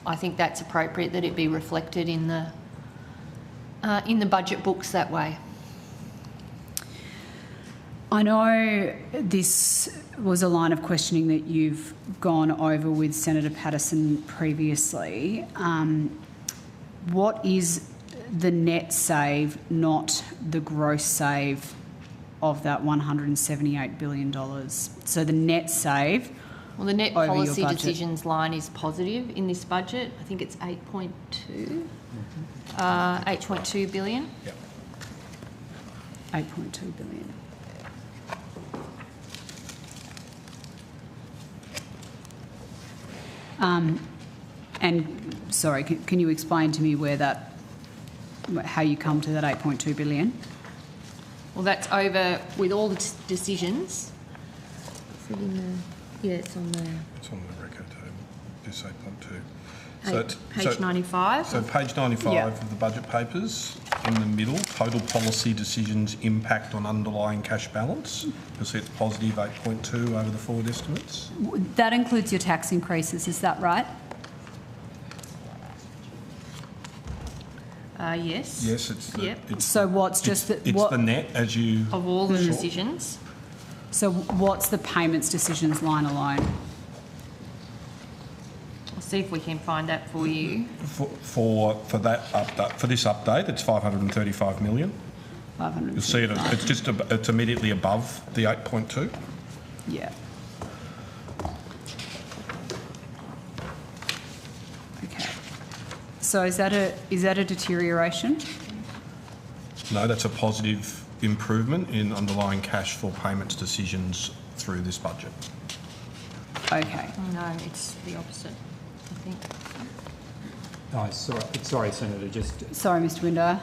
I think that's appropriate that it be reflected in the budget books that way. I know this was a line of questioning that you've gone over with Senator Patterson previously. What is the net save, not the gross save, of that $178 billion? So the net save. Well, the net over policy your budget. decisions line is positive in this budget. I think it's 8.2 billion. Yep. 8.2 billion. And sorry, can you explain to me how you come to that 8.2 billion? Well, that's over with all the decisions. Is it in the? Yeah, it's on the. It's on the record table. This 8.2. Page 95. So page 95 of the budget papers, in the middle, total policy decisions impact on underlying cash balance. You'll see it's positive 8.2 over the forward estimates. That includes your tax increases, is that right? Yes. Yes, it's the, so what's just the... It's the net as you... Of all the decisions. So what's the payments decisions line alone? I'll see if we can find that for you. For that update, for this update, it's 535 million. 535. You'll see it's immediately above the 8.2. Yeah. Okay. So is that a deterioration? No, that's a positive improvement in underlying cash for payments decisions through this budget. Okay. No, it's the opposite, I think. Oh, sorry, Senator. Sorry, Mr. Window.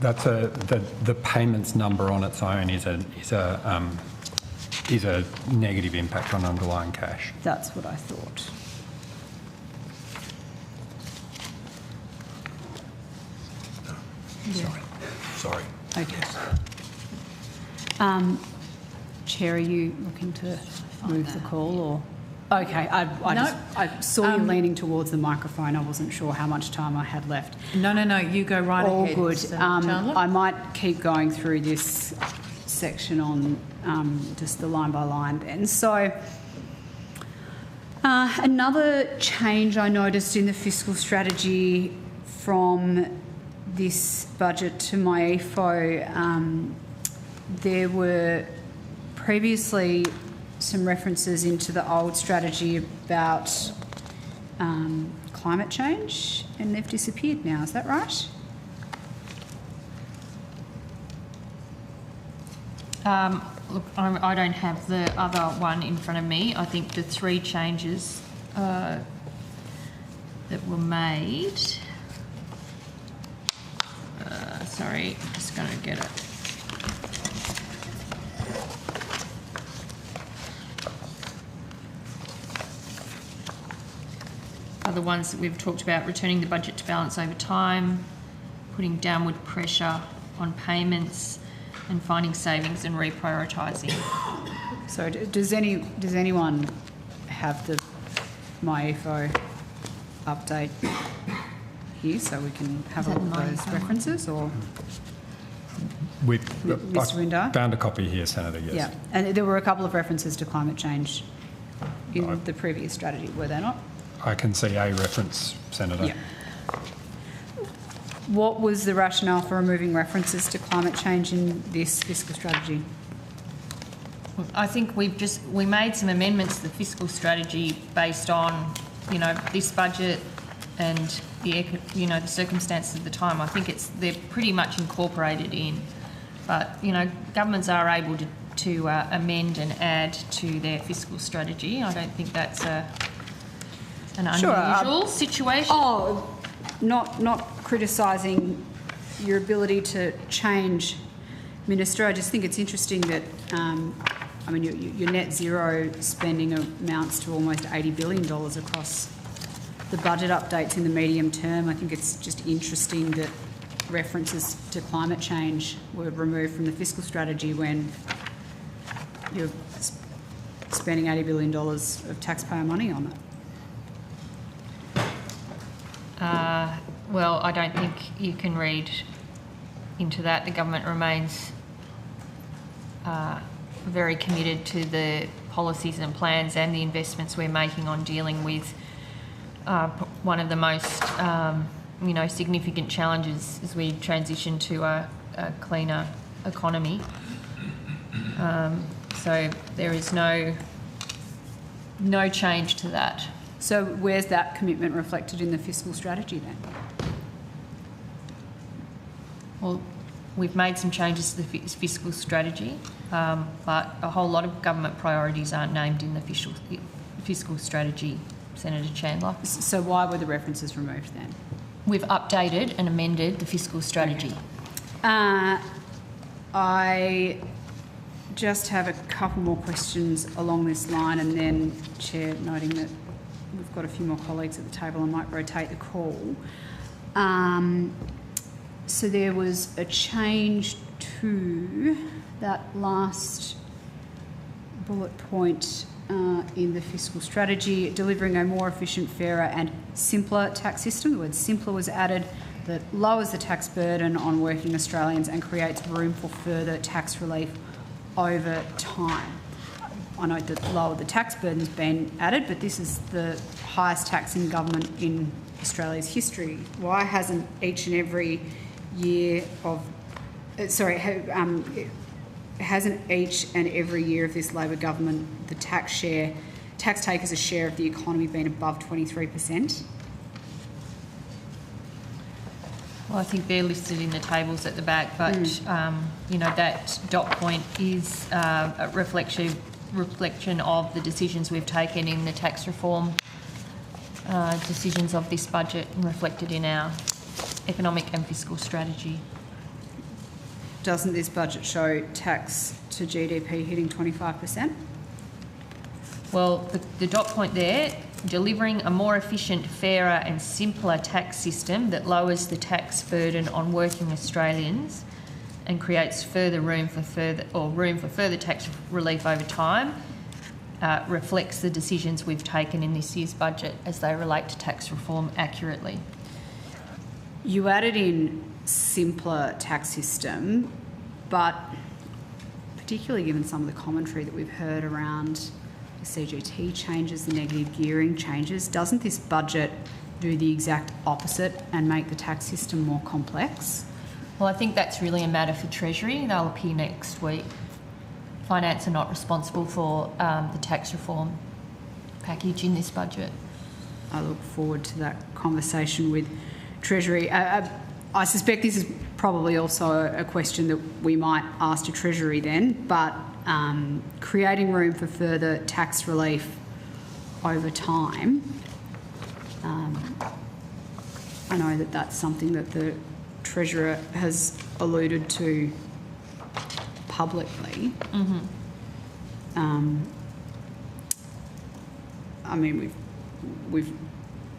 The payments number on its own is a negative impact on underlying cash. That's what I thought. Yeah. Sorry. Okay. Chair, are you looking to move the call or? Okay, I saw you leaning towards the microphone. I wasn't sure how much time I had left. No, you go right All ahead. All good. Chandler? I might keep going through this section on just the line by line then. So another change I noticed in the fiscal strategy from this budget to my EFO, there were previously some references into the old strategy about climate change, and they've disappeared now. Is that right? Look, I don't have the other one in front of me. I think the three changes that were made... sorry, I'm just going to get it. Are the ones that we've talked about: returning the budget to balance over time, putting downward pressure on payments, and finding savings and reprioritising. So does anyone have the MyEFO update here so we can have a look at those references? Or Mr. Window? Found a copy here, Senator, yes. Yeah, and there were a couple of references to climate change in the previous strategy, were there not? I can see a reference, Senator. Yeah. What was the rationale for removing references to climate change in this fiscal strategy? I think we made some amendments to the fiscal strategy based on, this budget and the circumstances of the time. I think they're pretty much incorporated in, but governments are able to amend and add to their fiscal strategy. I don't think that's an unusual situation. Oh, not criticising your ability to change, Minister. I just think it's interesting that your net zero spending amounts to almost $80 billion across the budget updates in the medium term. I think it's just interesting that references to climate change were removed from the fiscal strategy when you're spending $80 billion of taxpayer money on it. Well, I don't think you can read into that. The government remains very committed to the policies and plans and the investments we're making on dealing with one of the most significant challenges as we transition to a cleaner economy. So there is no change to that. So where's that commitment reflected in the fiscal strategy then? Well, we've made some changes to the fiscal strategy, but a whole lot of government priorities aren't named in the fiscal strategy, Senator Chandler. So why were the references removed then? We've updated and amended the fiscal strategy. Okay. I just have a couple more questions along this line, and then, Chair, noting that we've got a few more colleagues at the table, I might rotate the call. So there was a change to that last bullet point in the fiscal strategy, delivering a more efficient, fairer and simpler tax system. The word simpler was added, that lowers the tax burden on working Australians and creates room for further tax relief over time. I note that lower the tax burden's been added, but this is the highest tax in government in Australia's history. Why hasn't each and every year of, hasn't each and every year of this Labor government, the tax take as a share of the economy been above 23%? Well, I think they're listed in the tables at the back, but that dot point is a reflection of the decisions we've taken in the tax reform decisions of this budget and reflected in our economic and fiscal strategy. Doesn't this budget show tax to GDP hitting 25%? Well, the dot point there, delivering a more efficient, fairer and simpler tax system that lowers the tax burden on working Australians and creates further room for further tax relief over time, reflects the decisions we've taken in this year's budget as they relate to tax reform accurately. You added in simpler tax system, but particularly given some of the commentary that we've heard around the CGT changes, the negative gearing changes, doesn't this budget do the exact opposite and make the tax system more complex? Well, I think that's really a matter for Treasury. They'll appear next week. Finance are not responsible for the tax reform package in this budget. I look forward to that conversation with Treasury. I suspect this is probably also a question that we might ask to Treasury then, but creating room for further tax relief over time, I know that that's something that the Treasurer has alluded to publicly. I mean, we've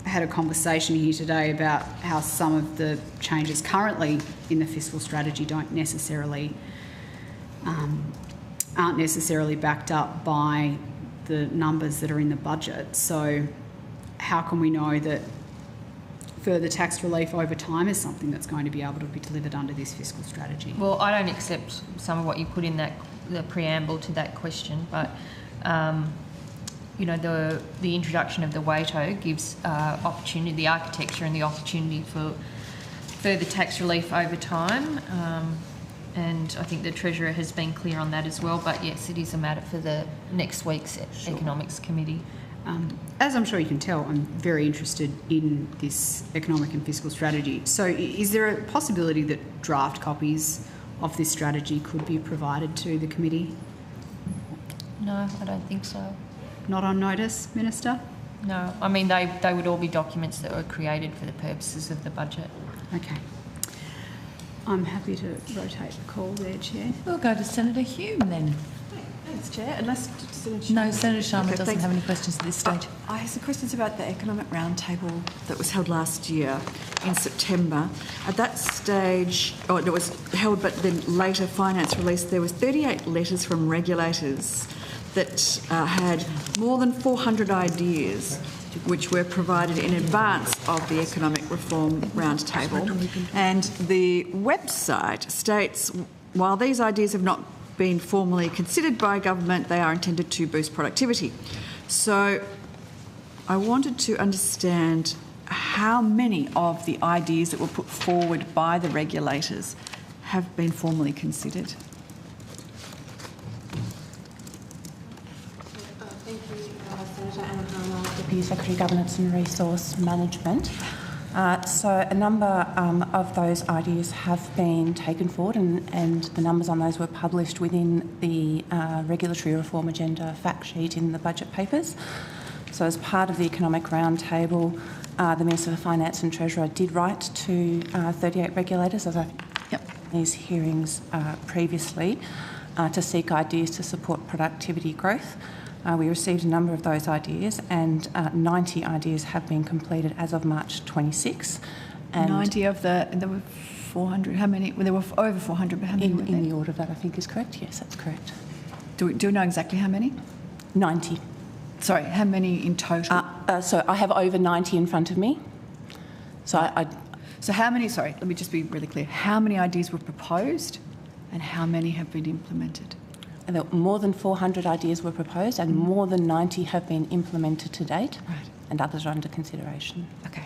had a conversation here today about how some of the changes currently in the fiscal strategy aren't necessarily backed up by the numbers that are in the budget. So how can we know that further tax relief over time is something that's going to be able to be delivered under this fiscal strategy? Well, I don't accept some of what you put in the preamble to that question, but the introduction of the WATO gives opportunity, the architecture and the opportunity for further tax relief over time. And I think the Treasurer has been clear on that as well. But yes, it is a matter for the next week's Economics Committee. As I'm sure you can tell, I'm very interested in this economic and fiscal strategy. So is there a possibility that draft copies of this strategy could be provided to the committee? No, I don't think so. Not on notice, Minister? No, I mean, they would all be documents that were created for the purposes of the budget. Okay. I'm happy to rotate the call there, Chair. We'll go to Senator Hume then. Thanks, Chair. Unless No, Senator Sharma doesn't thanks. have any questions at this stage. I have some questions about the economic roundtable that was held last year in September. At that stage, it was held, but then later finance released, there was 38 letters from regulators that had more than 400 ideas which were provided in advance of the economic reform roundtable. And the website states, while these ideas have not been formally considered by government, they are intended to boost productivity. So I wanted to understand how many of the ideas that were put forward by the regulators have been formally considered. Thank you, Senator Anna Harmer, Deputy Secretary Governance and Resource Management. So a number of those ideas have been taken forward, and the numbers on those were published within the regulatory reform agenda fact sheet in the budget papers. So as part of the economic roundtable, the Minister for Finance and Treasurer did write to 38 regulators, as I've in these hearings previously, to seek ideas to support productivity growth. We received a number of those ideas, and 90 ideas have been completed as of March 26. And 90 of there were 400. How many? Well, there were over 400, but how many were there? In the order that I think is correct, yes, that's correct. Do we know exactly how many? 90. Sorry, how many in total? So I have over 90 in front of me. So So how many, sorry, let me just be really clear. How many ideas were proposed and how many have been implemented? More than 400 ideas were proposed and more than 90 have been implemented to date, and others are under consideration. Okay.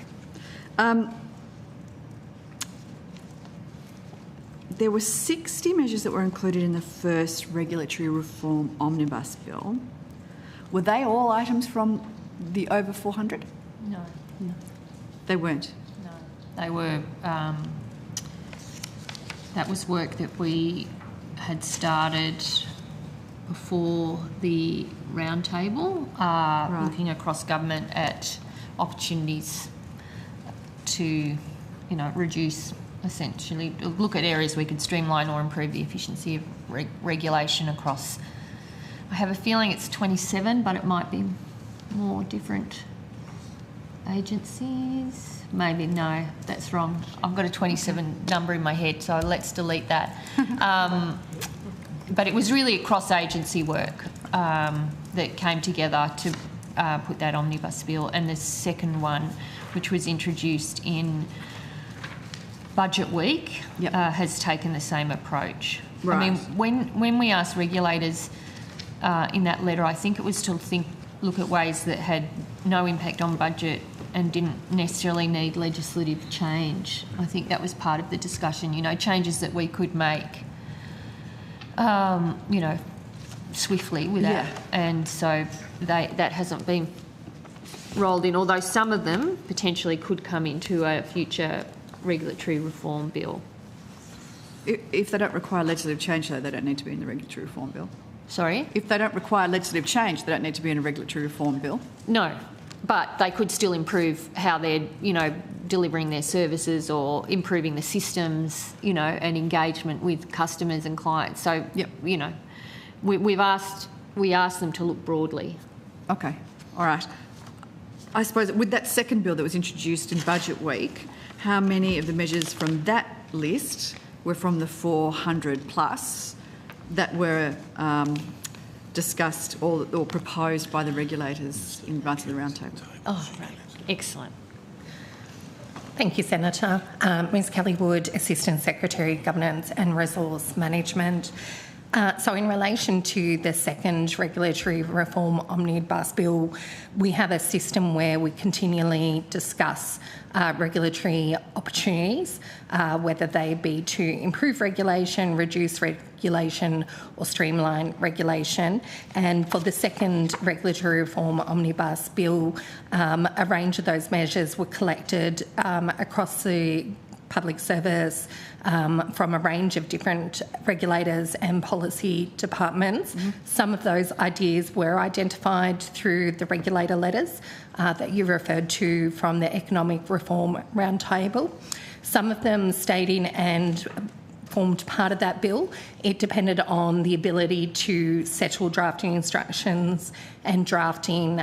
There were 60 measures that were included in the first regulatory reform omnibus bill. Were they all items from the over 400? No. They weren't? No. They were, that was work that we had started before the roundtable, looking across government at opportunities to, reduce, essentially, look at areas we could streamline or improve the efficiency of regulation across. I have a feeling it's 27, but it might be more different agencies. Maybe, no, that's wrong. I've got a 27 number in my head, so let's delete that. But it was really cross-agency work that came together to put that omnibus bill. And the second one, which was introduced in Budget Week, has taken the same approach. Right. I mean, when we asked regulators in that letter, I think it was to look at ways that had no impact on budget and didn't necessarily need legislative change. I think that was part of the discussion, changes that we could make swiftly without, and so that hasn't been rolled in, although some of them potentially could come into a future regulatory reform bill. If they don't require legislative change, though, they don't need to be in the regulatory reform bill. Sorry? If they don't require legislative change, they don't need to be in a regulatory reform bill. No, but they could still improve how they're, delivering their services or improving the systems, and engagement with customers and clients. So, we asked them to look broadly. Okay, all right. I suppose with that second bill that was introduced in Budget Week, how many of the measures from that list were from the 400 plus that were discussed or proposed by the regulators in advance of the roundtable? Oh, right. Excellent. Thank you, Senator. Ms Kelly Wood, Assistant Secretary, Governance and Resource Management. So in relation to the second regulatory reform omnibus bill, we have a system where we continually discuss regulatory opportunities, whether they be to improve regulation, reduce regulation or streamline regulation. And for the second regulatory reform omnibus bill, a range of those measures were collected across the public service from a range of different regulators and policy departments. Some of those ideas were identified through the regulator letters that you referred to from the Economic Reform Roundtable. Some of them stayed in and formed part of that bill. It depended on the ability to settle drafting instructions and drafting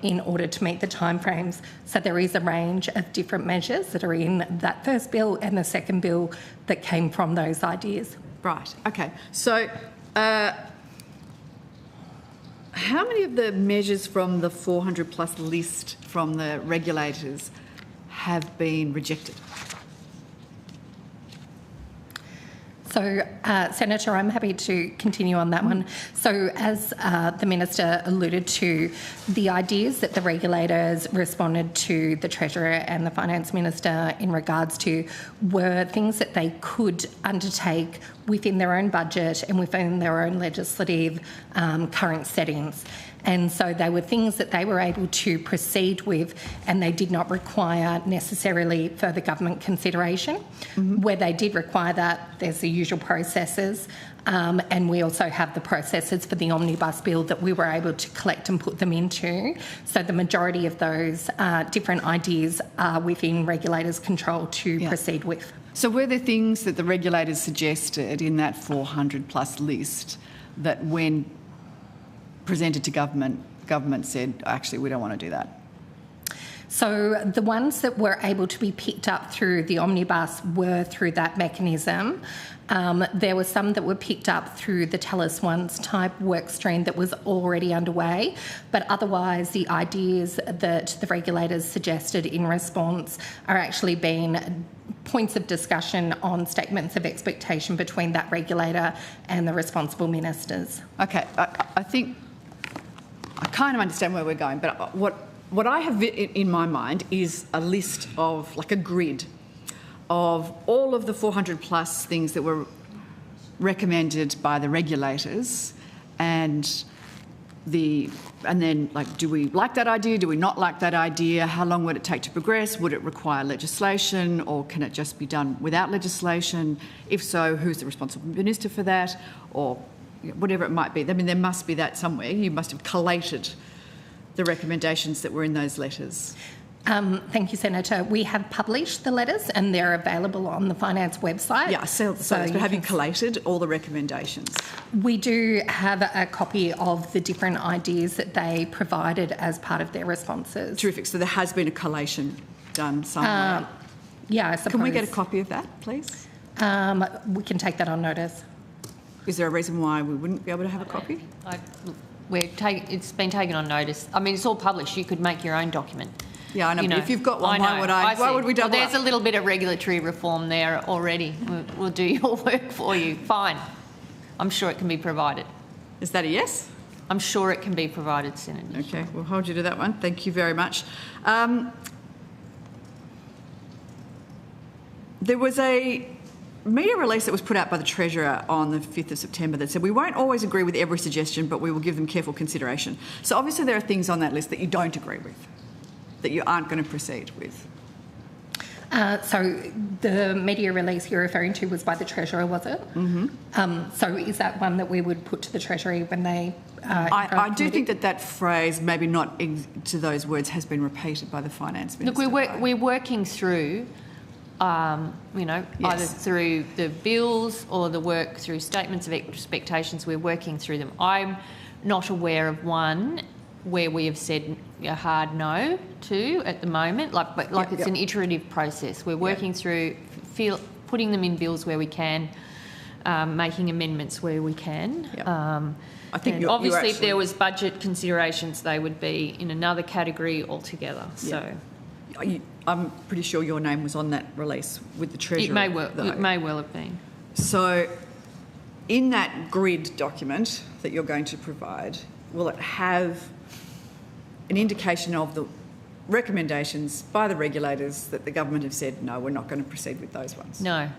in order to meet the timeframes. So there is a range of different measures that are in that first bill and the second bill that came from those ideas. Right, okay. So how many of the measures from the 400 plus list from the regulators have been rejected? So, Senator, I'm happy to continue on that one. So, as the Minister alluded to, the ideas that the regulators responded to the Treasurer and the Finance Minister in regards to were things that they could undertake within their own budget and within their own legislative current settings. And so they were things that they were able to proceed with, and they did not require necessarily further government consideration. Where they did require that, there's the usual processes, and we also have the processes for the omnibus bill that we were able to collect and put them into. So the majority of those different ideas are within regulators' control to proceed with. So were there things that the regulators suggested in that 400 plus list that when presented to government said, actually, we don't want to do that? So the ones that were able to be picked up through the omnibus were through that mechanism. There were some that were picked up through the Tell Us Once type work stream that was already underway, but otherwise the ideas that the regulators suggested in response are actually being points of discussion on statements of expectation between that regulator and the responsible ministers. Okay, I think I kind of understand where we're going, but what I have in my mind is a list of, like a grid, of all of the 400 plus things that were recommended by the regulators, and then, like, do we like that idea? Do we not like that idea? How long would it take to progress? Would it require legislation, or can it just be done without legislation? If so, who's the responsible minister for that? Or whatever it might be. I mean, there must be that somewhere. You must have collated the recommendations that were in those letters. Thank you, Senator. We have published the letters and they're available on the Finance website. Yeah, so but have you collated all the recommendations? We do have a copy of the different ideas that they provided as part of their responses. Terrific. So there has been a collation done somewhere. Yeah, I suppose. Can we get a copy of that, please? We can take that on notice. Is there a reason why we wouldn't be able to have a copy? It's been taken on notice. I mean, it's all published. You could make your own document. Yeah, I know. But if you've got one, why would we double up? There's a little bit of regulatory reform there already. We'll do your work for you. Fine. I'm sure it can be provided. Is that a yes? I'm sure it can be provided, Senator. Okay, we'll hold you to that one. Thank you very much. There was a media release that was put out by the Treasurer on the 5th of September that said, we won't always agree with every suggestion, but we will give them careful consideration. So obviously there are things on that list that you don't agree with, that you aren't going to proceed with. So the media release you're referring to was by the Treasurer, was it? So is that one that we would put to the Treasury when they... I do think that phrase, maybe not to those words, has been repeated by the Finance Minister. Look, we're working through... either through the bills or the work through statements of expectations, we're working through them. I'm not aware of one where we have said a hard no to at the moment, it's an iterative process. We're working through putting them in bills where we can, making amendments where we can. I think obviously if there was budget considerations, they would be in another category altogether. So. I'm pretty sure your name was on that release with the Treasurer. It may well have been. So in that grid document that you're going to provide, will it have an indication of the recommendations by the regulators that the government have said, no, we're not going to proceed with those ones? No.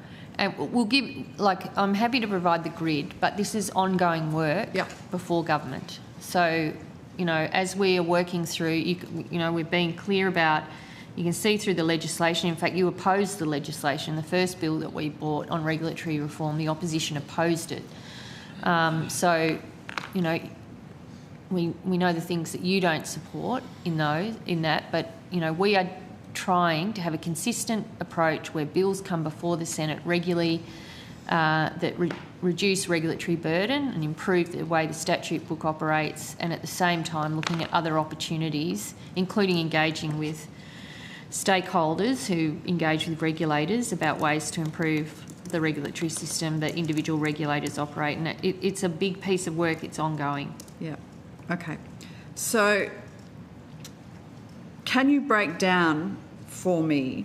We'll give, I'm happy to provide the grid, but this is ongoing work before government. So, as we are working through, we're being clear about, you can see through the legislation, in fact, you opposed the legislation, the first bill that we brought on regulatory reform, the opposition opposed it. We know the things that you don't support in that, but, we are trying to have a consistent approach where bills come before the Senate regularly that reduce regulatory burden and improve the way the statute book operates, and at the same time looking at other opportunities, including engaging with stakeholders who engage with regulators about ways to improve the regulatory system that individual regulators operate. And it's a big piece of work, it's ongoing. Yeah, okay. So can you break down for me,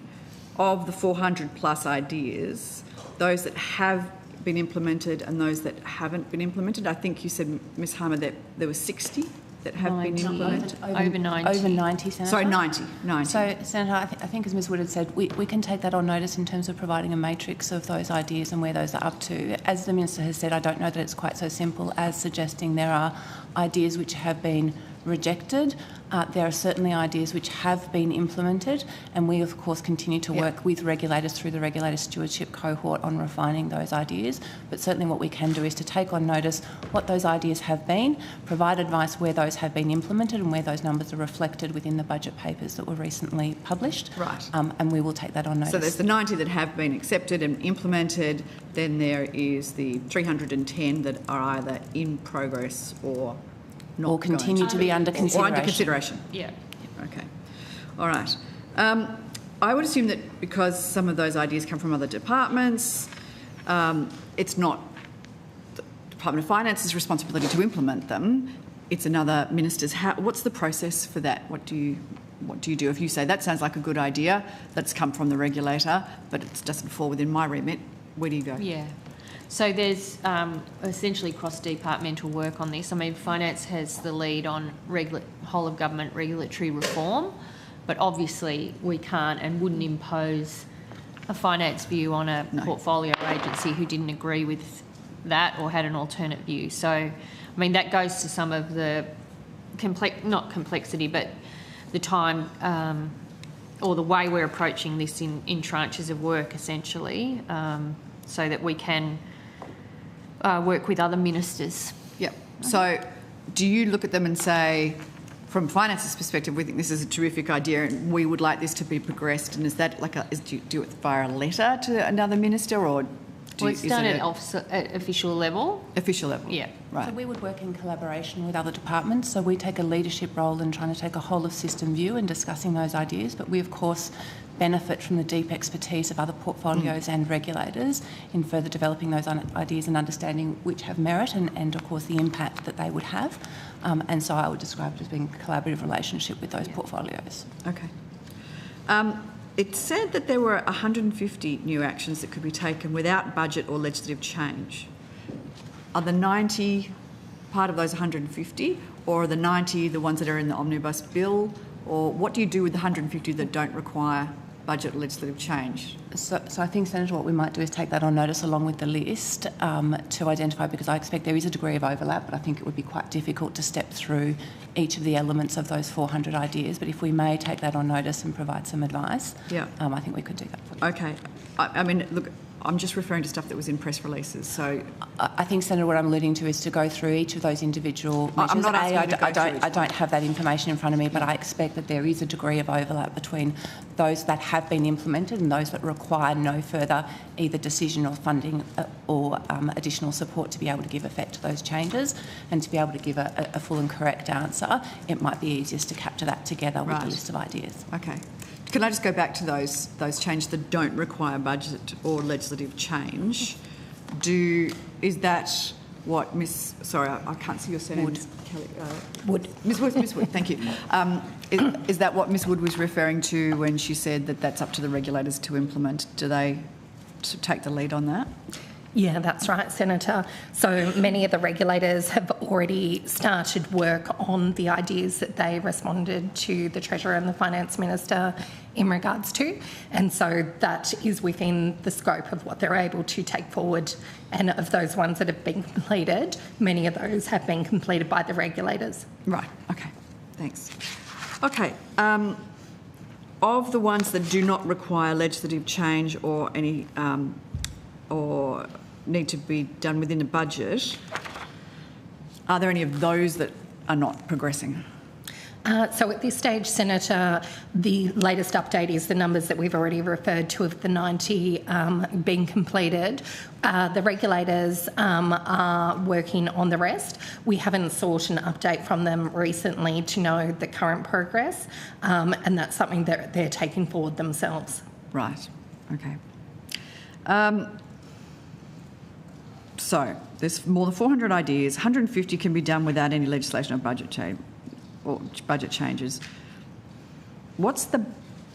of the 400 plus ideas, those that have been implemented and those that haven't been implemented? I think you said, Ms Harmer, that there were 60 that have been implemented. Over 90. Over 90, Senator. Sorry, 90. So, Senator, I think as Ms Wood had said, we can take that on notice in terms of providing a matrix of those ideas and where those are up to. As the Minister has said, I don't know that it's quite so simple as suggesting there are ideas which have been rejected. There are certainly ideas which have been implemented, and we of course continue to work with regulators through the regulator stewardship cohort on refining those ideas. But certainly what we can do is to take on notice what those ideas have been, provide advice where those have been implemented and where those numbers are reflected within the budget papers that were recently published. Right. And we will take that on notice. So there's the 90 that have been accepted and implemented, then there is the 310 that are either in progress or not, or continue to be under consideration. Or under consideration. Yeah. Okay. All right. I would assume that because some of those ideas come from other departments, it's not the Department of Finance's responsibility to implement them. It's another minister's. What's the process for that? What do you do if you say that sounds like a good idea that's come from the regulator, but it doesn't fall within my remit? Where do you go? Yeah. So there's essentially cross-departmental work on this. I mean, Finance has the lead on whole-of-government regulatory reform, but obviously we can't and wouldn't impose a finance view on a portfolio agency who didn't agree with that or had an alternate view. So, I mean, that goes to some of the not complexity, but the time or the way we're approaching this in tranches of work, essentially, so that we can work with other ministers. Yeah. So do you look at them and say, from Finance's perspective, we think this is a terrific idea and we would like this to be progressed, and is that like do you do it via a letter to another minister, or it's done at official level? Official level. Yeah. Right. So we would work in collaboration with other departments. So we take a leadership role in trying to take a whole of system view and discussing those ideas. But we, of course, benefit from the deep expertise of other portfolios and regulators in further developing those ideas and understanding which have merit and of course, the impact that they would have. And so I would describe it as being a collaborative relationship with those portfolios. Okay. It said that there were 150 new actions that could be taken without budget or legislative change. Are the 90 part of those 150, or are the 90 the ones that are in the omnibus bill? Or what do you do with the 150 that don't require budget or legislative change? So I think, Senator, what we might do is take that on notice along with the list to identify, because I expect there is a degree of overlap, but I think it would be quite difficult to step through each of the elements of those 400 ideas. But if we may take that on notice and provide some advice, I think we could do that for you. Okay. I mean, look, I'm just referring to stuff that was in press releases. So I think, Senator, what I'm alluding to is to go through each of those individual measures. I'm not asking you to go through I don't have that information in front of me, but I expect that there is a degree of overlap between those that have been implemented and those that require no further either decision or funding or additional support to be able to give effect to those changes. And to be able to give a full and correct answer, it might be easiest to capture that together with the list of ideas. Okay. Can I just go back to those changes that don't require budget or legislative change? Is that what Miss? Sorry, I can't see your surname. Wood. Kelly, Wood. Miss Wood. Miss Wood. Thank you. Is that what Miss Wood was referring to when she said that that's up to the regulators to implement? Do they take the lead on that? Yeah, that's right, Senator. So many of the regulators have already started work on the ideas that they responded to the Treasurer and the Finance Minister in regards to, and so that is within the scope of what they're able to take forward. And of those ones that have been completed, many of those have been completed by the regulators. Right, okay, thanks. Okay, of the ones that do not require legislative change or any or need to be done within the budget, are there any of those that are not progressing? So at this stage, Senator, the latest update is the numbers that we've already referred to of the 90 being completed. The regulators are working on the rest. We haven't sought an update from them recently to know the current progress, and that's something that they're taking forward themselves. Right, okay. So there's more than 400 ideas. 150 can be done without any legislation or budget change. Or budget changes. What's the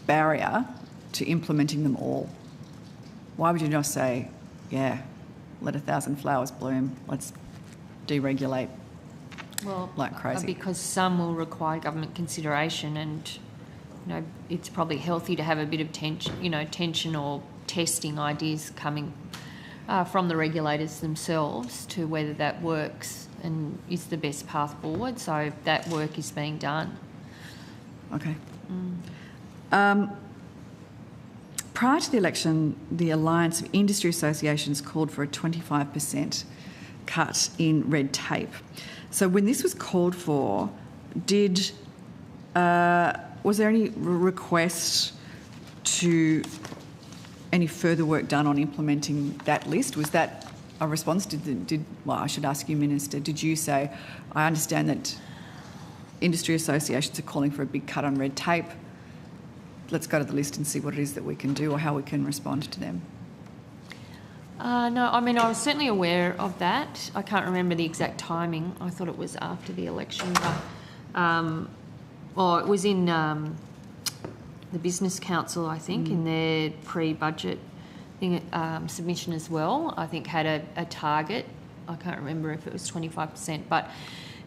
barrier to implementing them all? Why would you not say, yeah, let 1,000 flowers bloom, let's deregulate like crazy? Because some will require government consideration, and it's probably healthy to have a bit of tension or testing ideas coming from the regulators themselves to whether that works and is the best path forward. So that work is being done. Okay. Prior to the election, the Alliance of Industry Associations called for a 25% cut in red tape. So when this was called for, was there any request to any further work done on implementing that list? Was that a response? Well, I should ask you, Minister, did you say, I understand that industry associations are calling for a big cut on red tape, let's go to the list and see what it is that we can do or how we can respond to them? No, I mean, I was certainly aware of that. I can't remember the exact timing. I thought it was after the election, but it was in the Business Council, I think, in their pre-budget submission as well. I think had a target. I can't remember if it was 25%, but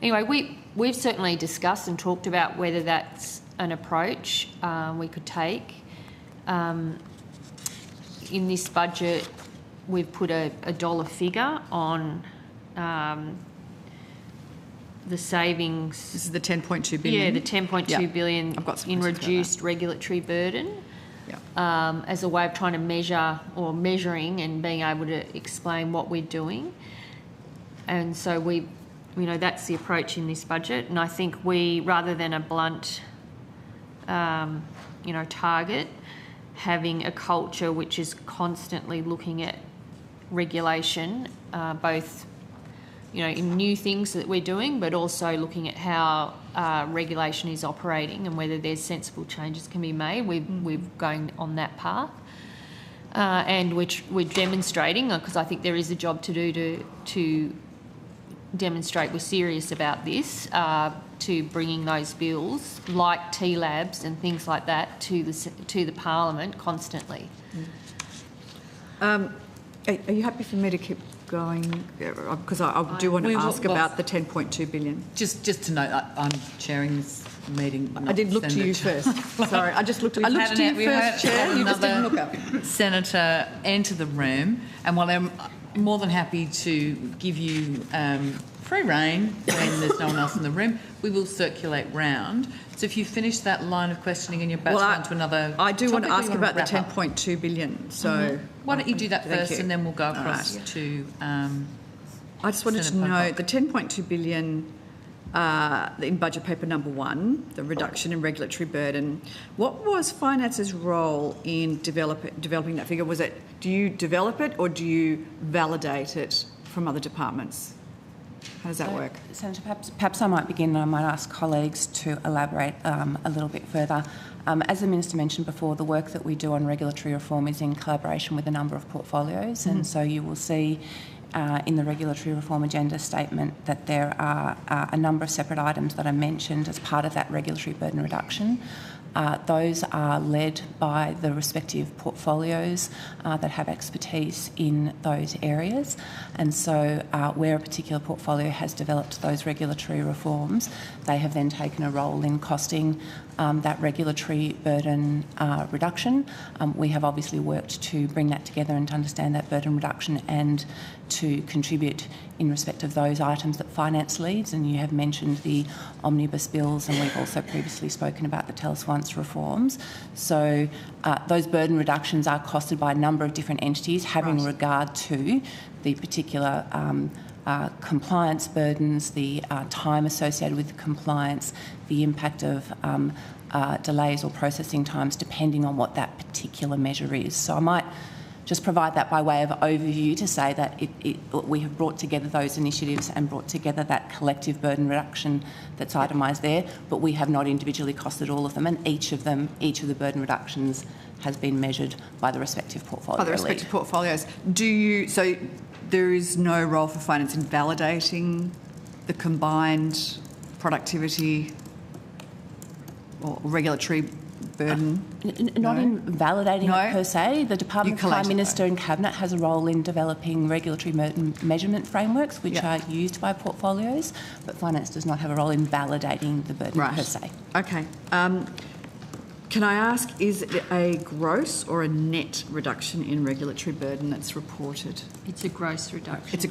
anyway, we've certainly discussed and talked about whether that's an approach we could take. In this budget, we've put a dollar figure on the savings. This is the 10.2 billion? Yeah, the 10.2 billion in reduced regulatory burden. As a way of trying to measuring and being able to explain what we're doing. And so that's the approach in this budget. And I think rather than a blunt, target, having a culture which is constantly looking at regulation, both, in new things that we're doing, but also looking at how regulation is operating and whether there's sensible changes can be made. We're going on that path. And which we're demonstrating, because I think there is a job to do to demonstrate we're serious about this, to bringing those bills like T-Labs and things like that to the Parliament constantly. Are you happy for me to keep going? Because I do want to ask about the 10.2 billion. Just to note, I'm chairing this meeting. I did look to you first. Sorry, I looked to you first, Chair. You just didn't look up. Senator enter the room, and while I'm more than happy to give you free rein when there's no one else in the room, we will circulate round. So if you finish that line of questioning and you're about to go on to another I do want to ask about the wrap up? 10.2 billion. So why don't you do that Thank first, you. and then we'll go across to. I just wanted to know the 10.2 billion in budget paper number 1, the reduction in regulatory burden. What was Finance's role in developing that figure? Was it, do you develop it or do you validate it from other departments? How does that work? Senator, perhaps I might begin and I might ask colleagues to elaborate a little bit further. As the Minister mentioned before, the work that we do on regulatory reform is in collaboration with a number of portfolios, and so you will see in the regulatory reform agenda statement that there are a number of separate items that are mentioned as part of that regulatory burden reduction. Those are led by the respective portfolios that have expertise in those areas. And so where a particular portfolio has developed those regulatory reforms, they have then taken a role in costing that regulatory burden reduction. We have obviously worked to bring that together and to understand that burden reduction and to contribute in respect of those items that finance leads. And you have mentioned the omnibus bills, and we've also previously spoken about the Tell Us Once reforms. So those burden reductions are costed by a number of different entities having regard to the particular compliance burdens, the time associated with the compliance, the impact of delays or processing times depending on what that particular measure is. So I might just provide that by way of overview to say that we have brought together those initiatives and brought together that collective burden reduction that's itemised there, but we have not individually costed all of them, and each of the burden reductions has been measured by the respective portfolio. By the respective portfolios. So there is no role for finance in validating the combined productivity or regulatory burden? Not in validating it per se. The Department of Prime Minister and Cabinet has a role in developing regulatory measurement frameworks which are used by portfolios, but finance does not have a role in validating the burden per se. Okay. Can I ask, is it a gross or a net reduction in regulatory burden that's reported? It's a gross reduction. It's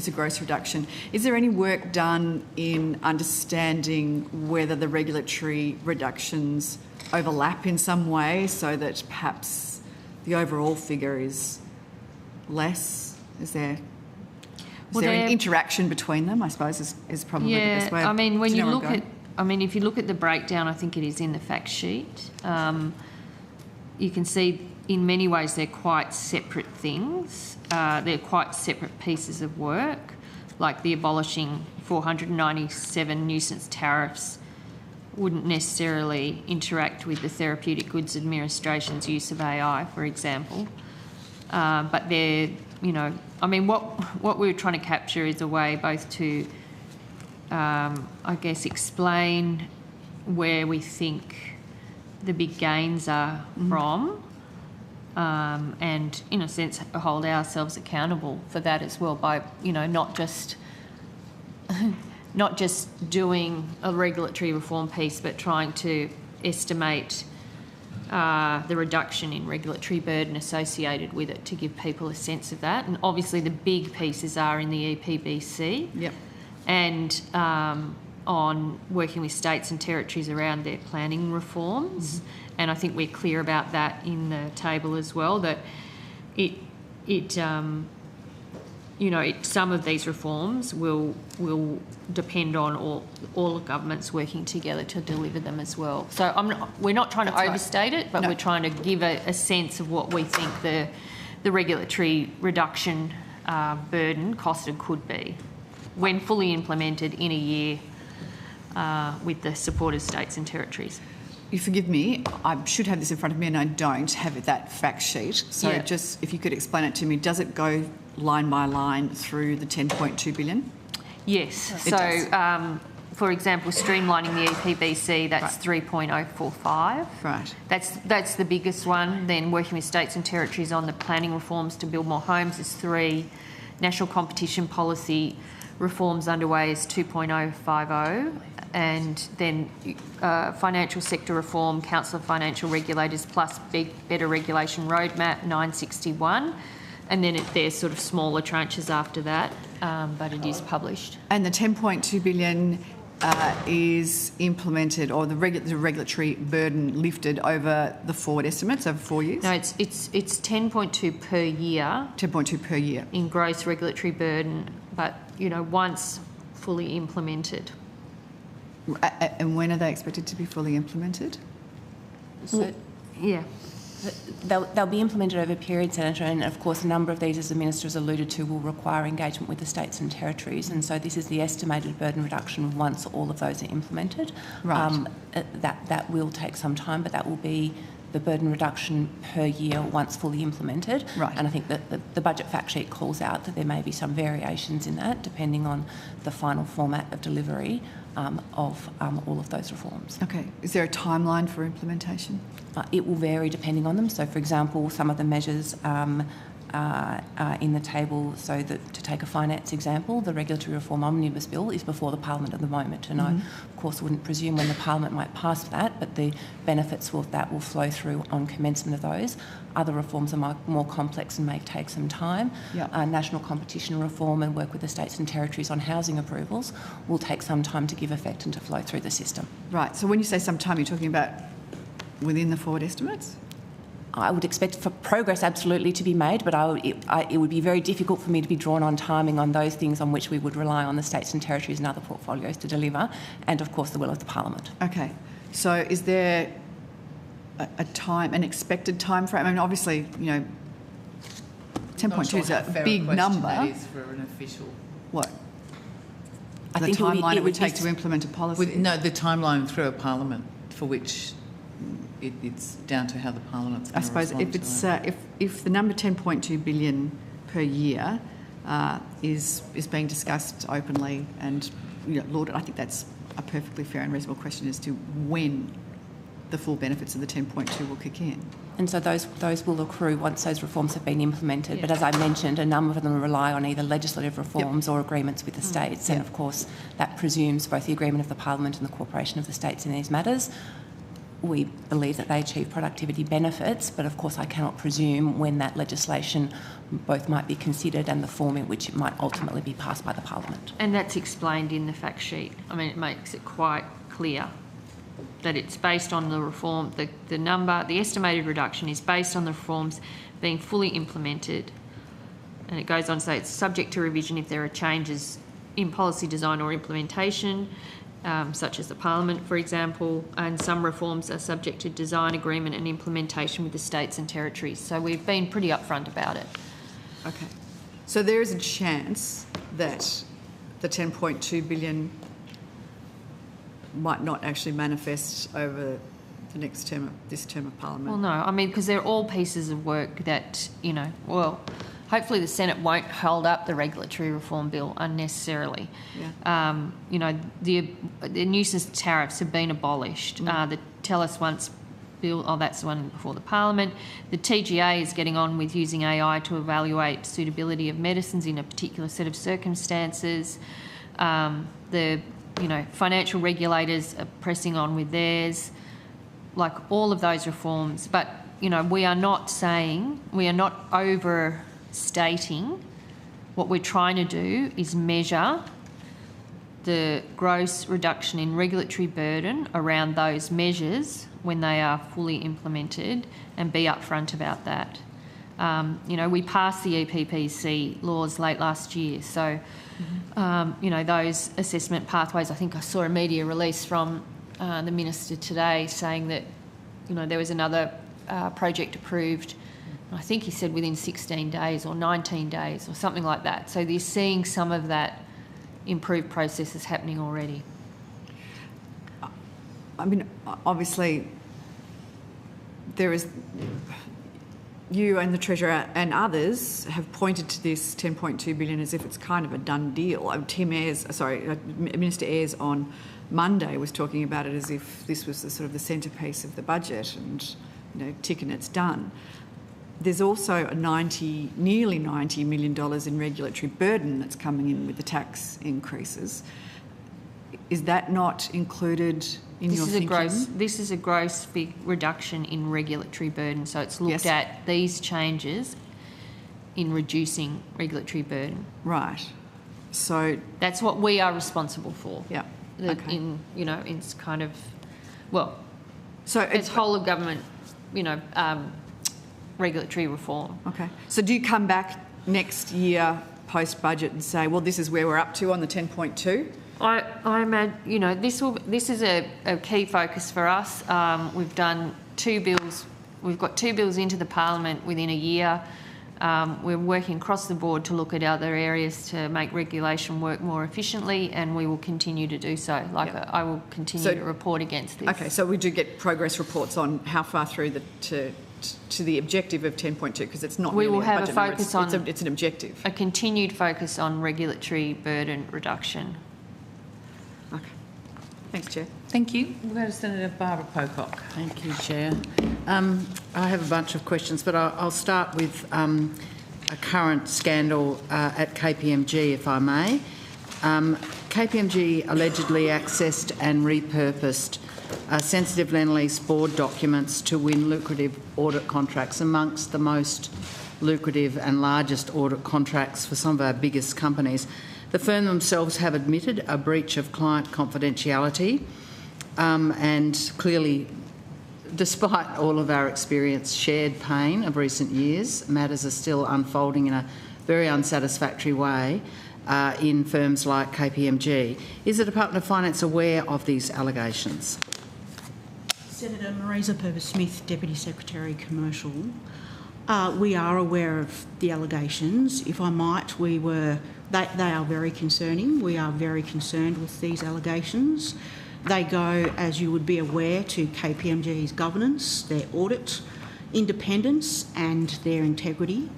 a gross reduction. Is there any work done in understanding whether the regulatory reductions overlap in some way so that perhaps the overall figure is less? Is there an interaction between them, I suppose, is probably the best way. I mean, when you look at, if you look at the breakdown, I think it is in the fact sheet. You can see in many ways they're quite separate things. They're quite separate pieces of work, like the abolishing 497 nuisance tariffs wouldn't necessarily interact with the Therapeutic Goods Administration's use of AI, for example. But they're, what we're trying to capture is a way both to, explain where we think the big gains are from, and, in a sense, hold ourselves accountable for that as well by, not just doing a regulatory reform piece, but trying to estimate the reduction in regulatory burden associated with it to give people a sense of that. And obviously the big pieces are in the EPBC. Yep. And on working with states and territories around their planning reforms. And I think we're clear about that in the table as well, that some of these reforms will depend on all governments working together to deliver them as well. So we're not trying to overstate it, but we're trying to give a sense of what we think the regulatory reduction burden costed could be when fully implemented in a year with the support of states and territories. You forgive me, I should have this in front of me and I don't have that fact sheet. So just if you could explain it to me, does it go line by line through the 10.2 billion? Yes. So, for example, streamlining the EPBC, that's 3.045. Right. That's the biggest one. Then working with states and territories on the planning reforms to build more homes is 3. National competition policy reforms underway is 2.050. And then financial sector reform, Council of Financial Regulators plus Better Regulation Roadmap, 961. And then there's sort of smaller tranches after that, but it is published. And the 10.2 billion is implemented, or the regulatory burden lifted over the forward estimates over 4 years? No, it's 10.2 per year. 10.2 per year. In gross regulatory burden, but, once fully implemented. And when are they expected to be fully implemented? They'll be implemented over a period, Senator, and of course a number of these, as the Minister has alluded to, will require engagement with the states and territories, and so this is the estimated burden reduction once all of those are implemented. Right. That will take some time, but that will be the burden reduction per year once fully implemented. Right. And I think that the budget fact sheet calls out that there may be some variations in that depending on the final format of delivery of all of those reforms. Okay. Is there a timeline for implementation? It will vary depending on them. So, for example, some of the measures in the table, so that, to take a finance example, the Regulatory Reform Omnibus Bill is before the Parliament at the moment, and I, of course, wouldn't presume when the Parliament might pass that, but the benefits of that will flow through on commencement of those. Other reforms are more complex and may take some time. Yep. National competition reform and work with the states and territories on housing approvals will take some time to give effect and to flow through the system. Right. So when you say some time, you're talking about within the forward estimates? I would expect for progress absolutely to be made, but it would be very difficult for me to be drawn on timing on those things on which we would rely on the states and territories and other portfolios to deliver, and of course the will of the Parliament. Okay. So is there an expected time frame? I mean, obviously, 10.2 is a big number. That is for an official. What? I the think timeline it would take be to implement a policy? The timeline through a Parliament for which it's down to how the Parliament's going I suppose if it's if the number 10.2 billion per year is being discussed openly and lauded, I think that's a perfectly fair and reasonable question as to when the full benefits of the 10.2 will kick in. And so those will accrue once those reforms have been implemented. But as I mentioned, a number of them rely on either legislative reforms or agreements with the states. And of course, that presumes both the agreement of the Parliament and the cooperation of the states in these matters. We believe that they achieve productivity benefits, but of course I cannot presume when that legislation both might be considered and the form in which it might ultimately be passed by the Parliament. And that's explained in the fact sheet. I mean, it makes it quite clear that it's based on the reform, the estimated reduction is based on the reforms being fully implemented. And it goes on to say it's subject to revision if there are changes in policy design or implementation, such as the Parliament, for example, and some reforms are subject to design agreement and implementation with the states and territories. So we've been pretty upfront about it. Okay. So there is a chance that the 10.2 billion might not actually manifest over the next term, this term of Parliament. Well, no, I mean, because they're all pieces of work that, hopefully the Senate won't hold up the regulatory reform bill unnecessarily. Yeah. The nuisance tariffs have been abolished. The Tell Us Once bill, that's the one before the Parliament. The TGA is getting on with using AI to evaluate suitability of medicines in a particular set of circumstances. The financial regulators are pressing on with theirs, like all of those reforms. But, we are not overstating. What we're trying to do is measure the gross reduction in regulatory burden around those measures when they are fully implemented and be upfront about that. We passed the EPPC laws late last year, so those assessment pathways, I think I saw a media release from the Minister today saying that, there was another project approved, I think he said within 16 days or 19 days or something like that. So they're seeing some of that improved processes happening already. I mean, obviously, there is... You and the Treasurer and others have pointed to this 10.2 billion as if it's kind of a done deal. Minister Ayres on Monday was talking about it as if this was the centrepiece of the budget and, tick and it's done. There's also nearly $90 million in regulatory burden that's coming in with the tax increases. Is that not included in your thinking? This is a gross reduction in regulatory burden. So it's looked at these changes in reducing regulatory burden. Right. So that's what we are responsible for. Yeah. It's kind of, so it's whole of government, regulatory reform. Okay. So do you come back next year post-budget and say, well, this is where we're up to on the 10.2? I imagine, this is a key focus for us. We've done 2 bills. We've got 2 bills into the Parliament within a year. We're working across the board to look at other areas to make regulation work more efficiently, and we will continue to do so. I will continue to report against this. Okay, so we do get progress reports on how far through to the objective of 10.2, because it's not we really will have budget a focus number, on it's an objective. A continued focus on regulatory burden reduction. Okay. Thanks, Chair. Thank you. We'll go to Senator Barbara Pocock. Thank you, Chair. I have a bunch of questions, but I'll start with a current scandal at KPMG, if I may. KPMG allegedly accessed and repurposed sensitive Lend-Lease board documents to win lucrative audit contracts, amongst the most lucrative and largest audit contracts for some of our biggest companies. The firm themselves have admitted a breach of client confidentiality, and clearly, despite all of our experience, shared pain of recent years, matters are still unfolding in a very unsatisfactory way in firms like KPMG. Is the Department of Finance aware of these allegations? Senator Marisa Purvis-Smith, Deputy Secretary Commercial. We are aware of the allegations. If I might, they are very concerning. We are very concerned with these allegations. They go, as you would be aware, to KPMG's governance, their audit, independence and their integrity.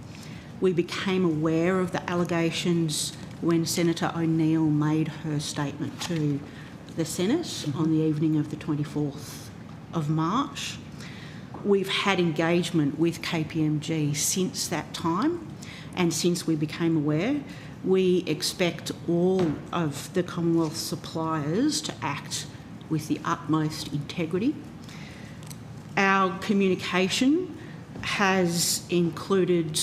We became aware of the allegations when Senator O'Neill made her statement to the Senate on the evening of the 24th of March. We've had engagement with KPMG since that time, and since we became aware, we expect all of the Commonwealth suppliers to act with the utmost integrity. Our communication has included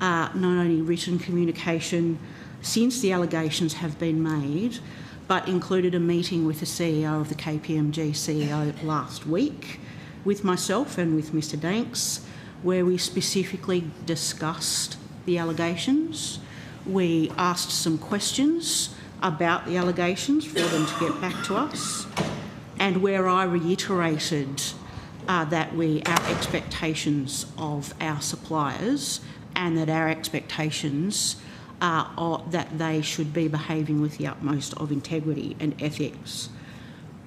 not only written communication since the allegations have been made, but included a meeting with the CEO of the KPMG CEO last week with myself and with Mr Danks, where we specifically discussed the allegations. We asked some questions about the allegations for them to get back to us, and where I reiterated that our expectations of our suppliers and that our expectations are that they should be behaving with the utmost of integrity and ethics.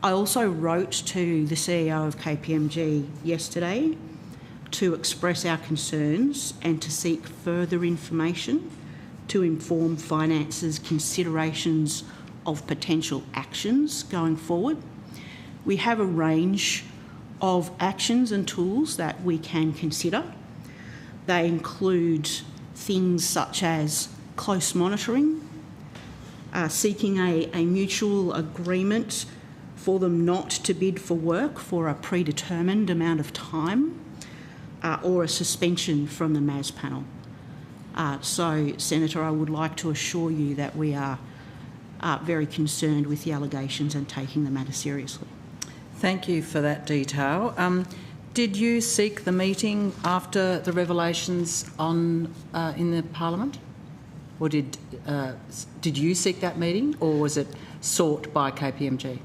I also wrote to the CEO of KPMG yesterday to express our concerns and to seek further information to inform Finance's considerations of potential actions going forward. We have a range of actions and tools that we can consider. They include things such as close monitoring, seeking a mutual agreement for them not to bid for work for a predetermined amount of time, or a suspension from the MAS panel. So, Senator, I would like to assure you that we are very concerned with the allegations and taking the matter seriously. Thank you for that detail. Did you seek the meeting after the revelations in the Parliament? Or did you seek that meeting, or was it sought by KPMG?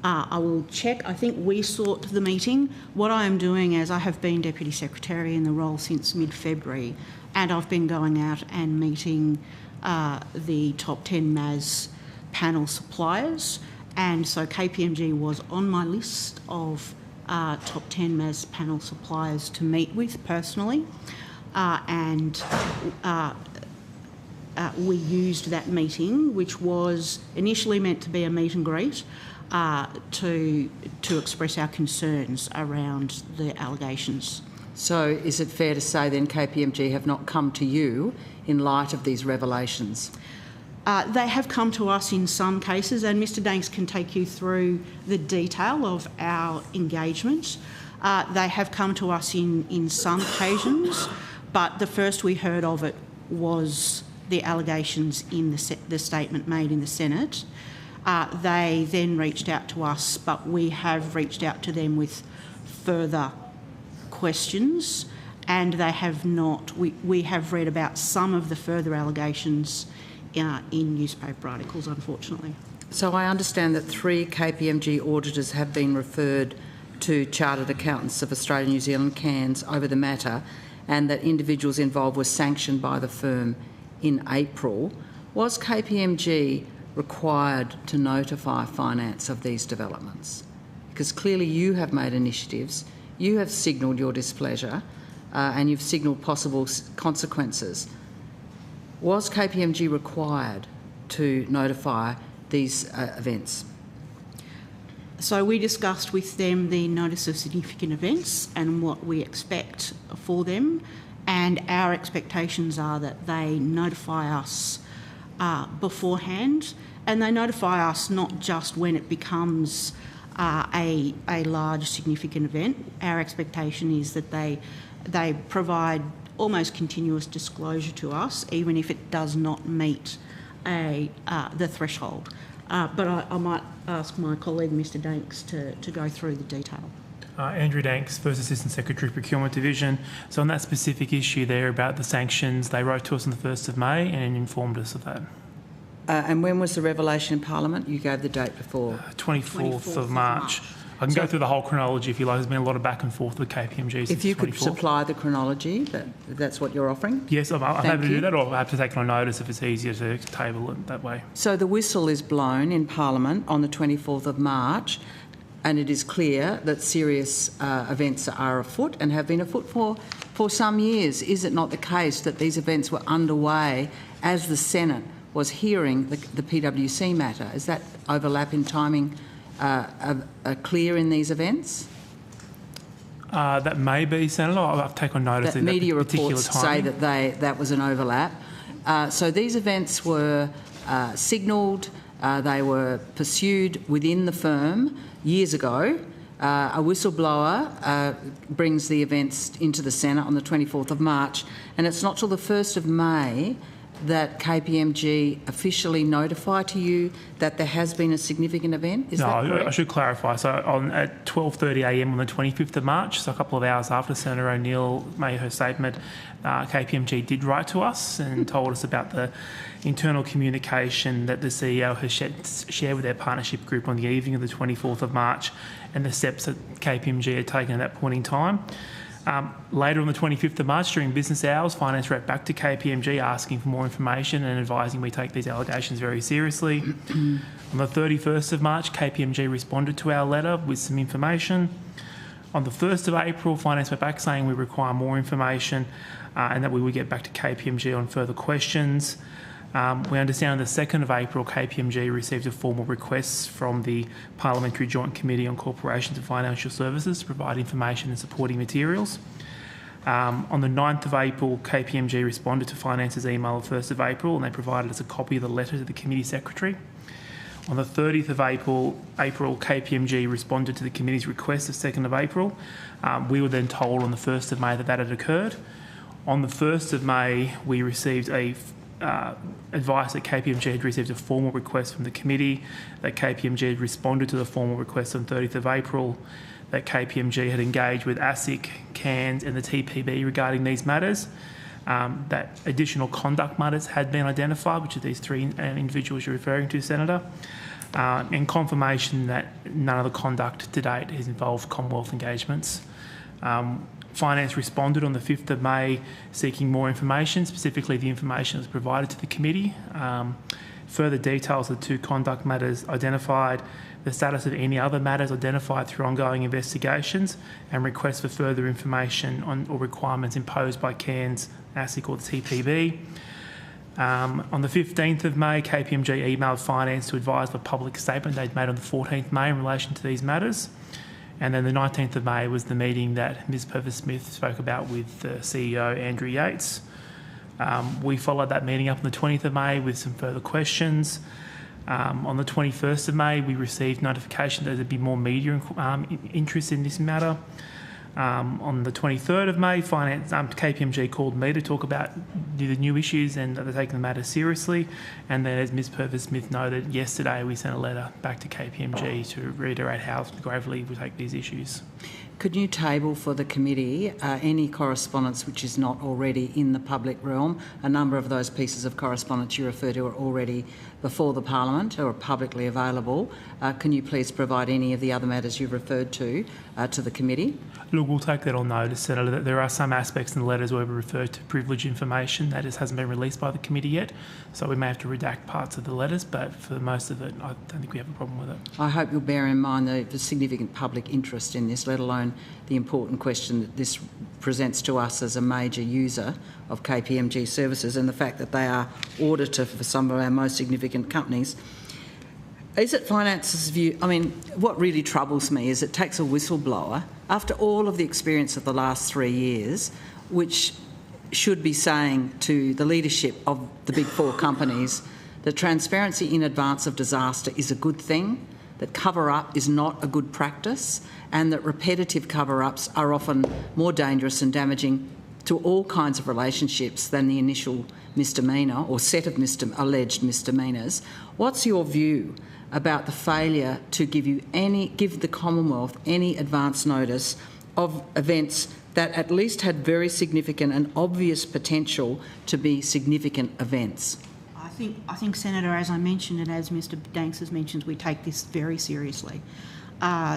I will check. I think we sought the meeting. What I am doing, as I have been Deputy Secretary in the role since mid-February, and I've been going out and meeting the top 10 MAS panel suppliers, and so KPMG was on my list of top 10 MAS panel suppliers to meet with personally, and we used that meeting, which was initially meant to be a meet and greet, to express our concerns around the allegations. So is it fair to say then KPMG have not come to you in light of these revelations? They have come to us in some cases, and Mr Danks can take you through the detail of our engagement. They have come to us in some occasions, but the first we heard of it was the allegations in the statement made in the Senate. They then reached out to us, but we have reached out to them with further questions, and they have not. We have read about some of the further allegations in newspaper articles, unfortunately. So I understand that 3 KPMG auditors have been referred to Chartered Accountants of Australia, New Zealand, CANS, over the matter, and that individuals involved were sanctioned by the firm in April. Was KPMG required to notify finance of these developments? Because clearly you have made initiatives, you have signalled your displeasure, and you've signalled possible consequences. Was KPMG required to notify these events? So we discussed with them the notice of significant events and what we expect for them, and our expectations are that they notify us beforehand, and they notify us not just when it becomes a large significant event. Our expectation is that they provide almost continuous disclosure to us, even if it does not meet the threshold. But I might ask my colleague, Mr Danks, to go through the detail. Andrew Danks, First Assistant Secretary, Procurement Division. So on that specific issue there about the sanctions, they wrote to us on the 1st of May and informed us of that. And when was the revelation in Parliament? You gave the date before. 24th of March. I can go through the whole chronology if you like. There's been a lot of back and forth with KPMG since If you could 24th. supply the chronology, that's what you're offering? Yes, I'm happy Thank to you. do that, or I have to take it on notice if it's easier to table it that way. So the whistle is blown in Parliament on the 24th of March, and it is clear that serious events are afoot and have been afoot for some years. Is it not the case that these events were underway as the Senate was hearing the PwC matter? Is that overlap in timing clear in these events? That may be, Senator. I'll take on notice That of media that particular reports timing. say that was an overlap. So these events were signalled, they were pursued within the firm years ago. A whistleblower brings the events into the Senate on the 24th of March, and it's not till the 1st of May that KPMG officially notify to you that there has been a significant event? Is that correct? I should clarify. So at 12:30am on the 25th of March, so a couple of hours after Senator O'Neill made her statement, KPMG did write to us and told us about the internal communication that the CEO has shared with their partnership group on the evening of the 24th of March and the steps that KPMG had taken at that point in time. Later on the 25th of March, during business hours, Finance wrote back to KPMG asking for more information and advising we take these allegations very seriously. On the 31st of March, KPMG responded to our letter with some information. On the 1st of April, Finance went back saying we require more information and that we would get back to KPMG on further questions. We understand on the 2nd of April, KPMG received a formal request from the Parliamentary Joint Committee on Corporations and Financial Services to provide information and supporting materials. On the 9th of April, KPMG responded to Finance's email of 1st of April and they provided us a copy of the letter to the Committee Secretary. On the 30th of April, KPMG responded to the Committee's request of 2nd of April. We were then told on the 1st of May that had occurred. On the 1st of May, we received advice that KPMG had received a formal request from the committee, that KPMG had responded to the formal request on 30th of April, that KPMG had engaged with ASIC, CANS and the TPB regarding these matters, that additional conduct matters had been identified, which are these three individuals you're referring to, Senator, and confirmation that none of the conduct to date has involved Commonwealth engagements. Finance responded on the 5th of May seeking more information, specifically the information that was provided to the committee. Further details of the two conduct matters identified, the status of any other matters identified through ongoing investigations, and requests for further information on or requirements imposed by CANS, ASIC or the TPB. On the 15th of May, KPMG emailed Finance to advise of a public statement they'd made on the 14th of May in relation to these matters. And then the 19th of May was the meeting that Ms Purvis-Smith spoke about with the CEO, Andrew Yates. We followed that meeting up on the 20th of May with some further questions. On the 21st of May, we received notification that there'd be more media interest in this matter. On the 23rd of May, KPMG called me to talk about the new issues and they're taking the matter seriously. And then, as Ms Purvis-Smith noted, yesterday we sent a letter back to KPMG to reiterate how gravely we take these issues. Could you table for the committee any correspondence which is not already in the public realm? A number of those pieces of correspondence you refer to are already before the Parliament or publicly available. Can you please provide any of the other matters you've referred to the committee? Look, we'll take that on notice, Senator, that there are some aspects in the letters where we refer to privileged information that hasn't been released by the committee yet, so we may have to redact parts of the letters, but for most of it, I don't think we have a problem with it. I hope you'll bear in mind the significant public interest in this, let alone the important question that this presents to us as a major user of KPMG services and the fact that they are auditor for some of our most significant companies. Is it Finance's view? I mean, what really troubles me is it takes a whistleblower, after all of the experience of the last 3 years, which should be saying to the leadership of the big four companies that transparency in advance of disaster is a good thing, that cover-up is not a good practice, and that repetitive cover-ups are often more dangerous and damaging to all kinds of relationships than the initial misdemeanour or set of alleged misdemeanours. What's your view about the failure to give the Commonwealth any advance notice of events that at least had very significant and obvious potential to be significant events? I think, Senator, as I mentioned and as Mr Danks has mentioned, we take this very seriously.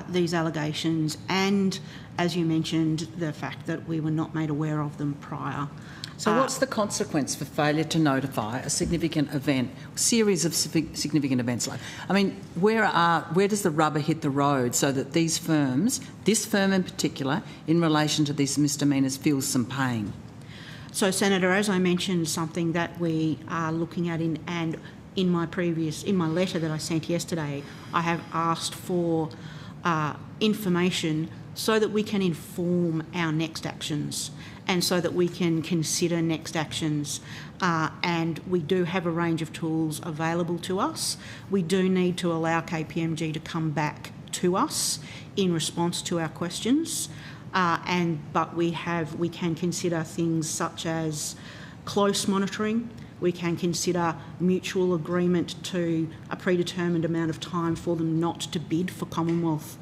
These allegations and, as you mentioned, the fact that we were not made aware of them prior. So what's the consequence for failure to notify a significant event, series of significant events? I mean, where does the rubber hit the road so that these firms, this firm in particular, in relation to these misdemeanours, feels some pain? So, Senator, as I mentioned, something that we are looking at in my letter that I sent yesterday, I have asked for information so that we can inform our next actions and so that we can consider next actions. And we do have a range of tools available to us. We do need to allow KPMG to come back to us in response to our questions. But we can consider things such as close monitoring. We can consider mutual agreement to a predetermined amount of time for them not to bid for Commonwealth,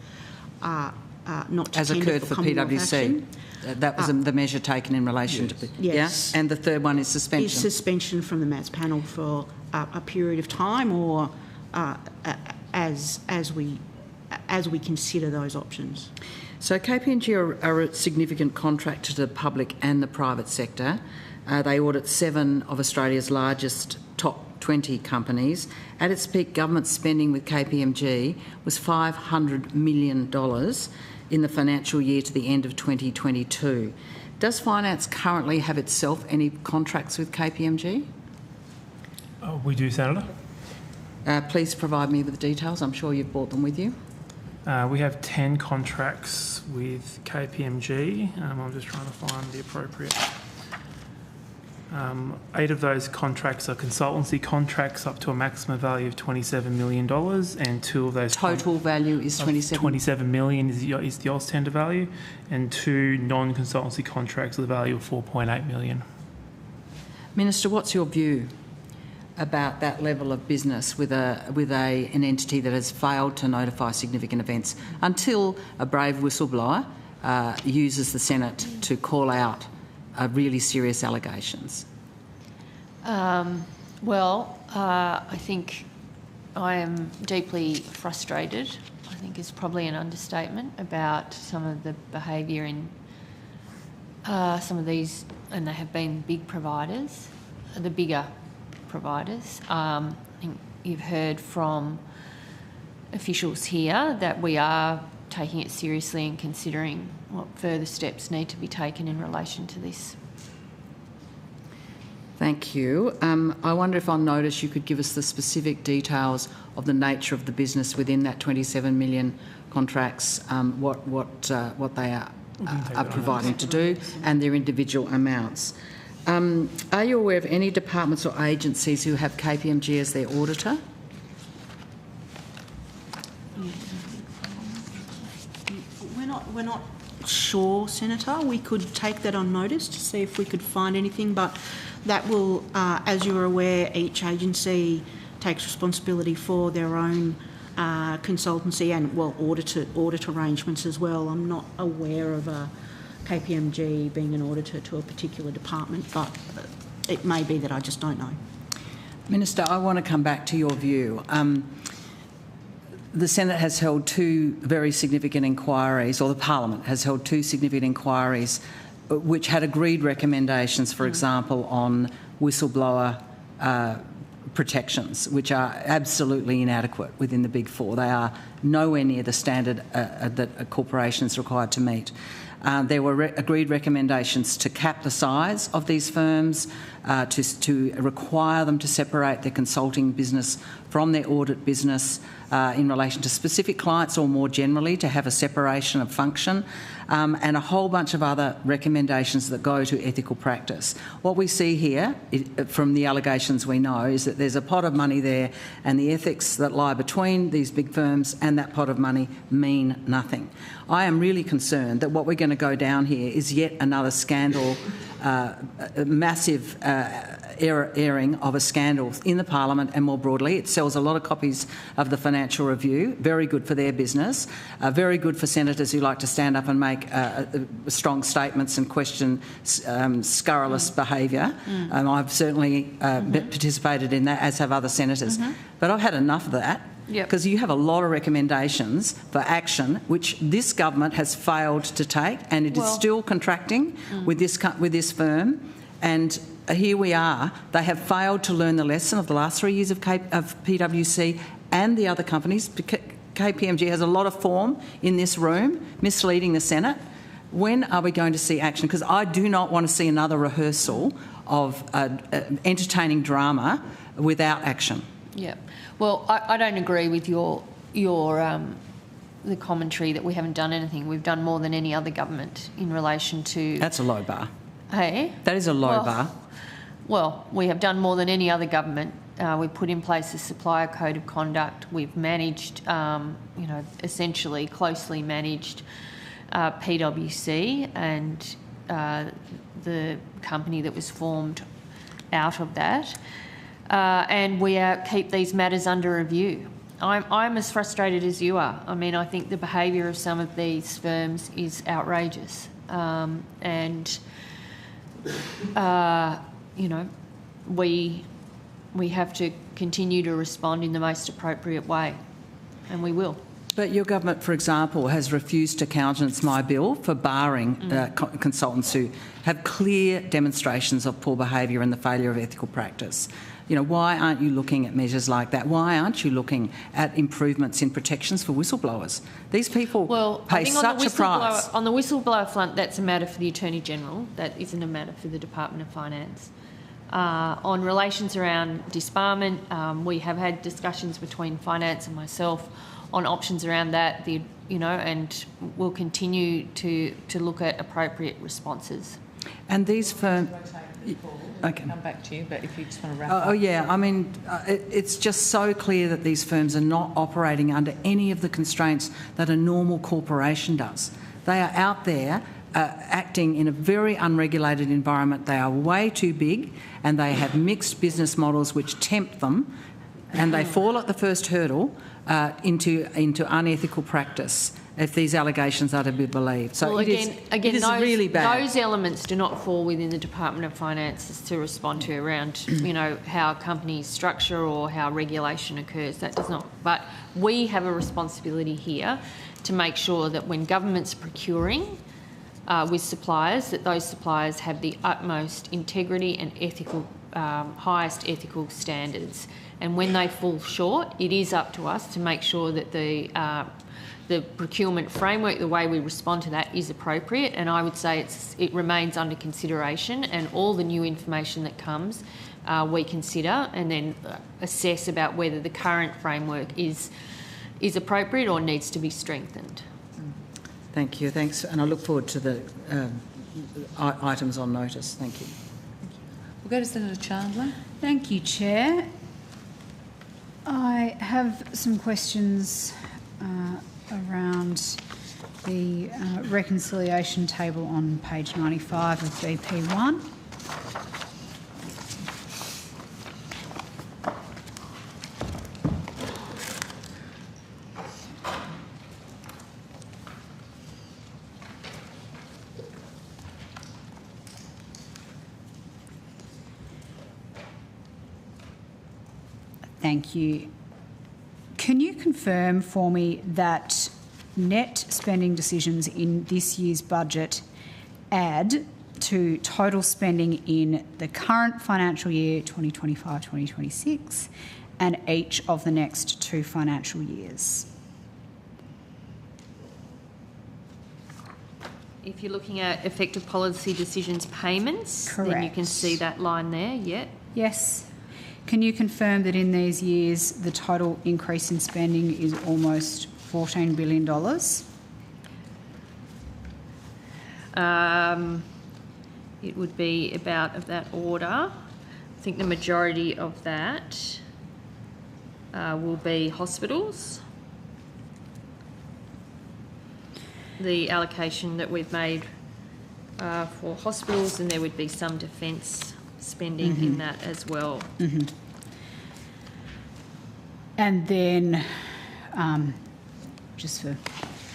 not to as tender occurred for Commonwealth PwC. action. That was the measure taken in relation to... Yes. Yeah? And the third one is suspension. Is suspension from the MATS panel for a period of time, or as we consider those options. So KPMG are a significant contractor to the public and the private sector. They audit 7 of Australia's largest top 20 companies. At its peak, government spending with KPMG was $500 million in the financial year to the end of 2022. Does Finance currently have itself any contracts with KPMG? We do, Senator. Please provide me with the details. I'm sure you've brought them with you. We have 10 contracts with KPMG. I'm just trying to find the appropriate. 8 of those contracts are consultancy contracts up to a maximum value of $27 million, and 2 of those... Total value is 27? $27 million is the Oz tender value, and 2 non-consultancy contracts with a value of $4.8 million. Minister, what's your view about that level of business with an entity that has failed to notify significant events until a brave whistleblower uses the Senate to call out really serious allegations? I think I am deeply frustrated, I think is probably an understatement, about some of the behaviour in some of these, and they have been big providers, the bigger providers. I think you've heard from officials here that we are taking it seriously and considering what further steps need to be taken in relation to this. Thank you. I wonder if on notice you could give us the specific details of the nature of the business within that 27 million contracts, what they are providing to do, and their individual amounts. Are you aware of any departments or agencies who have KPMG as their auditor? We're not sure, Senator. We could take that on notice to see if we could find anything, but that will, as you're aware, each agency takes responsibility for their own consultancy and, well, audit arrangements as well. I'm not aware of a KPMG being an auditor to a particular department, but it may be that I just don't know. Minister, I want to come back to your view. The Senate has held two very significant inquiries, or the Parliament has held two significant inquiries which had agreed recommendations, for example, on whistleblower protections, which are absolutely inadequate within the Big Four. They are nowhere near the standard that a corporation is required to meet. There were agreed recommendations to cap the size of these firms, to require them to separate their consulting business from their audit business in relation to specific clients, or more generally to have a separation of function, and a whole bunch of other recommendations that go to ethical practice. What we see here, from the allegations we know, is that there's a pot of money there, and the ethics that lie between these big firms and that pot of money mean nothing. I am really concerned that what we're going to go down here is yet another scandal, massive airing of a scandal in the Parliament and more broadly. It sells a lot of copies of the Financial Review, very good for their business, very good for senators who like to stand up and make strong statements and question scurrilous behaviour. I've certainly participated in that, as have other senators. But I've had enough of that. Because you have a lot of recommendations for action which this government has failed to take, and it is still contracting with this firm. And here we are. They have failed to learn the lesson of the last 3 years of PwC and the other companies. KPMG has a lot of form in this room, misleading the Senate. When are we going to see action? Because I do not want to see another rehearsal of entertaining drama without action. Yeah. Well, I don't agree with your the commentary that we haven't done anything. We've done more than any other government in relation to... That's a low bar. Hey? That is a low bar. Well, we have done more than any other government. We've put in place a supplier code of conduct. We've managed, essentially closely managed PwC and the company that was formed out of that. And we keep these matters under review. I'm as frustrated as you are. I mean, I think the behaviour of some of these firms is outrageous. We have to continue to respond in the most appropriate way, and we will. But your government, for example, has refused to countenance my bill for barring consultants who have clear demonstrations of poor behaviour and the failure of ethical practice. Why aren't you looking at measures like that? Why aren't you looking at improvements in protections for whistleblowers? These people pay such a price. On the whistleblower front, that's a matter for the Attorney-General. That isn't a matter for the Department of Finance. On relations around disbarment, we have had discussions between Finance and myself on options around that, and we'll continue to look at appropriate responses. And these firms... Okay. Come back to you, but if you just want to wrap up. Oh, yeah. I mean, it's just so clear that these firms are not operating under any of the constraints that a normal corporation does. They are out there acting in a very unregulated environment. They are way too big, and they have mixed business models which tempt them, and they fall at the first hurdle into unethical practice if these allegations are to be believed. So it is really bad. Those elements do not fall within the Department of Finance's to respond to around, how companies structure or how regulation occurs. That does not. But we have a responsibility here to make sure that when government's procuring with suppliers, that those suppliers have the utmost integrity and ethical, highest ethical standards. And when they fall short, it is up to us to make sure that the procurement framework, the way we respond to that, is appropriate. And I would say it remains under consideration, and all the new information that comes we consider and then assess about whether the current framework is appropriate or needs to be strengthened. Thank you. Thanks. And I look forward to the items on notice. Thank you. We'll go to Senator Chandler. Thank you, Chair. I have some questions around the reconciliation table on page 95 of BP1. Thank you. Can you confirm for me that net spending decisions in this year's budget add to total spending in the current financial year 2025-2026 and each of the next 2 financial years? If you're looking at effective policy decisions payments, then you can see that line there, yeah. Yes. Can you confirm that in these years the total increase in spending is almost $14 billion? It would be about of that order. I think the majority of that will be hospitals. The allocation that we've made for hospitals, and there would be some defence spending in that as well. And then, just for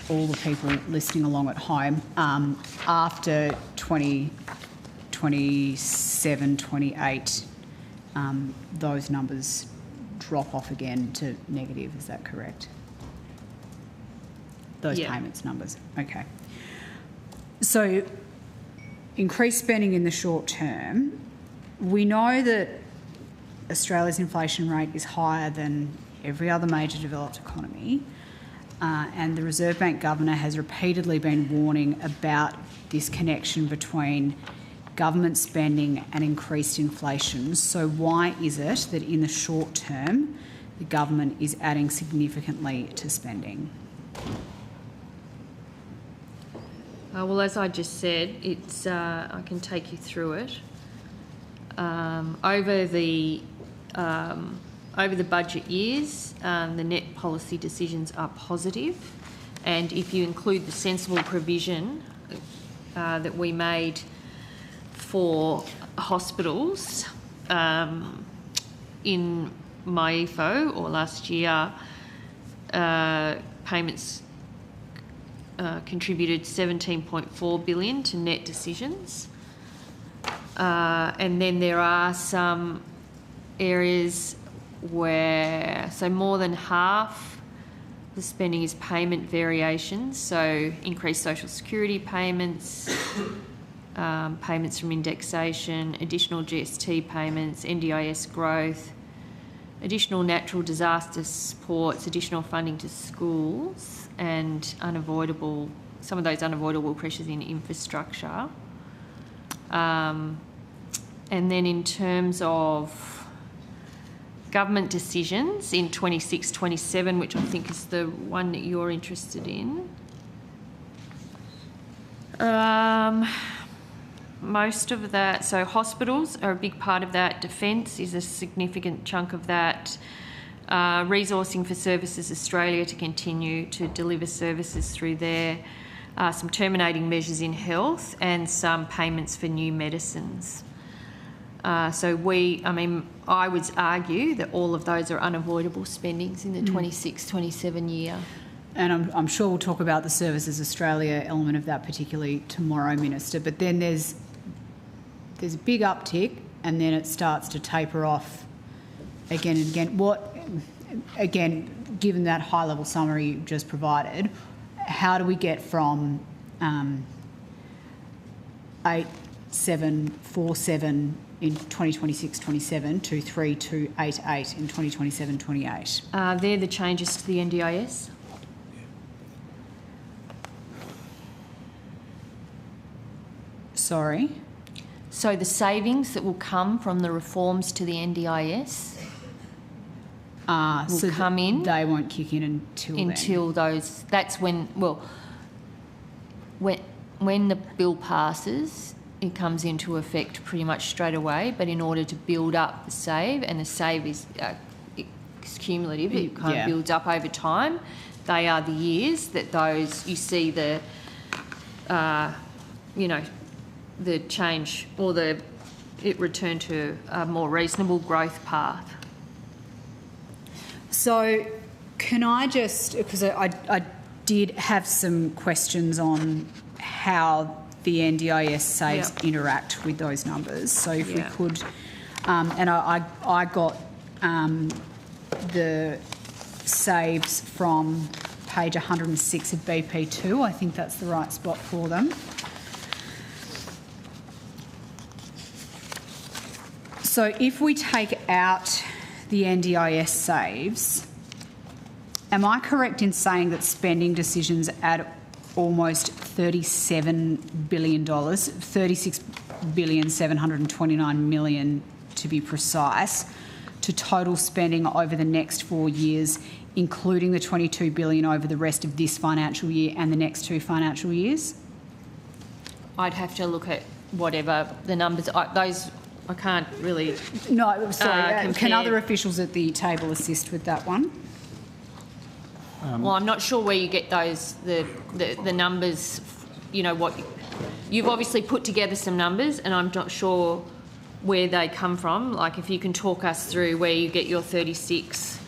all the people listening along at home, after 2027, 28, those numbers drop off again to negative, is that correct? Those payments numbers, okay. So, increased spending in the short term. We know that Australia's inflation rate is higher than every other major developed economy, and the Reserve Bank Governor has repeatedly been warning about this connection between government spending and increased inflation. So why is it that in the short term the government is adding significantly to spending? Well, as I just said, it's I can take you through it. Over the budget years, the net policy decisions are positive, and if you include the sensible provision that we made for hospitals in MyEFO or last year, payments contributed $17.4 billion to net decisions. And then there are some areas where, so more than half the spending is payment variations, so increased social security payments, payments from indexation, additional GST payments, NDIS growth, additional natural disaster supports, additional funding to schools, and some of those unavoidable pressures in infrastructure. And then in terms of government decisions in 26-27, which I think is the one that you're interested in, most of that, so hospitals are a big part of that, defence is a significant chunk of that, resourcing for Services Australia to continue to deliver services through there, some terminating measures in health, and some payments for new medicines. So I would argue that all of those are unavoidable spendings in the 26-27 year. And I'm sure we'll talk about the Services Australia element of that particularly tomorrow, Minister, but then there's a big uptick and then it starts to taper off again and again. Given that high-level summary you just provided, how do we get from 8,747 in 2026-27 to 3,288 in 2027-28? They're the changes to the NDIS. Sorry? So the savings that will come from the reforms to the NDIS will come in. They won't kick in until those. That's when. Well, when the bill passes, it comes into effect pretty much straight away. But in order to build up the save, and the save is it's cumulative, it kind of builds up over time. They are the years that those you see the, the change or it returned to a more reasonable growth path. So can I just, because I did have some questions on how the NDIS saves interact with those numbers. So if we could, and I got the saves from page 106 of BP2. I think that's the right spot for them. So if we take out the NDIS saves, am I correct in saying that spending decisions add almost $37 billion, $36,729 million to be precise, to total spending over the next 4 years, including the $22 billion over the rest of this financial year and the next 2 financial years? I'd have to look at whatever the numbers are. Those I can't really. No, sorry. Can compare. other officials at the table assist with that one? Well, I'm not sure where you get those the numbers. You know what? You've obviously put together some numbers, and I'm not sure where they come from. Like, if you can talk us through where you get your 36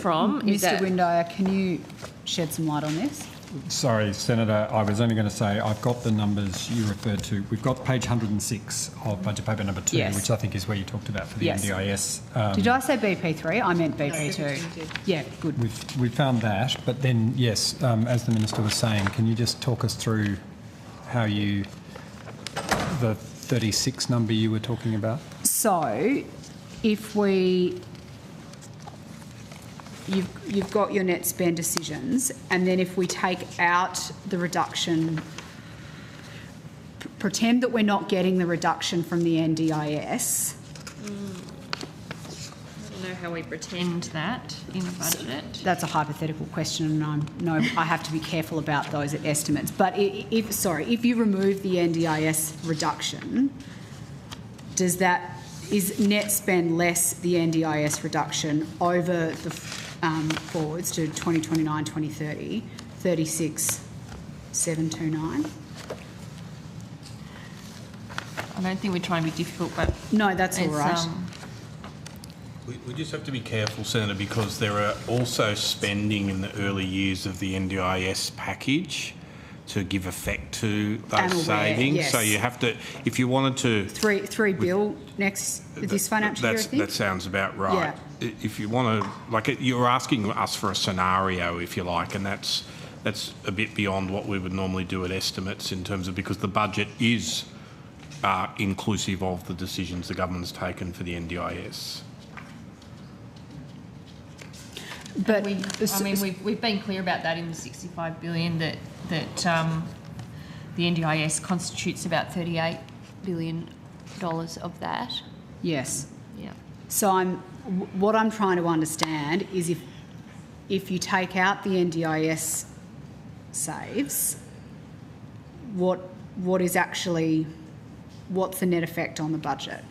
from. Mr. Windyer, can you shed some light on this? Sorry, Senator, I was only going to say I've got the numbers you referred to. We've got page 106 of budget paper number 2, Yes. which I think is where you talked about for the Yes. NDIS. Did I say BP3? I meant BP2. Yeah, good. We found that, but then, yes, as the Minister was saying, can you just talk us through how you, the 36 number you were talking about? So, if we, you've got your net spend decisions, and then if we take out the reduction, pretend that we're not getting the reduction from the NDIS. I don't know how we pretend that in the budget. That's a hypothetical question, and I have to be careful about those estimates. But if you remove the NDIS reduction, is net spend less the NDIS reduction over the forwards to 2029, 2030, 36,729? I don't think we're trying to be difficult, but no, that's all right. We just have to be careful, Senator, because there are also spending in the early years of the NDIS package to give effect to those savings. Yes. So you have to, if you wanted to... Three bill this financial year, I think? That sounds about right. Yeah. If you want to, like, you're asking us for a scenario, if you like, and that's a bit beyond what we would normally do at estimates in terms of, because the budget is inclusive of the decisions the government's taken for the NDIS. But we've been clear about that in the $65 billion that the NDIS constitutes about $38 billion of that. Yes. Yeah. So what I'm trying to understand is if you take out the NDIS saves, what's the net effect on the budget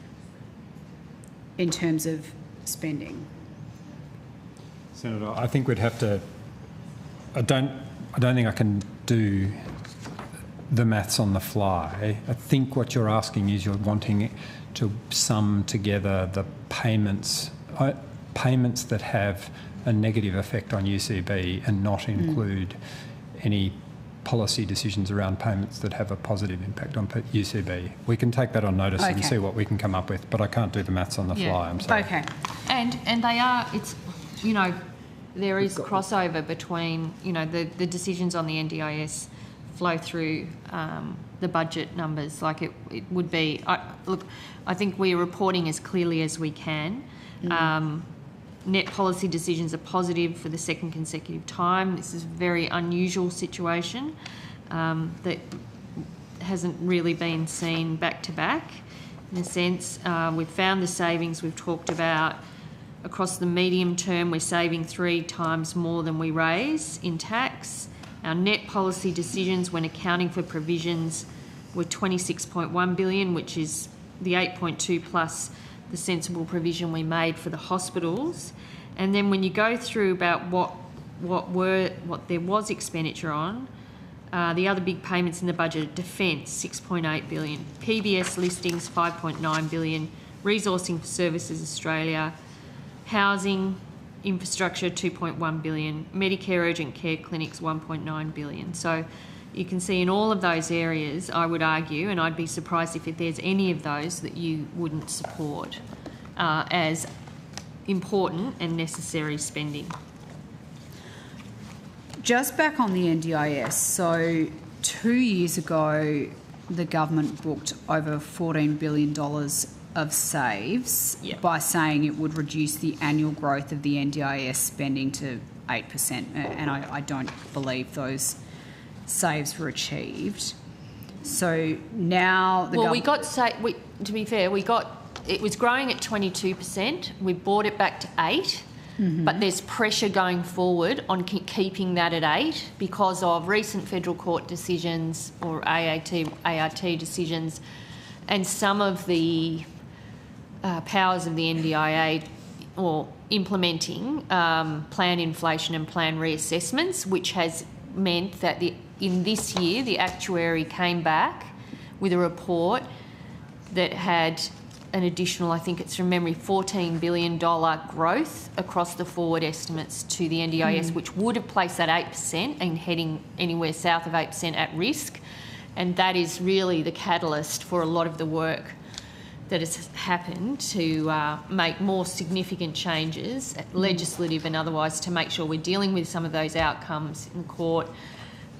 in terms of spending? Senator, I think we'd have to. I don't think I can do the maths on the fly. I think what you're asking is you're wanting to sum together the payments that have a negative effect on UCB and not include any policy decisions around payments that have a positive impact on UCB. We can take that on notice and see what we can come up with, but I can't do the maths on the fly. I'm sorry. Okay. And they are. It's, you know, there is crossover between, you know, the decisions on the NDIS flow through the budget numbers. Like it would be. Look, I think we're reporting as clearly as we can. Net policy decisions are positive for the second consecutive time. This is a very unusual situation that hasn't really been seen back to back. In a sense, we've found the savings we've talked about. Across the medium term, we're saving 3 times more than we raise in tax. Our net policy decisions, when accounting for provisions, were $26.1 billion, which is the 8.2 plus the sensible provision we made for the hospitals. And then when you go through about what there was expenditure on, the other big payments in the budget: defence, $6.8 billion, PBS listings, $5.9 billion, resourcing for Services Australia, housing infrastructure, $2.1 billion, Medicare urgent care clinics, $1.9 billion. So you can see in all of those areas, I would argue, and I'd be surprised if there's any of those that you wouldn't support as important and necessary spending. Just back on the NDIS, so 2 years ago, the government booked over $14 billion of saves by saying it would reduce the annual growth of the NDIS spending to 8%, and I don't believe those saves were achieved. So now the to be fair, it was growing at 22%. We brought it back to 8%. But there's pressure going forward on keeping that at 8 because of recent federal court decisions or ART decisions, and some of the powers of the NDIA or implementing plan inflation and plan reassessments, which has meant that in this year the actuary came back with a report that had an additional, I think it's from memory, $14 billion growth across the forward estimates to the NDIS, which would have placed that 8% and heading anywhere south of 8% at risk. And that is really the catalyst for a lot of the work that has happened to make more significant changes, legislative and otherwise, to make sure we're dealing with some of those outcomes in court,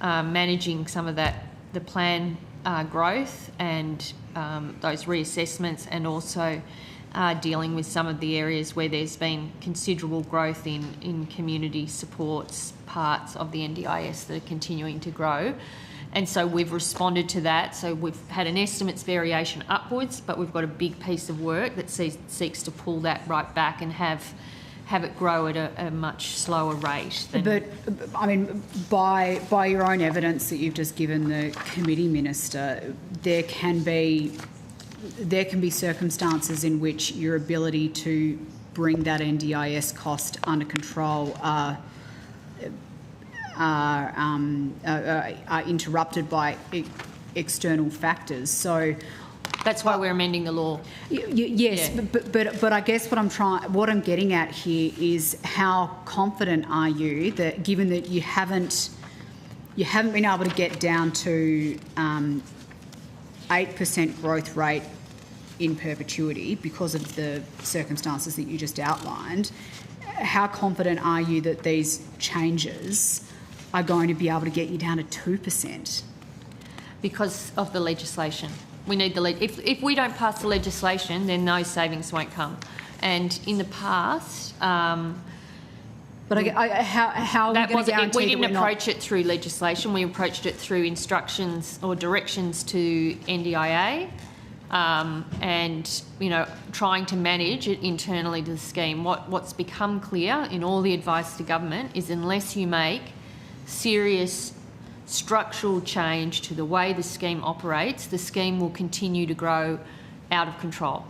managing some of the plan growth and those reassessments, and also dealing with some of the areas where there's been considerable growth in community supports parts of the NDIS that are continuing to grow. And so we've responded to that. So we've had an estimates variation upwards, but we've got a big piece of work that seeks to pull that right back and have it grow at a much slower rate. But I mean, by your own evidence that you've just given the committee minister, there can be circumstances in which your ability to bring that NDIS cost under control are interrupted by external factors. So that's why we're amending the law. Yes, yeah. but I guess what I'm getting at here is how confident are you that, given that you haven't been able to get down to 8% growth rate in perpetuity because of the circumstances that you just outlined, how confident are you that these changes are going to be able to get you down to 2%? Because of the legislation. We need if we don't pass the legislation, then those savings won't come. And in the past, how are we going to guarantee we didn't approach it through legislation. We approached it through instructions or directions to NDIA, and trying to manage it internally to the scheme. What's become clear in all the advice to government is, unless you make serious structural change to the way the scheme operates, the scheme will continue to grow out of control.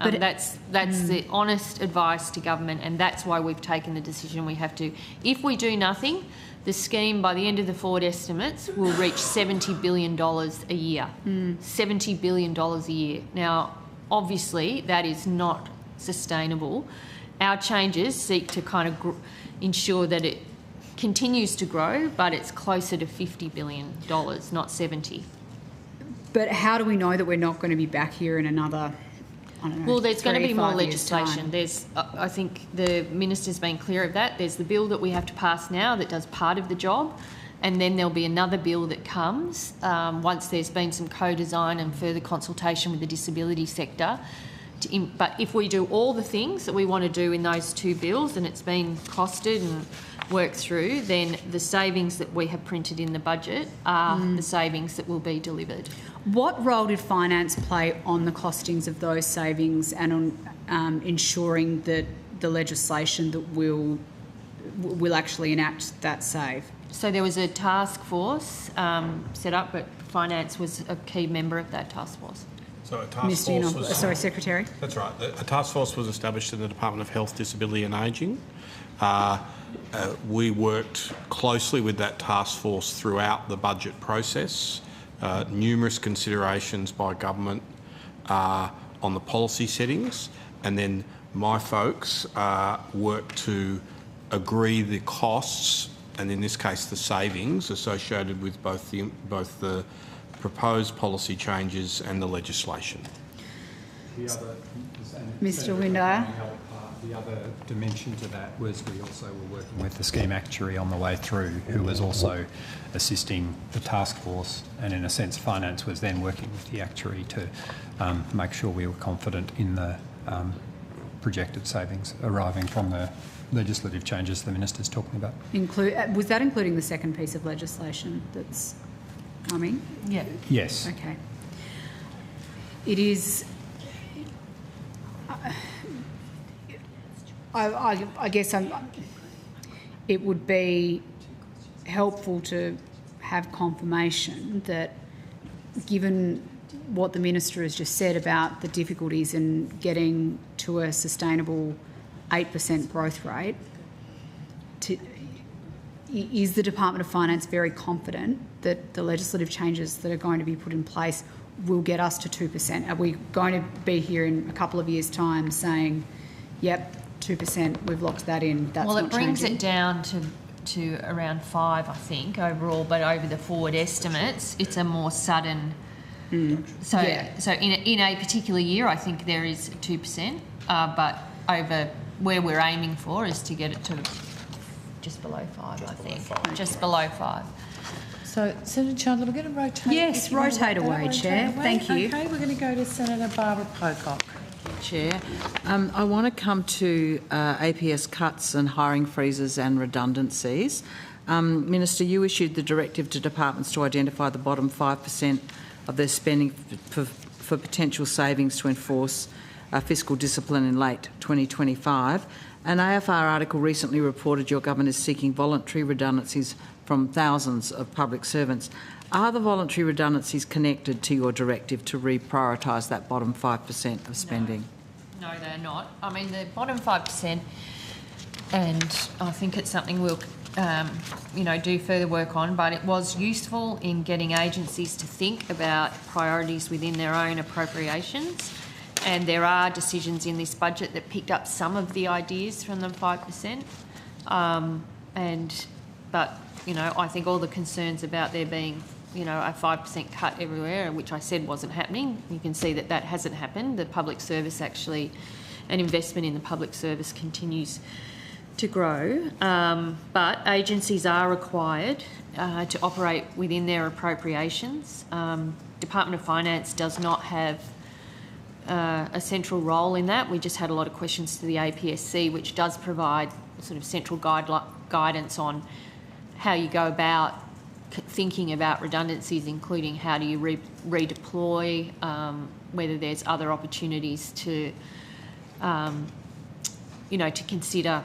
But that's the honest advice to government, and that's why we've taken the decision we have to. If we do nothing, the scheme, by the end of the forward estimates, will reach $70 billion a year. $70 billion a year. Now, obviously, that is not sustainable. Our changes seek to kind of ensure that it continues to grow, but it's closer to $50 billion, not 70. But how do we know that we're not going to be back here in another, I don't know, well, there's going to be more legislation. There's, I think the minister's been clear of that. There's the bill that we have to pass now that does part of the job, and then there'll be another bill that comes once there's been some co-design and further consultation with the disability sector. But if we do all the things that we want to do in those two bills, and it's been costed and worked through, then the savings that we have printed in the budget are the savings that will be delivered. What role did finance play on the costings of those savings and on ensuring that the legislation that will actually enact that save? So there was a task force set up, but finance was a key member of that task force. So a task force was... Sorry, Secretary? That's right. A task force was established in the Department of Health, Disability and Ageing. We worked closely with that task force throughout the budget process. Numerous considerations by government on the policy settings, and then my folks worked to agree the costs, and in this case the savings associated with both the proposed policy changes and the legislation. Mr. Windeyer? The other dimension to that was we also were working with the scheme actuary on the way through, who was also assisting the task force, and in a sense finance was then working with the actuary to make sure we were confident in the projected savings arriving from the legislative changes the Minister's talking about. Was that including the second piece of legislation that's coming? Yeah. Yes. Okay. It is... I guess it would be helpful to have confirmation that, given what the Minister has just said about the difficulties in getting to a sustainable 8% growth rate, is the Department of Finance very confident that the legislative changes that are going to be put in place will get us to 2%? Are we going to be here in a couple of years' time saying, yep, 2%, we've locked that in, that's well, not it brings changing? it down to around 5, I think, overall, but over the forward estimates, it's a more sudden... So in a particular year, I think there is 2%, but over where we're aiming for is to get it to just below 5, I think. Just below 5. So, Senator Chandler, we're going to rotate. Yes, rotate away, Chair. Thank you. Okay, we're going to go to Senator Barbara Pocock. Chair. I want to come to APS cuts and hiring freezes and redundancies. Minister, you issued the directive to departments to identify the bottom 5% of their spending for potential savings to enforce fiscal discipline in late 2025. An AFR article recently reported your government is seeking voluntary redundancies from thousands of public servants. Are the voluntary redundancies connected to your directive to reprioritise that bottom 5% of spending? No, they're not. I mean, the bottom 5%, and I think it's something we'll, do further work on, but it was useful in getting agencies to think about priorities within their own appropriations. And there are decisions in this budget that picked up some of the ideas from the 5%. But I think all the concerns about there being, a 5% cut everywhere, which I said wasn't happening, you can see that hasn't happened. The public service actually, an investment in the public service continues to grow. But agencies are required to operate within their appropriations. Department of Finance does not have a central role in that. We just had a lot of questions to the APSC, which does provide sort of central guidance on how you go about thinking about redundancies, including how do you redeploy, whether there's other opportunities to, to consider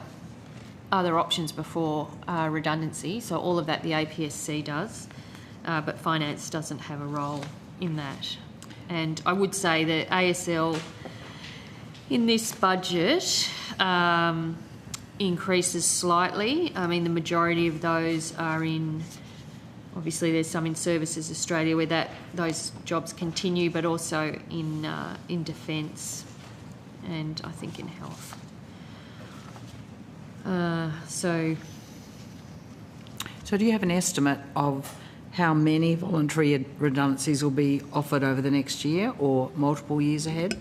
other options before redundancy. So all of that the APSC does, but Finance doesn't have a role in that. And I would say that ASL in this budget increases slightly. I mean, the majority of those are in, obviously there's some in Services Australia where those jobs continue, but also in Defence and I think in Health. So do you have an estimate of how many voluntary redundancies will be offered over the next year or multiple years ahead?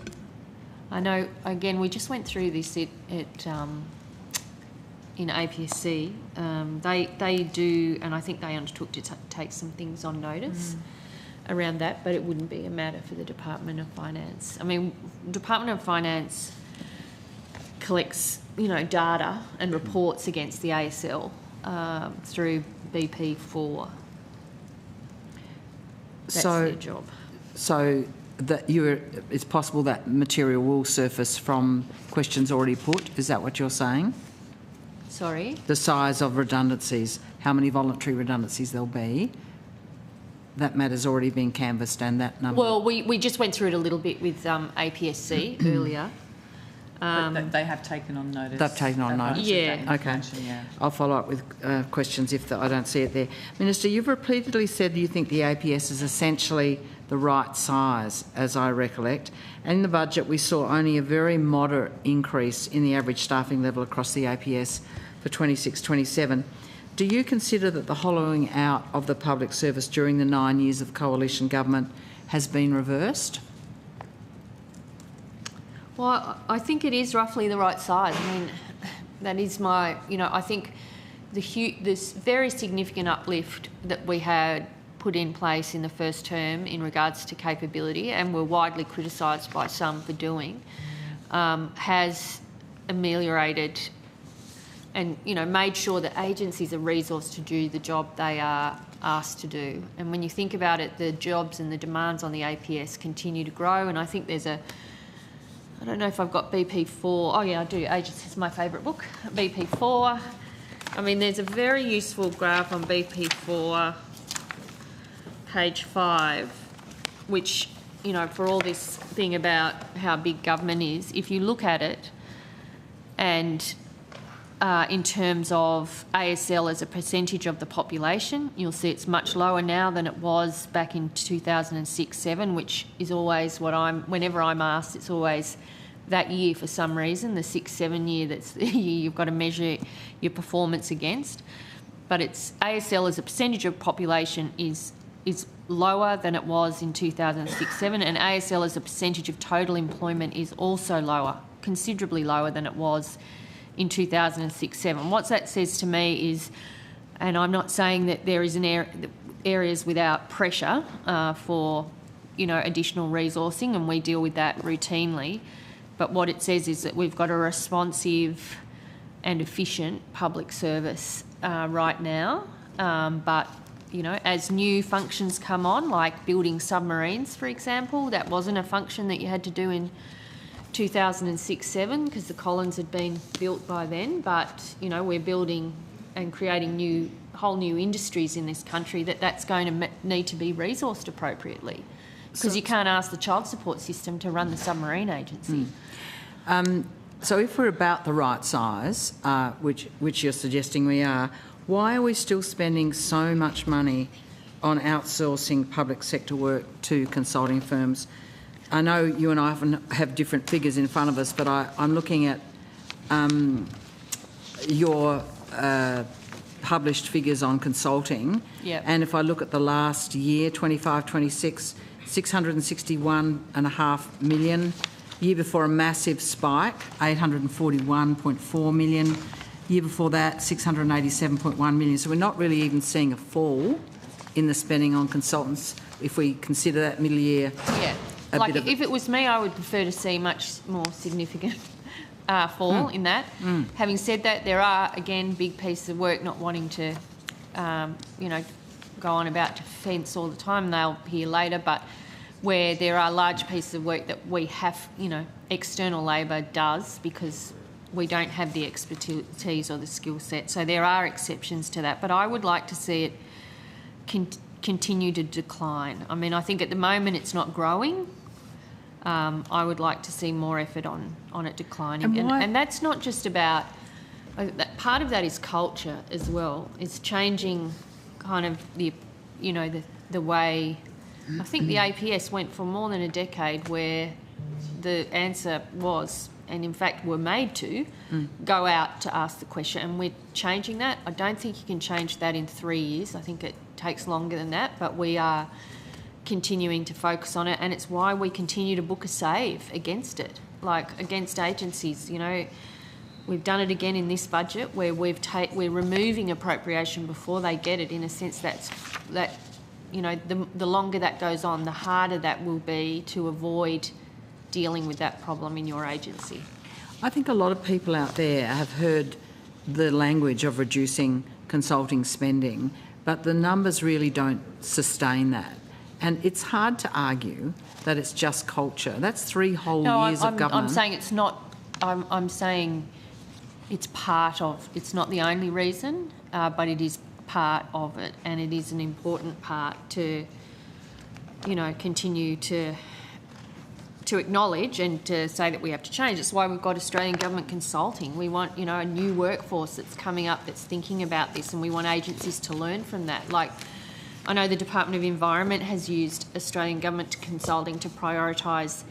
I know, again, we just went through this in APSC. They do, and I think they undertook to take some things on notice around that, but it wouldn't be a matter for the Department of Finance. I mean, Department of Finance collects, data and reports against the ASL through BP4. That's their job. So that it's possible that material will surface from questions already put. Is that what you're saying? Sorry? The size of redundancies, how many voluntary redundancies there'll be. That matter's already been canvassed, and that number. Well, we just went through it a little bit with APSC earlier. But they have taken on notice. They've taken on notice. Yeah. Okay. Yeah. I'll follow up with questions if I don't see it there. Minister, you've repeatedly said you think the APS is essentially the right size, as I recollect. And in the budget, we saw only a very moderate increase in the average staffing level across the APS for 26-27. Do you consider that the hollowing out of the public service during the 9 years of coalition government has been reversed? Well, I think it is roughly the right size. I mean, that is my, I think this very significant uplift that we had put in place in the first term in regards to capability, and were widely criticised by some for doing, has ameliorated and, made sure that agencies are resourced to do the job they are asked to do. And when you think about it, the jobs and the demands on the APS continue to grow, and I think there's I don't know if I've got BP4. Oh, yeah, I do. Agency is my favourite book. BP4. I mean, there's a very useful graph on BP4, page 5, which, for all this thing about how big government is, if you look at it and in terms of ASL as a percentage of the population, you'll see it's much lower now than it was back in 2006-7, which is always whenever I'm asked, it's always that year for some reason, the 6-7 year, that's the year you've got to measure your performance against. But it's ASL as a percentage of population is lower than it was in 2006-7, and ASL as a percentage of total employment is also lower, considerably lower than it was in 2006-7. What that says to me is, and I'm not saying that there is areas without pressure for additional resourcing, and we deal with that routinely, but what it says is that we've got a responsive and efficient public service right now, but as new functions come on, like building submarines, for example, that wasn't a function that you had to do in 2006-7 because the Collins had been built by then, but we're building and creating whole new industries in this country that's going to need to be resourced appropriately, because you can't ask the child support system to run the submarine agency. So if we're about the right size, which you're suggesting we are, why are we still spending so much money on outsourcing public sector work to consulting firms? I know you and I often have different figures in front of us, but I'm looking at your published figures on consulting. Yep. And if I look at the last year, 25-26, 661.5 million. Year before, a massive spike, 841.4 million. Year before that, 687.1 million. So we're not really even seeing a fall in the spending on consultants if we consider that middle year. Yeah. Like, if it was me, I would prefer to see much more significant fall in that. Having said that, there are, again, big pieces of work not wanting to, go on about defence all the time. They'll hear later, but where there are large pieces of work that we have, external labour does, because we don't have the expertise or the skill set. So there are exceptions to that. But I would like to see it continue to decline. I mean, I think at the moment it's not growing. I would like to see more effort on it declining. And that's not just about... part of that is culture as well. It's changing kind of the way... I think the APS went for more than a decade where the answer was, and in fact were made to, go out to ask the question, and we're changing that. I don't think you can change that in 3 years. I think it takes longer than that, but we are continuing to focus on it, and it's why we continue to book a save against it, like against agencies. We've done it again in this budget where we're removing appropriation before they get it. In a sense, the longer that goes on, the harder that will be to avoid dealing with that problem in your agency. I think a lot of people out there have heard the language of reducing consulting spending, but the numbers really don't sustain that. And it's hard to argue that it's just culture. That's 3 whole years of government. I'm saying it's not... I'm saying it's part of... It's not the only reason, but it is part of it, and it is an important part to, continue to acknowledge and to say that we have to change. It's why we've got Australian Government Consulting. We want, a new workforce that's coming up that's thinking about this, and we want agencies to learn from that. Like, I know the Department of Environment has used Australian Government Consulting to prioritise,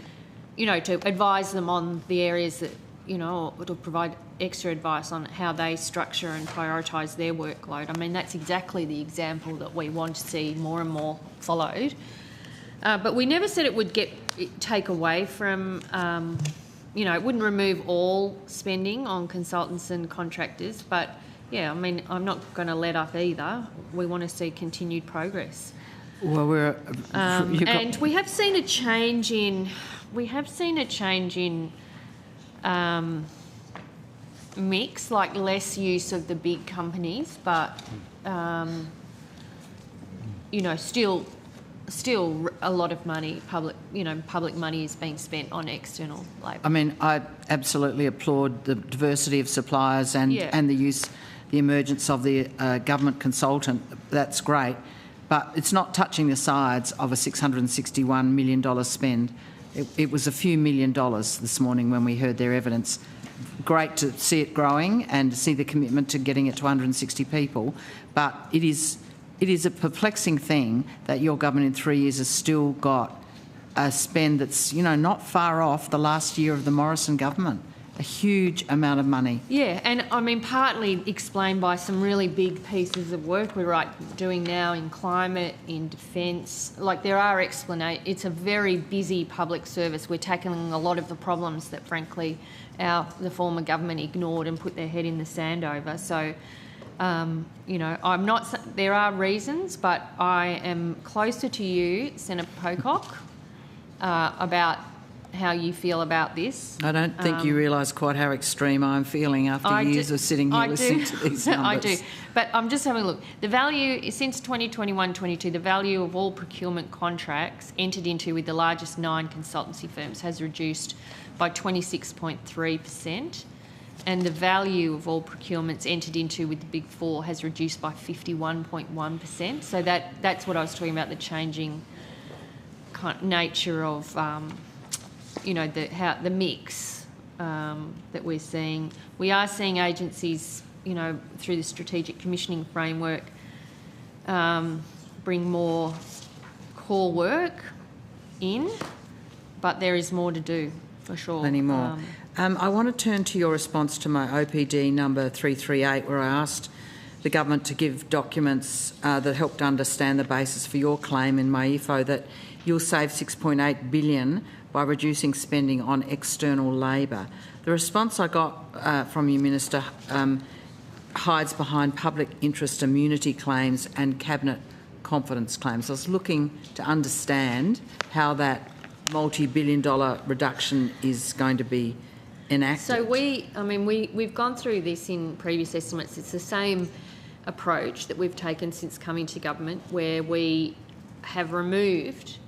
to advise them on the areas that, or to provide extra advice on how they structure and prioritise their workload. I mean, that's exactly the example that we want to see more and more followed. But we never said it would take away from you know, it wouldn't remove all spending on consultants and contractors, but yeah, I mean, I'm not going to let up either. We want to see continued progress. Well, and we have seen a change in, mix, like less use of the big companies, but you know, still a lot of money, public money is being spent on external labour. I mean, I absolutely applaud the diversity of suppliers and the emergence of the government consultant. That's great, but it's not touching the sides of a $661 million spend. It was a few $1 million this morning when we heard their evidence. Great to see it growing and to see the commitment to getting it to 160 people, but it is a perplexing thing that your government in 3 years has still got a spend that's, you know, not far off the last year of the Morrison government. A huge amount of money. Yeah, and I mean, partly explained by some really big pieces of work we're doing now in climate, in defence. Like, there are explanations. It's a very busy public service. We're tackling a lot of the problems that, frankly, the former government ignored and put their head in the sand over. So, you know, there are reasons, but I am closer to you, Senator Pocock, about how you feel about this. I don't think you realise quite how extreme I'm feeling after years of sitting here listening to these numbers. I do, but I'm just having a look. The value, since 2021-22, the value of all procurement contracts entered into with the largest 9 consultancy firms has reduced by 26.3%, and the value of all procurements entered into with the Big Four has reduced by 51.1%. So that's what I was talking about, the changing nature of you know, the mix that we're seeing. We are seeing agencies, you know, through the strategic commissioning framework, bring more core work in, but there is more to do, for sure. Plenty more. I want to turn to your response to my OPD number 338, where I asked the government to give documents that helped understand the basis for your claim in my EFO that you'll save $6.8 billion by reducing spending on external labour. The response I got from you, Minister, hides behind public interest immunity claims and cabinet confidence claims. I was looking to understand how that multi-billion-dollar reduction is going to be enacted. So we've gone through this in previous estimates. It's the same approach that we've taken since coming to government, where we have removed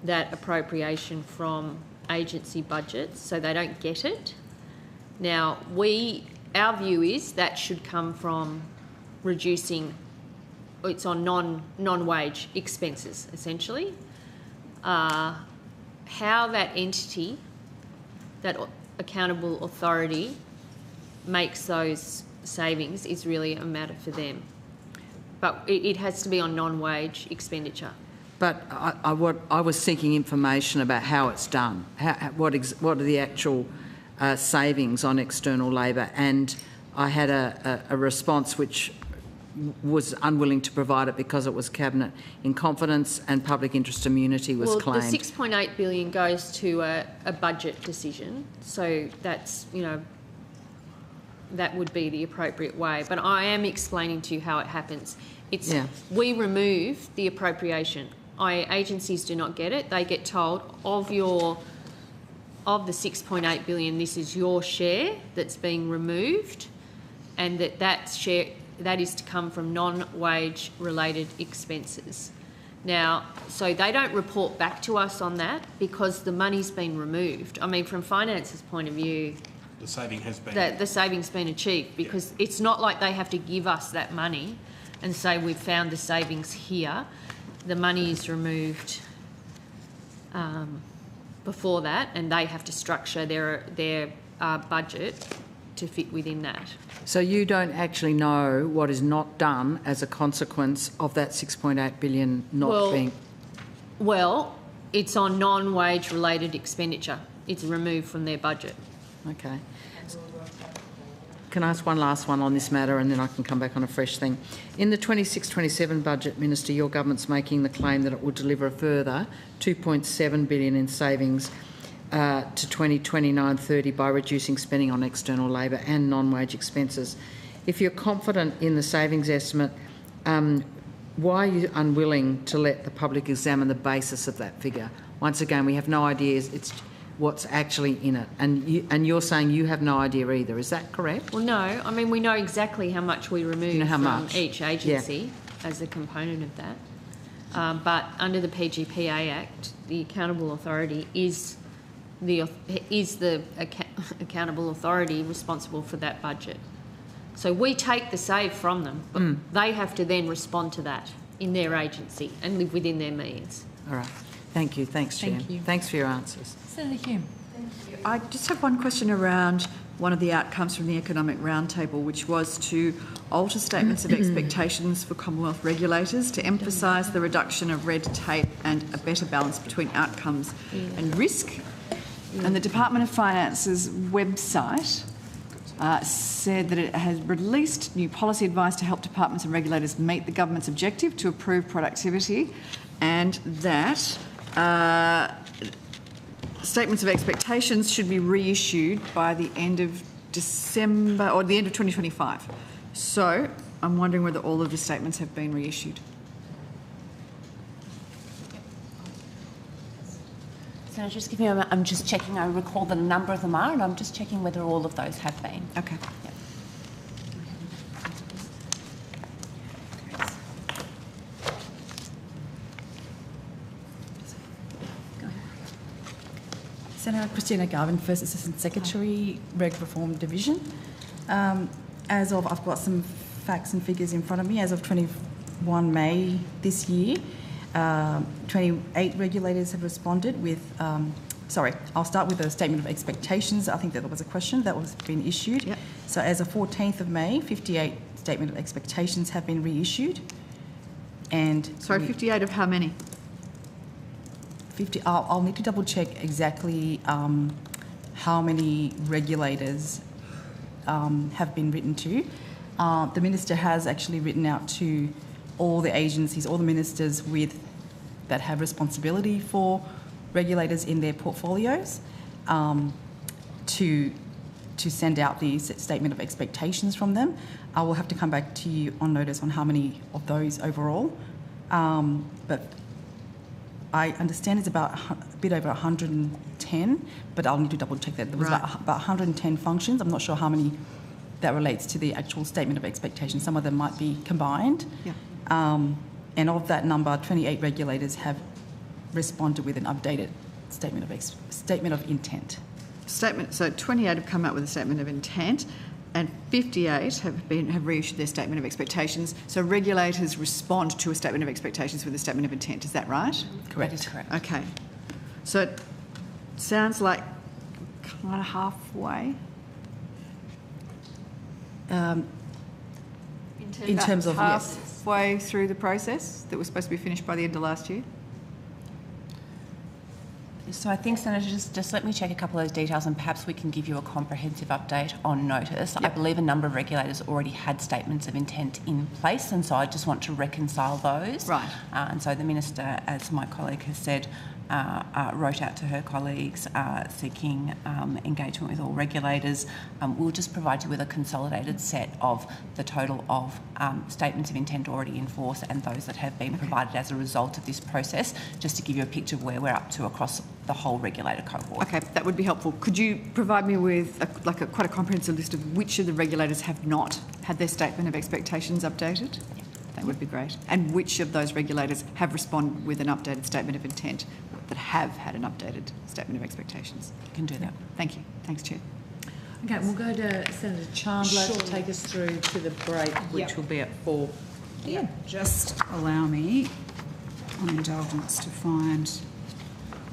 that appropriation from agency budgets so they don't get it. Now, our view is that should come from reducing, it's on non-wage expenses, essentially. How that entity, that accountable authority, makes those savings is really a matter for them. But it has to be on non-wage expenditure. But I was seeking information about how it's done. What are the actual savings on external labour? And I had a response which was unwilling to provide it because it was cabinet in confidence and public interest immunity was claimed. The $6.8 billion goes to a budget decision, so that's, you know, that would be the appropriate way. But I am explaining to you how it happens. We remove the appropriation. Agencies do not get it. They get told of the $6.8 billion, this is your share that's being removed, and that is to come from non-wage related expenses. Now, so they don't report back to us on that because the money's been removed. I mean, from finance's point of view, the saving has been... The saving's been achieved because it's not like they have to give us that money and say we've found the savings here. The money is removed before that, and they have to structure their budget to fit within that. So you don't actually know what is not done as a consequence of that $6.8 billion being... Well, it's on non-wage related expenditure. It's removed from their budget. Okay. Can I ask one last one on this matter and then I can come back on a fresh thing? In the 26-27 budget, Minister, your government's making the claim that it will deliver a further $2.7 billion in savings to 2029-30 by reducing spending on external labour and non-wage expenses. If you're confident in the savings estimate, why are you unwilling to let the public examine the basis of that figure? Once again, we have no idea it's what's actually in it, and you're saying you have no idea either. Is that correct? Well, no. I mean, we know exactly how much we remove from each agency as a component of that. But under the PGPA Act, the accountable authority is the accountable authority responsible for that budget. So we take the save from them, but they have to then respond to that in their agency and live within their means. All right. Thank you. Thanks, Chair. Thank you. Thanks for your answers. Senator Hume. Thank you. I just have one question around one of the outcomes from the Economic Roundtable, which was to alter statements of expectations for Commonwealth regulators to emphasise the reduction of red tape and a better balance between outcomes and risk. And the Department of Finance's website said that it has released new policy advice to help departments and regulators meet the government's objective to improve productivity, and that statements of expectations should be reissued by the end of December or the end of 2025. So I'm wondering whether all of the statements have been reissued. So just give me a moment. I'm just checking. I recall the number of them are, and I'm just checking whether all of those have been. Okay. Yep. Senator Christina Garvin, First Assistant Secretary, Reg Reform Division. As of, I've got some facts and figures in front of me. As of 21 May this year, 28 regulators have responded with, I'll start with the statement of expectations. I think that was a question that was been issued. Yep. So as of 14th of May, 58 statement of expectations have been reissued. And 58 of how many? 50. I'll need to double check exactly how many regulators have been written to. The Minister has actually written out to all the agencies, all the ministers that have responsibility for regulators in their portfolios to send out the statement of expectations from them. I will have to come back to you on notice on how many of those overall. But I understand it's about a bit over 110, but I'll need to double check that. There was about 110 functions. I'm not sure how many that relates to the actual statement of expectations. Some of them might be combined. Yeah. And of that number, 28 regulators have responded with an updated statement of intent. So 28 have come out with a statement of intent, and 58 have reissued their statement of expectations. So regulators respond to a statement of expectations with a statement of intent. Is that right? Correct. That is correct. Okay. So it sounds like kind of halfway. In terms of halfway through the process that was supposed to be finished by the end of last year. So I think, Senator, just let me check a couple of those details and perhaps we can give you a comprehensive update on notice. Yep. I believe a number of regulators already had statements of intent in place, and so I just want to reconcile those. Right. And so the Minister, as my colleague has said, wrote out to her colleagues seeking engagement with all regulators. We'll just provide you with a consolidated set of the total of statements of intent already in force and those that have been provided as a result of this process, just to give you a picture of where we're up to across the whole regulator cohort. Okay, that would be helpful. Could you provide me with quite a comprehensive list of which of the regulators have not had their statement of expectations updated? Yeah. That would be great. And which of those regulators have responded with an updated statement of intent that have had an updated statement of expectations? You can do that. Thank you. Thanks, Chair. Okay, we'll go to Senator Chandler to take us through to the break, which will be at 4. Yeah, just allow me, on indulgence, to find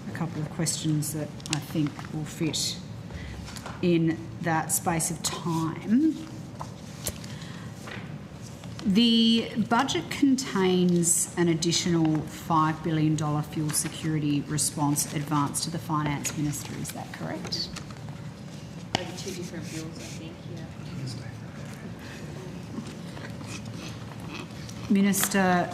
a couple of questions that I think will fit in that space of time. The budget contains an additional $5 billion fuel security response advance to the Finance Minister. Is that correct? Over 2 different bills, I think, yeah. Minister,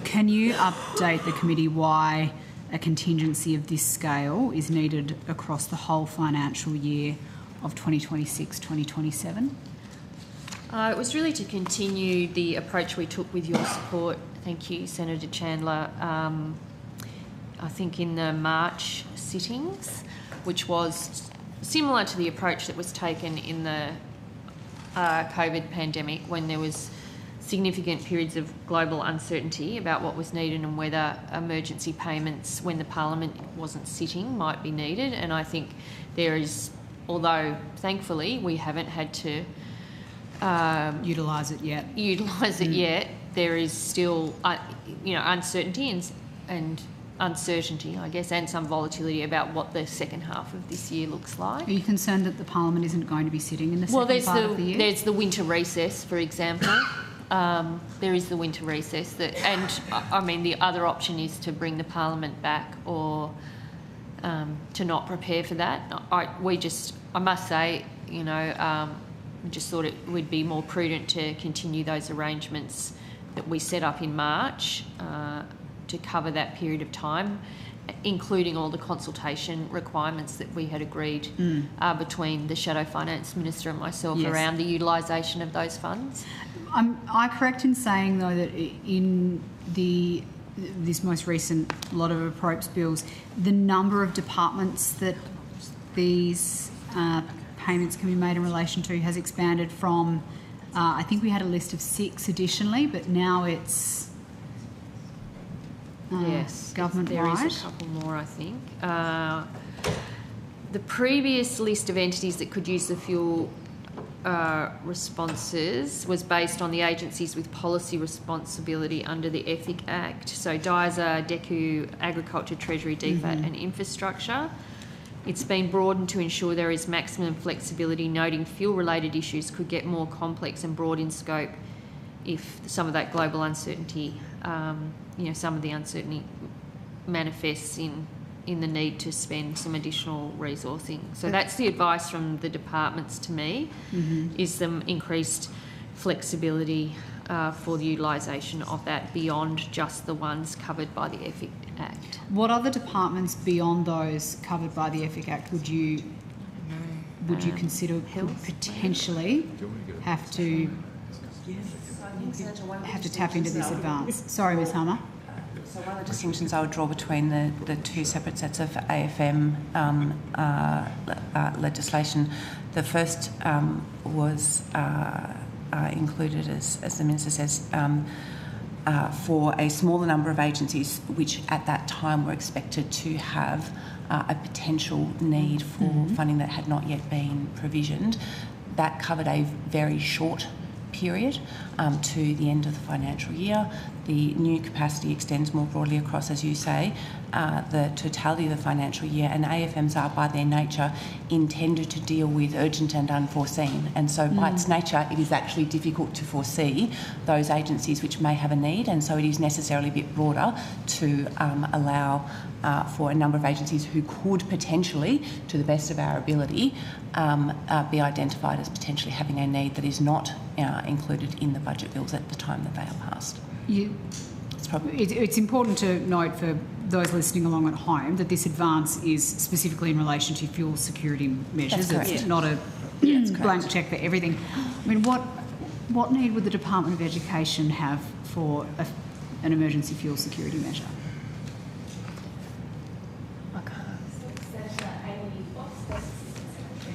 can you update the committee why a contingency of this scale is needed across the whole financial year of 2026-2027? It was really to continue the approach we took with your support. Thank you, Senator Chandler. I think in the March sittings, which was similar to the approach that was taken in the COVID pandemic, when there was significant periods of global uncertainty about what was needed and whether emergency payments, when the Parliament wasn't sitting, might be needed. And I think there is, although thankfully we haven't had to utilise it yet. There is still, uncertainty and uncertainty, I guess, and some volatility about what the second half of this year looks like. Are you concerned that the Parliament isn't going to be sitting in the second part of the year? There's the winter recess, for example. There is the winter recess, the other option is to bring the Parliament back or to not prepare for that. I must say, just thought it would be more prudent to continue those arrangements that we set up in March to cover that period of time, including all the consultation requirements that we had agreed between the Shadow Finance Minister and myself around the utilisation of those funds. Am I correct in saying, though, that in this most recent lot of approach bills, the number of departments that these payments can be made in relation to has expanded from, I think we had a list of 6 additionally, but now it's government-wide? There is a couple more, I think. The previous list of entities that could use the fuel responses was based on the agencies with policy responsibility under the EFIC Act. So DISA, DECU, Agriculture, Treasury, DFAT and Infrastructure. It's been broadened to ensure there is maximum flexibility, noting fuel-related issues could get more complex and broad in scope if some of that global uncertainty, some of the uncertainty manifests in the need to spend some additional resourcing. So that's the advice from the departments to me, is some increased flexibility for the utilisation of that beyond just the ones covered by the EFIC Act. What other departments beyond those covered by the EFIC Act would you consider could potentially have to tap into this advance? Sorry, Ms Hummer. So one of the distinctions I would draw between the two separate sets of AFM legislation, the first was included, as the Minister says, for a smaller number of agencies which at that time were expected to have a potential need for funding that had not yet been provisioned. That covered a very short period to the end of the financial year. The new capacity extends more broadly across, as you say, the totality of the financial year, and AFMs are by their nature intended to deal with urgent and unforeseen, and so by its nature it is actually difficult to foresee those agencies which may have a need, and so it is necessarily a bit broader to allow for a number of agencies who could potentially, to the best of our ability, be identified as potentially having a need that is not included in the budget bills at the time that they are passed. It's important to note for those listening along at home that this advance is specifically in relation to fuel security measures. It's not a blank cheque for everything. I mean, what need would the Department of Education have for an emergency fuel security measure?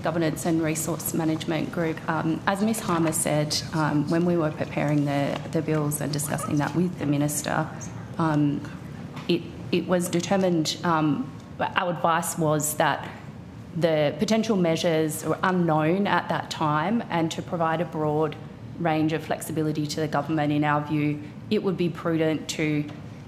Governance and Resource Management Group. As Ms Harmer said, when we were preparing the bills and discussing that with the Minister, it was determined, our advice was that the potential measures were unknown at that time, and to provide a broad range of flexibility to the government, in our view, it would be prudent to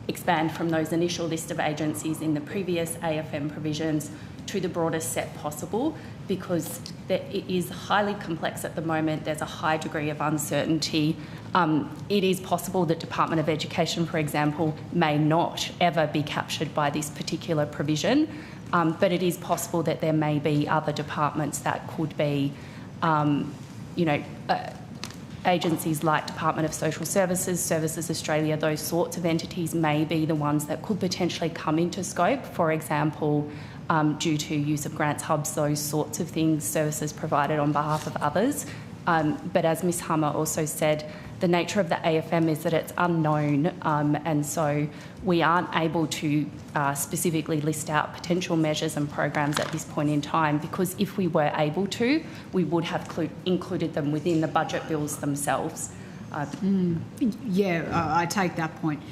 expand from those initial list of agencies in the previous AFM provisions to the broadest set possible, because it is highly complex at the moment. There's a high degree of uncertainty. It is possible that Department of Education, for example, may not ever be captured by this particular provision, but it is possible that there may be other departments that could be, agencies like Department of Social Services, Services Australia, those sorts of entities may be the ones that could potentially come into scope. For example, due to use of grants hubs, those sorts of things, services provided on behalf of others. But as Ms Hummer also said, the nature of the AFM is that it's unknown, and so we aren't able to specifically list out potential measures and programs at this point in time, because if we were able to, we would have included them within the budget bills themselves. Yeah, I take that point.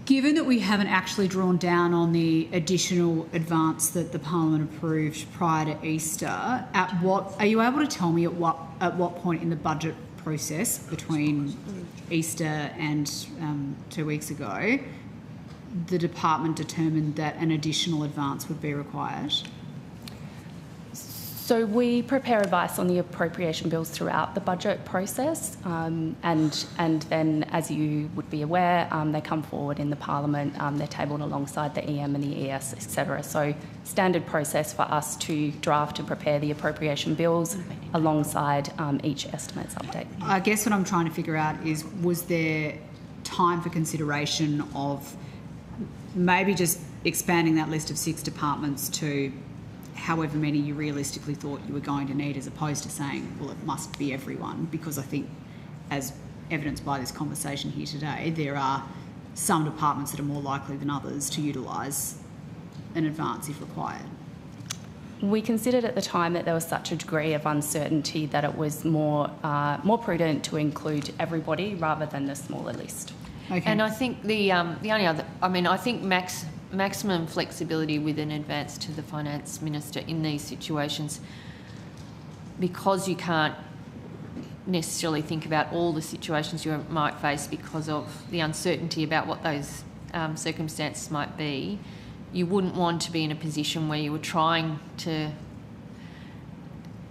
Given that we haven't actually drawn down on the additional advance that the Parliament approved prior to Easter, are you able to tell me at what point in the budget process between Easter and 2 weeks ago the department determined that an additional advance would be required? So we prepare advice on the appropriation bills throughout the budget process, and then, as you would be aware, they come forward in the Parliament. They're tabled alongside the EM and the ES, etc. So standard process for us to draft and prepare the appropriation bills alongside each estimates update. I guess what I'm trying to figure out is, was there time for consideration of maybe just expanding that list of 6 departments to however many you realistically thought you were going to need, as opposed to saying, well, it must be everyone? Because I think, as evidenced by this conversation here today, there are some departments that are more likely than others to utilise an advance if required. We considered at the time that there was such a degree of uncertainty that it was more prudent to include everybody rather than the smaller list. Okay. And I think the only other, I think maximum flexibility with an advance to the Finance Minister in these situations, because you can't necessarily think about all the situations you might face because of the uncertainty about what those circumstances might be. You wouldn't want to be in a position where you were trying to,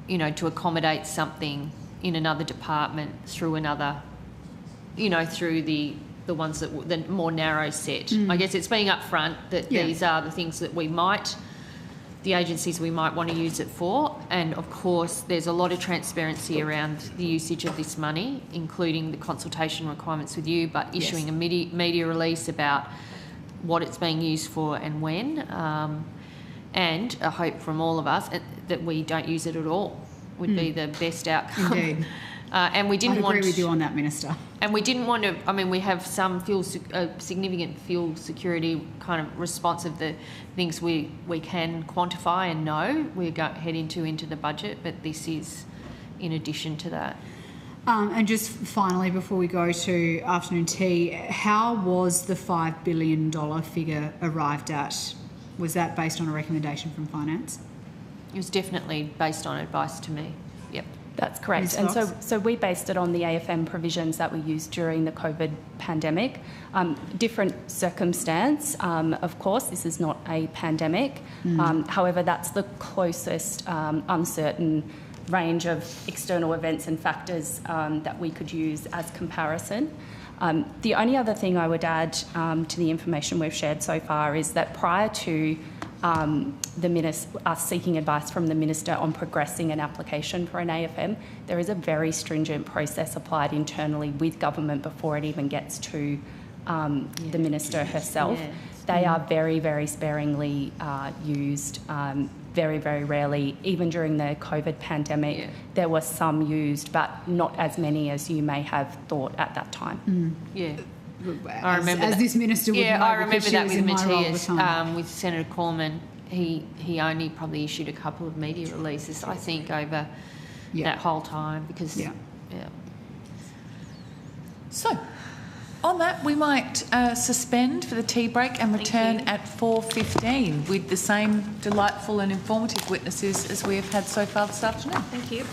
to accommodate something in another department through another, through the ones that the more narrow set. I guess it's being upfront that these are the things that the agencies we might want to use it for. And of course, there's a lot of transparency around the usage of this money, including the consultation requirements with you, but issuing a media release about what it's being used for and when. And a hope from all of us that we don't use it at all would be the best outcome. Indeed. And we didn't I'd agree with you on that, Minister. And we didn't want to, we have some significant fuel security kind of response of the things we can quantify and know we're head into the budget, but this is in addition to that. And just finally, before we go to afternoon tea, how was the $5 billion figure arrived at? Was that based on a recommendation from Finance? It was definitely based on advice to me. Yep. That's correct. And so we based it on the AFM provisions that we used during the COVID pandemic. Different circumstance, of course, this is not a pandemic. However, that's the closest uncertain range of external events and factors that we could use as comparison. The only other thing I would add to the information we've shared so far is that prior to us seeking advice from the Minister on progressing an application for an AFM, there is a very stringent process applied internally with government before it even gets to the Minister herself. They are very, very sparingly used, very, very rarely. Even during the COVID pandemic, there were some used, but not as many as you may have thought at that time. I remember as this minister would know, I remember that with Matthias, with Senator Cormann. He only probably issued a couple of media releases, I think, over that whole time because So, on that, we might suspend for the tea break and return at 4:15 with the same delightful and informative witnesses as we have had so far this afternoon. Thank you.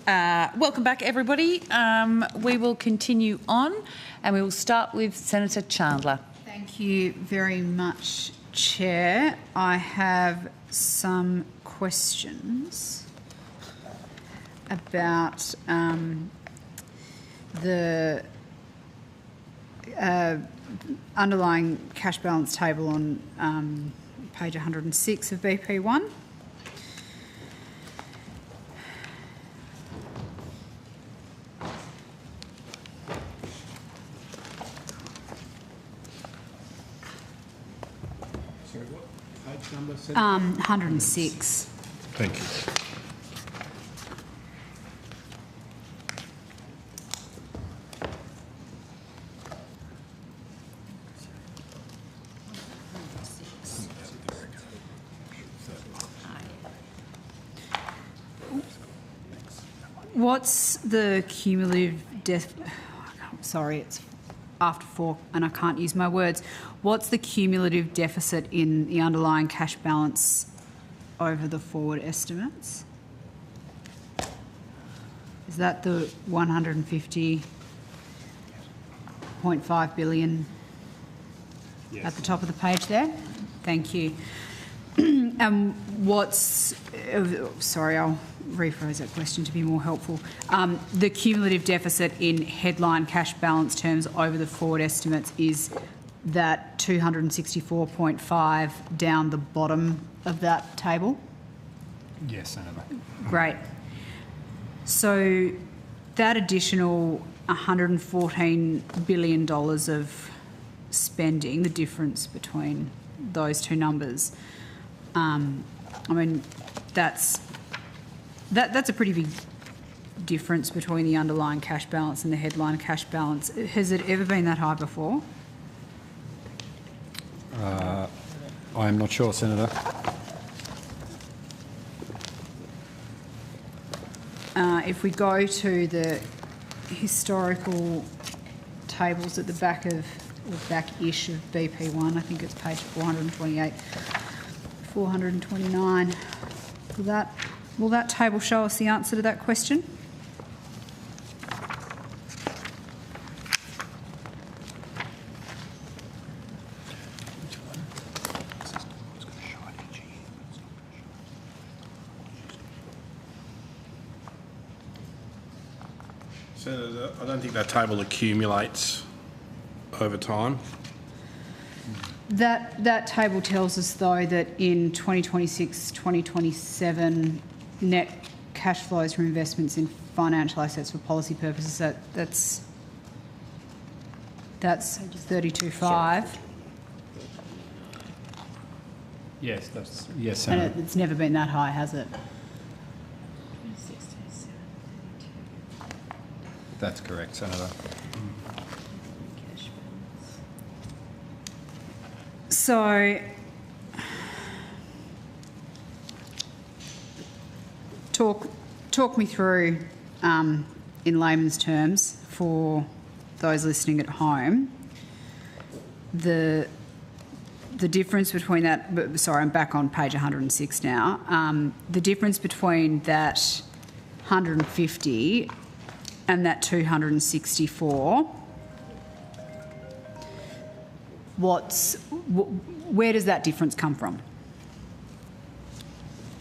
Welcome back, everybody. We will continue on and we will start with Senator Chandler. Thank you very much, Chair. I have some questions about the underlying cash balance table on page 106 of BP1. Sorry, what page number? 106. Thank you. What's the cumulative sorry, it's after 4 and I can't use my words. What's the cumulative deficit in the underlying cash balance over the forward estimates? Is that the 150.5 billion at the top of the page there? Thank you. Sorry, I'll rephrase that question to be more helpful. The cumulative deficit in headline cash balance terms over the forward estimates is that 264.5 down the bottom of that table? Yes, Senator. Great. So that additional $114 billion of spending, the difference between those two numbers, I mean, that's a pretty big difference between the underlying cash balance and the headline cash balance. Has it ever been that high before? I am not sure, Senator. If we go to the historical tables at the back of, or back-ish of BP1, I think it's page 428, 429. Will that table show us the answer to that question? Senator, I don't think that table accumulates over time. That table tells us, though, that in 2026, 2027, net cash flows from investments in financial assets for policy purposes, that's 32.5. Yes, Senator. And it's never been that high, has it? That's correct, Senator. So, talk me through, in layman's terms, for those listening at home, the difference between that. Sorry, I'm back on page 106 now. The difference between that 150 and that 264. Where does that difference come from?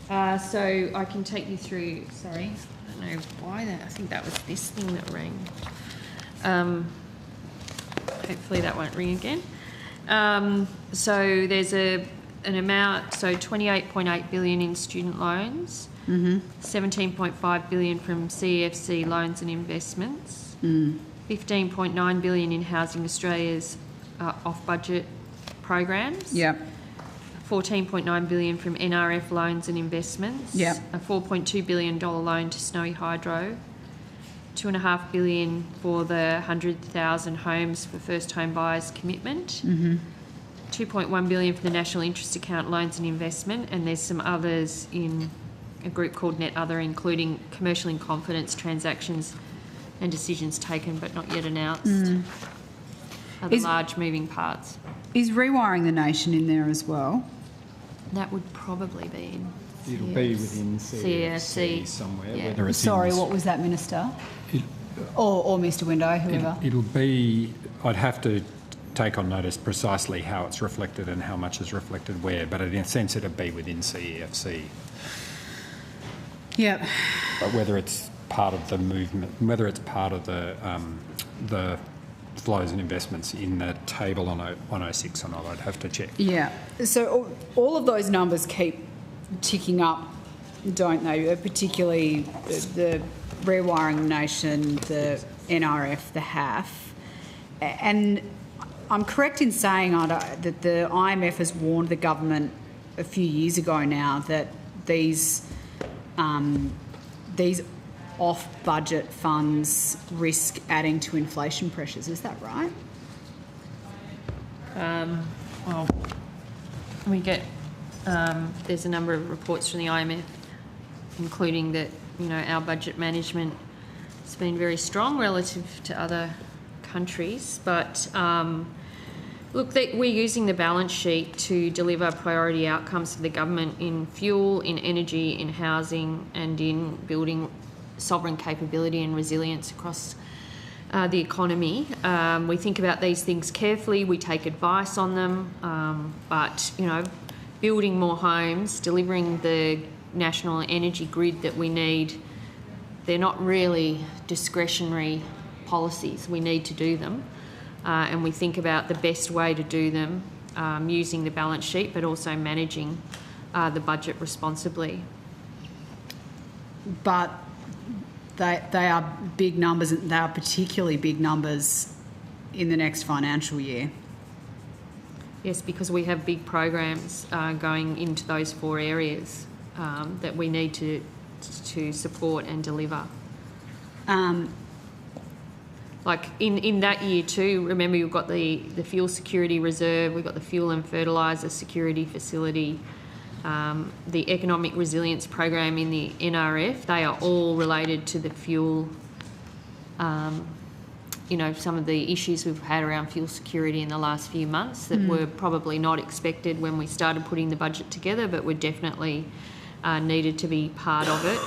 So I can take you through, sorry, I don't know why that, I think that was this thing that rang. Hopefully that won't ring again. So there's an amount, so 28.8 billion in student loans, 17.5 billion from CEFC loans and investments, 15.9 billion in Housing Australia's off-budget programs. Yep. 14.9 billion from NRF loans and investments. Yep. A $4.2 billion loan to Snowy Hydro. $2.5 billion for the 100,000 homes for first home buyers commitment. 2.1 billion for the National Interest Account loans and investment, and there's some others in a group called Net Other, including commercial in confidence transactions and decisions taken but not yet announced. Other large moving parts. Is Rewiring the Nation in there as well? That would probably be in. It'll be within CFC somewhere, whether it's what was that, Minister? Or Mr Window, whoever. It'll be, I'd have to take on notice precisely how it's reflected and how much is reflected where, but in a sense it'll be within CEFC. Yep. But whether it's part of the movement, whether it's part of the flows and investments in the table on 106 or not, I'd have to check. Yeah. So all of those numbers keep ticking up, don't they? Particularly the Rewiring Nation, the NRF, the HAF. And I'm correct in saying that the IMF has warned the government a few years ago now that these off-budget funds risk adding to inflation pressures. Is that right? Well, we get there's a number of reports from the IMF, including that our budget management has been very strong relative to other countries, but look, we're using the balance sheet to deliver priority outcomes for the government in fuel, in energy, in housing, and in building sovereign capability and resilience across the economy. We think about these things carefully, we take advice on them, but building more homes, delivering the national energy grid that we need, they're not really discretionary policies. We need to do them, and we think about the best way to do them using the balance sheet, but also managing the budget responsibly. But they are big numbers, and they are particularly big numbers in the next financial year. Yes, because we have big programs going into those 4 areas that we need to support and deliver. Like in that year too, remember you've got the fuel security reserve, we've got the fuel and fertiliser security facility, the economic resilience program in the NRF. They are all related to the fuel, some of the issues we've had around fuel security in the last few months that were probably not expected when we started putting the budget together, but were definitely needed to be part of it.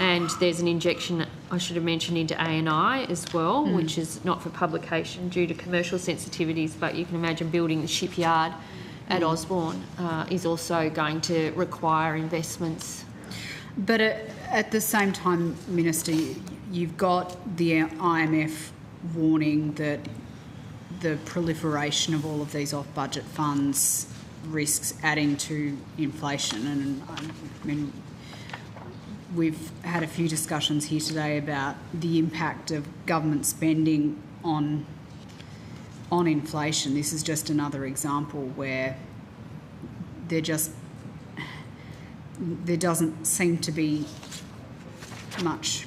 And there's an injection, I should have mentioned, into A&I as well, which is not for publication due to commercial sensitivities, but you can imagine building the shipyard at Osborne is also going to require investments. But at the same time, Minister, you've got the IMF warning that the proliferation of all of these off-budget funds risks adding to inflation. And I mean, we've had a few discussions here today about the impact of government spending on inflation. This is just another example where there doesn't seem to be much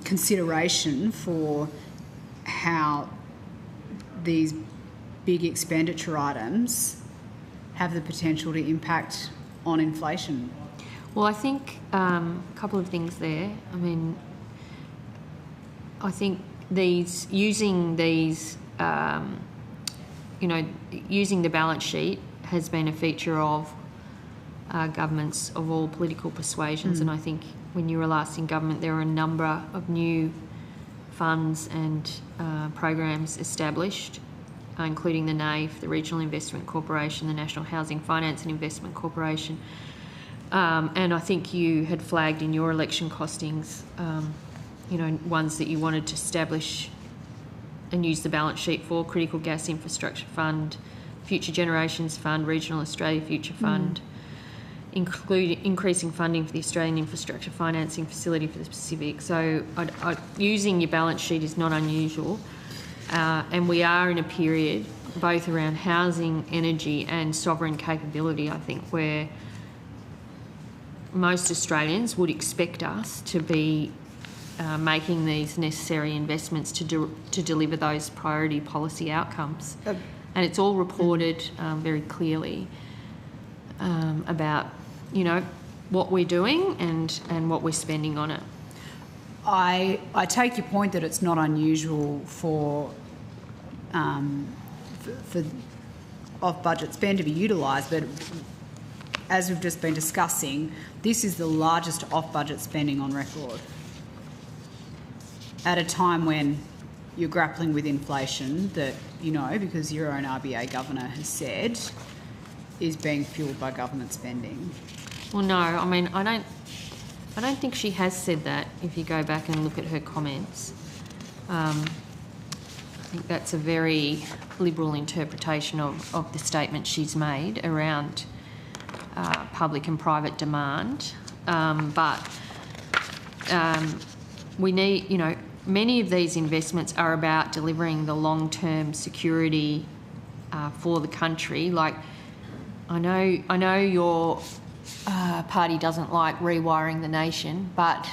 consideration for how these big expenditure items have the potential to impact on inflation. Well, I think a couple of things there. I mean, I think using the balance sheet has been a feature of governments of all political persuasions, and I think when you were last in government, there were a number of new funds and programs established, including the NAIF, the Regional Investment Corporation, the National Housing Finance and Investment Corporation. And I think you had flagged in your election costings, ones that you wanted to establish and use the balance sheet for: Critical Gas Infrastructure Fund, Future Generations Fund, Regional Australia Future Fund, including increasing funding for the Australian Infrastructure Financing Facility for the Pacific. So using your balance sheet is not unusual. And we are in a period, both around housing, energy and sovereign capability, I think, where most Australians would expect us to be making these necessary investments to deliver those priority policy outcomes. And it's all reported very clearly about, what we're doing and what we're spending on it. I take your point that it's not unusual for off-budget spend to be utilised, but as we've just been discussing, this is the largest off-budget spending on record at a time when you're grappling with inflation that, you know, because your own RBA governor has said is being fuelled by government spending. Well, no, I mean, I don't think she has said that. If you go back and look at her comments, I think that's a very liberal interpretation of the statement she's made around public and private demand. We need, you know, many of these investments are about delivering the long-term security for the country. Like, I know your party doesn't like rewiring the nation, but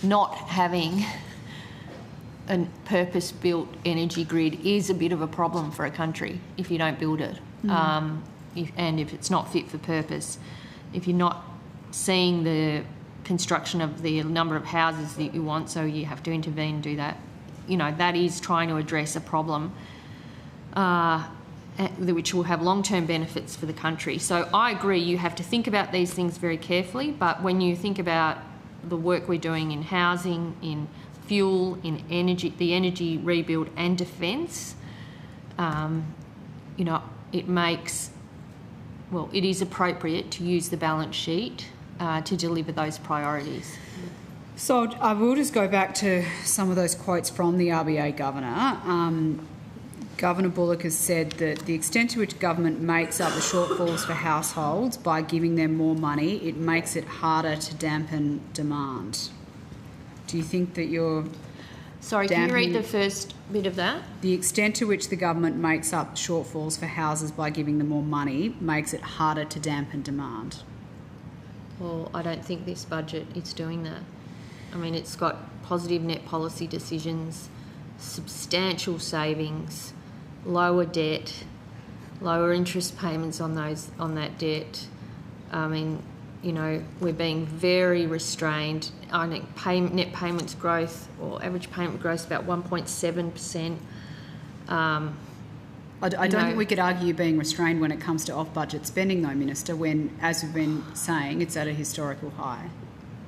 not having a purpose-built energy grid is a bit of a problem for a country if you don't build it. And if it's not fit for purpose, if you're not seeing the construction of the number of houses that you want, so you have to intervene and do that, you know, that is trying to address a problem which will have long-term benefits for the country. So I agree, you have to think about these things very carefully, but when you think about the work we're doing in housing, in fuel, in energy, the energy rebuild and defence, you know, it is appropriate to use the balance sheet to deliver those priorities. So I will just go back to some of those quotes from the RBA governor. Governor Bullock has said that the extent to which government makes up the shortfalls for households by giving them more money, it makes it harder to dampen demand. Do you think that you're... Sorry, can you read the first bit of that? The extent to which the government makes up shortfalls for houses by giving them more money makes it harder to dampen demand. Well, I don't think this budget is doing that. I mean, it's got positive net policy decisions, substantial savings, lower debt, lower interest payments on that debt. I mean, you know, we're being very restrained. I think net payments growth, or average payment growth, is about 1.7%. I don't think we could argue being restrained when it comes to off-budget spending, though, Minister, when, as we've been saying, it's at a historical high.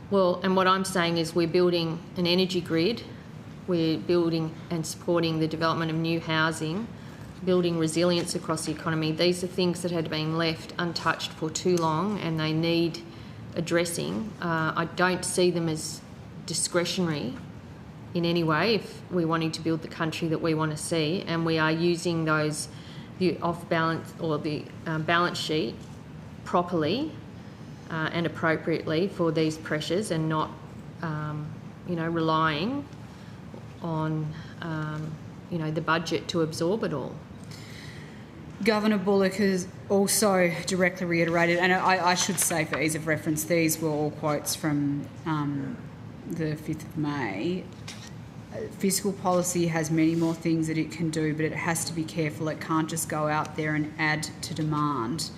Well, and what I'm saying is we're building an energy grid, we're building and supporting the development of new housing, building resilience across the economy. These are things that had been left untouched for too long and they need addressing. I don't see them as discretionary in any way if we're wanting to build the country that we want to see, and we are using those, the off-balance or the balance sheet properly and appropriately for these pressures, and not, you know, relying on, you know, the budget to absorb it all. Governor Bullock has also directly reiterated, and I should say for ease of reference, these were all quotes from the 5th of May. Fiscal policy has many more things that it can do, but it has to be careful. It can't just go out there and add to demand.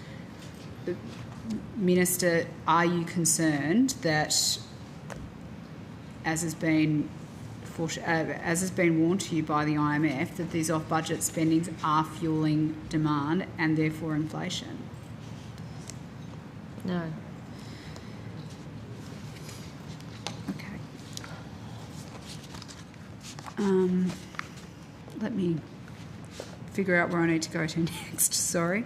Minister, are you concerned that, as has been warned to you by the IMF, that these off-budget spendings are fuelling demand and therefore inflation? No. Okay. Let me figure out where I need to go to next. Sorry.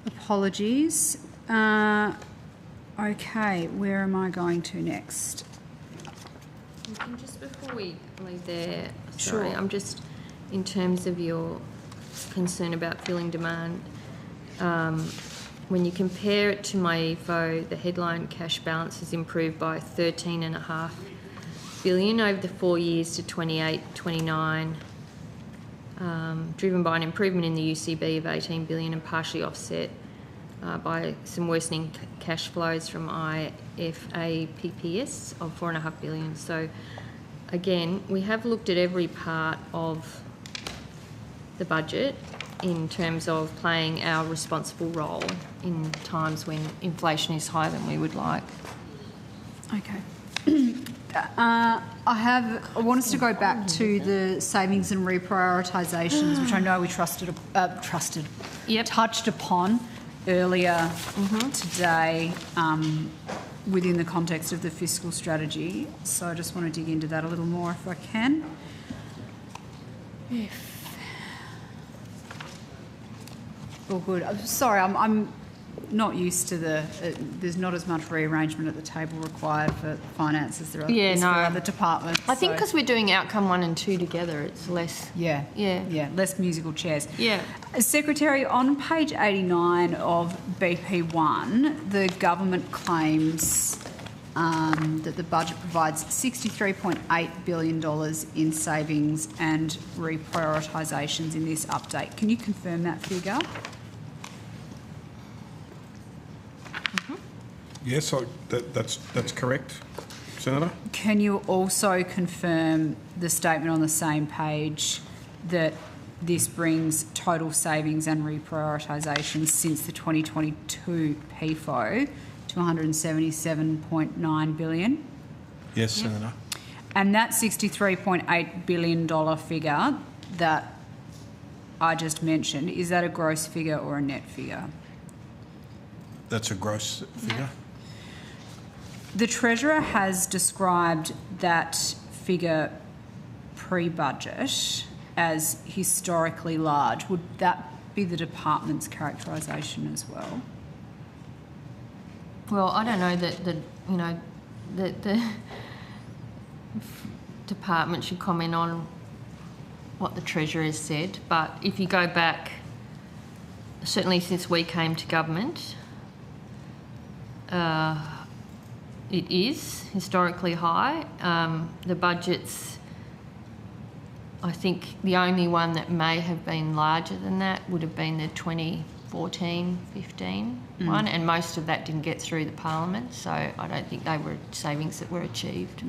Apologies. Okay, where am I going to next? And just before we leave there, sorry, Sure. I'm just, in terms of your concern about filling demand, when you compare it to my EFO, the headline cash balance has improved by $13.5 billion over the 4 years to 28-29, driven by an improvement in the UCB of $18 billion and partially offset by some worsening cash flows from IFAPPS of $4.5 billion. So again, we have looked at every part of the budget in terms of playing our responsible role in times when inflation is higher than we would like. Okay. I want us to go back to the savings and reprioritisations, which I know we touched upon earlier today within the context of the fiscal strategy. So I just want to dig into that a little more if I can. Oh, good. I'm sorry, I'm not used to there's not as much rearrangement at the table required for finance as there is for other departments. I think because we're doing outcome 1 and 2 together, it's less. Yeah, less musical chairs. Yeah. Secretary, on page 89 of BP1, the government claims that the budget provides $63.8 billion in savings and reprioritisations in this update. Can you confirm that figure? Yes, that's correct, Senator. Can you also confirm the statement on the same page that this brings total savings and reprioritisations since the 2022 PFO to $177.9 billion? Yes, Senator. And that $63.8 billion figure that I just mentioned, is that a gross figure or a net figure? That's a gross figure. The Treasurer has described that figure pre-budget as historically large. Would that be the department's characterisation as well? Well, I don't know that the department should comment on what the Treasurer has said, but if you go back, certainly since we came to government, it is historically high. The budgets, I think the only one that may have been larger than that would have been the 2014-15 one, and most of that didn't get through the Parliament, so I don't think they were savings that were achieved.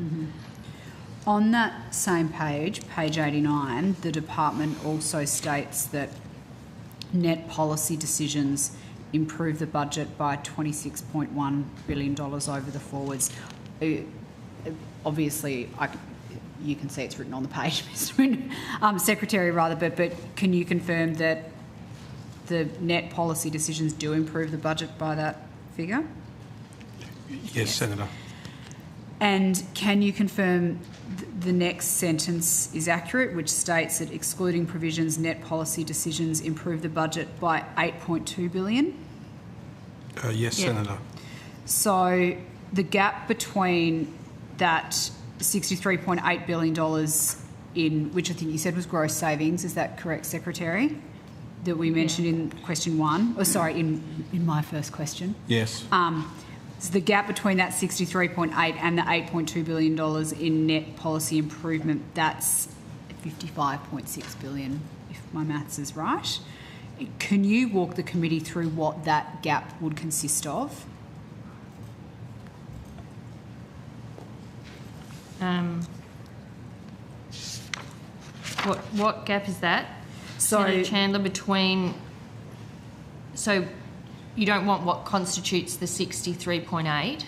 On that same page, page 89, the department also states that net policy decisions improve the budget by $26.1 billion over the forwards. Obviously, you can see it's written on the page, Mr. Secretary, but can you confirm that the net policy decisions do improve the budget by that figure? Yes, Senator. And can you confirm the next sentence is accurate, which states that excluding provisions, net policy decisions improve the budget by $8.2 billion? Yes, Senator. So the gap between that $63.8 billion in, which I think you said was gross savings, is that correct, Secretary? That we mentioned in question 1, or sorry, in my first question. Yes. So the gap between that 63.8 and the $8.2 billion in net policy improvement, that's $55.6 billion, if my maths is right. Can you walk the committee through what that gap would consist of? What gap is that? So, Senator Chandler, between... So you don't want what constitutes the 63.8?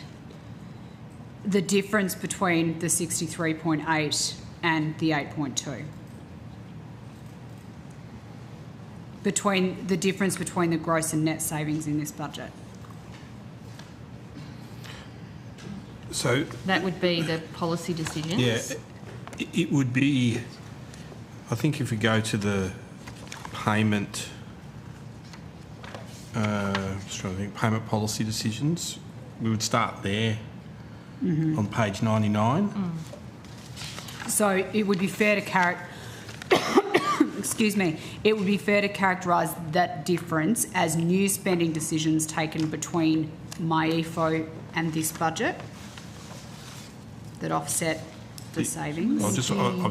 The difference between the 63.8 and the 8.2. The difference between the gross and net savings in this budget. So that would be the policy decisions? Yeah, it would be, I think if we go to the payment, just trying to think, payment policy decisions, we would start there on page 99. So it would be fair to excuse me, it would be fair to characterise that difference as new spending decisions taken between MyEFO and this budget that offset the savings. I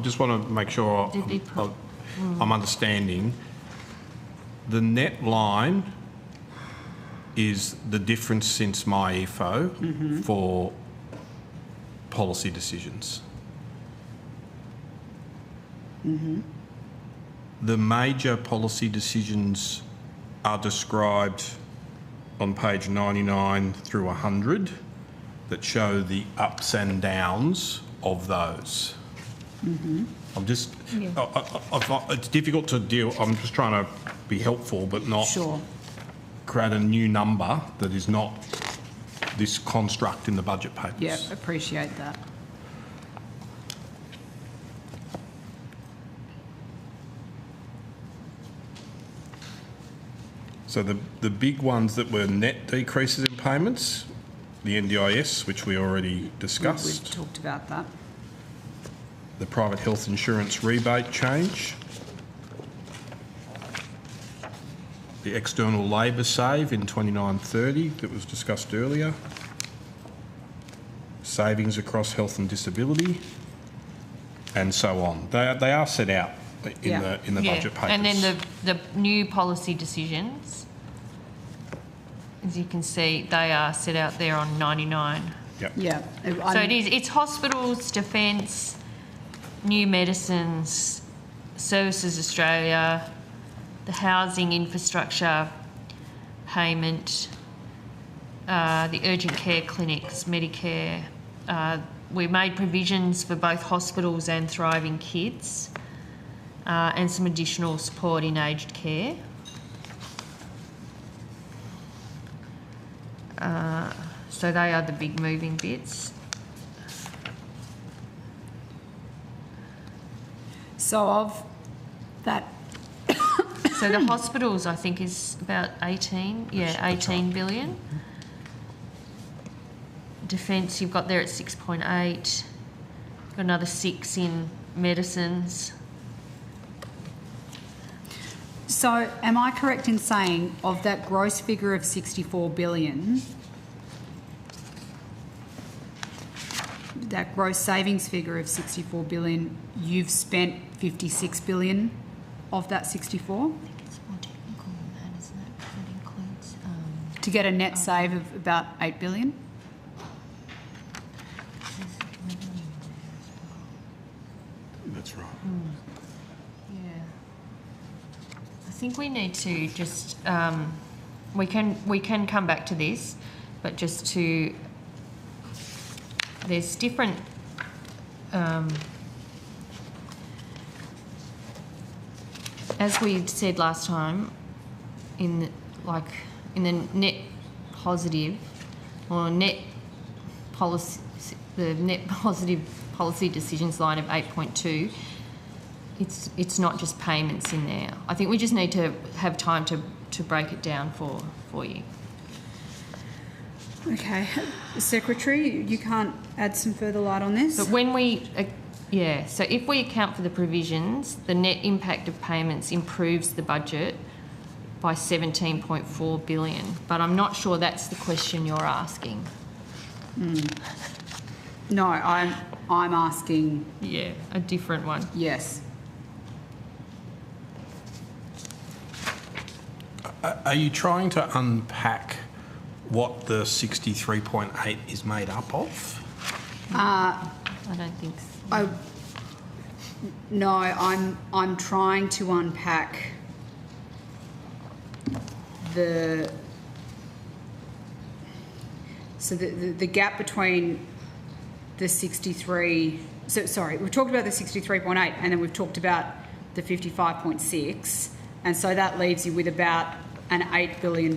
just want to make sure I'm understanding. The net line is the difference since MyEFO for policy decisions. the major policy decisions are described on page 99 through 100 that show the ups and downs of those. Mm-hmm. I'm just, it's difficult to deal, I'm just trying to be helpful but not create a new number that is not this construct in the budget papers. Yeah, appreciate that. So the big ones that were net decreases in payments, the NDIS, which we already discussed. We've talked about that. The private health insurance rebate change. The external labour save in 29/30 that was discussed earlier. Savings across health and disability, and so on. They are set out in the budget papers. And then the new policy decisions, as you can see, they are set out there on 99. Yep. Yeah. So it's hospitals, defence, new medicines, Services Australia, the housing infrastructure payment, the urgent care clinics, Medicare. We made provisions for both hospitals and Thriving Kids, and some additional support in aged care. So they are the big moving bits. So of that... So the hospitals, I think, is about 18 billion. Defence, you've got there at 6.8. Got another 6 in medicines. So am I correct in saying of that gross figure of 64 billion, that gross savings figure of 64 billion, you've spent 56 billion of that 64? I think it's more technical than that, isn't it? That includes... to get a net save of about 8 billion? That's right. Yeah. I think we need to just... we can come back to this, but just to... There's different... as we said last time, in the net positive or net policy, the net positive policy decisions line of 8.2, it's not just payments in there. I think we just need to have time to break it down for you. Okay. Secretary, you can't add some further light on this? But when we... so if we account for the provisions, the net impact of payments improves the budget by 17.4 billion. But I'm not sure that's the question you're asking. No, I'm asking... Yeah, a different one. Yes. Are you trying to unpack what the 63.8 is made up of? I don't think so. No, I'm trying to unpack the gap between the 63. So sorry, we've talked about the 63.8, and then we've talked about the 55.6, and so that leaves you with about an $8 billion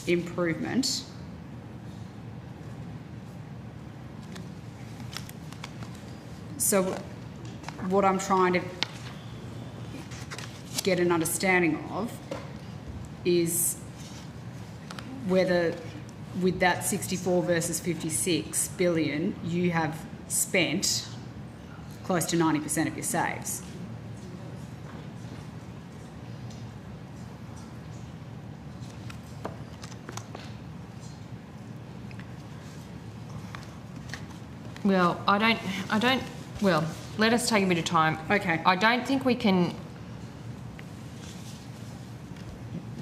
improvement. So what I'm trying to get an understanding of is whether with that 64 versus 56 billion, you have spent close to 90% of your saves. Well, well, let us take a bit of time. Okay. I don't think we can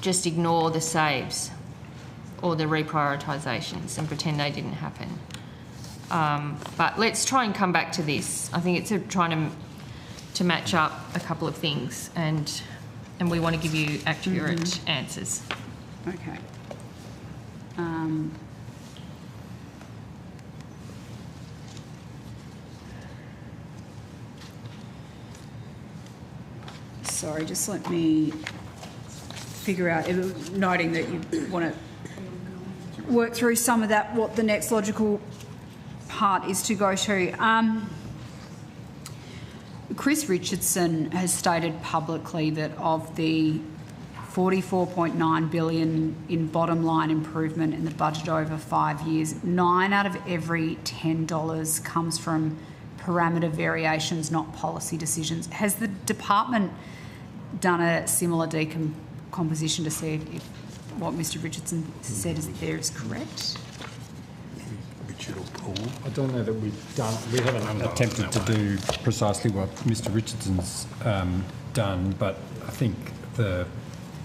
just ignore the saves or the reprioritisations and pretend they didn't happen. But let's try and come back to this. I think it's trying to to match up a couple of things, and we want to give you accurate answers. Okay. Sorry, just let me figure out, noting that you want to work through some of that, what the next logical part is to go to. Chris Richardson has stated publicly that of the $44.9 billion in bottom line improvement in the budget over 5 years, 9 out of every $10 comes from parameter variations, not policy decisions. Has the department done a similar decomposition to see if what Mr Richardson said is correct? I don't know that we haven't attempted to do precisely what Mr Richardson's done, but I think the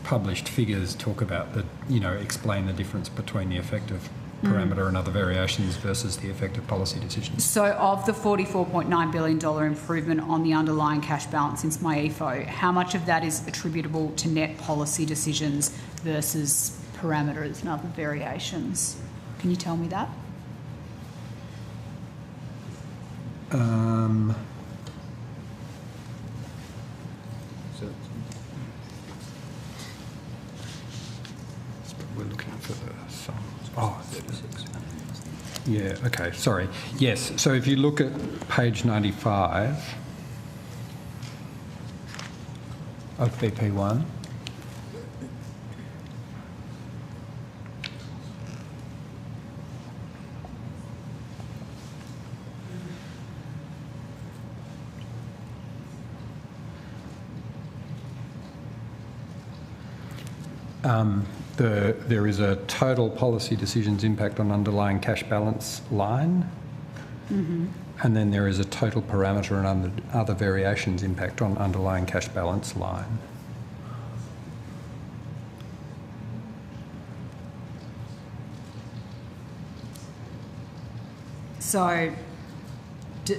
published figures talk about explain the difference between the effective parameter and other variations versus the effective policy decisions. So of the $44.9 billion improvement on the underlying cash balance since MyEFO, how much of that is attributable to net policy decisions versus parameters and other variations? Can you tell me that? We're looking for the sums. Oh, yeah, okay, sorry. Yes, so if you look at page 95 of BP1, there is a total policy decisions impact on underlying cash balance line, and then there is a total parameter and other variations impact on underlying cash balance line. So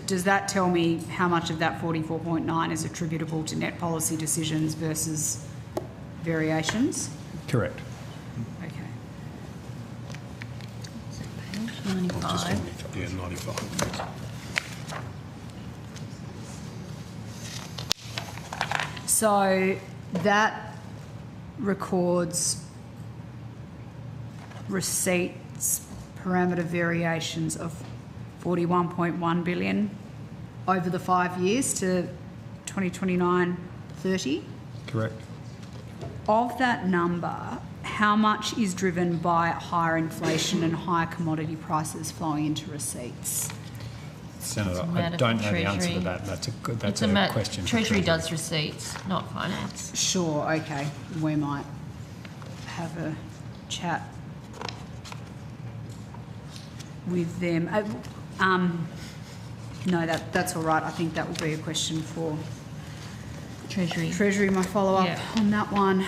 does that tell me how much of that 44.9 is attributable to net policy decisions versus variations? Correct. Okay. Page 95. Yeah, 95. So that records receipts parameter variations of $41.1 billion over the 5 years to 2029-30. Correct. Of that number, how much is driven by higher inflation and higher commodity prices flowing into receipts? Senator, I don't know the answer to that. That's a question. Treasury does receipts, not finance. Sure, okay. We might have a chat with them. No, that's all right. I think that will be a question for Treasury. Treasury, my follow-up on that one.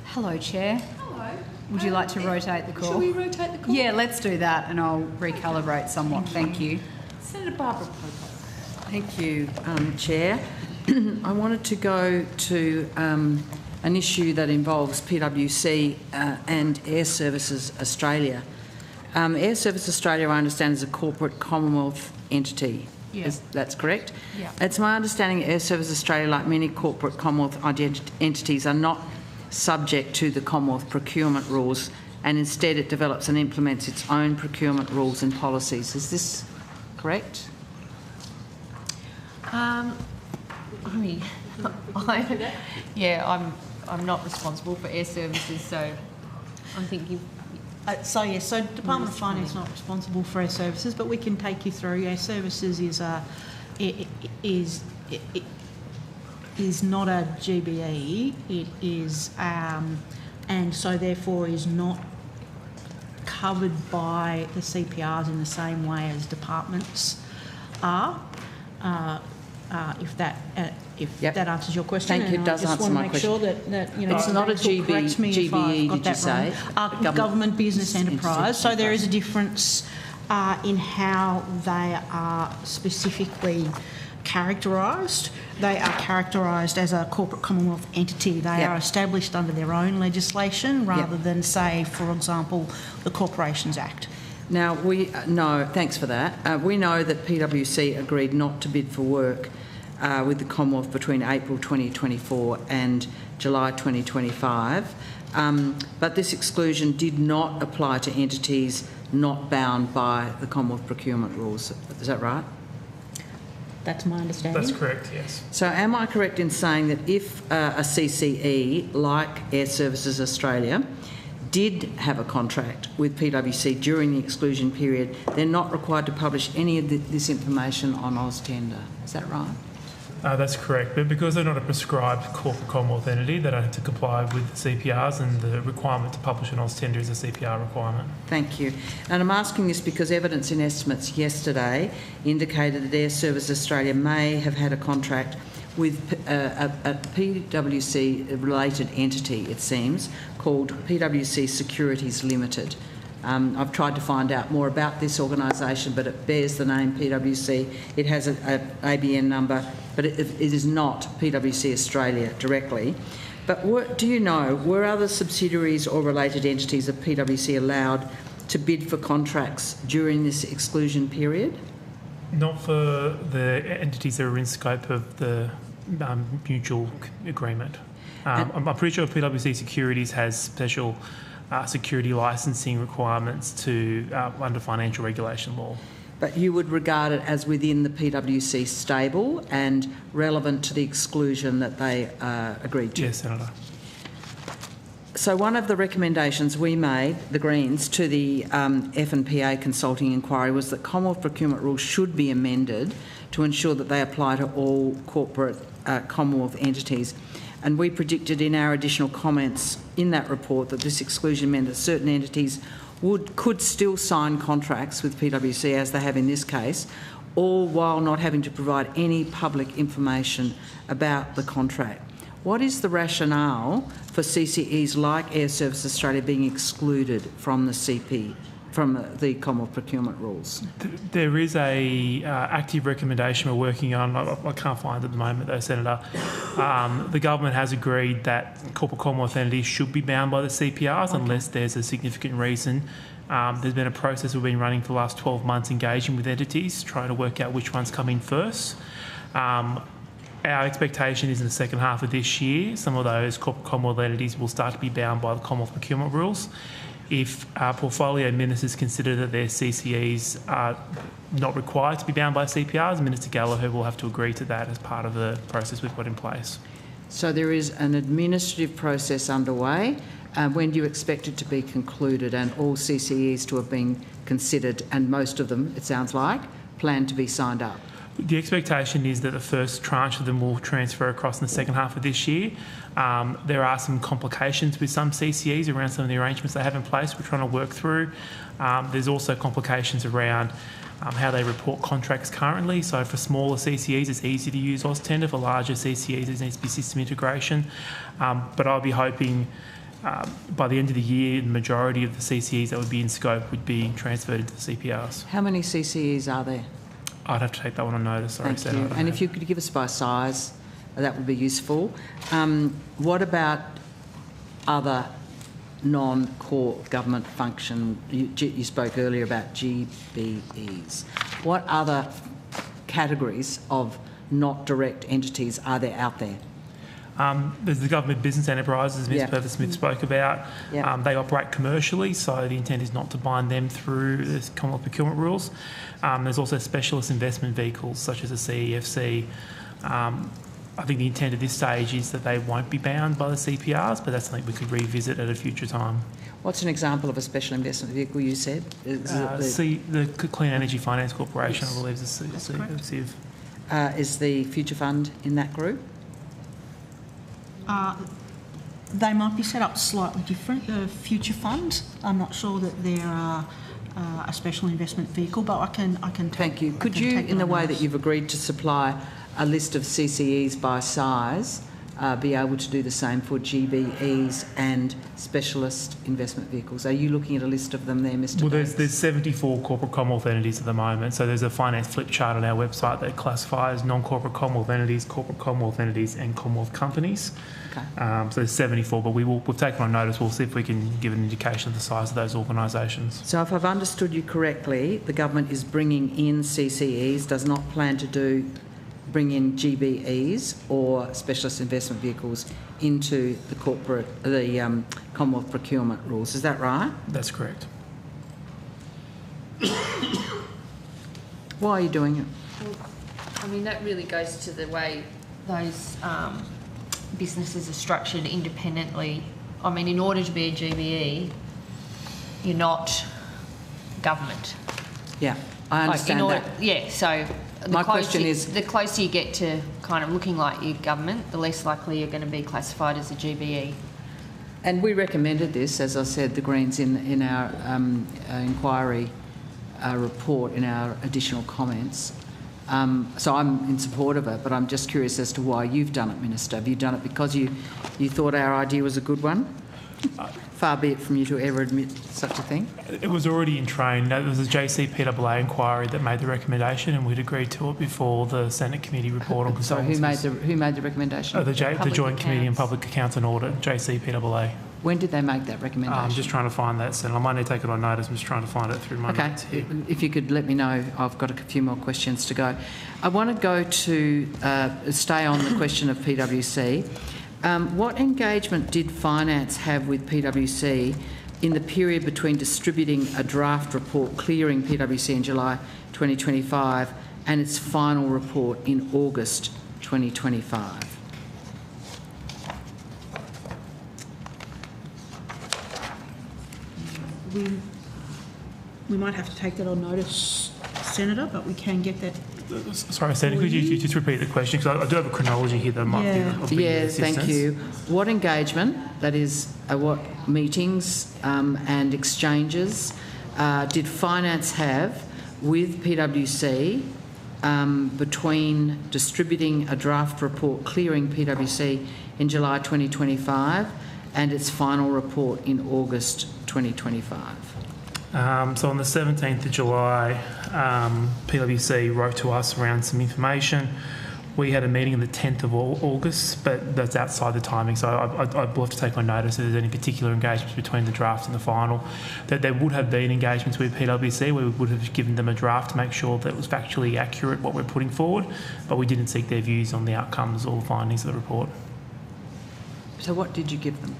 Hello, Chair. Hello. Would you like to rotate the call? Shall we rotate the call? Yeah, let's do that and I'll recalibrate somewhat. Thank you. Senator Barbara Pocock. Thank you, Chair. I wanted to go to an issue that involves PwC and Air Services Australia. Air Service Australia, I understand, is a corporate Commonwealth entity. Yeah. That's correct? Yeah. It's my understanding Air Service Australia, like many corporate Commonwealth entities, are not subject to the Commonwealth procurement rules, and instead it develops and implements its own procurement rules and policies. Is this correct? I'm not responsible for Air Services, so I think you. So Department of Finance is not responsible for Air Services, but we can take you through. Air Services is not a GBE. It is, and so therefore is not covered by the CPRs in the same way as departments are. If that answers your question. Thank you. It does answer my question. I just want to make sure that you know, it's not a correct me if I've GBE, got did you that say? wrong. Government business enterprise. So there is a difference in how they are specifically characterised. They are characterised as a corporate Commonwealth entity. They are established under their own legislation rather than, say, for example, the Corporations Act. Now, we know, thanks for that. We know that PwC agreed not to bid for work with the Commonwealth between April 2024 and July 2025, but this exclusion did not apply to entities not bound by the Commonwealth procurement rules. Is that right? That's my understanding. That's correct, yes. So am I correct in saying that if a CCE, like Air Services Australia, did have a contract with PwC during the exclusion period, they're not required to publish any of this information on AusTender? Is that right? That's correct, but because they're not a prescribed corporate Commonwealth entity, they don't have to comply with the CPRs, and the requirement to publish an AusTender is a CPR requirement. Thank you. And I'm asking this because evidence in estimates yesterday indicated that Air Services Australia may have had a contract with a PwC-related entity, it seems, called PwC Securities Limited. I've tried to find out more about this organisation, but it bears the name PwC. It has an ABN number, but it is not PwC Australia directly. But do you know, were other subsidiaries or related entities of PwC allowed to bid for contracts during this exclusion period? Not for the entities that are in scope of the mutual agreement. I'm pretty sure PwC Securities has special security licensing requirements to under financial regulation law. But you would regard it as within the PwC stable and relevant to the exclusion that they agreed to? Yes, Senator. So one of the recommendations we made, the Greens, to the F&PA consulting inquiry was that Commonwealth procurement rules should be amended to ensure that they apply to all corporate Commonwealth entities. And we predicted in our additional comments in that report that this exclusion meant that certain entities could still sign contracts with PwC, as they have in this case, all while not having to provide any public information about the contract. What is the rationale for CCEs like Air Services Australia being excluded from the Commonwealth procurement rules? There is a active recommendation we're working on. I can't find it at the moment though, Senator. The government has agreed that corporate Commonwealth entities should be bound by the CPRs unless there's a significant reason. There's been a process we've been running for the last 12 months engaging with entities, trying to work out which ones come in first. Our expectation is in the second half of this year, some of those corporate Commonwealth entities will start to be bound by the Commonwealth procurement rules. If our portfolio ministers consider that their CCEs are not required to be bound by CPRs, Minister Gallagher will have to agree to that as part of the process we've got in place. So there is an administrative process underway. When do you expect it to be concluded and all CCEs to have been considered, and most of them, it sounds like, plan to be signed up? The expectation is that the first tranche of them will transfer across in the second half of this year. There are some complications with some CCEs around some of the arrangements they have in place we're trying to work through. There's also complications around how they report contracts currently. So for smaller CCEs, it's easy to use AusTender. For larger CCEs, there needs to be system integration. But I'll be hoping by the end of the year, the majority of the CCEs that would be in scope would be transferred into the CPRs. How many CCEs are there? I'd have to take that one on notice. Sorry, Thank you. And if you could give us by size, that would be useful. What about other non-core government function? You spoke earlier about GBEs. What other categories of not direct entities are there out there? There's the government business enterprises Ms. Purvis-Smith spoke about. They operate commercially, so the intent is not to bind them through the Commonwealth procurement rules. There's also specialist investment vehicles such as a CEFC. I think the intent at this stage is that they won't be bound by the CPRs, but that's something we could revisit at a future time. What's an example of a special investment vehicle you said? The Clean Energy Finance Corporation, I believe, is a CIV. Is the Future Fund in that group? They might be set up slightly different. The Future Fund, I'm not sure that they're a special investment vehicle, but I can. Thank you. Could you, in the way that you've agreed to supply a list of CCEs by size, be able to do the same for GBEs and specialist investment vehicles? Are you looking at a list of them there, Mr. Well, Davis? there's 74 corporate Commonwealth entities at the moment. So there's a finance flip chart on our website that classifies non-corporate Commonwealth entities, corporate Commonwealth entities and Commonwealth companies. Okay. So there's 74, but we've taken on notice. We'll see if we can give an indication of the size of those organisations. So if I've understood you correctly, the government is bringing in CCEs, does not plan to bring in GBEs or specialist investment vehicles into the Commonwealth procurement rules. Is that right? That's correct. Why are you doing it? Well, I mean, that really goes to the way those businesses are structured independently. I mean, in order to be a GBE, you're not government. Yeah, I understand that. Yeah, so My question is... the closer you get to kind of looking like your government, the less likely you're going to be classified as a GBE. And we recommended this, as I said, the Greens in our inquiry report, in our additional comments. So I'm in support of it, but I'm just curious as to why you've done it, Minister. Have you done it because you thought our idea was a good one? Far be it from you to ever admit such a thing. It was already in train. There was a JCPAA inquiry that made the recommendation, and we'd agreed to it before the Senate committee report on consultancies. Sorry, who made the recommendation? The Joint Committee on Public Accounts and Audit, JCPAA. When did they make that recommendation? I'm just trying to find that, Senator. I might need to take it on notice. I'm just trying to find it through my notes here. If you could let me know, I've got a few more questions to go. I want to go to stay on the question of PwC. What engagement did Finance have with PwC in the period between distributing a draft report clearing PwC in July 2025 and its final report in August 2025? We might have to take that on notice, Senator, but we can get that. Sorry, Senator, could you just repeat the question? Because I do have a chronology here that might be of assistance. Thank you. What engagement, that is, what meetings and exchanges did Finance have with PwC between distributing a draft report clearing PwC in July 2025 and its final report in August 2025? So on the 17th of July, PwC wrote to us around some information. We had a meeting on the 10th of August, but that's outside the timing, so I will have to take on notice if there's any particular engagements between the draft and the final. That there would have been engagements with PwC. We would have given them a draft to make sure that it was factually accurate what we're putting forward, but we didn't seek their views on the outcomes or findings of the report. So what did you give them?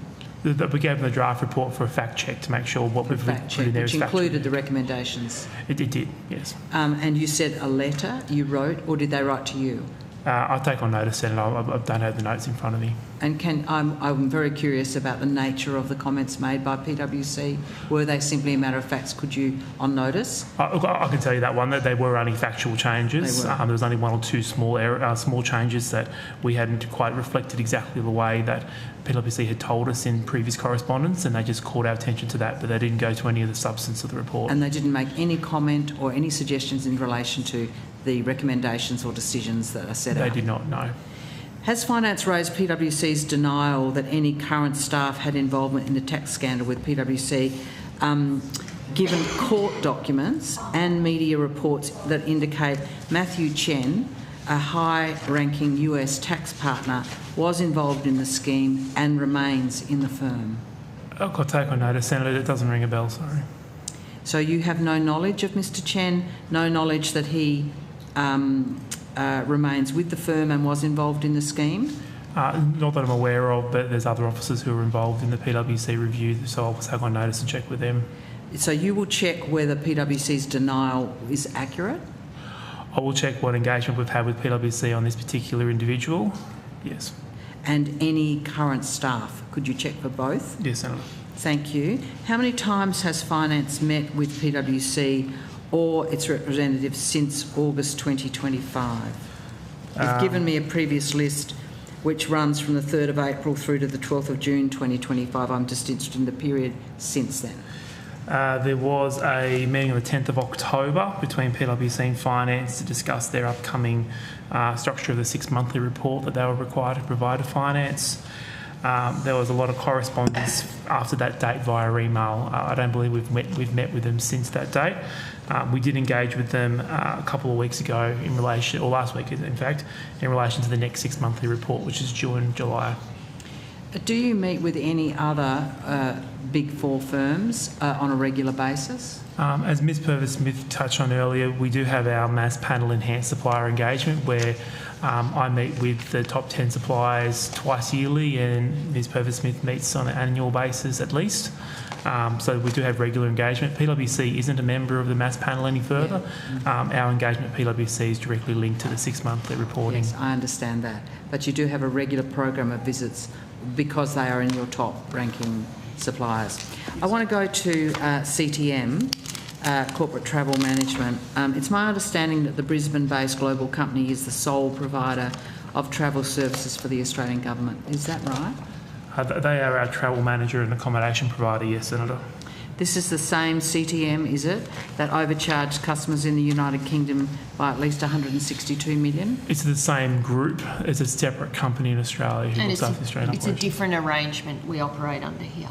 We gave them the draft report for a fact check to make sure what we've put in there is factual. Which included the recommendations? It did, yes. And you said a letter you wrote, or did they write to you? I'll take on notice, Senator. I don't have the notes in front of me. And I'm very curious about the nature of the comments made by PwC. Were they simply a matter of facts? Could you on notice? I can tell you that one, that they were only factual changes. There was only one or two small changes that we hadn't quite reflected exactly the way that PwC had told us in previous correspondence, and they just called our attention to that, but they didn't go to any of the substance of the report. And they didn't make any comment or any suggestions in relation to the recommendations or decisions that are set out? They did not, no. Has Finance raised PwC's denial that any current staff had involvement in the tax scandal with PwC, given court documents and media reports that indicate Matthew Chen, a high-ranking US tax partner, was involved in the scheme and remains in the firm? I've got to take on notice, Senator. It doesn't ring a bell, sorry. So you have no knowledge of Mr Chen, no knowledge that he remains with the firm and was involved in the scheme? Not that I'm aware of, but there's other officers who are involved in the PwC review, so I'll take on notice and check with them. So you will check whether PwC's denial is accurate? I will check what engagement we've had with PwC on this particular individual, yes. And any current staff? Could you check for both? Yes, Senator. Thank you. How many times has Finance met with PwC or its representatives since August 2025? You've given me a previous list which runs from the 3rd of April through to the 12th of June 2025. I'm just interested in the period since then. There was a meeting on the 10th of October between PwC and Finance to discuss their upcoming structure of the 6 monthly report that they were required to provide to Finance. There was a lot of correspondence after that date via email. I don't believe we've met with them since that date. We did engage with them a couple of weeks ago in relation, or last week in fact, in relation to the next 6 monthly report, which is due in July. Do you meet with any other Big Four firms on a regular basis? As Ms Purvis-Smith touched on earlier, we do have our mass panel enhanced supplier engagement where I meet with the top 10 suppliers twice yearly, and Ms Purvis-Smith meets on an annual basis at least. So we do have regular engagement. PwC isn't a member of the mass panel any further. Our engagement at PwC is directly linked to the 6 monthly reporting. Yes, I understand that. But you do have a regular program of visits because they are in your top ranking suppliers. I want to go to CTM, Corporate Travel Management. It's my understanding that the Brisbane-based global company is the sole provider of travel services for the Australian Government. Is that right? They are our travel manager and accommodation provider, yes, Senator. This is the same CTM, is it, that overcharged customers in the United Kingdom by at least $162 million? It's the same group. It's a separate company in Australia who looks after the Australian It's a different arrangement we operate under here.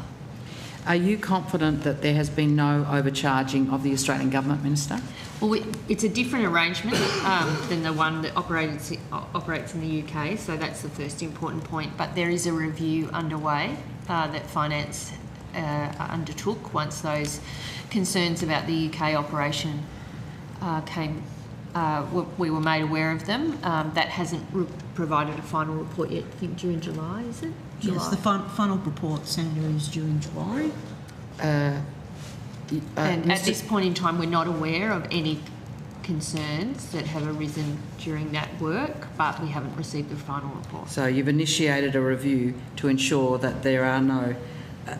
Are you confident that there has been no overcharging of the Australian Government, Minister? Well, it's a different arrangement than the one that operates in the UK, so that's the first important point. But there is a review underway that Finance undertook once those concerns about the UK operation we were made aware of them. That hasn't provided a final report yet. I think due in July, is it? July. Yes, the final report, Senator, is due in July. And at this point in time, we're not aware of any concerns that have arisen during that work, but we haven't received the final report. So you've initiated a review to ensure that there are no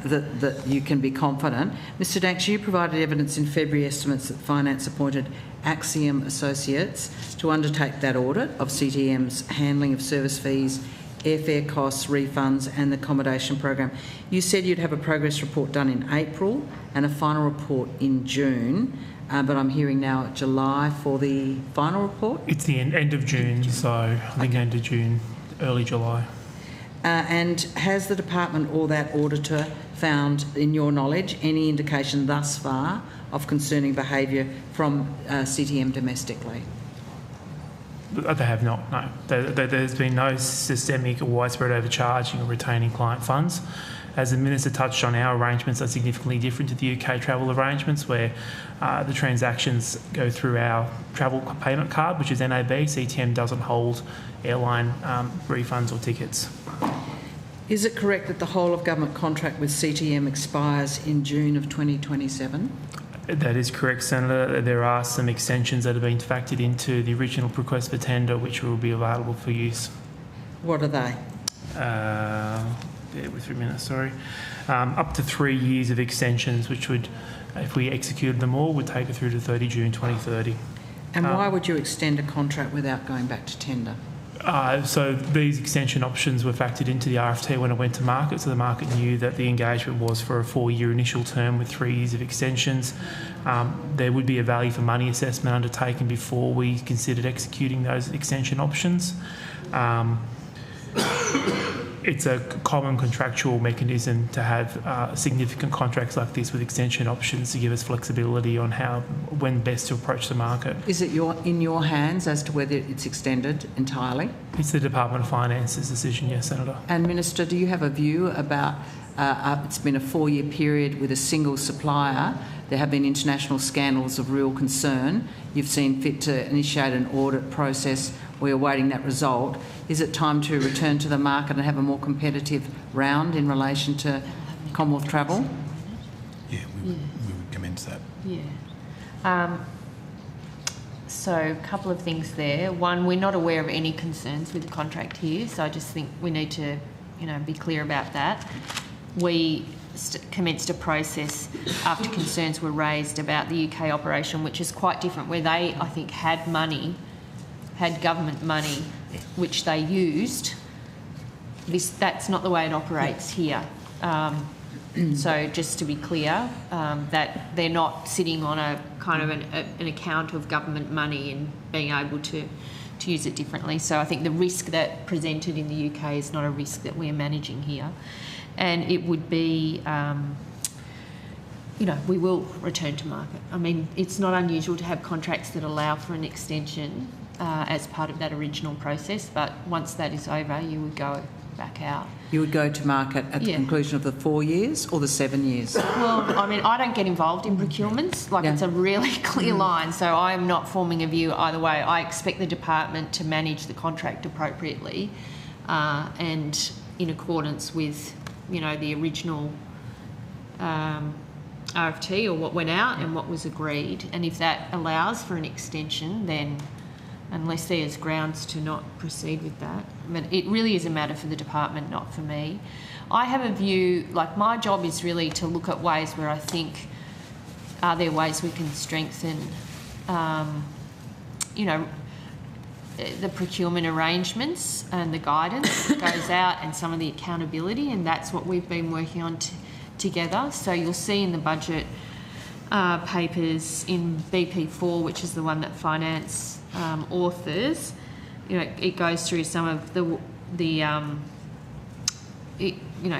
that you can be confident. Mr Danks, you provided evidence in February estimates that Finance appointed Axiom Associates to undertake that audit of CTM's handling of service fees, airfare costs, refunds and the accommodation program. You said you'd have a progress report done in April and a final report in June, but I'm hearing now July for the final report? It's the end of June, so I think end of June, early July. And has the department or that auditor found, in your knowledge, any indication thus far of concerning behaviour from CTM domestically? They have not, no. There's been no systemic or widespread overcharging or retaining client funds. As the Minister touched on, our arrangements are significantly different to the UK travel arrangements where the transactions go through our travel payment card, which is NAB. CTM doesn't hold airline refunds or tickets. Is it correct that the whole of government contract with CTM expires in June of 2027? That is correct, Senator. There are some extensions that have been factored into the original request for tender, which will be available for use. What are they? Bear with me a minute, sorry. Up to 3 years of extensions, which would, if we executed them all, would take it through to 30 June 2030. And why would you extend a contract without going back to tender? So these extension options were factored into the RFT when it went to market, so the market knew that the engagement was for a 4-year initial term with 3 years of extensions. There would be a value for money assessment undertaken before we considered executing those extension options. It's a common contractual mechanism to have significant contracts like this with extension options to give us flexibility on when best to approach the market. Is it in your hands as to whether it's extended entirely? It's the Department of Finance's decision, yes, Senator. And Minister, do you have a view about, it's been a 4-year period with a single supplier. There have been international scandals of real concern. You've seen fit to initiate an audit process. We're awaiting that result. Is it time to return to the market and have a more competitive round in relation to Commonwealth travel? Yeah, we would commence that. Yeah. So a couple of things there. One, we're not aware of any concerns with the contract here, so I just think we need to, be clear about that. We commenced a process after concerns were raised about the UK operation, which is quite different, where they, I think, had government money, which they used. That's not the way it operates here. So just to be clear, that they're not sitting on a kind of an account of government money and being able to use it differently. So I think the risk that presented in the UK is not a risk that we're managing here. And it would be, we will return to market. I mean, it's not unusual to have contracts that allow for an extension as part of that original process, but once that is over, you would go back out. You would go to market at the conclusion of the 4 years or the 7 years? Well, I mean, I don't get involved in procurements. It's a really clear line, so I am not forming a view either way. I expect the department to manage the contract appropriately and in accordance with, the original RFT or what went out and what was agreed. And if that allows for an extension, then unless there's grounds to not proceed with that. I mean, it really is a matter for the department, not for me. I have a view, my job is really to look at ways where I think, are there ways we can strengthen, the procurement arrangements and the guidance that goes out and some of the accountability, and that's what we've been working on together. So you'll see in the budget papers in BP4, which is the one that Finance authors, it goes through some of it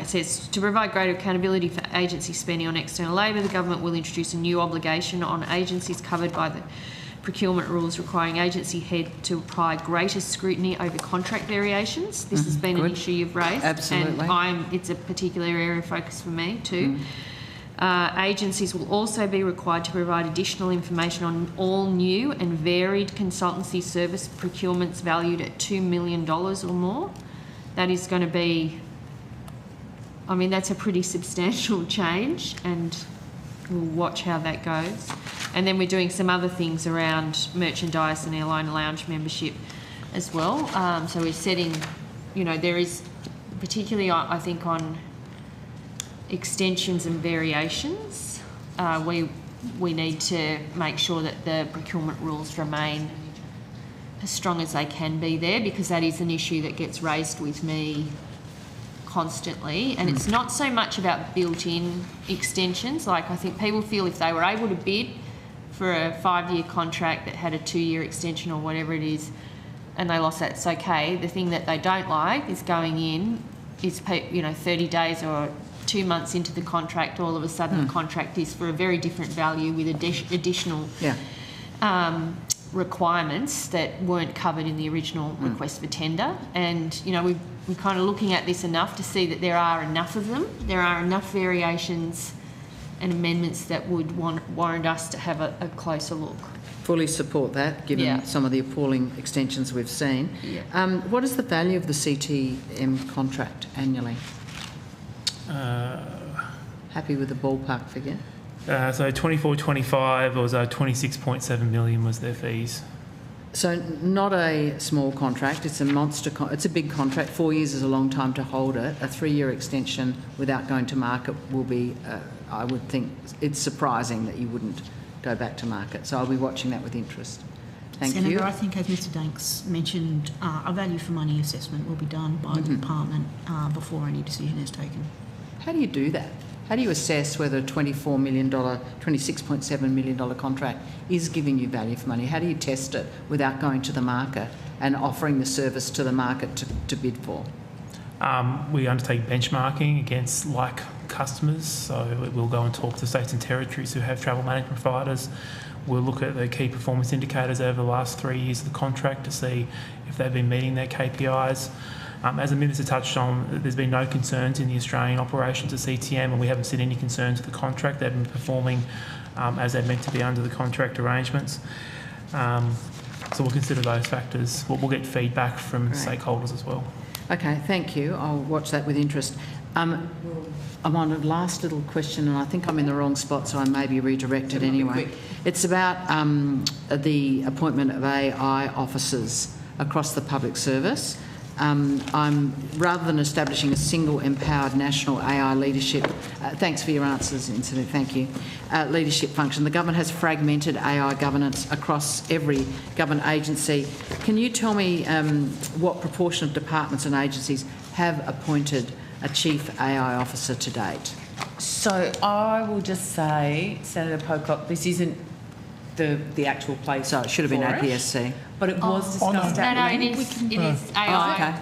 says to provide greater accountability for agency spending on external labour, the government will introduce a new obligation on agencies covered by the procurement rules requiring agency head to apply greater scrutiny over contract variations. This has been an issue you've raised. Absolutely. And it's a particular area of focus for me too. Agencies will also be required to provide additional information on all new and varied consultancy service procurements valued at $2 million or more. That is going to be, that's a pretty substantial change, and we'll watch how that goes. And then we're doing some other things around merchandise and airline lounge membership as well. So we're setting, there is, particularly I think on extensions and variations, we need to make sure that the procurement rules remain as strong as they can be there, because that is an issue that gets raised with me constantly. And it's not so much about built-in extensions. I think people feel if they were able to bid for a 5-year contract that had a 2-year extension or whatever it is, and they lost that, it's okay. The thing that they don't like is going in, is 30 days or 2 months into the contract, all of a sudden the contract is for a very different value with additional requirements that weren't covered in the original request for tender. And, we're kind of looking at this enough to see that there are enough of them. There are enough variations and amendments that would warrant us to have a closer look. Fully support that, given some of the appalling extensions we've seen. What is the value of the CTM contract annually? Happy with the ballpark figure? So 24-25 was 26.7 million was their fees. So not a small contract, it's a monster, it's a big contract. 4 years is a long time to hold it. A 3-year extension without going to market will be, I would think, it's surprising that you wouldn't go back to market. So I'll be watching that with interest. Thank you. Senator, I think as Mr Danks mentioned, a value for money assessment will be done by the department before any decision is taken. How do you do that? How do you assess whether a $24 million, $26.7 million contract is giving you value for money? How do you test it without going to the market and offering the service to the market to bid for? We undertake benchmarking against like customers, so we'll go and talk to states and territories who have travel management providers. We'll look at the key performance indicators over the last 3 years of the contract to see if they've been meeting their KPIs. As the Minister touched on, there's been no concerns in the Australian operations of CTM, and we haven't seen any concerns with the contract. They've been performing as they're meant to be under the contract arrangements. So we'll consider those factors. We'll get feedback from stakeholders as well. Okay, thank you. I'll watch that with interest. I'm on a last little question, and I think I'm in the wrong spot, so I may be redirected anyway. It's about the appointment of AI officers across the public service. Rather than establishing a single empowered national AI leadership, thanks for your answers, incident, thank you, leadership function. The government has fragmented AI governance across every government agency. Can you tell me what proportion of departments and agencies have appointed a chief AI officer to date? So I will just say, Senator Pocock, this isn't the actual place. So it should have been for it, APSC. but it was discussed at No, it length. is AI.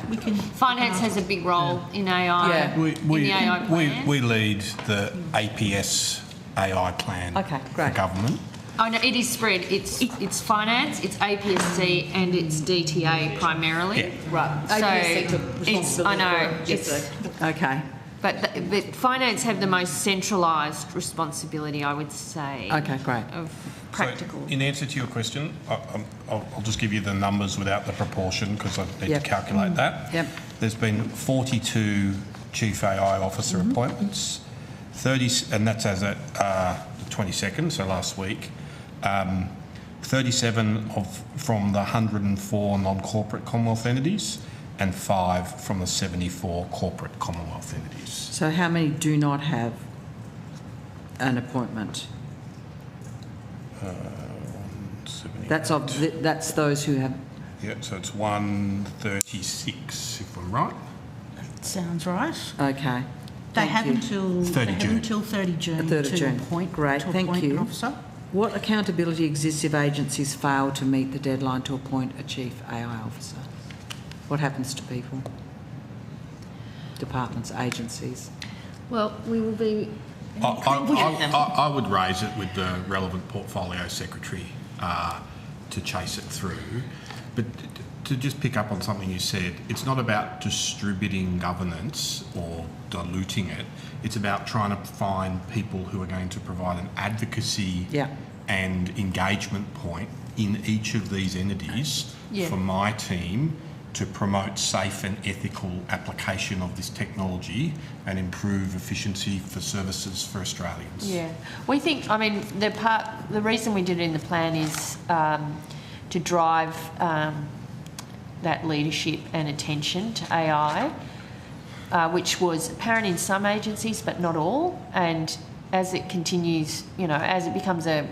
Finance has a big role in AI. We, in the AI plan. we lead the APS AI plan for government. Oh no, it is spread. It's finance, it's APSC, and it's DTA primarily. Right. So APSC took it's, responsibility I know. for it, It's, Okay. but finance have the most centralised responsibility, I would say. Okay, great. Of practical. So in answer to your question, I'll just give you the numbers without the proportion because I need to calculate that. Yep. There's been 42 Chief AI Officer appointments, 30, and that's as at the 22nd, so last week. 37 from the 104 non-corporate Commonwealth entities and 5 from the 74 corporate Commonwealth entities. So how many do not have an appointment? That's those who have. Yeah, so it's 136, if I'm right. Sounds right. Okay. They have until 30 June. until 30 June 3rd of to June. appoint. Great, to thank appoint you. An officer. What accountability exists if agencies fail to meet the deadline to appoint a Chief AI Officer? What happens to people? Departments, agencies? Well, we will be. I would raise it with the relevant portfolio secretary to chase it through. But to just pick up on something you said, it's not about distributing governance or diluting it. It's about trying to find people who are going to provide an advocacy and engagement point in each of these entities for my team to promote safe and ethical application of this technology and improve efficiency for services for Australians. Yeah, we think. I mean, the reason we did it in the plan is to drive that leadership and attention to AI, which was apparent in some agencies but not all. And as it continues, as it becomes an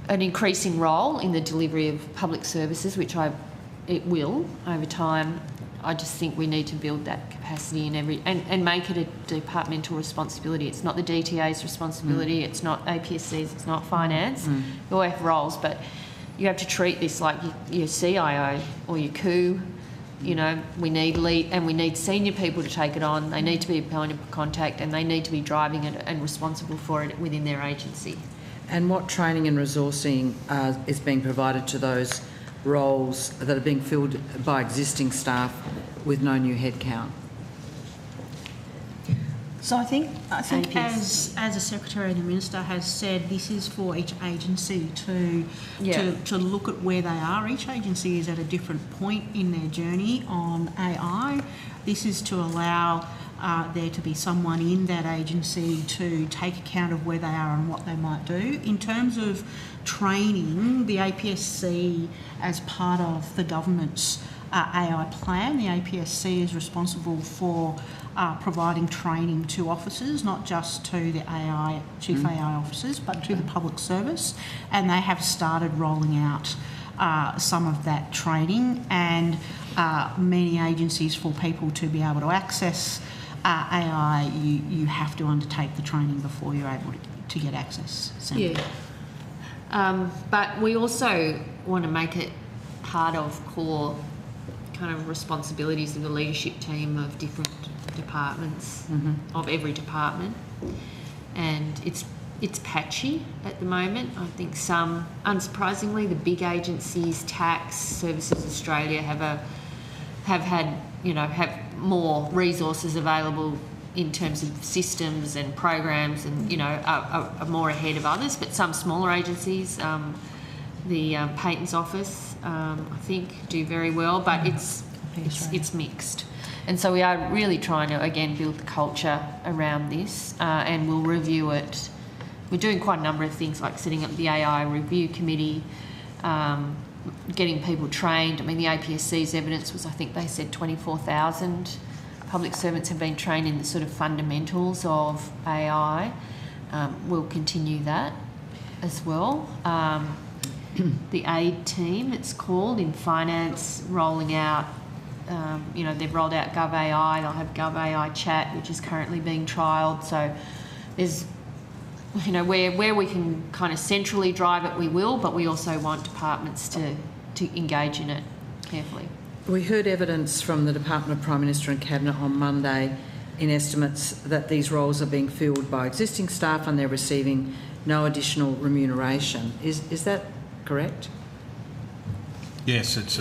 increasing role in the delivery of public services, which it will over time, I just think we need to build that capacity in and make it a departmental responsibility. It's not the DTA's responsibility, it's not APSC's, it's not finance. You all have roles, but you have to treat this like your CIO or your COO. We need we need senior people to take it on. They need to be a point of contact and they need to be driving it and responsible for it within their agency. And what training and resourcing is being provided to those roles that are being filled by existing staff with no new headcount? So I think as a Secretary and the Minister has said, this is for each agency to look at where they are. Each agency is at a different point in their journey on AI. This is to allow there to be someone in that agency to take account of where they are and what they might do. In terms of training, the APSC, as part of the government's AI plan, the APSC is responsible for providing training to officers, not just to the Chief AI officers, but to the public service. And they have started rolling out some of that training, and many agencies, for people to be able to access AI, you have to undertake the training before you're able to get access. But we also want to make it part of core kind of responsibilities of the leadership team of different departments, of every department. And it's patchy at the moment. I think some, unsurprisingly, the big agencies, Tax, Services Australia, have more resources available in terms of systems and programs, and are more ahead of others. But some smaller agencies, the Patents Office, I think, do very well, but it's mixed. And so we are really trying to, again, build the culture around this, and we'll review it. We're doing quite a number of things, like setting up the AI review committee, getting people trained. I mean, the APSC's evidence was, I think they said 24,000 public servants have been trained in the sort of fundamentals of AI. We'll continue that as well. The aid team, it's called, in finance, rolling out you know, they've rolled out Gov AI. They'll have Gov AI Chat, which is currently being trialled. So there's, you know, where we can kind of centrally drive it, we will, but we also want departments to engage in it carefully. We heard evidence from the Department of Prime Minister and Cabinet on Monday in estimates that these roles are being filled by existing staff and they're receiving no additional remuneration. Is that correct? Yes, it's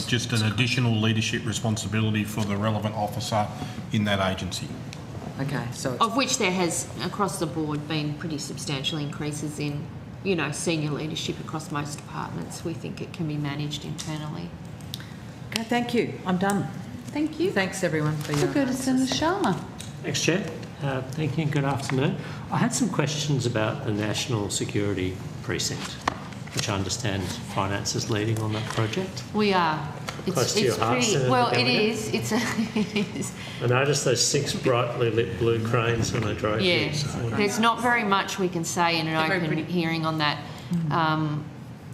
just an additional leadership responsibility for the relevant officer in that agency. Okay, so of which there has across the board been pretty substantial increases in, you know, senior leadership across most departments. We think it can be managed internally. Okay, thank you. I'm done. Thank you. Thanks everyone for your We'll go to Senator Sharma. Thanks, Chair. Thank you and good afternoon. I had some questions about the National Security Precinct, which I understand Finance is leading on that project. We are. Close to your heart, Senator well, Gallagher. it is. It is. I noticed those 6 brightly lit blue cranes when I drove Yeah. here. There's not very much we can say in an open hearing on that.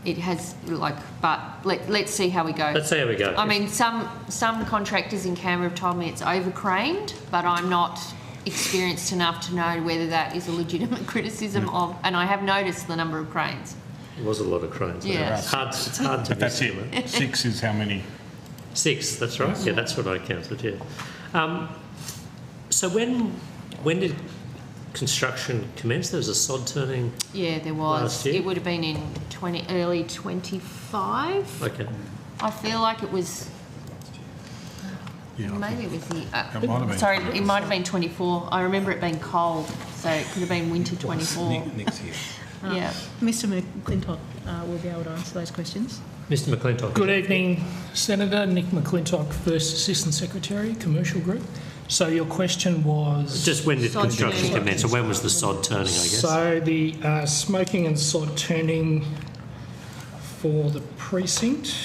It has, like, but let's see how we go. Let's see how we go. I mean, some contractors in Canberra have told me it's over-craned, but I'm not experienced enough to know whether that is a legitimate criticism of, and I have noticed the number of cranes. There was a lot of cranes. Yeah. It's hard to But that's it. miss. 6 is how many? 6, that's right. Yeah, that's what I counted, yeah. So when did construction commence? There was a sod turning. Yeah, there was. Last year? It would have been in early 25. Okay. I feel like it was. Yeah, maybe it was the. It might have been. Sorry, it might have been 24. I remember it being cold, so it could have been winter 24. Next year. Yeah. Mr McClintock will be able to answer those questions. Mr McClintock. Good evening, Senator. Nick McClintock, First Assistant Secretary, Commercial Group. So your question was... Just when did sod construction turning. commence, or when was the sod turning, I guess? So the smoking and sod turning for the precinct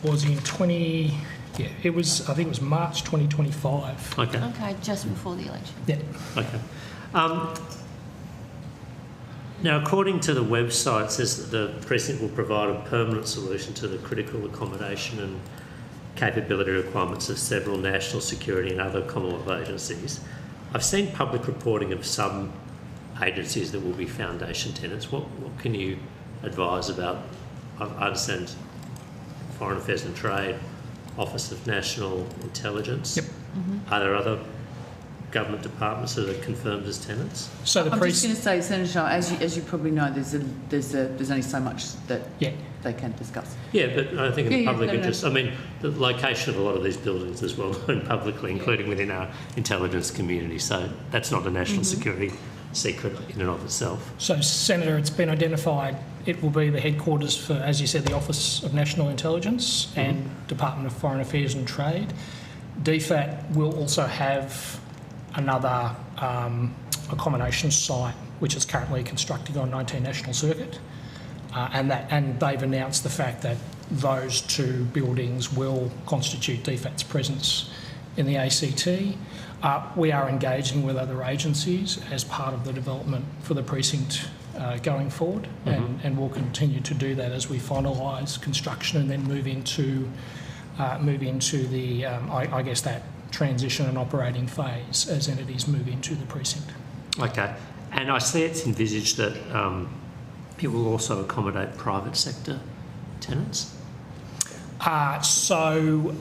was in I think it was March 2025. Okay. Okay, just before the election. Yeah. Okay. Now, according to the website, it says that the precinct will provide a permanent solution to the critical accommodation and capability requirements of several national security and other Commonwealth agencies. I've seen public reporting of some agencies that will be foundation tenants. What can you advise about? I understand Foreign Affairs and Trade, Office of National Intelligence. Yep. Are there other government departments that are confirmed as tenants? So the I'm just going to say, Senator Shaw, as you probably know, there's only so much that they can discuss. Yeah, but I think in the public no. interest, I mean, the location of a lot of these buildings is well known publicly, including within our intelligence community. So that's not a national security secret in and of itself. So, Senator, it's been identified it will be the headquarters for, as you said, the Office of National Intelligence and Department of Foreign Affairs and Trade. DFAT will also have another accommodation site which is currently constructing on 19 National Circuit, and they've announced the fact that those 2 buildings will constitute DFAT's presence in the ACT. We are engaging with other agencies as part of the development for the precinct going forward, and we'll continue to do that as we finalise construction and then move into the I guess that transition and operating phase as entities move into the precinct. Okay, and I see it's envisaged that it will also accommodate private sector tenants. So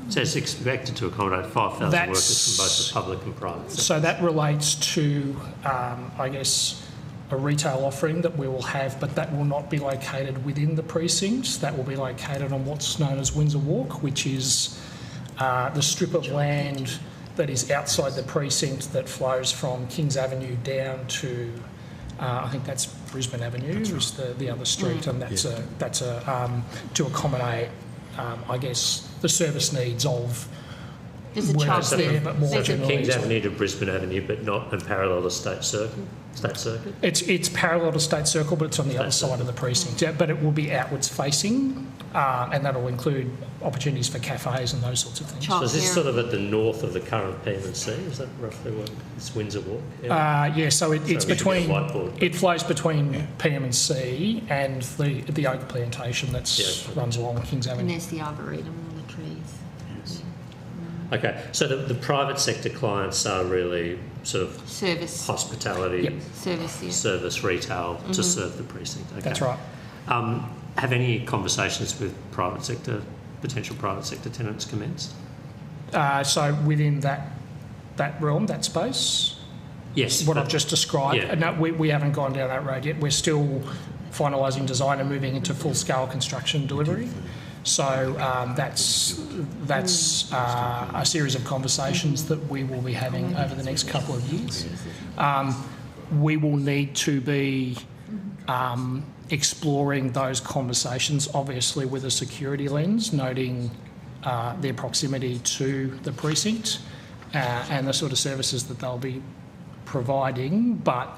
it's expected to accommodate 5,000 workers from both the public and private sector. So that relates to, I guess, a retail offering that we will have, but that will not be located within the precincts. That will be located on what's known as Windsor Walk, which is the strip of land that is outside the precinct that flows from Kings Avenue down to, I think that's Brisbane Avenue, is the other street, and that's to accommodate, I guess, the service needs of There's a work chunk is there, but more there's a generally. Kings Avenue to Brisbane Avenue, but not in parallel to State Circuit. It's parallel to State Circle, but it's on the other side of the precinct. Yeah, but it will be outwards facing, and that'll include opportunities for cafes and those sorts of things. So is this sort of at the north of the current PM&C? Is that roughly what it's Windsor Walk? Yeah, so it's between. Whiteboard. It flows between PM&C and the oak plantation that runs along Kings Avenue. And there's the arboretum and the trees. Okay, so the private sector clients are really sort of service, hospitality, service retail to serve the precinct. Okay. That's right. Have any conversations with potential private sector tenants commenced? So within that realm, that space? Yes. What I've just described? Yeah. No, we haven't gone down that road yet. We're still finalising design and moving into full-scale construction delivery. So that's a series of conversations that we will be having over the next couple of years. We will need to be exploring those conversations, obviously with a security lens, noting their proximity to the precinct and the sort of services that they'll be providing, but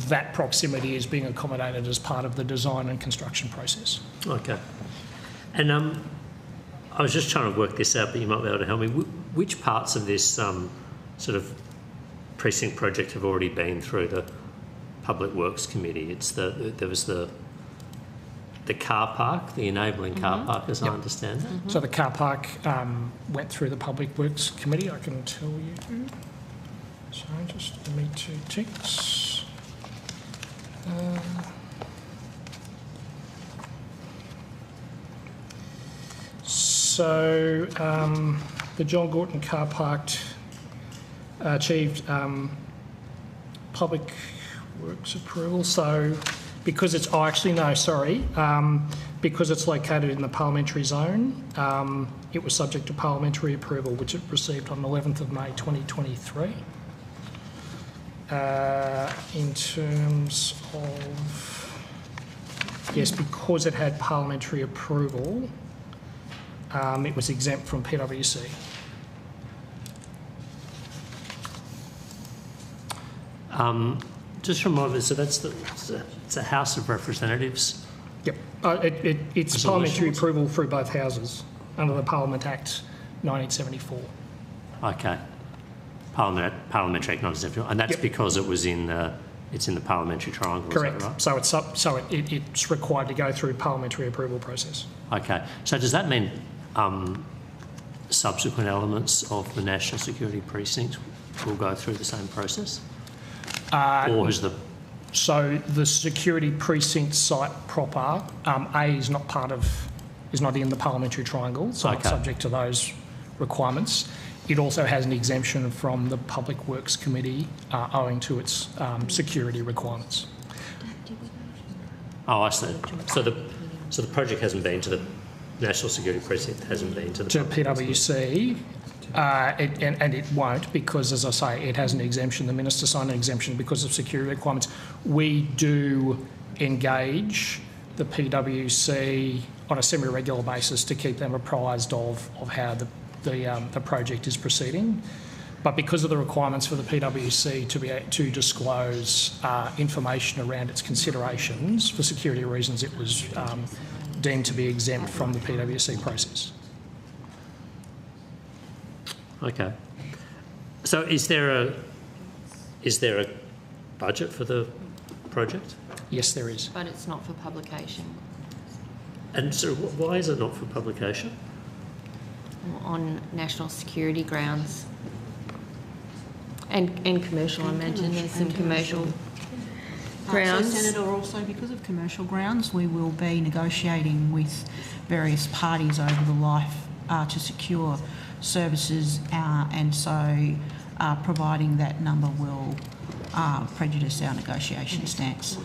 that proximity is being accommodated as part of the design and construction process. Okay. And I was just trying to work this out, but you might be able to help me. Which parts of this sort of precinct project have already been through the Public Works Committee? There was the car park, the enabling car park, as I understand it. So the car park went through the Public Works Committee, I can tell you. So just give me 2 ticks. So the John Gorton car park achieved Public Works approval. So because it's, because it's located in the parliamentary zone, it was subject to parliamentary approval, which it received on the 11th of May 2023. In terms of, yes, because it had parliamentary approval, it was exempt from PwC. Just remind me, so it's a House of Representatives? Yep. It's parliamentary approval through both houses under the Parliament Act 1974. Okay. Parliamentary Act 1974, and that's because it's in the parliamentary triangle. Correct. Is that right? So it's required to go through parliamentary approval process. Okay. So does that mean subsequent elements of the National Security Precinct will go through the same process? Or is the... So the security precinct site proper, A is not in the parliamentary triangle, so it's subject to those requirements. It also has an exemption from the Public Works Committee owing to its security requirements. Oh, I see. So the project hasn't been to the National Security Precinct, hasn't been to the PwC, and it won't because, as I say, it has an exemption. The Minister signed an exemption because of security requirements. We do engage the PwC on a semi-regular basis to keep them apprised of how the project is proceeding. But because of the requirements for the PwC to disclose information around its considerations, for security reasons, it was deemed to be exempt from the PwC process. Okay. So is there a budget for the project? Yes, there is. But it's not for publication. And so why is it not for publication? On national security grounds. And commercial, I imagine there's some commercial grounds. So, Senator, also because of commercial grounds, we will be negotiating with various parties over the life to secure services, and so providing that number will prejudice our negotiation stance.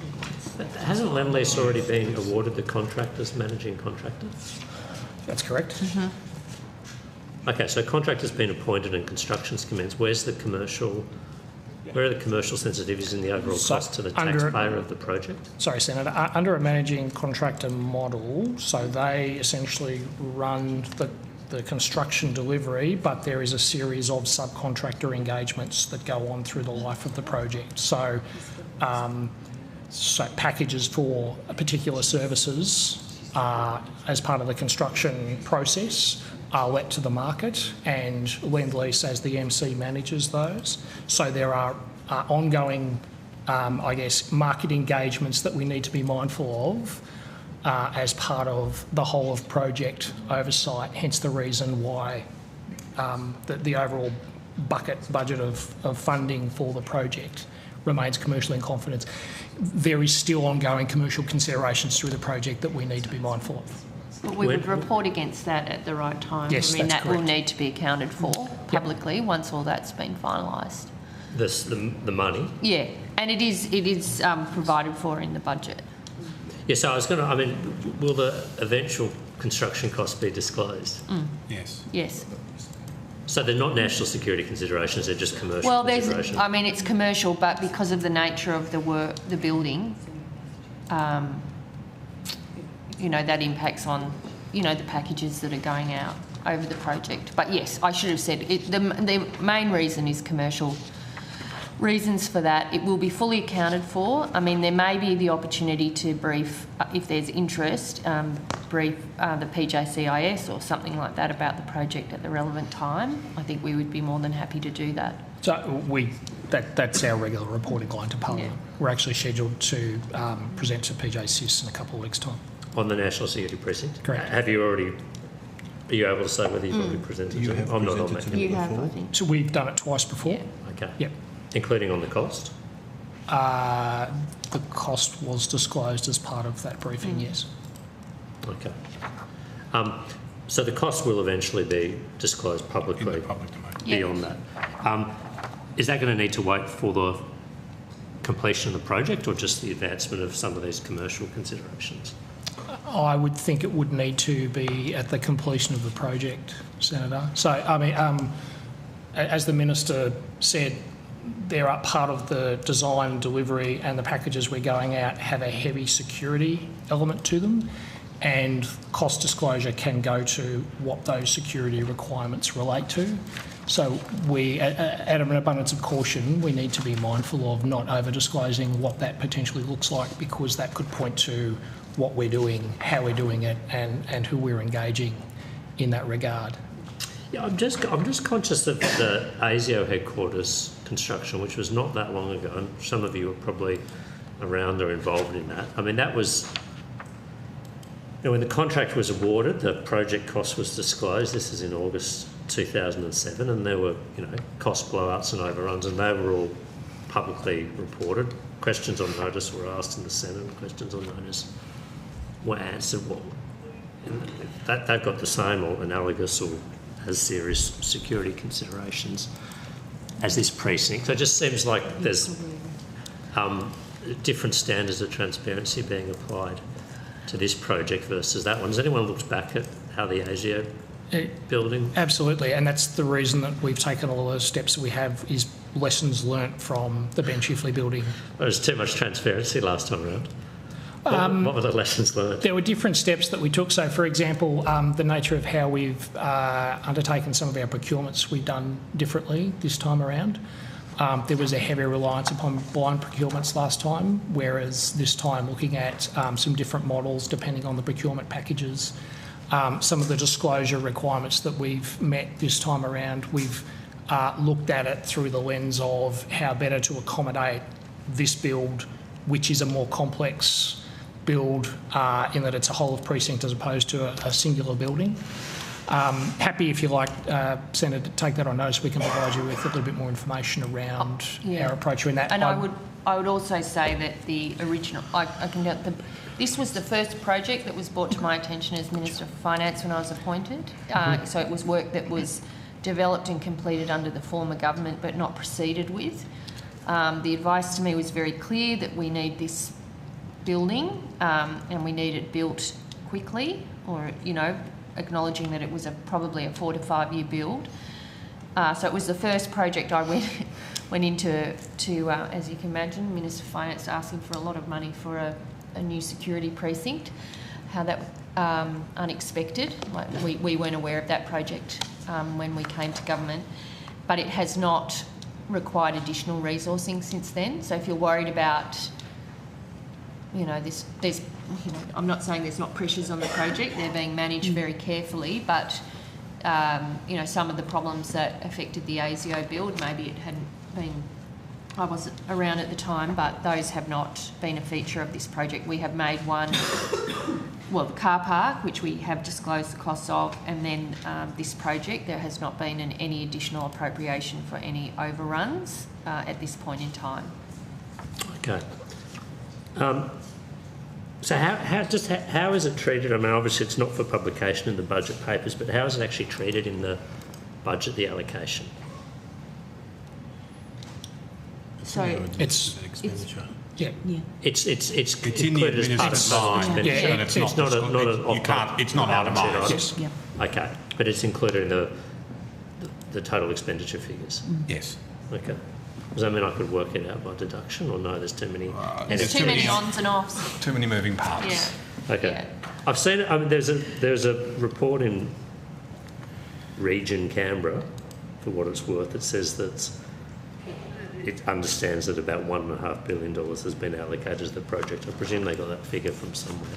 Hasn't Lendlease already been awarded the contract as managing contractor? That's correct. Mm-hmm. Okay, so contractor's been appointed and construction's commenced. Where are the commercial sensitivities in the overall cost to the taxpayer of the project? Sorry, Senator. Under a managing contractor model, so they essentially run the construction delivery, but there is a series of subcontractor engagements that go on through the life of the project. So, so packages for particular services as part of the construction process are let to the market, and Lend-Lease as the MC manages those. So there are ongoing, I guess, market engagements that we need to be mindful of as part of the whole of project oversight, hence the reason why the overall budget of funding for the project remains commercial in confidence. There is still ongoing commercial considerations through the project that we need to be mindful of. But we would report against that at the right time. Yes, I mean, that's that will correct. need to be accounted for publicly once all that's been finalised. The money? Yeah, and it is provided for in the budget. Yeah, so I was going to, I mean, will the eventual construction costs be disclosed? Yes. Yes. So they're not national security considerations, they're just commercial Well, considerations? I mean, it's commercial, but because of the nature of the work, the building, you know, that impacts on, you know, the packages that are going out over the project. But yes, I should have said it, the main reason is commercial reasons for that. It will be fully accounted for. I mean, there may be the opportunity to brief, if there's interest, brief the PJCIS or something like that about the project at the relevant time. I think we would be more than happy to do that. So that's our regular reporting line to Parliament. Yeah. We're actually scheduled to present to PJCIS in a couple of weeks' time. On the National Security Precinct? Correct. Have you already... Are you able to say whether you've already presented to them? I'm not on that. You have, I think. So we've done it twice before. Yeah. Okay. Yep. Including on the cost? The cost was disclosed as part of that briefing, yes. Okay. So the cost will eventually be disclosed publicly In the public domain. beyond that. Is that going to need to wait for the completion of the project or just the advancement of some of these commercial considerations? I would think it would need to be at the completion of the project, Senator. So, I mean, as the Minister said, they're a part of the design and delivery, and the packages we're going out have a heavy security element to them, and cost disclosure can go to what those security requirements relate to. So we, out of an abundance of caution, we need to be mindful of not over-disclosing what that potentially looks like, because that could point to what we're doing, how we're doing it, and who we're engaging in that regard. Yeah, I'm just conscious of the ASIO headquarters construction, which was not that long ago, and some of you were probably around or involved in that. I mean, that was, you know, when the contract was awarded, the project cost was disclosed. This is in August 2007, and there were, you know, cost blowouts and overruns, and they were all publicly reported. Questions on notice were asked in the Senate, and questions on notice were answered. They've got the same or analogous or as serious security considerations as this precinct. So it just seems like there's different standards of transparency being applied to this project versus that one. Has anyone looked back at how the ASIO building? Absolutely, and that's the reason that we've taken all the steps that we have, is lessons learnt from the Ben Chifley building. There was too much transparency last time around. What were the lessons learned? There were different steps that we took. So, for example, the nature of how we've undertaken some of our procurements, we've done differently this time around. There was a heavy reliance upon blind procurements last time, whereas this time looking at some different models depending on the procurement packages. Some of the disclosure requirements that we've met this time around, we've looked at it through the lens of how better to accommodate this build, which is a more complex build in that it's a whole of precinct as opposed to a singular building. Happy, if you like, Senator, to take that on notice. We can provide you with a little bit more information around our approach in that. And I would also say that the original, this was the first project that was brought to my attention as Minister for Finance when I was appointed. So it was work that was developed and completed under the former government but not proceeded with. The advice to me was very clear that we need this building and we need it built quickly, or, you know, acknowledging that it was probably a 4 to 5 year build. So it was the first project I went into, as you can imagine, Minister of Finance asking for a lot of money for a new security precinct. How that unexpected. Like we weren't aware of that project when we came to government, but it has not required additional resourcing since then. So if you're worried about, there's, I'm not saying there's not pressures on the project. They're being managed very carefully, but some of the problems that affected the ASIO build, maybe it hadn't been. I wasn't around at the time, but those have not been a feature of this project. We have made one, the car park, which we have disclosed the costs of, and then this project, there has not been any additional appropriation for any overruns at this point in time. Okay. So how is it treated? I mean, obviously it's not for publication in the budget papers, but how is it actually treated in the budget, the allocation? So it's expenditure. It's in the included as part of line, expenditure. and it's not it's not itemised. Yes. Okay, but it's included in the total expenditure figures. Yes. Okay. Does that mean I could work it out by deduction, or no? There's too many. There's too many ons and offs. Too many moving parts. Yeah. Okay. Yeah. I've seen it. I mean, there's a report in Region Canberra, for what it's worth, that says that it understands that about $1.5 billion has been allocated to the project. I presume they got that figure from somewhere.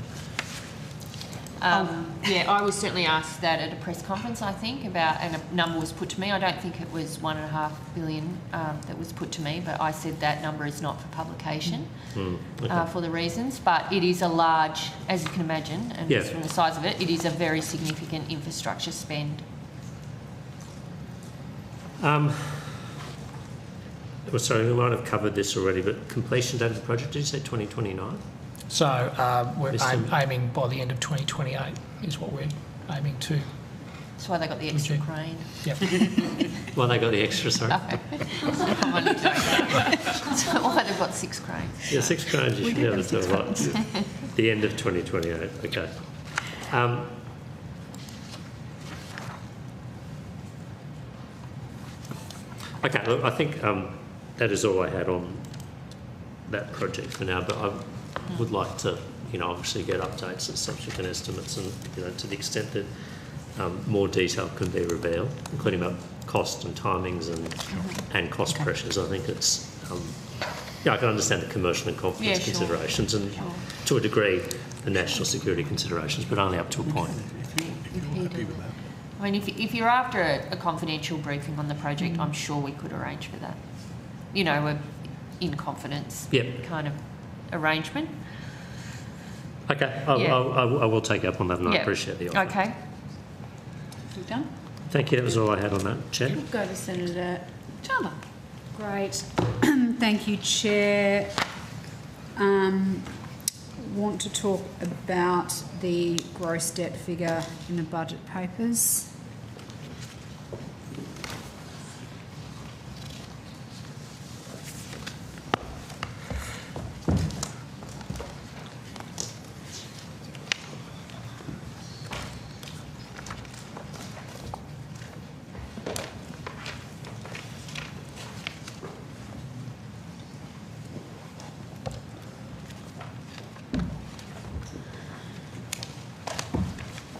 I was certainly asked that at a press conference, I think, and a number was put to me. I don't think it was $1.5 billion that was put to me, but I said that number is not for publication for the reasons. But it is a large, as you can imagine, and from the size of it, it is a very significant infrastructure spend. Well, sorry, we might have covered this already, but completion date of the project, did you say 2029? So we're aiming by the end of 2028 is what we're aiming to. That's why they got the extra crane. Yep. Why they got the extra, sorry? I'm only joking. That's why they've got 6 cranes. Yeah, 6 cranes, you should be able to tell what. The end of 2028, okay. Okay, look, I think that is all I had on that project for now, but I would like to, obviously get updates and subsequent estimates, and, to the extent that more detail can be revealed, including about cost and timings and cost pressures. I think it's, I can understand the commercial and confidence considerations and to a degree the national security considerations, but only up to a point. I mean, if you're after a confidential briefing on the project, I'm sure we could arrange for that. We're in confidence kind of arrangement. Okay, I will take up on that, and I appreciate the offer. Okay. You done? Thank you. That was all I had on that, Chair. We'll go to Senator Chandler. Great. Thank you, Chair. Want to talk about the gross debt figure in the budget papers.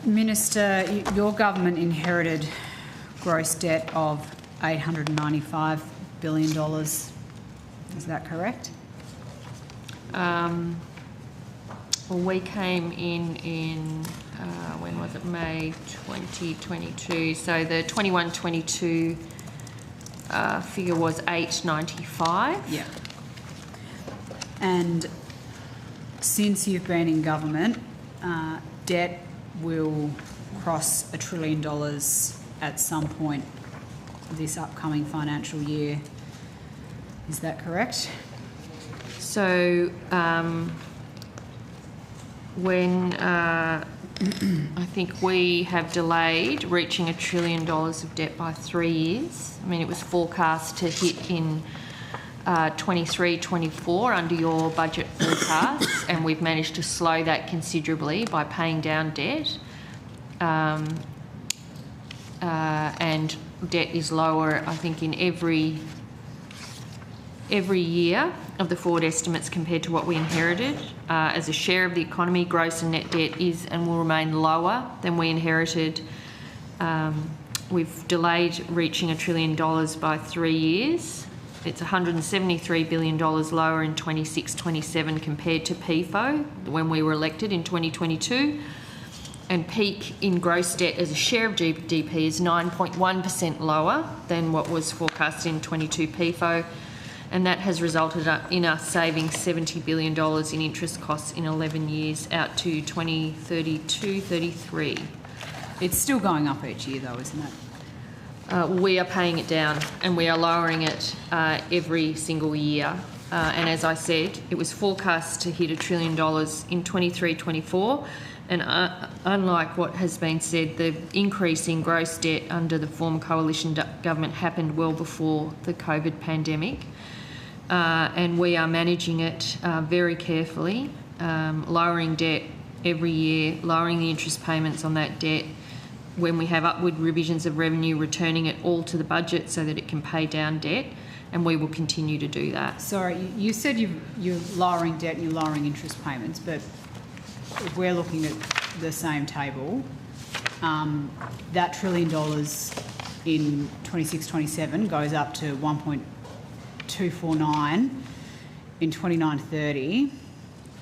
Minister, your government inherited gross debt of $895 billion. Is that correct? Well, we came in when was it? May 2022. So the 21-22 figure was 895. Yeah. And since you've been in government, debt will cross $1 trillion at some point this upcoming financial year. Is that correct? So when I think we have delayed reaching $1 trillion of debt by 3 years. I mean, it was forecast to hit in 23-24 under your budget forecasts, and we've managed to slow that considerably by paying down debt. And debt is lower, I think, in every every year of the forward estimates compared to what we inherited. As a share of the economy, gross and net debt is and will remain lower than we inherited. We've delayed reaching $1 trillion by 3 years. It's $173 billion lower in 26-27 compared to PFO when we were elected in 2022. And peak in gross debt as a share of GDP is 9.1% lower than what was forecast in 22 PFO. And that has resulted in us saving $70 billion in interest costs in 11 years out to 2032-33. It's still going up each year though, isn't it? We are paying it down and we are lowering it every single year. And as I said, it was forecast to hit $1 trillion in 23-24. And unlike what has been said, the increase in gross debt under the former coalition government happened well before the COVID pandemic. And we are managing it very carefully, lowering debt every year, lowering the interest payments on that debt. When we have upward revisions of revenue, returning it all to the budget so that it can pay down debt, and we will continue to do that. Sorry, you said you're lowering debt and you're lowering interest payments, but if we're looking at the same table, that $1 trillion in 26-27 goes up to 1.249 in 29-30,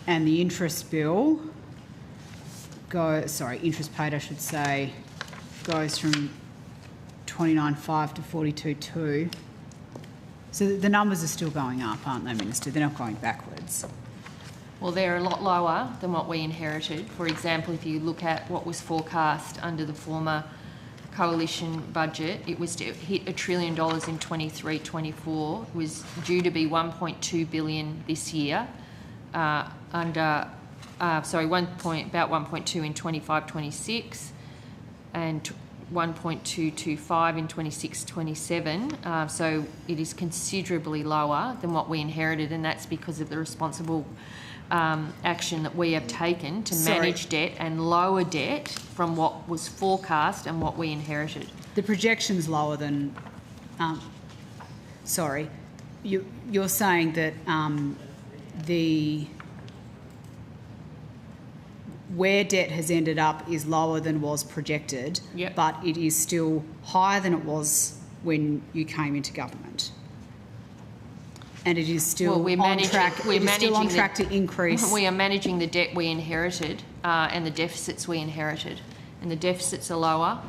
and the interest bill interest paid, I should say, goes from 29.5 to 42.2. So the numbers are still going up, aren't they, Minister? They're not going backwards. Well, they're a lot lower than what we inherited. For example, if you look at what was forecast under the former coalition budget, it was to hit $1 trillion in 23-24. It was due to be $1.2 billion this year, about 1.2 in 25-26, and 1.225 in 26-27. So it is considerably lower than what we inherited, and that's because of the responsible action that we have taken to manage debt and lower debt from what was forecast and what we inherited. The projection's lower than... you're saying that where debt has ended up is lower than was projected, yep, but it is still higher than it was when you came into government. And it is still on track. It is still on track to increase. We are managing the debt we inherited and the deficits we inherited, and the deficits are lower.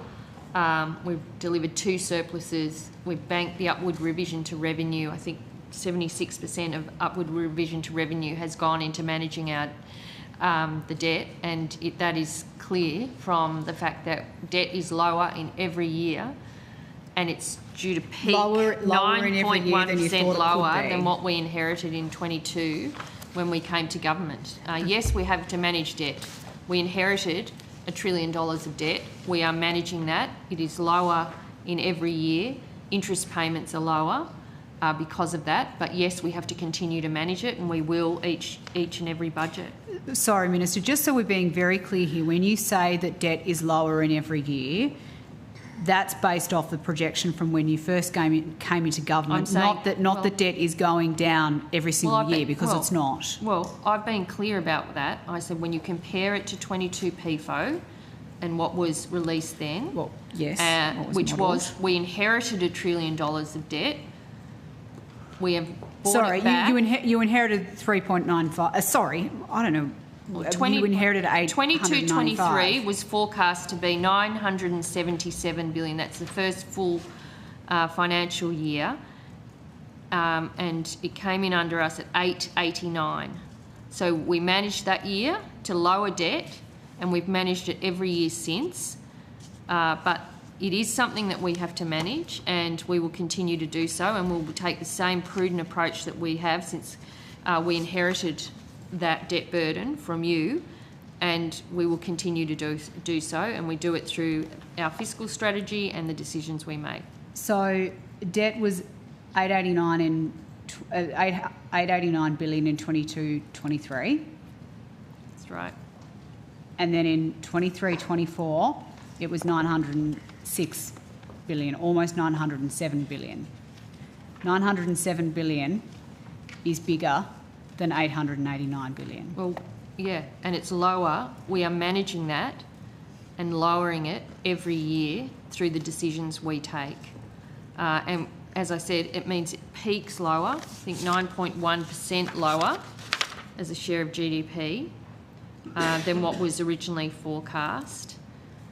We've delivered 2 surpluses. We've banked the upward revision to revenue. I think 76% of upward revision to revenue has gone into managing our the debt, and that is clear from the fact that debt is lower in every year, and it's due to peak 9.1% lower than what we inherited in 22 when we came to government. Yes, we have to manage debt. We inherited $1 trillion of debt. We are managing that. It is lower in every year. Interest payments are lower because of that. But yes, we have to continue to manage it, and we will each and every budget. Sorry, Minister, just so we're being very clear here, when you say that debt is lower in every year, that's based off the projection from when you first came into government, saying, not that debt is going down every single year, because it's not. Well, I've been clear about that. I said when you compare it to 22 PFO and what was released then, well, yes, we inherited $1 trillion of debt. We have bought sorry, it back. you inherited 3.95. Sorry, I don't know. You inherited 22-23 was forecast to be $977 billion. That's the first full financial year, and it came in under us at $889. So we managed that year to lower debt, and we've managed it every year since. But it is something that we have to manage, and we will continue to do so, and we'll take the same prudent approach that we have since we inherited that debt burden from you, and we will continue to do so, and we do it through our fiscal strategy and the decisions we make. So debt was $889 billion in 22-23. That's right. And then in 23-24, it was $906 billion, almost $907 billion. $907 billion is bigger than 889 billion. Well, yeah, and it's lower. We are managing that and lowering it every year through the decisions we take. And as I said, it means it peaks lower, I think 9.1% lower as a share of GDP than what was originally forecast.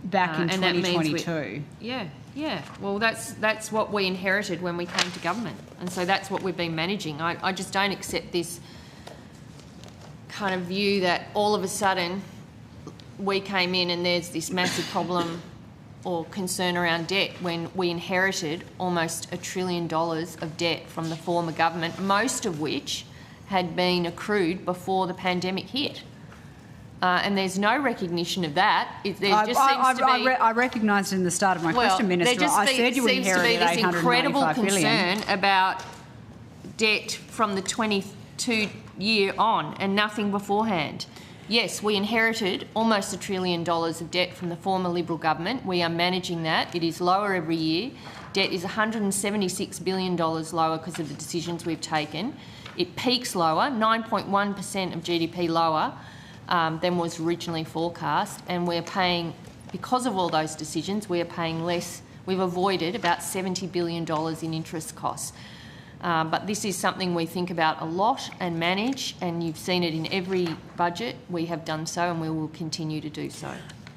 Back in and that means 2022. Yeah. Well, that's what we inherited when we came to government, and so that's what we've been managing. I just don't accept this kind of view that all of a sudden we came in and there's this massive problem or concern around debt when we inherited almost $1 trillion of debt from the former government, most of which had been accrued before the pandemic hit. And there's no recognition of that. I recognised in the start of my question, Minister. I said you inherited this incredible 895 billion. concern about debt from the 22 year on and nothing beforehand. Yes, we inherited almost $1 trillion of debt from the former Liberal government. We are managing that. It is lower every year. Debt is $176 billion lower because of the decisions we've taken. It peaks lower, 9.1% of GDP lower than was originally forecast, and we're paying, because of all those decisions, we are paying less. We've avoided about $70 billion in interest costs. But this is something we think about a lot and manage, and you've seen it in every budget. We have done so and we will continue to do so.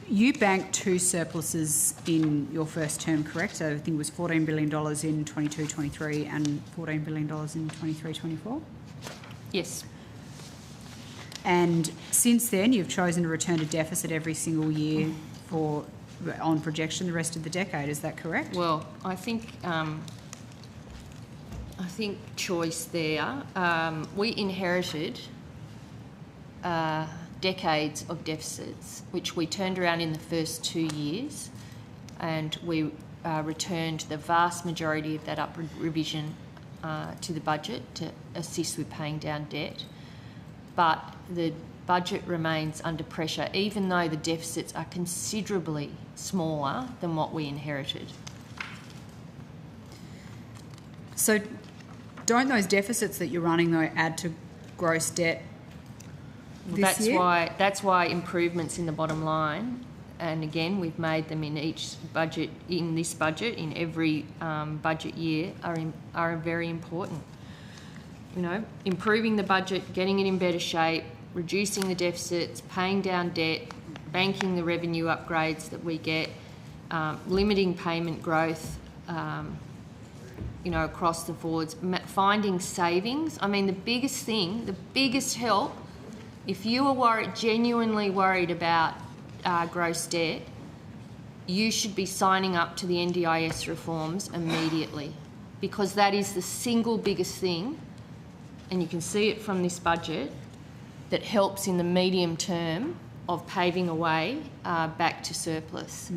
You banked 2 surpluses in your first term, correct? So I think it was $14 billion in 22-23 and $14 billion in 23-24? Yes. And since then, you've chosen to return a deficit every single year on projection the rest of the decade. Is that correct? Well, I think choice there. We inherited decades of deficits, which we turned around in the first 2 years, and we returned the vast majority of that upward revision to the budget to assist with paying down debt. But the budget remains under pressure, even though the deficits are considerably smaller than what we inherited. So don't those deficits that you're running, though, add to gross debt this year? That's why improvements in the bottom line, and again, we've made them in each budget, in this budget, in every budget year, are very important. You know, improving the budget, getting it in better shape, reducing the deficits, paying down debt, banking the revenue upgrades that we get, limiting payment growth, across the boards, finding savings. I mean, the biggest thing, the biggest help, if you are genuinely worried about gross debt, you should be signing up to the NDIS reforms immediately, because that is the single biggest thing, and you can see it from this budget, that helps in the medium term of paving a way back to surplus.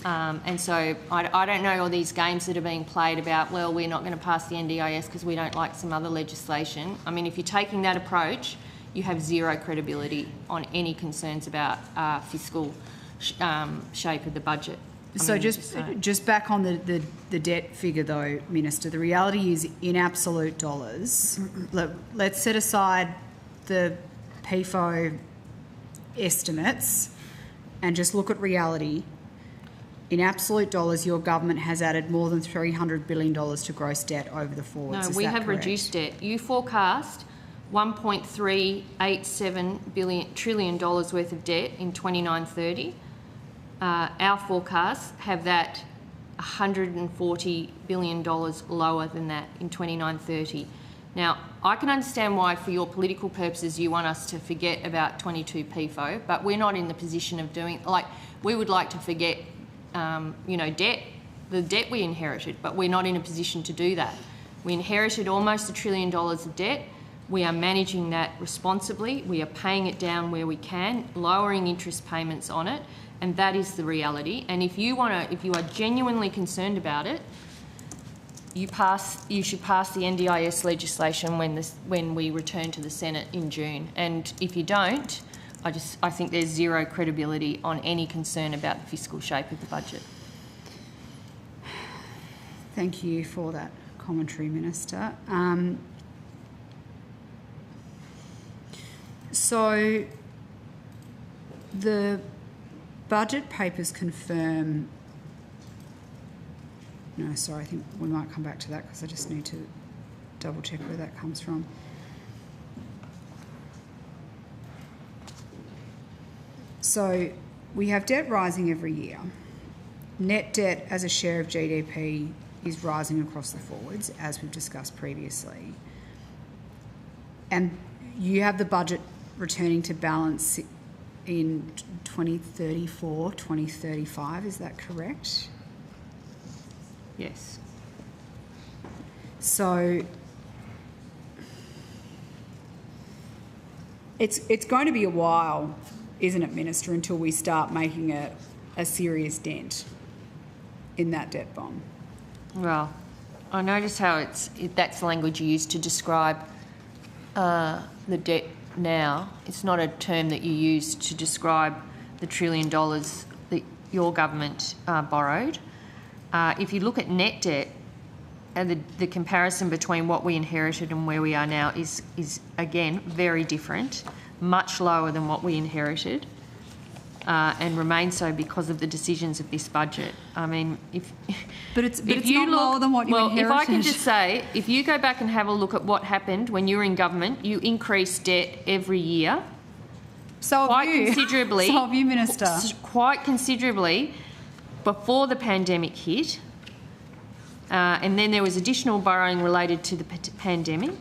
And so I don't know all these games that are being played about, well, we're not going to pass the NDIS because we don't like some other legislation. I mean, if you're taking that approach, you have zero credibility on any concerns about fiscal shape of the budget. So just back on the debt figure, though, Minister, the reality is, in absolute dollars, let's set aside the PFO estimates and just look at reality. In absolute dollars, your government has added more than $300 billion to gross debt over the forwards. No, we have reduced debt. You forecast $1.387 trillion worth of debt in 29-30. Our forecasts have that $140 billion lower than that in 29-30. Now, I can understand why, for your political purposes, you want us to forget about 22 PFO, but we're not in the position of doing, we would like to forget, debt, the debt we inherited, but we're not in a position to do that. We inherited almost $1 trillion of debt. We are managing that responsibly. We are paying it down where we can, lowering interest payments on it, and that is the reality. And if you are genuinely concerned about it, you should pass the NDIS legislation when we return to the Senate in June. And if you don't, I think there's zero credibility on any concern about the fiscal shape of the budget. Thank you for that commentary, Minister. So the budget papers confirm... No, sorry, I think we might come back to that because I just need to double check where that comes from. So we have debt rising every year. Net debt as a share of GDP is rising across the forwards, as we've discussed previously. And you have the budget returning to balance in 2034, 2035, is that correct? Yes. So it's going to be a while, isn't it, Minister, until we start making a serious dent in that debt bomb? Well, I notice how that's the language you use to describe the debt now. It's not a term that you use to describe the $1 trillion that your government borrowed. If you look at net debt, and the comparison between what we inherited and where we are now is again very different, much lower than what we inherited, and remains so because of the decisions of this budget. I mean, but it's not lower than what you inherited. If I can just say, if you go back and have a look at what happened when you were in government, you increased debt every year. Considerably. So have you, Minister. Quite considerably before the pandemic hit. And then there was additional borrowing related to the pandemic.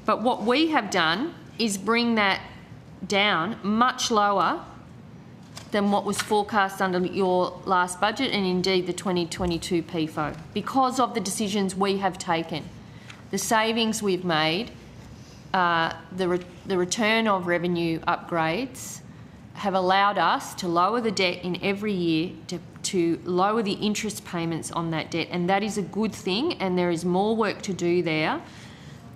But what we have done is bring that down much lower than what was forecast under your last budget and indeed the 2022 PFO because of the decisions we have taken. The savings we've made, the return of revenue upgrades have allowed us to lower the debt in every year, to lower the interest payments on that debt, and that is a good thing, and there is more work to do there.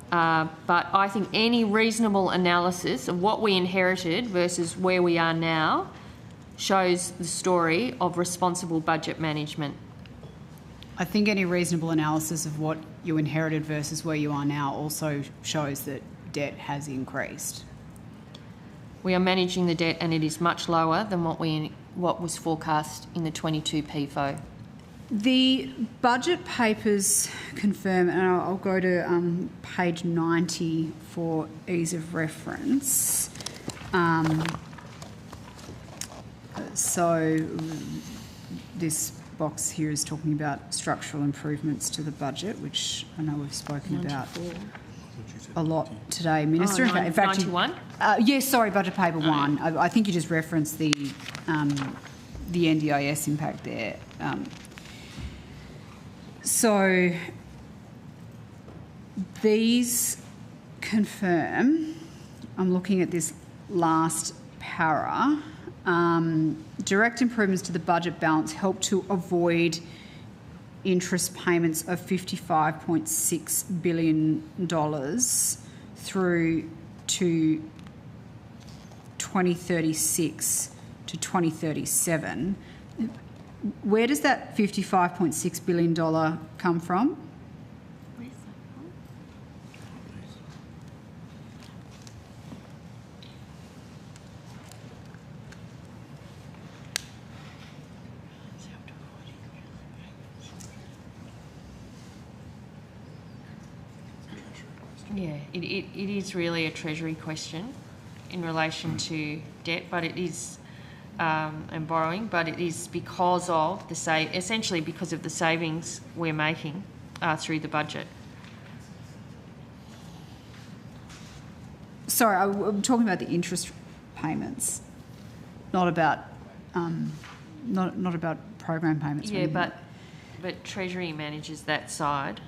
But I think any reasonable analysis of what we inherited versus where we are now shows the story of responsible budget management. I think any reasonable analysis of what you inherited versus where you are now also shows that debt has increased. We are managing the debt and it is much lower than what was forecast in the 22 PFO. The budget papers confirm, and I'll go to page 90 for ease of reference. So this box here is talking about structural improvements to the budget, which I know we've spoken about a lot today, Minister. Oh, in fact, 91? Yes, sorry, budget paper 1. I think you just referenced the NDIS impact there. So these confirm, I'm looking at this last para, direct improvements to the budget balance help to avoid interest payments of $55.6 billion through to 2036 to 2037. Where does that $55.6 billion come from? Yeah, it is really a Treasury question in relation to debt, but it is and borrowing, but it is because of essentially because of the savings we're making through the budget. Sorry, I'm talking about the interest payments, not about not about program payments. Yeah, but Treasury manages that side.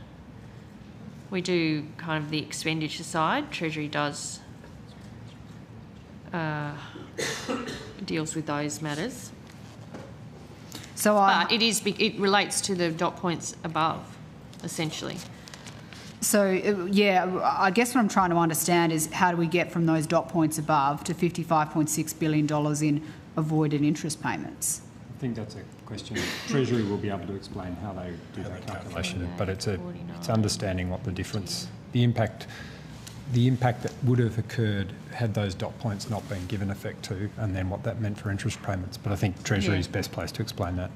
We do kind of the expenditure side. Treasury does deals with those matters. So but it relates to the dot points above, essentially. So yeah, I guess what I'm trying to understand is how do we get from those dot points above to $55.6 billion in avoided interest payments? I think that's a question Treasury will be able to explain how they do that calculation, but it's understanding what the difference, the impact the impact that would have occurred had those dot points not been given effect to, and then what that meant for interest payments. But I think Treasury is best placed to explain that.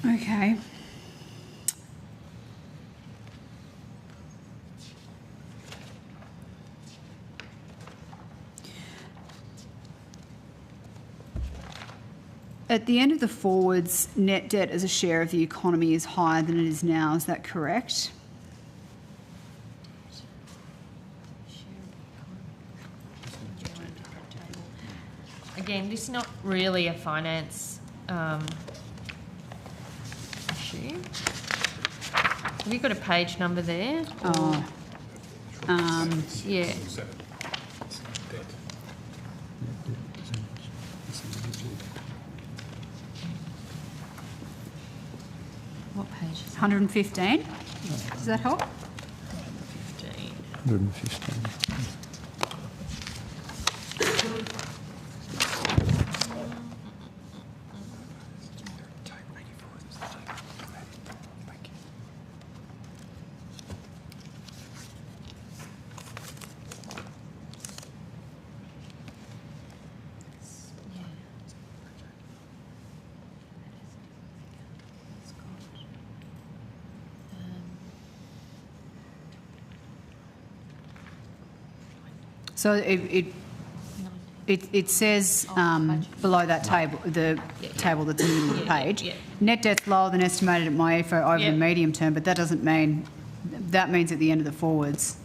Okay. At the end of the forwards, net debt as a share of the economy is higher than it is now. Is that correct? Again, this is not really a finance issue. Have you got a page number there? Oh. Yeah. What page is it? 115. Does that help? 115. So it says below that table, the table that's in the middle of the page, net debt's lower than estimated at MyEFO over the medium term, but that doesn't mean, that means at the end of the forwards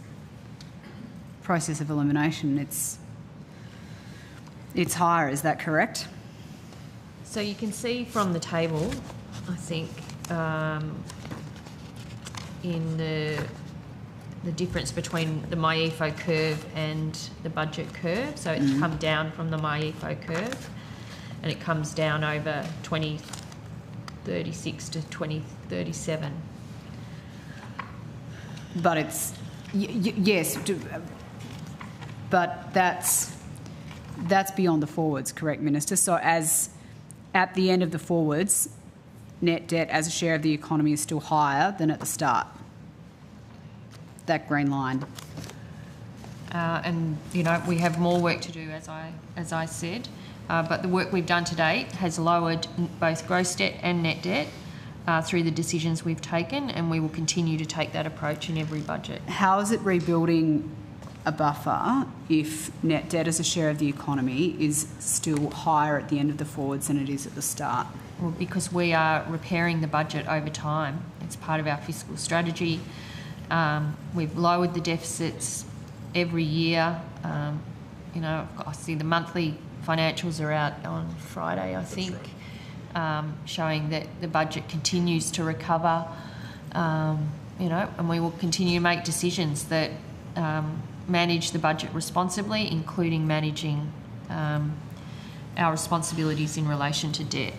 process of elimination, it's higher. Is that correct? So you can see from the table, I think, in the difference between the MyEFO curve and the budget curve. So it's come down from the MyEFO curve, and it comes down over 2036 to 2037. But it's yes, but that's beyond the forwards, correct, Minister? So as at the end of the forwards, net debt as a share of the economy is still higher than at the start. That green line. And you know, we have more work to do, as I said, but the work we've done to date has lowered both gross debt and net debt through the decisions we've taken, and we will continue to take that approach in every budget. How is it rebuilding a buffer if net debt as a share of the economy is still higher at the end of the forwards than it is at the start? Well, because we are repairing the budget over time. It's part of our fiscal strategy. We've lowered the deficits every year. You know, I see the monthly financials are out on Friday, I think, showing that the budget continues to recover. You know, and we will continue to make decisions that manage the budget responsibly, including managing our responsibilities in relation to debt.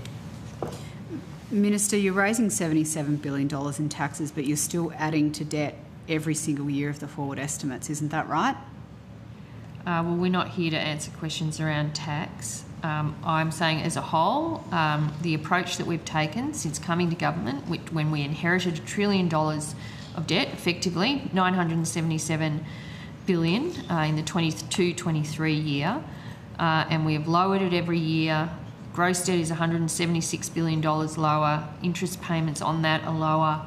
Minister, you're raising $77 billion in taxes, but you're still adding to debt every single year of the forward estimates. Isn't that right? Well, we're not here to answer questions around tax. I'm saying as a whole, the approach that we've taken since coming to government, when we inherited $1 trillion of debt, effectively $977 billion in the 22-23 year, and we have lowered it every year. Gross debt is $176 billion lower. Interest payments on that are lower.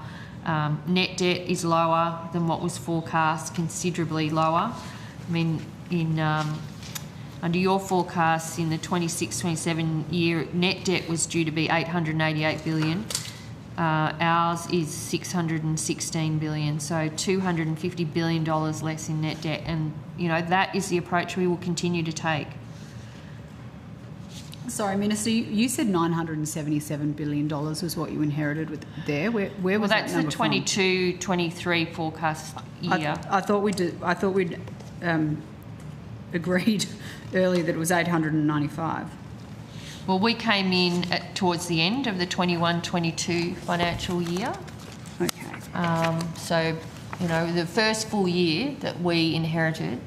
Net debt is lower than what was forecast, considerably lower. I mean, under your forecasts in the 26-27 year, net debt was due to be $888 billion. Ours is $616 billion, so $250 billion less in net debt. And, you know, that is the approach we will continue to take. Sorry, Minister, you said $977 billion was what you inherited with there. Where was that number from? Well, that's the 22-23 forecast year. I thought we'd agreed earlier that it was 895. Well, we came in towards the end of the 21-22 financial year. Okay. So, you know, the first full year that we inherited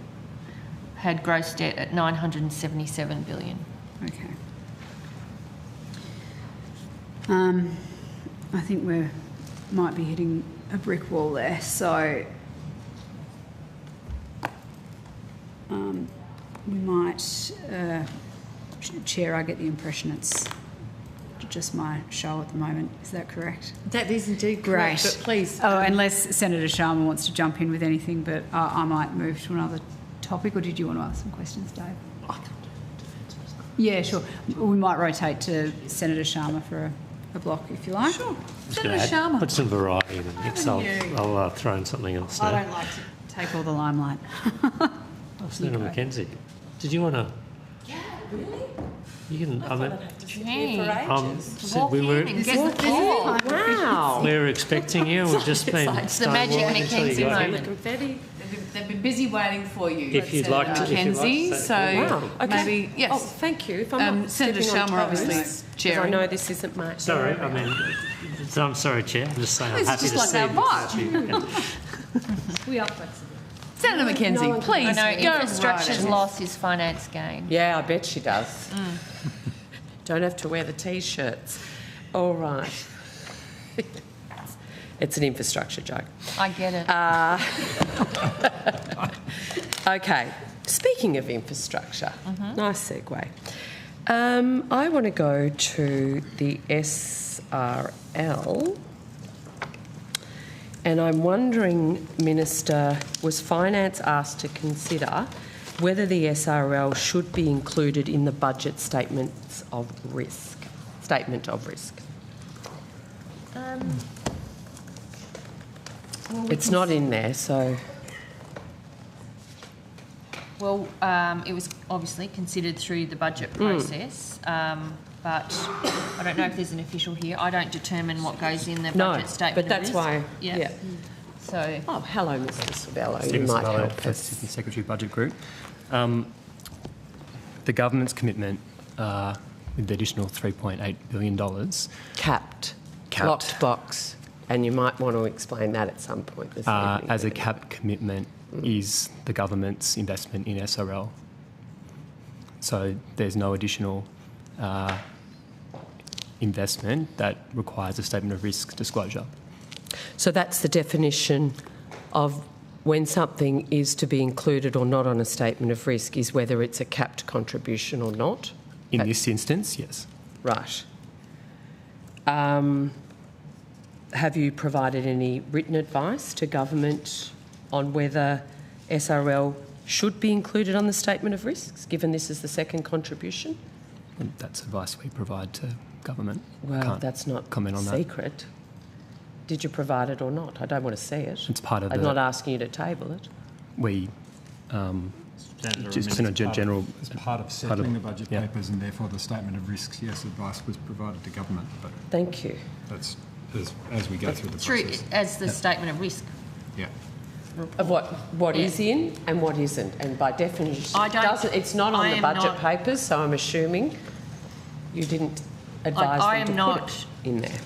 had gross debt at $977 billion. Okay. I think we might be hitting a brick wall there. So we might, Chair, I get the impression it's just my show at the moment. Is that correct? That is indeed correct, Great. but please. Oh, unless Senator Sharma wants to jump in with anything, but I might move to another topic, or did you want to ask some questions, Dave? Yeah, sure. We might rotate to Senator Sharma for a block, if you like. Sure. Just gonna put some variety in the mix. I'll throw in something else now. I don't like to take all the limelight. Senator Mackenzie, did you want to? Yeah, really? You can. I mean, Wow. we were expecting you. We've just been. It's the magic Mackenzie moment. Confetti. They've been busy waiting for you. If you'd like to, Mackenzie, so maybe yes. Oh, thank you. If I'm not Senator stepping Sharma on toes, obviously because chairing. I know this isn't my Sorry, area. I mean, I'm sorry, Chair. I'm just saying I'm It's happy just to like see our this. We are flexible. Senator Mackenzie, please. I know go infrastructure's right loss is finance gain. Yeah, I bet she does. Don't have to wear the T-shirts. All right. It's an infrastructure joke. I get it. Okay. Speaking of infrastructure, nice segue. I want to go to the SRL. And I'm wondering, Minister, was Finance asked to consider whether the SRL should be included in the budget statements of risk? It's not in there, so... Well, it was obviously considered through the budget process, but I don't know if there's an official here. I don't determine what goes in the budget statement. But that's of risk. why... Yeah. So... Oh, hello, Mr Sabello. You Stephen might Sabello, help us. Assistant Secretary Budget Group. The government's commitment with the additional $3.8 billion... Capped. Locked box. And you might want to explain that at some point this evening. As a capped commitment is the government's investment in SRL. So there's no additional investment that requires a statement of risk disclosure. So that's the definition of when something is to be included or not on a statement of risk, is whether it's a capped contribution or not? In this instance, yes. Right. Have you provided any written advice to government on whether SRL should be included on the statement of risks, given this is the second contribution? And that's advice we provide to government. Well, Can't that's not comment on secret. That. Did you provide it or not? I don't want to see it. It's part of I'm not asking you to table it. We just in a general... As part of settling the budget papers and therefore the statement of risks, yes, advice was provided to government. But thank you. That's as we go through the process. As the statement of risk. Yeah. Of what is in and what isn't, and by definition, it's not on the budget papers. So I'm assuming you didn't advise them to put it in there.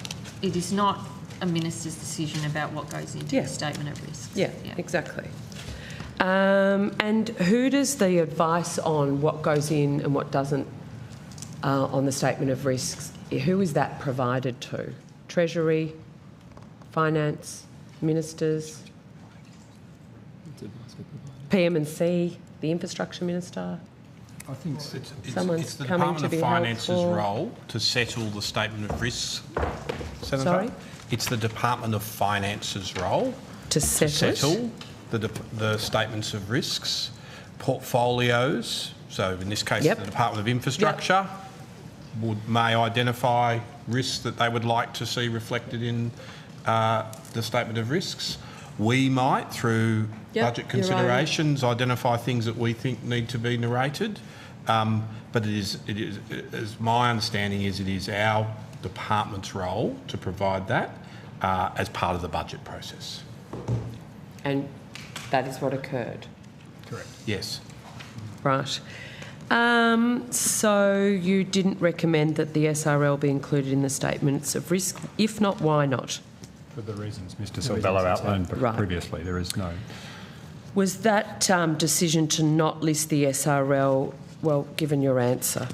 It is not a minister's decision about what goes into the statement of risk. Yeah, exactly. And who does the advice on what goes in and what doesn't on the statement of risks? Who is that provided to? Treasury, Finance, ministers, PM&C, the Infrastructure Minister? I think someone's it's the coming Department to of be Finance's helpful. role to settle the statement of risks. Senator? Sorry? It's the Department of Finance's role to settle the statements of risks, portfolios. So in this case, the Department of Infrastructure may identify risks that they would like to see reflected in the statement of risks. We might, through budget considerations, identify things that we think need to be narrated. But it is, as my understanding is, it is our department's role to provide that as part of the budget process. And that is what occurred? Correct. Yes. Right. So you didn't recommend that the SRL be included in the statements of risk? If not, why not? For the reasons Mr Sabello outlined previously, there is no... Was that decision to not list the SRL, well, given your answer,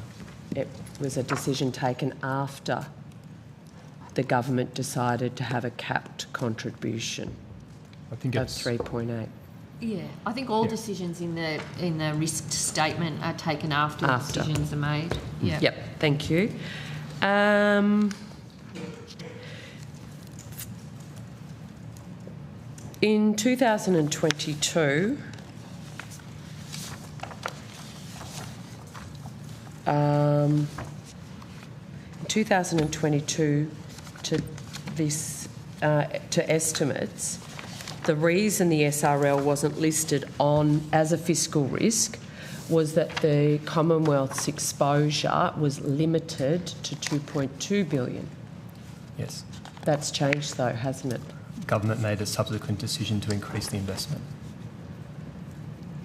it was a decision taken after the government decided to have a capped contribution I think of it's 3.8. Yeah, I think all decisions in the risk statement are taken after the decisions are made. Yeah. Yep, thank you. In 2022, to estimates, the reason the SRL wasn't listed on as a fiscal risk was that the Commonwealth's exposure was limited to 2.2 billion. Yes. That's changed though, hasn't it? Government made a subsequent decision to increase the investment.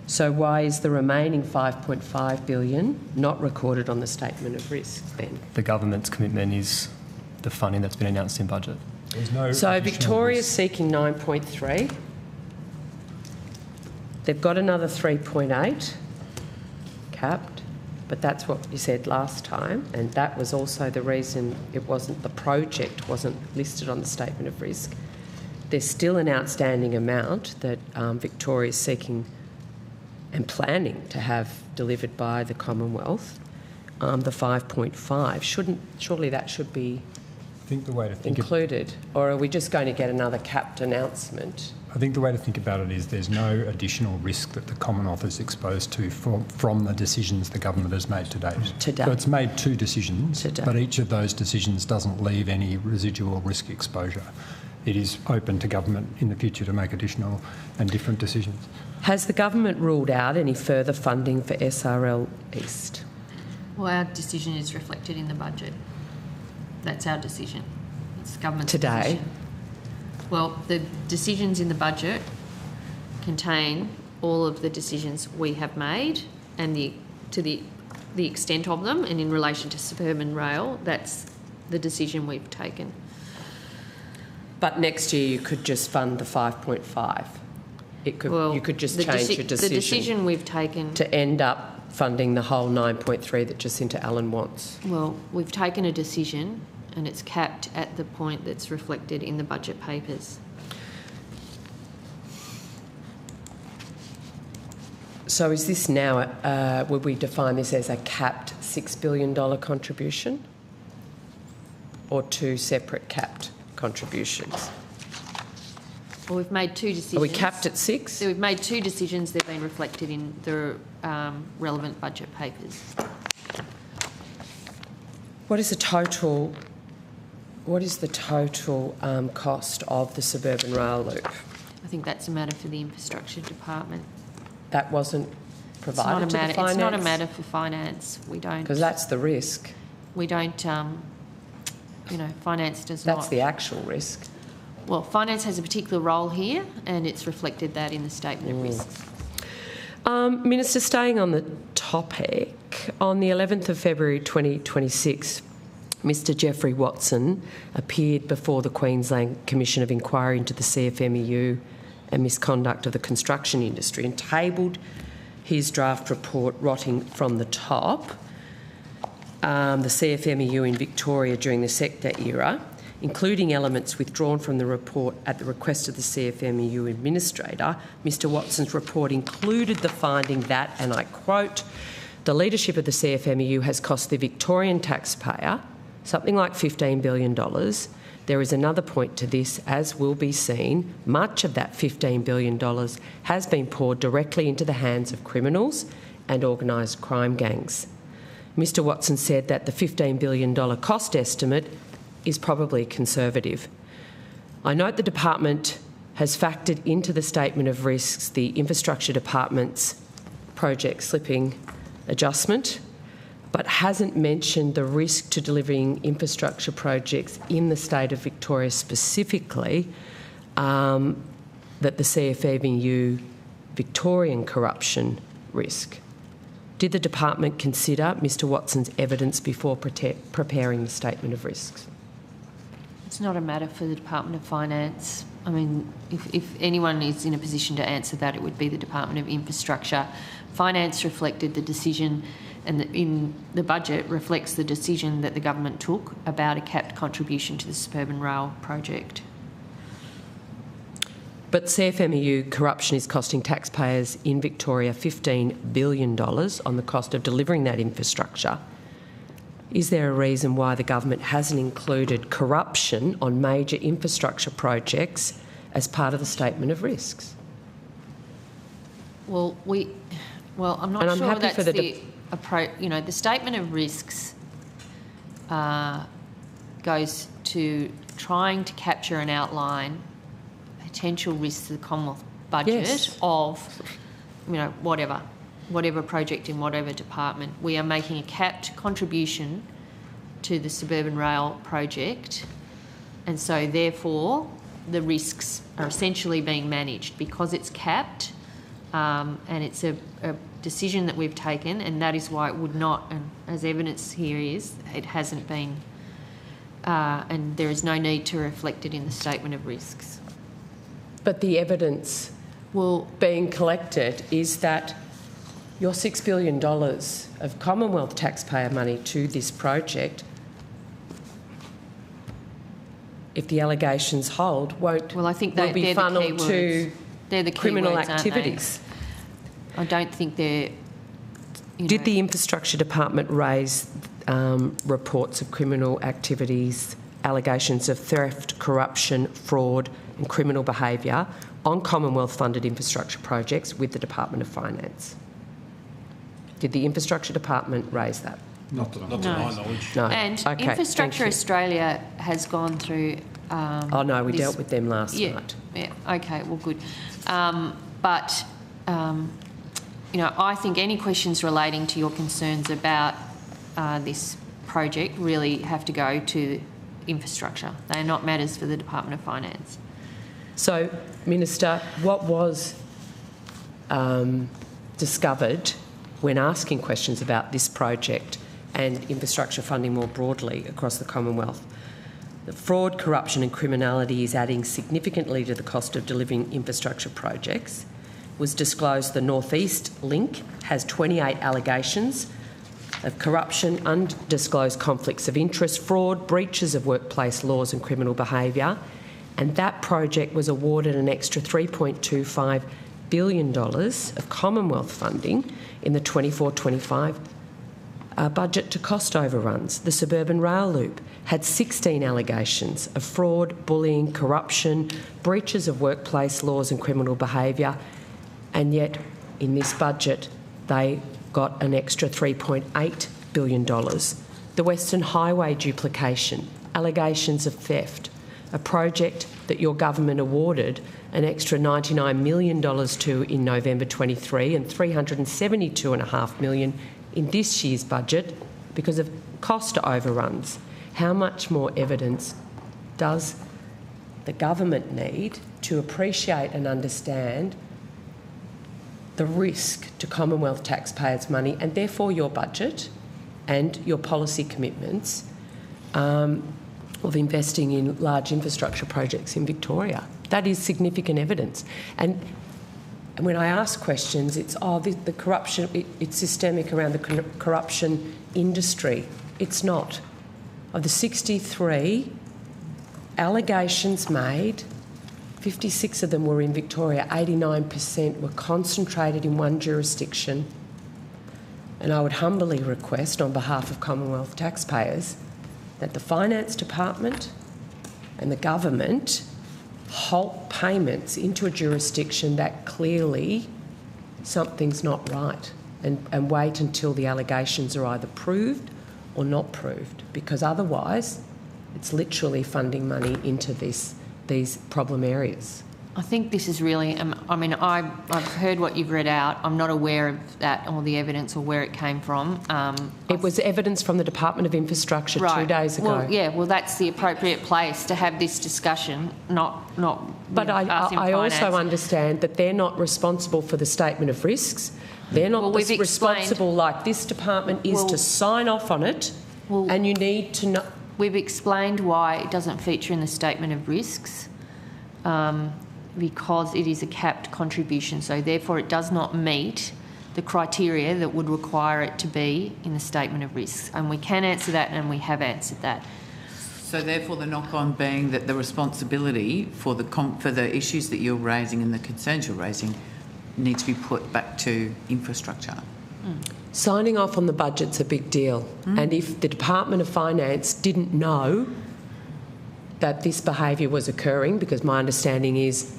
So why is the remaining 5.5 billion not recorded on the statement of risk then? The government's commitment is the funding that's been announced in budget. There's no So Victoria's seeking 9.3. They've got another 3.8 capped, but that's what you said last time, and that was also the reason the project wasn't listed on the statement of risk. There's still an outstanding amount that Victoria's seeking and planning to have delivered by the Commonwealth, the 5.5. Surely that should be the way to think included, or are we just going to get another capped announcement? I think the way to think about it is there's no additional risk that the Commonwealth is exposed to from the decisions the government has made to date. So it's made 2 decisions, but each of those decisions doesn't leave any residual risk exposure. It is open to government in the future to make additional and different decisions. Has the government ruled out any further funding for SRL East? Well, our decision is reflected in the budget. That's our decision. It's government's today. Decision. Well, the decisions in the budget contain all of the decisions we have made, and to the extent of them, and in relation to suburban rail, that's the decision we've taken. But next year you could just fund the 5.5. You could just change your decision. The decision we've taken to end up funding the whole 9.3 that Jacinta Allen wants. Well, we've taken a decision, and it's capped at the point that's reflected in the budget papers. So is this now, would we define this as a capped $6 billion contribution, or 2 separate capped contributions? Well, we've made 2 decisions. Are we capped at 6? So we've made 2 decisions. They've been reflected in the relevant budget papers. What is the total cost of the suburban rail loop? I think that's a matter for the infrastructure department. That wasn't provided to the finance? It's not a matter for finance. We don't... Because that's the risk. We don't, finance does not... That's the actual risk. Well, finance has a particular role here, and it's reflected that in the statement of risks. Minister, staying on the topic, on the 11th of February 2026, Mr Geoffrey Watson appeared before the Queensland Commission of Inquiry into the CFMEU and misconduct of the construction industry and tabled his draft report, Rotting from the Top, the CFMEU in Victoria during the sector era, including elements withdrawn from the report at the request of the CFMEU administrator. Mr Watson's report included the finding that, and I quote, the leadership of the CFMEU has cost the Victorian taxpayer something like $15 billion. There is another point to this, as will be seen. Much of that $15 billion has been poured directly into the hands of criminals and organised crime gangs. Mr Watson said that the $15 billion cost estimate is probably conservative. I note the department has factored into the statement of risks the infrastructure department's project slipping adjustment, but hasn't mentioned the risk to delivering infrastructure projects in the state of Victoria specifically, that the CFMEU Victorian corruption risk. Did the department consider Mr Watson's evidence before preparing the statement of risks? It's not a matter for the Department of Finance. I mean, if anyone is in a position to answer that, it would be the Department of Infrastructure. Finance reflected the decision and in the budget reflects the decision that the government took about a capped contribution to the suburban rail project. But CFMEU corruption is costing taxpayers in Victoria $15 billion on the cost of delivering that infrastructure. Is there a reason why the government hasn't included corruption on major infrastructure projects as part of the statement of risks? Well, I'm not sure that's the approach. You know, the statement of risks goes to trying to capture and outline potential risks to the Commonwealth budget of, you know, whatever project in whatever department. We are making a capped contribution to the suburban rail project, and so therefore the risks are essentially being managed because it's capped, and it's a decision that we've taken, and that is why it would not, and as evidence here is, it hasn't been, and there is no need to reflect it in the statement of risks. But the evidence being collected is that your $6 billion of Commonwealth taxpayer money to this project, if the allegations hold, will be funneled to criminal activities. I don't think they're... Did the Infrastructure Department raise reports of criminal activities, allegations of theft, corruption, fraud and criminal behaviour on Commonwealth-funded infrastructure projects with the Department of Finance? Did the Infrastructure Department raise that? Not to my knowledge. No. And Okay, Infrastructure Australia has gone through... oh no, we dealt with them last night. Yeah, okay, well good. You know, I think any questions relating to your concerns about this project really have to go to infrastructure. They are not matters for the Department of Finance. So, Minister, what was discovered when asking questions about this project and infrastructure funding more broadly across the Commonwealth? The fraud, corruption and criminality is adding significantly to the cost of delivering infrastructure projects. Was disclosed the North East link has 28 allegations of corruption, undisclosed conflicts of interest, fraud, breaches of workplace laws and criminal behaviour, and that project was awarded an extra $3.25 billion of Commonwealth funding in the 24-25 budget to cost overruns. The suburban rail loop had 16 allegations of fraud, bullying, corruption, breaches of workplace laws and criminal behaviour, and yet in this budget they got an extra $3.8 billion. The Western Highway duplication, allegations of theft, a project that your government awarded an extra $99 million to in November 23 and $372.5 million in this year's budget because of cost overruns. How much more evidence does the government need to appreciate and understand the risk to Commonwealth taxpayers' money and therefore your budget and your policy commitments of investing in large infrastructure projects in Victoria? That is significant evidence. And when I ask questions, it's, the corruption, it's systemic around the corruption industry. It's not. Of the 63 allegations made, 56 of them were in Victoria, 89% were concentrated in one jurisdiction. And I would humbly request on behalf of Commonwealth taxpayers that the Finance Department and the government halt payments into a jurisdiction that clearly something's not right and wait until the allegations are either proved or not proved, because otherwise it's literally funding money into these problem areas. I think this is really, I mean, I've heard what you've read out. I'm not aware of that or the evidence or where it came from. It was evidence from the Department of Infrastructure 2 days ago. Well, yeah, well, that's the appropriate place to have this discussion, not. But I also understand that they're not responsible for the statement of risks. They're not responsible like this department is to sign off on it, and you need to know. We've explained why it doesn't feature in the statement of risks. Because it is a capped contribution, so therefore it does not meet the criteria that would require it to be in the statement of risks. And we can answer that, and we have answered that. So therefore the knock-on being that the responsibility for the issues that you're raising and the concerns you're raising need to be put back to infrastructure. Signing off on the budget's a big deal. And if the Department of Finance didn't know that this behaviour was occurring, because my understanding is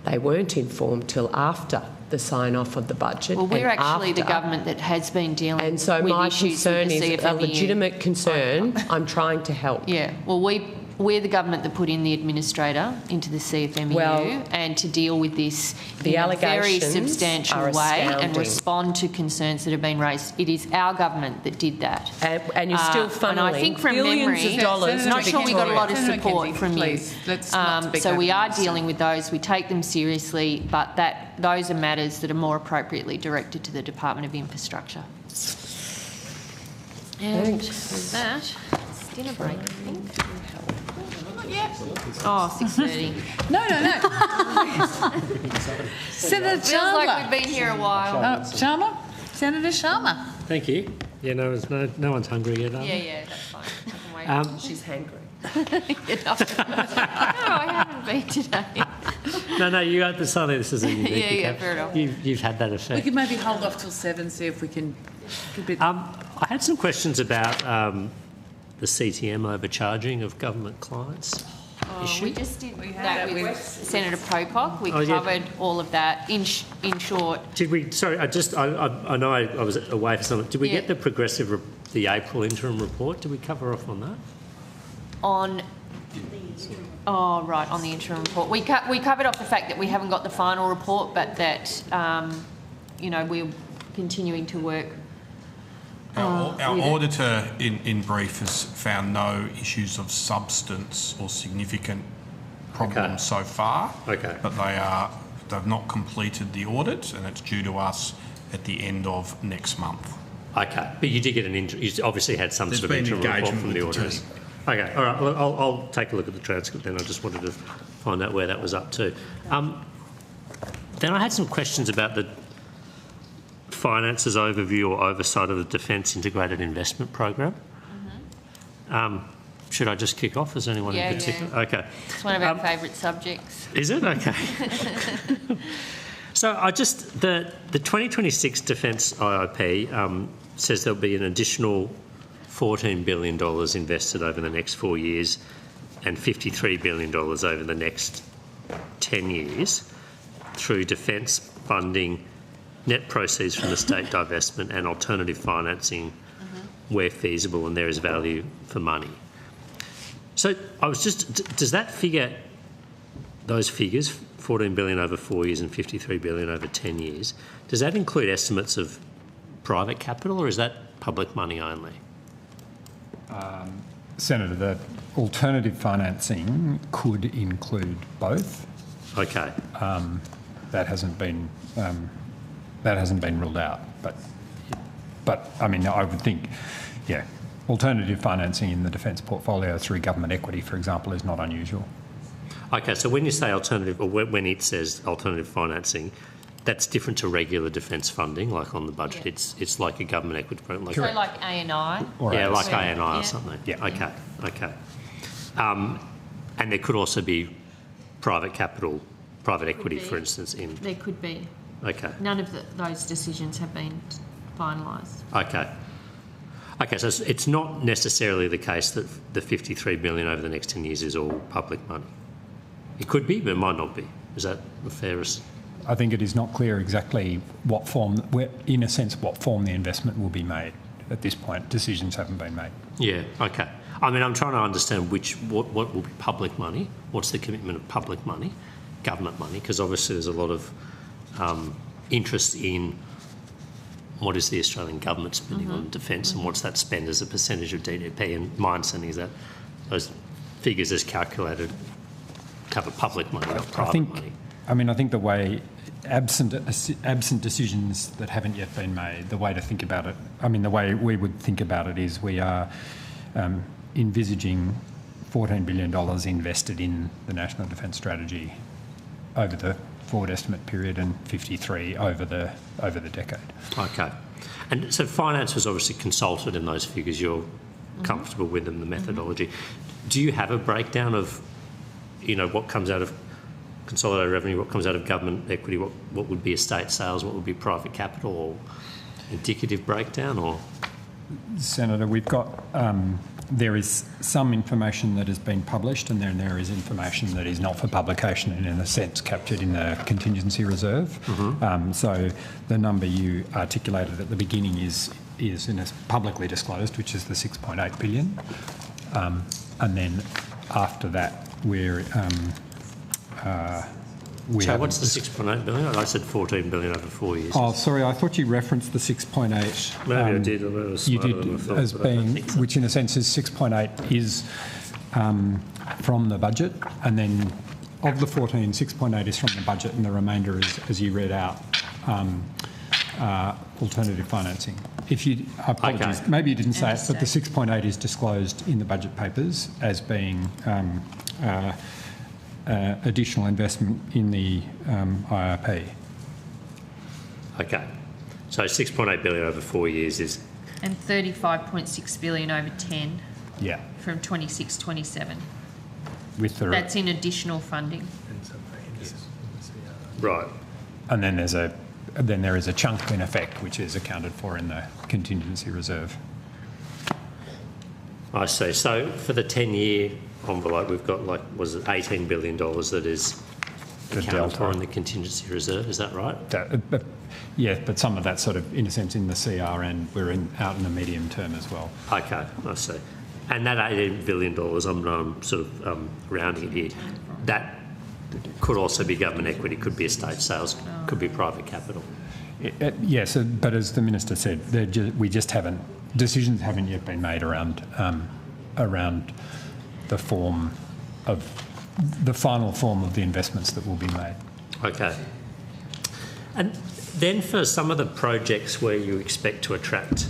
they weren't informed till after the sign-off of the budget. Well, we're actually the government that has been dealing and so with my issues concern with the is a CFMEU. legitimate concern. I'm trying to help. Yeah, well, we're the government that put in the administrator into the CFMEU and to deal with this the in a very allegations substantial are way and astounding. respond to concerns that have been raised. It is our government that did that. And you're still funneling and I think from billions memory, of dollars I'm not to sure we got a lot of Senator support McKenzie, from please, you. let's not speak So we over are this. dealing with those. We take them seriously, but those are matters that are more appropriately directed to the Department of Infrastructure. And with that, it's dinner break, I think. Yeah. Oh, 6:30. No. Senator Feels Sharma. like we've been here a while. Sharma? Senator Sharma. Thank you. Yeah, no one's hungry yet, are they? Yeah, that's fine. I can wait. She's hangry. No, I haven't been today. No, you had decided this is a unique Yeah, fair enough. You've had that effect. We could maybe hold off till 7, see if we can... I had some questions about the CTM overcharging of government clients issue. We just did that with Senator Pocock. We Oh, yeah. covered all of that in short. Did we? Sorry, I know I was away for some. Did we get the the April interim report? Did we cover off on that? On the interim report. We covered off the fact that we haven't got the final report, but that we're continuing to work. Our auditor, in brief, has found no issues of substance or significant problems so far. Okay. But they've not completed the audit, and it's due to us at the end of next month. Okay, but you did get you obviously had some There's sort of been interim report engagement from the with the auditors. Okay, all right. Well, I'll take a look at the transcript then. I just wanted to find out where that was up to. Then I had some questions about the finances overview or oversight of the Defence Integrated Investment Program. Should I just kick off? Is there anyone in particular? Yeah. Okay. It's one of our favourite subjects. Is it? Okay. So the 2026 Defence IIP says there'll be an additional $14 billion invested over the next 4 years and $53 billion over the next 10 years through defence funding, net proceeds from the state divestment and alternative financing where feasible and there is value for money. So does that figure, those figures, 14 billion over 4 years and 53 billion over 10 years, does that include estimates of private capital or is that public money only? Senator, the alternative financing could include both. Okay. That hasn't been ruled out, but I mean, I would think, yeah, alternative financing in the defence portfolio through government equity, for example, is not unusual. Okay, so when you say alternative, or when it says alternative financing, that's different to regular defence funding, like on the budget. Yeah. It's like a government equity program. So like ANI? Like ANI or something. Yeah. Okay. And there could also be private capital, private equity, for instance, in... There could be. Okay. None of those decisions have been finalised. Okay, so it's not necessarily the case that the $53 billion over the next 10 years is all public money. It could be, but it might not be. Is that a fair... I think it is not clear exactly what form the investment will be made. At this point, decisions haven't been made. Yeah, okay. I mean, I'm trying to understand what will be public money, what's the commitment of public money, government money, because obviously there's a lot of interest in what is the Australian government spending on defence and what's that spend as a percentage of GDP, and my understanding is that those figures as calculated cover public money, not private money. I think the way, absent decisions that haven't yet been made, the way to think about it, the way we would think about it is we are envisaging $14 billion invested in the National Defence Strategy over the forward estimate period and 53 over the decade. Okay. And so finance was obviously consulted in those figures. You're comfortable with them, the methodology. Do you have a breakdown of, what comes out of consolidated revenue, what comes out of government equity, what would be estate sales, what would be private capital, or indicative breakdown, or? Senator, we've got, there is some information that has been published, and then there is information that is not for publication and in a sense captured in the contingency reserve. So the number you articulated at the beginning is in a publicly disclosed, which is the 6.8 billion. And then after that, So what's the 6.8 billion? I said 14 billion over 4 years. Oh, sorry, I thought you referenced the 6.8. Maybe I did. I was you smarter did, than I thought, as but I don't being, think so. which in a sense is 6.8 is from the budget, and then of the 14, 6.8 is from the budget, and the remainder is, as you read out, alternative financing. Apologies, maybe you didn't say it, but the 6.8 is disclosed in the budget papers as being additional investment in the IRP. Okay. So 6.8 billion over 4 years is... And 35.6 billion over 10. Yeah. From 26-27. With the... That's in additional funding. Right. And then there is a chunk in effect which is accounted for in the contingency reserve. I see. So for the 10-year envelope, we've got was it $18 billion that is accounted for in the contingency reserve, is that right? Yeah, but some of that sort of, in a sense, in the CR, and we're out in the medium term as well. Okay, I see. And that $18 billion, I'm sort of rounding it here, that could also be government equity, could be estate sales, could be private capital. Yes, but as the Minister said, decisions haven't yet been made around the final form of the investments that will be made. Okay. And then for some of the projects where you expect to attract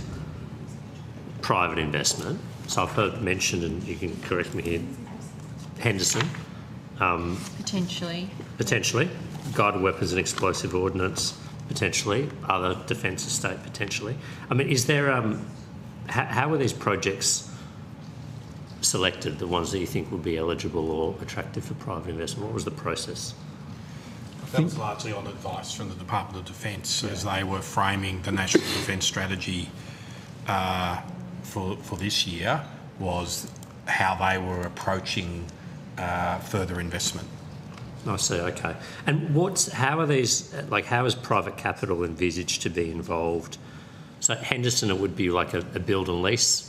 private investment, so I've heard mentioned, and you can correct me here, Henderson. Potentially. Potentially. Guided weapons and explosive ordnance, potentially. Other defence estate, potentially. I mean, is there... how are these projects selected, the ones that you think would be eligible or attractive for private investment? What was the process? That was largely on advice from the Department of Defence as they were framing the National Defence Strategy for this year, was how they were approaching further investment. I see, okay. And how are these, how is private capital envisaged to be involved? So Henderson, it would be like a build and lease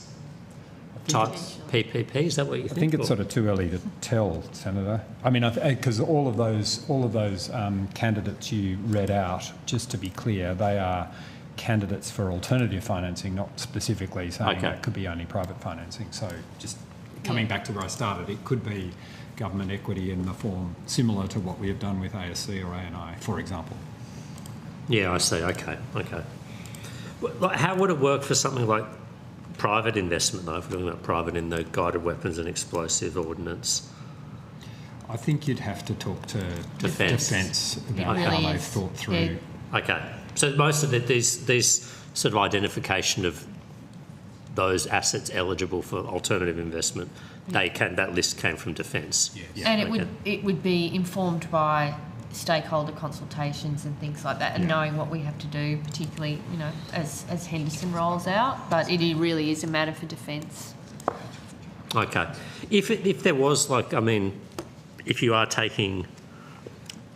type PPP, is that what you think? I think it's sort of too early to tell, Senator. I mean, because all of those candidates you read out, just to be clear, they are candidates for alternative financing, not specifically saying that could be only private financing. So just coming back to where I started, it could be government equity in the form similar to what we have done with ASC or ANI, for example. Yeah, I see. Okay. How would it work for something like private investment, though, if we're talking about private in the guided weapons and explosive ordnance? I think you'd have to talk to Defence about how they've thought through. Yeah. Okay. So most of these sort of identification of those assets eligible for alternative investment, that list came from Defence. Yes. And it would be informed by stakeholder consultations and things like that, and knowing what we have to do, particularly as Henderson rolls out. But it really is a matter for Defence. Okay. If there was if you are taking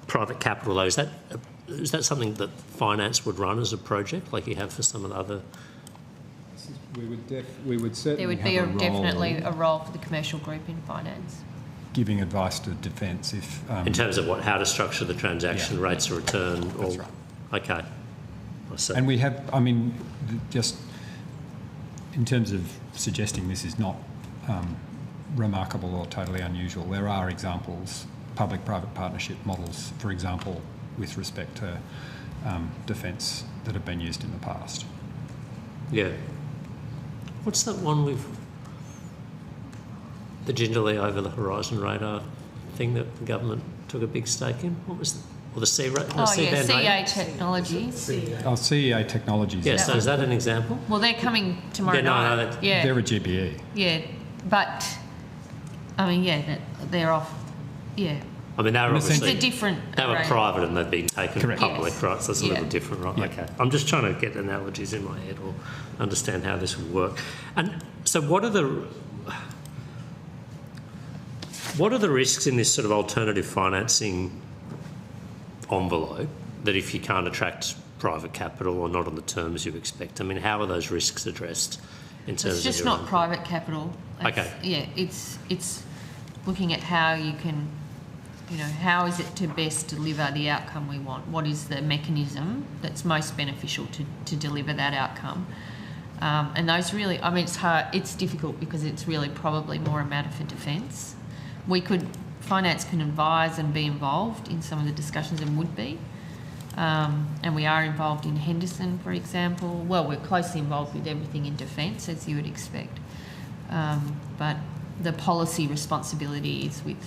private capital, though, is that something that finance would run as a project, like you have for some of the other? We would certainly there would be definitely a role for the commercial group in finance. Giving advice to Defence if... in terms of how to structure the transaction, rates of return? That's right. Okay. I see. And we have, just in terms of suggesting this is not remarkable or totally unusual, there are examples, public-private partnership models, for example, with respect to Defence that have been used in the past. Yeah. What's that one with the gingerly over the horizon radar thing that the government took a big stake in? What was or the C rate? CA Technologies. Oh, CEA Technologies. Yeah, so is that an example? Well, they're coming tomorrow night. They're a GBE. Yeah, but, I mean, yeah, they're off, yeah. I mean, they were obviously... It's a different... They were private and they've been taken public, Yes. right? So it's a little different, right? Yeah. Okay. I'm just trying to get analogies in my head or understand how this would work. And so what are the risks in this sort of alternative financing envelope that if you can't attract private capital or not on the terms you expect? I mean, how are those risks addressed in terms of... It's just not private capital. Okay. Yeah, it's looking at how you can... You know, how is it to best deliver the outcome we want? What is the mechanism that's most beneficial to deliver that outcome? And those really, I mean, it's hard, it's difficult because it's really probably more a matter for defence. Finance can advise and be involved in some of the discussions and would be. And we are involved in Henderson, for example. Well, we're closely involved with everything in defence, as you would expect. But the policy responsibility is with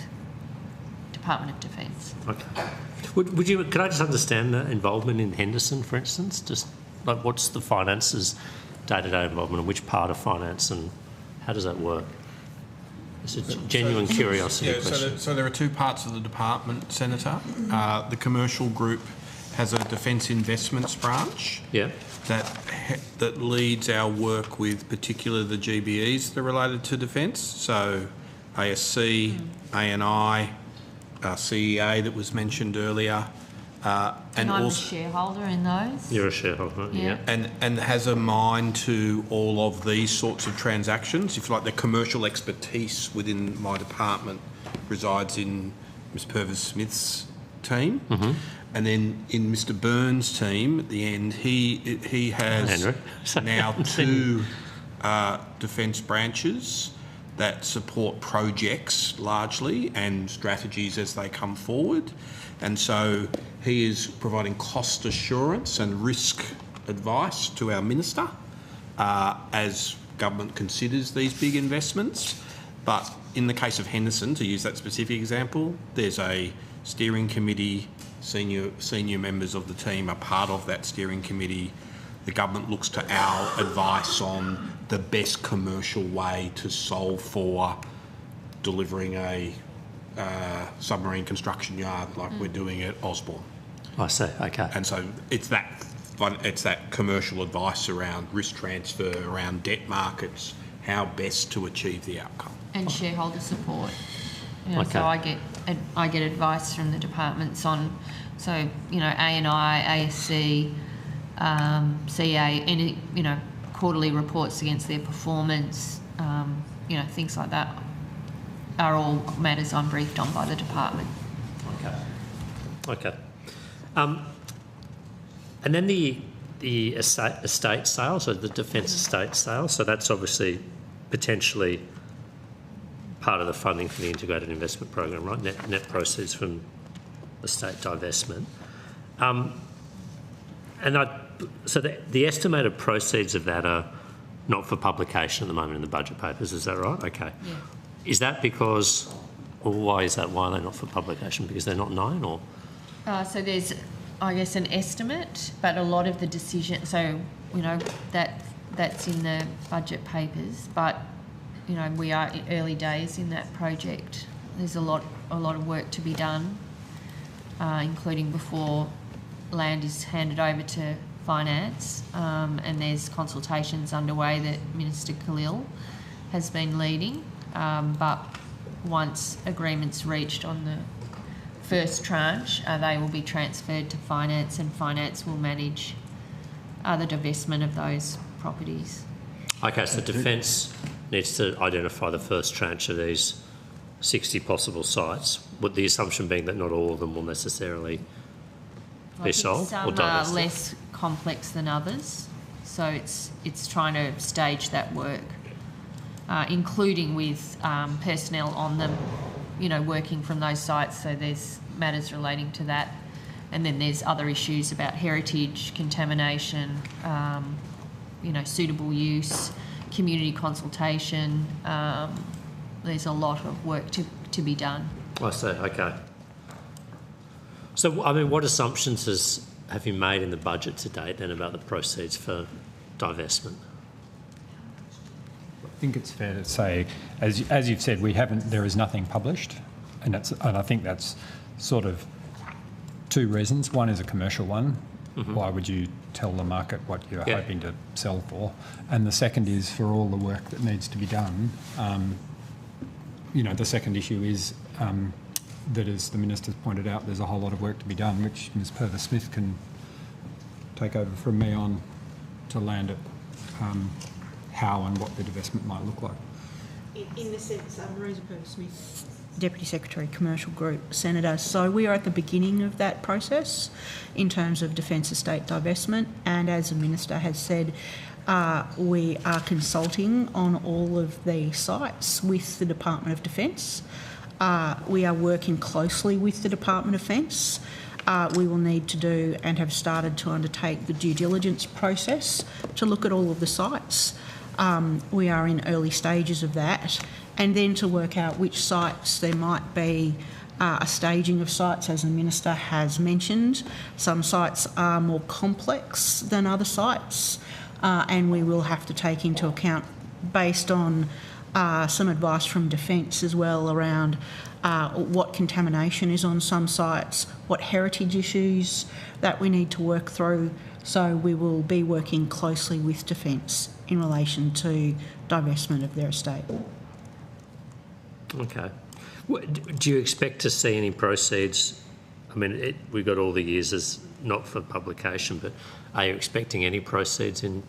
Department of Defence. Okay. Could I just understand the involvement in Henderson, for instance? Just like what's the finance's day-to-day involvement and which part of finance and how does that work? It's a genuine curiosity question. So there are two parts of the department, Senator. The commercial group has a defence investments branch that leads our work with particularly the GBEs that are related to defence. So ASC, ANI, CEA that was mentioned earlier. And I'm also a shareholder in those. You're a shareholder, yeah. And has a mind to all of these sorts of transactions. If you like, the commercial expertise within my department resides in Ms Purvis Smith's team. Mm-hmm. And then in Mr Burns' team, at the end, he has now two defence branches that support projects largely and strategies as they come forward. And so he is providing cost assurance and risk advice to our minister as government considers these big investments. But in the case of Henderson, to use that specific example, there's a steering committee, senior members of the team are part of that steering committee. The government looks to our advice on the best commercial way to solve for delivering a submarine construction yard like we're doing at Osborne. I see, okay. And so it's that commercial advice around risk transfer, around debt markets, how best to achieve the outcome. And shareholder support. So I get advice from the departments on, so, you know, ANI, ASC, CA, any, you know, quarterly reports against their performance, you know, things like that are all matters I'm briefed on by the department. Okay. And then the estate sale, so the defence estate sale, so that's obviously potentially part of the funding for the integrated investment program, right? Net proceeds from estate divestment. So the estimated proceeds of that are not for publication at the moment in the budget papers, is that right? Okay. Yeah. Is that because, or why is that? Why are they not for publication? Because they're not known, or? So there's, I guess, an estimate, but a lot of the decision, so, you know, that's in the budget papers, but, you know, we are in early days in that project. There's a lot of work to be done, including before land is handed over to finance, and there's consultations underway that Minister Khalil has been leading, but once agreement's reached on the first tranche, they will be transferred to finance, and finance will manage the divestment of those properties. Okay, so Defence needs to identify the first tranche of these 60 possible sites, with the assumption being that not all of them will necessarily be sold or divested? Some are less complex than others, so it's trying to stage that work, including with personnel on them, you know, working from those sites, so there's matters relating to that. And then there's other issues about heritage, contamination, you know, suitable use, community consultation. There's a lot of work to be done. I see, okay. So, I mean, what assumptions have you made in the budget to date then about the proceeds for divestment? I think it's fair to say, as you've said, there is nothing published, and I think that's sort of two reasons. One is a commercial one. Mm-hmm. Why would you tell the market what you're hoping to sell for? And the second is for all the work that needs to be done. The second issue is that, as the Minister's pointed out, there's a whole lot of work to be done, which Ms Purvis-Smith can take over from me on to land at how and what the divestment might look like. In the sense, Marisa Purvis-Smith, Deputy Secretary, Commercial Group, Senator. So we are at the beginning of that process in terms of Defence Estate divestment, and as the Minister has said, we are consulting on all of the sites with the Department of Defence. We are working closely with the Department of Defence. We will need to do and have started to undertake the due diligence process to look at all of the sites. We are in early stages of that, and then to work out which sites there might be a staging of sites, as the Minister has mentioned. Some sites are more complex than other sites, and we will have to take into account, based on some advice from Defence as well, around what contamination is on some sites, what heritage issues that we need to work through. So we will be working closely with Defence in relation to divestment of their estate. Okay. Do you expect to see any proceeds? I mean, we've got all the years as not for publication, but are you expecting any proceeds in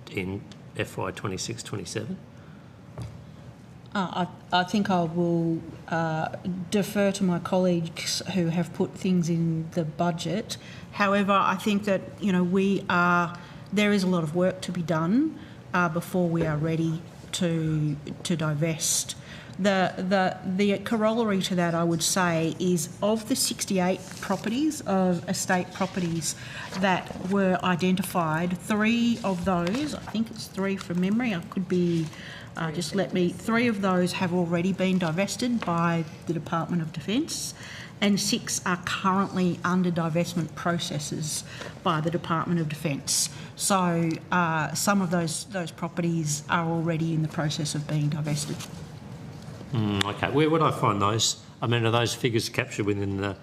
FY 26-27? I think I will defer to my colleagues who have put things in the budget. However, I think that there is a lot of work to be done before we are ready to divest. The corollary to that, I would say, is of the 68 properties of estate properties that were identified, 3 of those, I think it's 3 from memory, I could be. 3 of those have already been divested by the Department of Defence, and 6 are currently under divestment processes by the Department of Defence. So some of those properties are already in the process of being divested. Okay. Where would I find those? I mean, are those figures captured within the,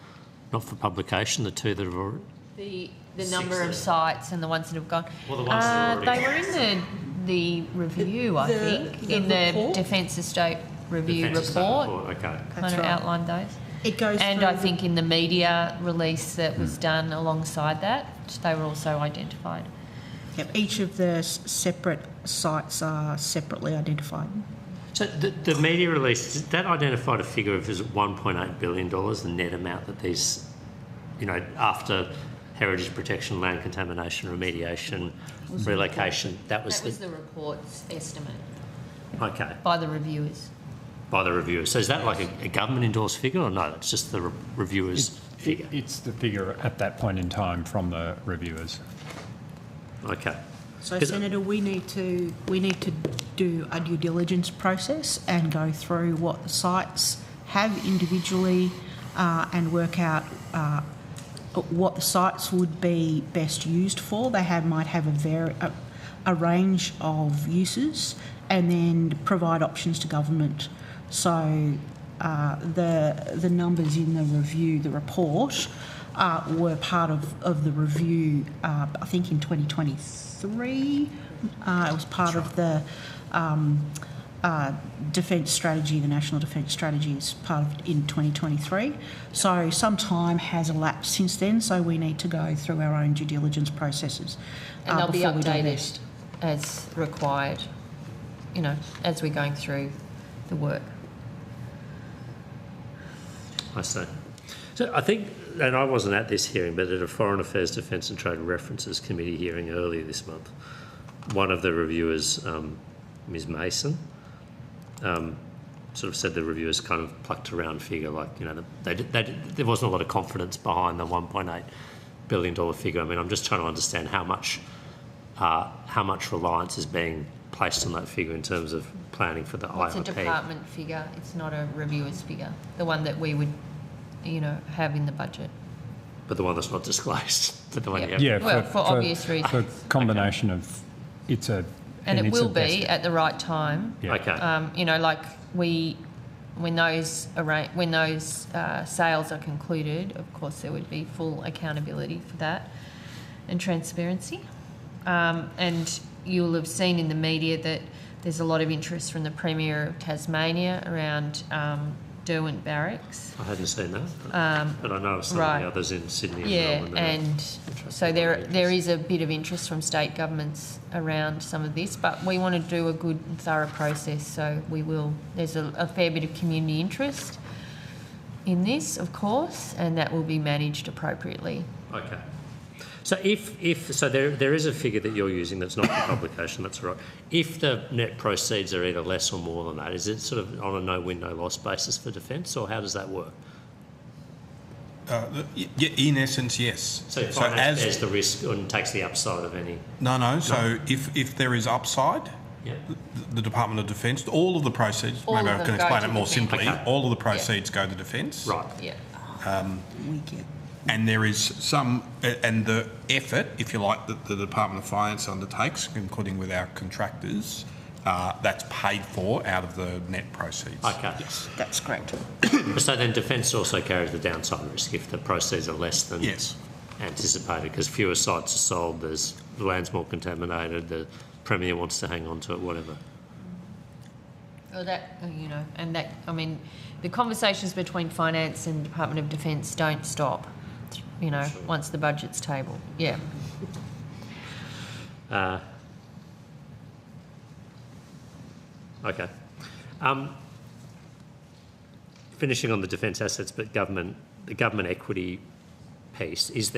not for publication, the 2 that have already... The number of sites and the ones that have gone. Well, the ones that they were in the review, I think, in the Defence Estate Review report. Okay. Kind of outlined those. It goes and through I think in the media release that was done alongside that, they were also identified. Yep, each of the separate sites are separately identified. So the media release, that identified a figure of $1.8 billion, the net amount that these, after heritage protection, land contamination, remediation, relocation, that was the report's estimate. Okay. By the reviewers. By the reviewers. So is that like a government-endorsed figure, or no, it's just the reviewers' figure? It's the figure at that point in time from the reviewers. Okay. So, Senator, we need to do a due diligence process and go through what the sites have individually and work out what the sites would be best used for. They might have a range of uses, and then provide options to government. So the numbers in the review, the report, were part of the review, I think in 2023. It was part of the defence strategy, the National Defence Strategy is part of it in 2023. So some time has elapsed since then, so we need to go through our own due diligence processes. And they'll be updated as required, as we're going through the work. I see. So I think, and I wasn't at this hearing, but at a Foreign Affairs, Defence and Trade References Committee hearing earlier this month, one of the reviewers, Ms Mason, sort of said the reviewers kind of plucked a round figure, like, there wasn't a lot of confidence behind the $1.8 billion figure. I mean, I'm just trying to understand how much reliance is being placed on that figure in terms of planning for the IOP. It's a department figure, it's not a reviewer's figure, the one that we would, have in the budget. But the one that's not disclosed. But the one you have. Yeah, Well, for obvious reasons. For combination of it's a... And it it's a will be best- at the right time. Yeah. Okay. You know, like when those sales are concluded, of course there would be full accountability for that and transparency. And you'll have seen in the media that there's a lot of interest from the Premier of Tasmania around Derwent Barracks. I hadn't seen that, but I know of some of the others in Sydney as well. And so there is a bit of interest from state governments around some of this, but we want to do a good and thorough process, so we will. There's a fair bit of community interest in this, of course, and that will be managed appropriately. Okay. So so there is a figure that you're using that's not for publication, that's right. If the net proceeds are either less or more than that, is it sort of on a no-win, no-loss basis for Defence, or how does that work? In essence, yes. So finance bears the risk and takes the upside of any... No. So if there is upside, the Department of Defence, all of the proceeds, maybe I can explain it more simply, all of the proceeds go to Defence. Right. Yeah. We get... And there is some, and the effort, if you like, that the Department of Finance undertakes, including with our contractors, that's paid for out of the net proceeds. Okay. Yes, that's correct. So then Defence also carries the downside risk if the proceeds are less than anticipated, because fewer sites are sold, the land's more contaminated, the Premier wants to hang on to it, whatever. Well, the conversations between Finance and Department of Defence don't stop, once the budget's tabled. Yeah. Okay. Finishing on the defence assets, but the government equity piece, does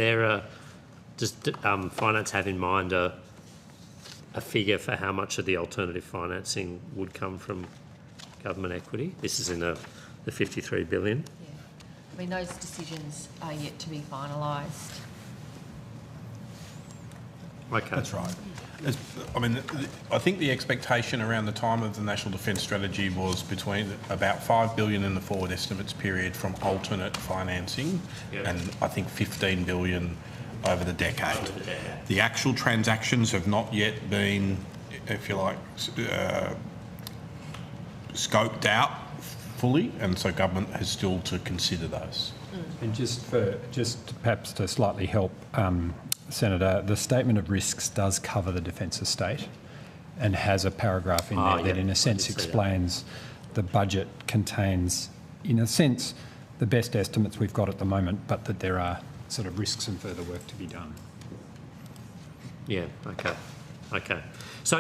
Finance have in mind a figure for how much of the alternative financing would come from government equity? This is in the 53 billion. Yeah. I mean, those decisions are yet to be finalised. Okay. That's right. I think the expectation around the time of the National Defence Strategy was between about 5 billion in the forward estimates period from alternate financing and I think 15 billion over the decade. The actual transactions have not yet been, if you like, scoped out fully, and so government has still to consider those. And just perhaps to slightly help, Senator, the statement of risks does cover the defence estate and has a paragraph in there that in a sense explains the budget contains, in a sense, the best estimates we've got at the moment, but that there are sort of risks and further work to be done. Yeah, okay. So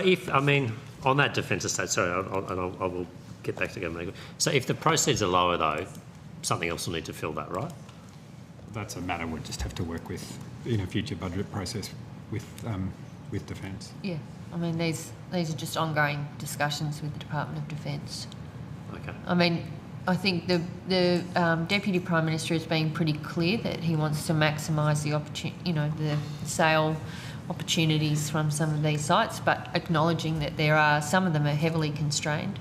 on that defence estate, sorry, I will get back to government. So if the proceeds are lower though, something else will need to fill that, right? That's a matter we'll just have to work with in a future budget process with Defence. Yeah, I mean, these are just ongoing discussions with the Department of Defence. Okay. I mean, I think the Deputy Prime Minister is being pretty clear that he wants to maximise the sale opportunities from some of these sites, but acknowledging that some of them are heavily constrained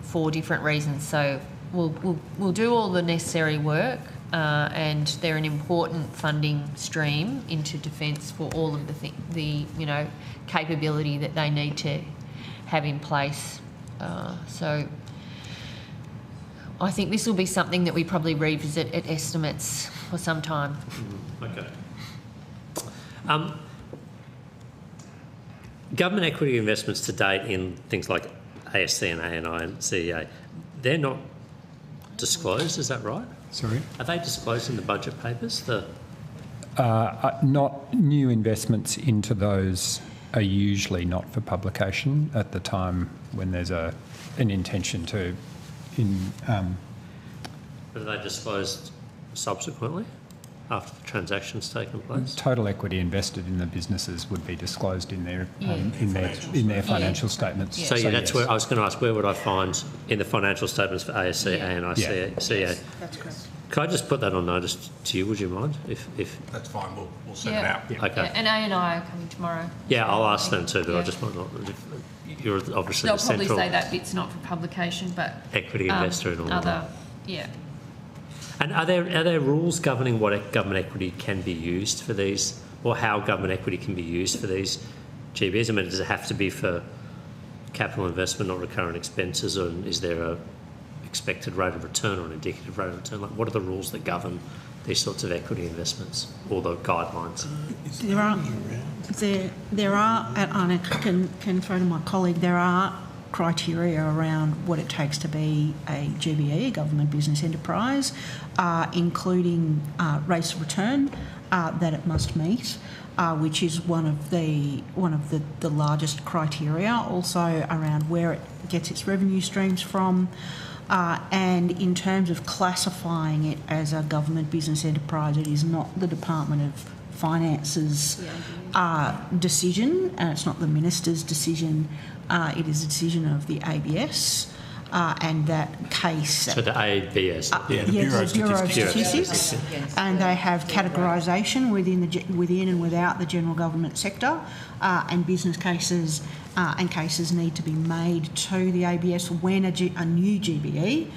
for different reasons. So we'll do all the necessary work, and they're an important funding stream into Defence for all of the capability that they need to have in place. So I think this will be something that we probably revisit at estimates for some time. Okay. Government equity investments to date in things like ASC and ANI and CEA, they're not disclosed, is that right? Sorry? Are they disclosed in the budget papers? Not new investments into those are usually not for publication at the time when there's an intention to. But are they disclosed subsequently, after the transaction's taken place? Total equity invested in the businesses would be disclosed in their financial statements. So that's where I was going to ask, where would I find in the financial statements for ASC, ANI, CA? That's correct. Could I just put that on notice to you, would you mind? If That's fine, we'll send it out. Yeah. Okay. And ANI are coming tomorrow. Yeah, I'll ask them too, but I just might not. You're obviously They'll the probably central say that bit's not for publication, but equity investor and all other, that. yeah. And are there rules governing what government equity can be used for these, or how government equity can be used for these GBEs? I mean, does it have to be for capital investment or recurrent expenses, or is there a expected rate of return or an indicative rate of return? Like, what are the rules that govern these sorts of equity investments, or the guidelines? There are, and I can throw to my colleague, there are criteria around what it takes to be a GBE, a government business enterprise, including rates of return that it must meet, which is one of the largest criteria. Also around where it gets its revenue streams from, and in terms of classifying it as a government business enterprise, it is not the Department of Finance's decision, and it's not the Minister's decision. It is a decision of the ABS, and that case... So the ABS? The Bureau of Statistics. And they have categorisation within and without the general government sector, and business cases and cases need to be made to the ABS when a new GBE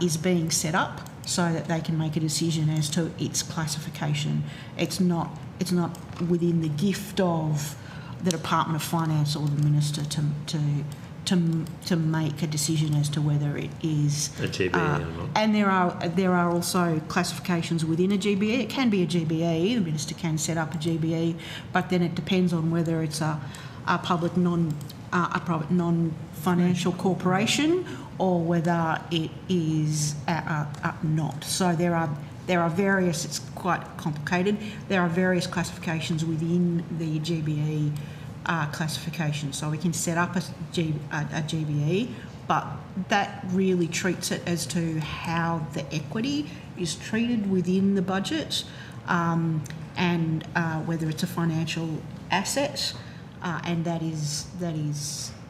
is being set up, so that they can make a decision as to its classification. It's not within the gift of the Department of Finance or the Minister to make a decision as to whether it is a GBE or not. And there are also classifications within a GBE. It can be a GBE. The Minister can set up a GBE, but then it depends on whether it's a public private non-financial corporation, or whether it is not. So there are various. It's quite complicated. There are various classifications within the GBE classification. So we can set up a GBE, but that really treats it as to how the equity is treated within the budget, and whether it's a financial asset, and that is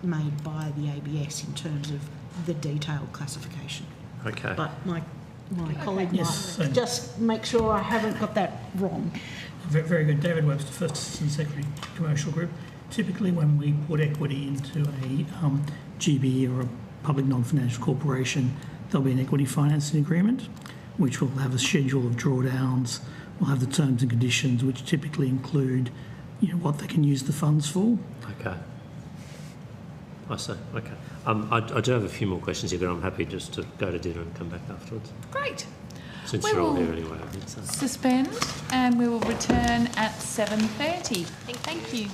made by the ABS in terms of the detailed classification. Okay. But my colleague might just make sure I haven't got that wrong. Very good. David Webster, First Assistant Secretary, Commercial Group. Typically when we put equity into a GBE or a public non-financial corporation, there'll be an equity financing agreement, which will have a schedule of drawdowns. We'll have the terms and conditions, which typically include, what they can use the funds for. Okay. I see. Okay. I do have a few more questions here, but I'm happy just to go to dinner and come back afterwards. Great. Since We you're all will here anyway, I think so. Suspend, and we will return at 7:30. Thank you.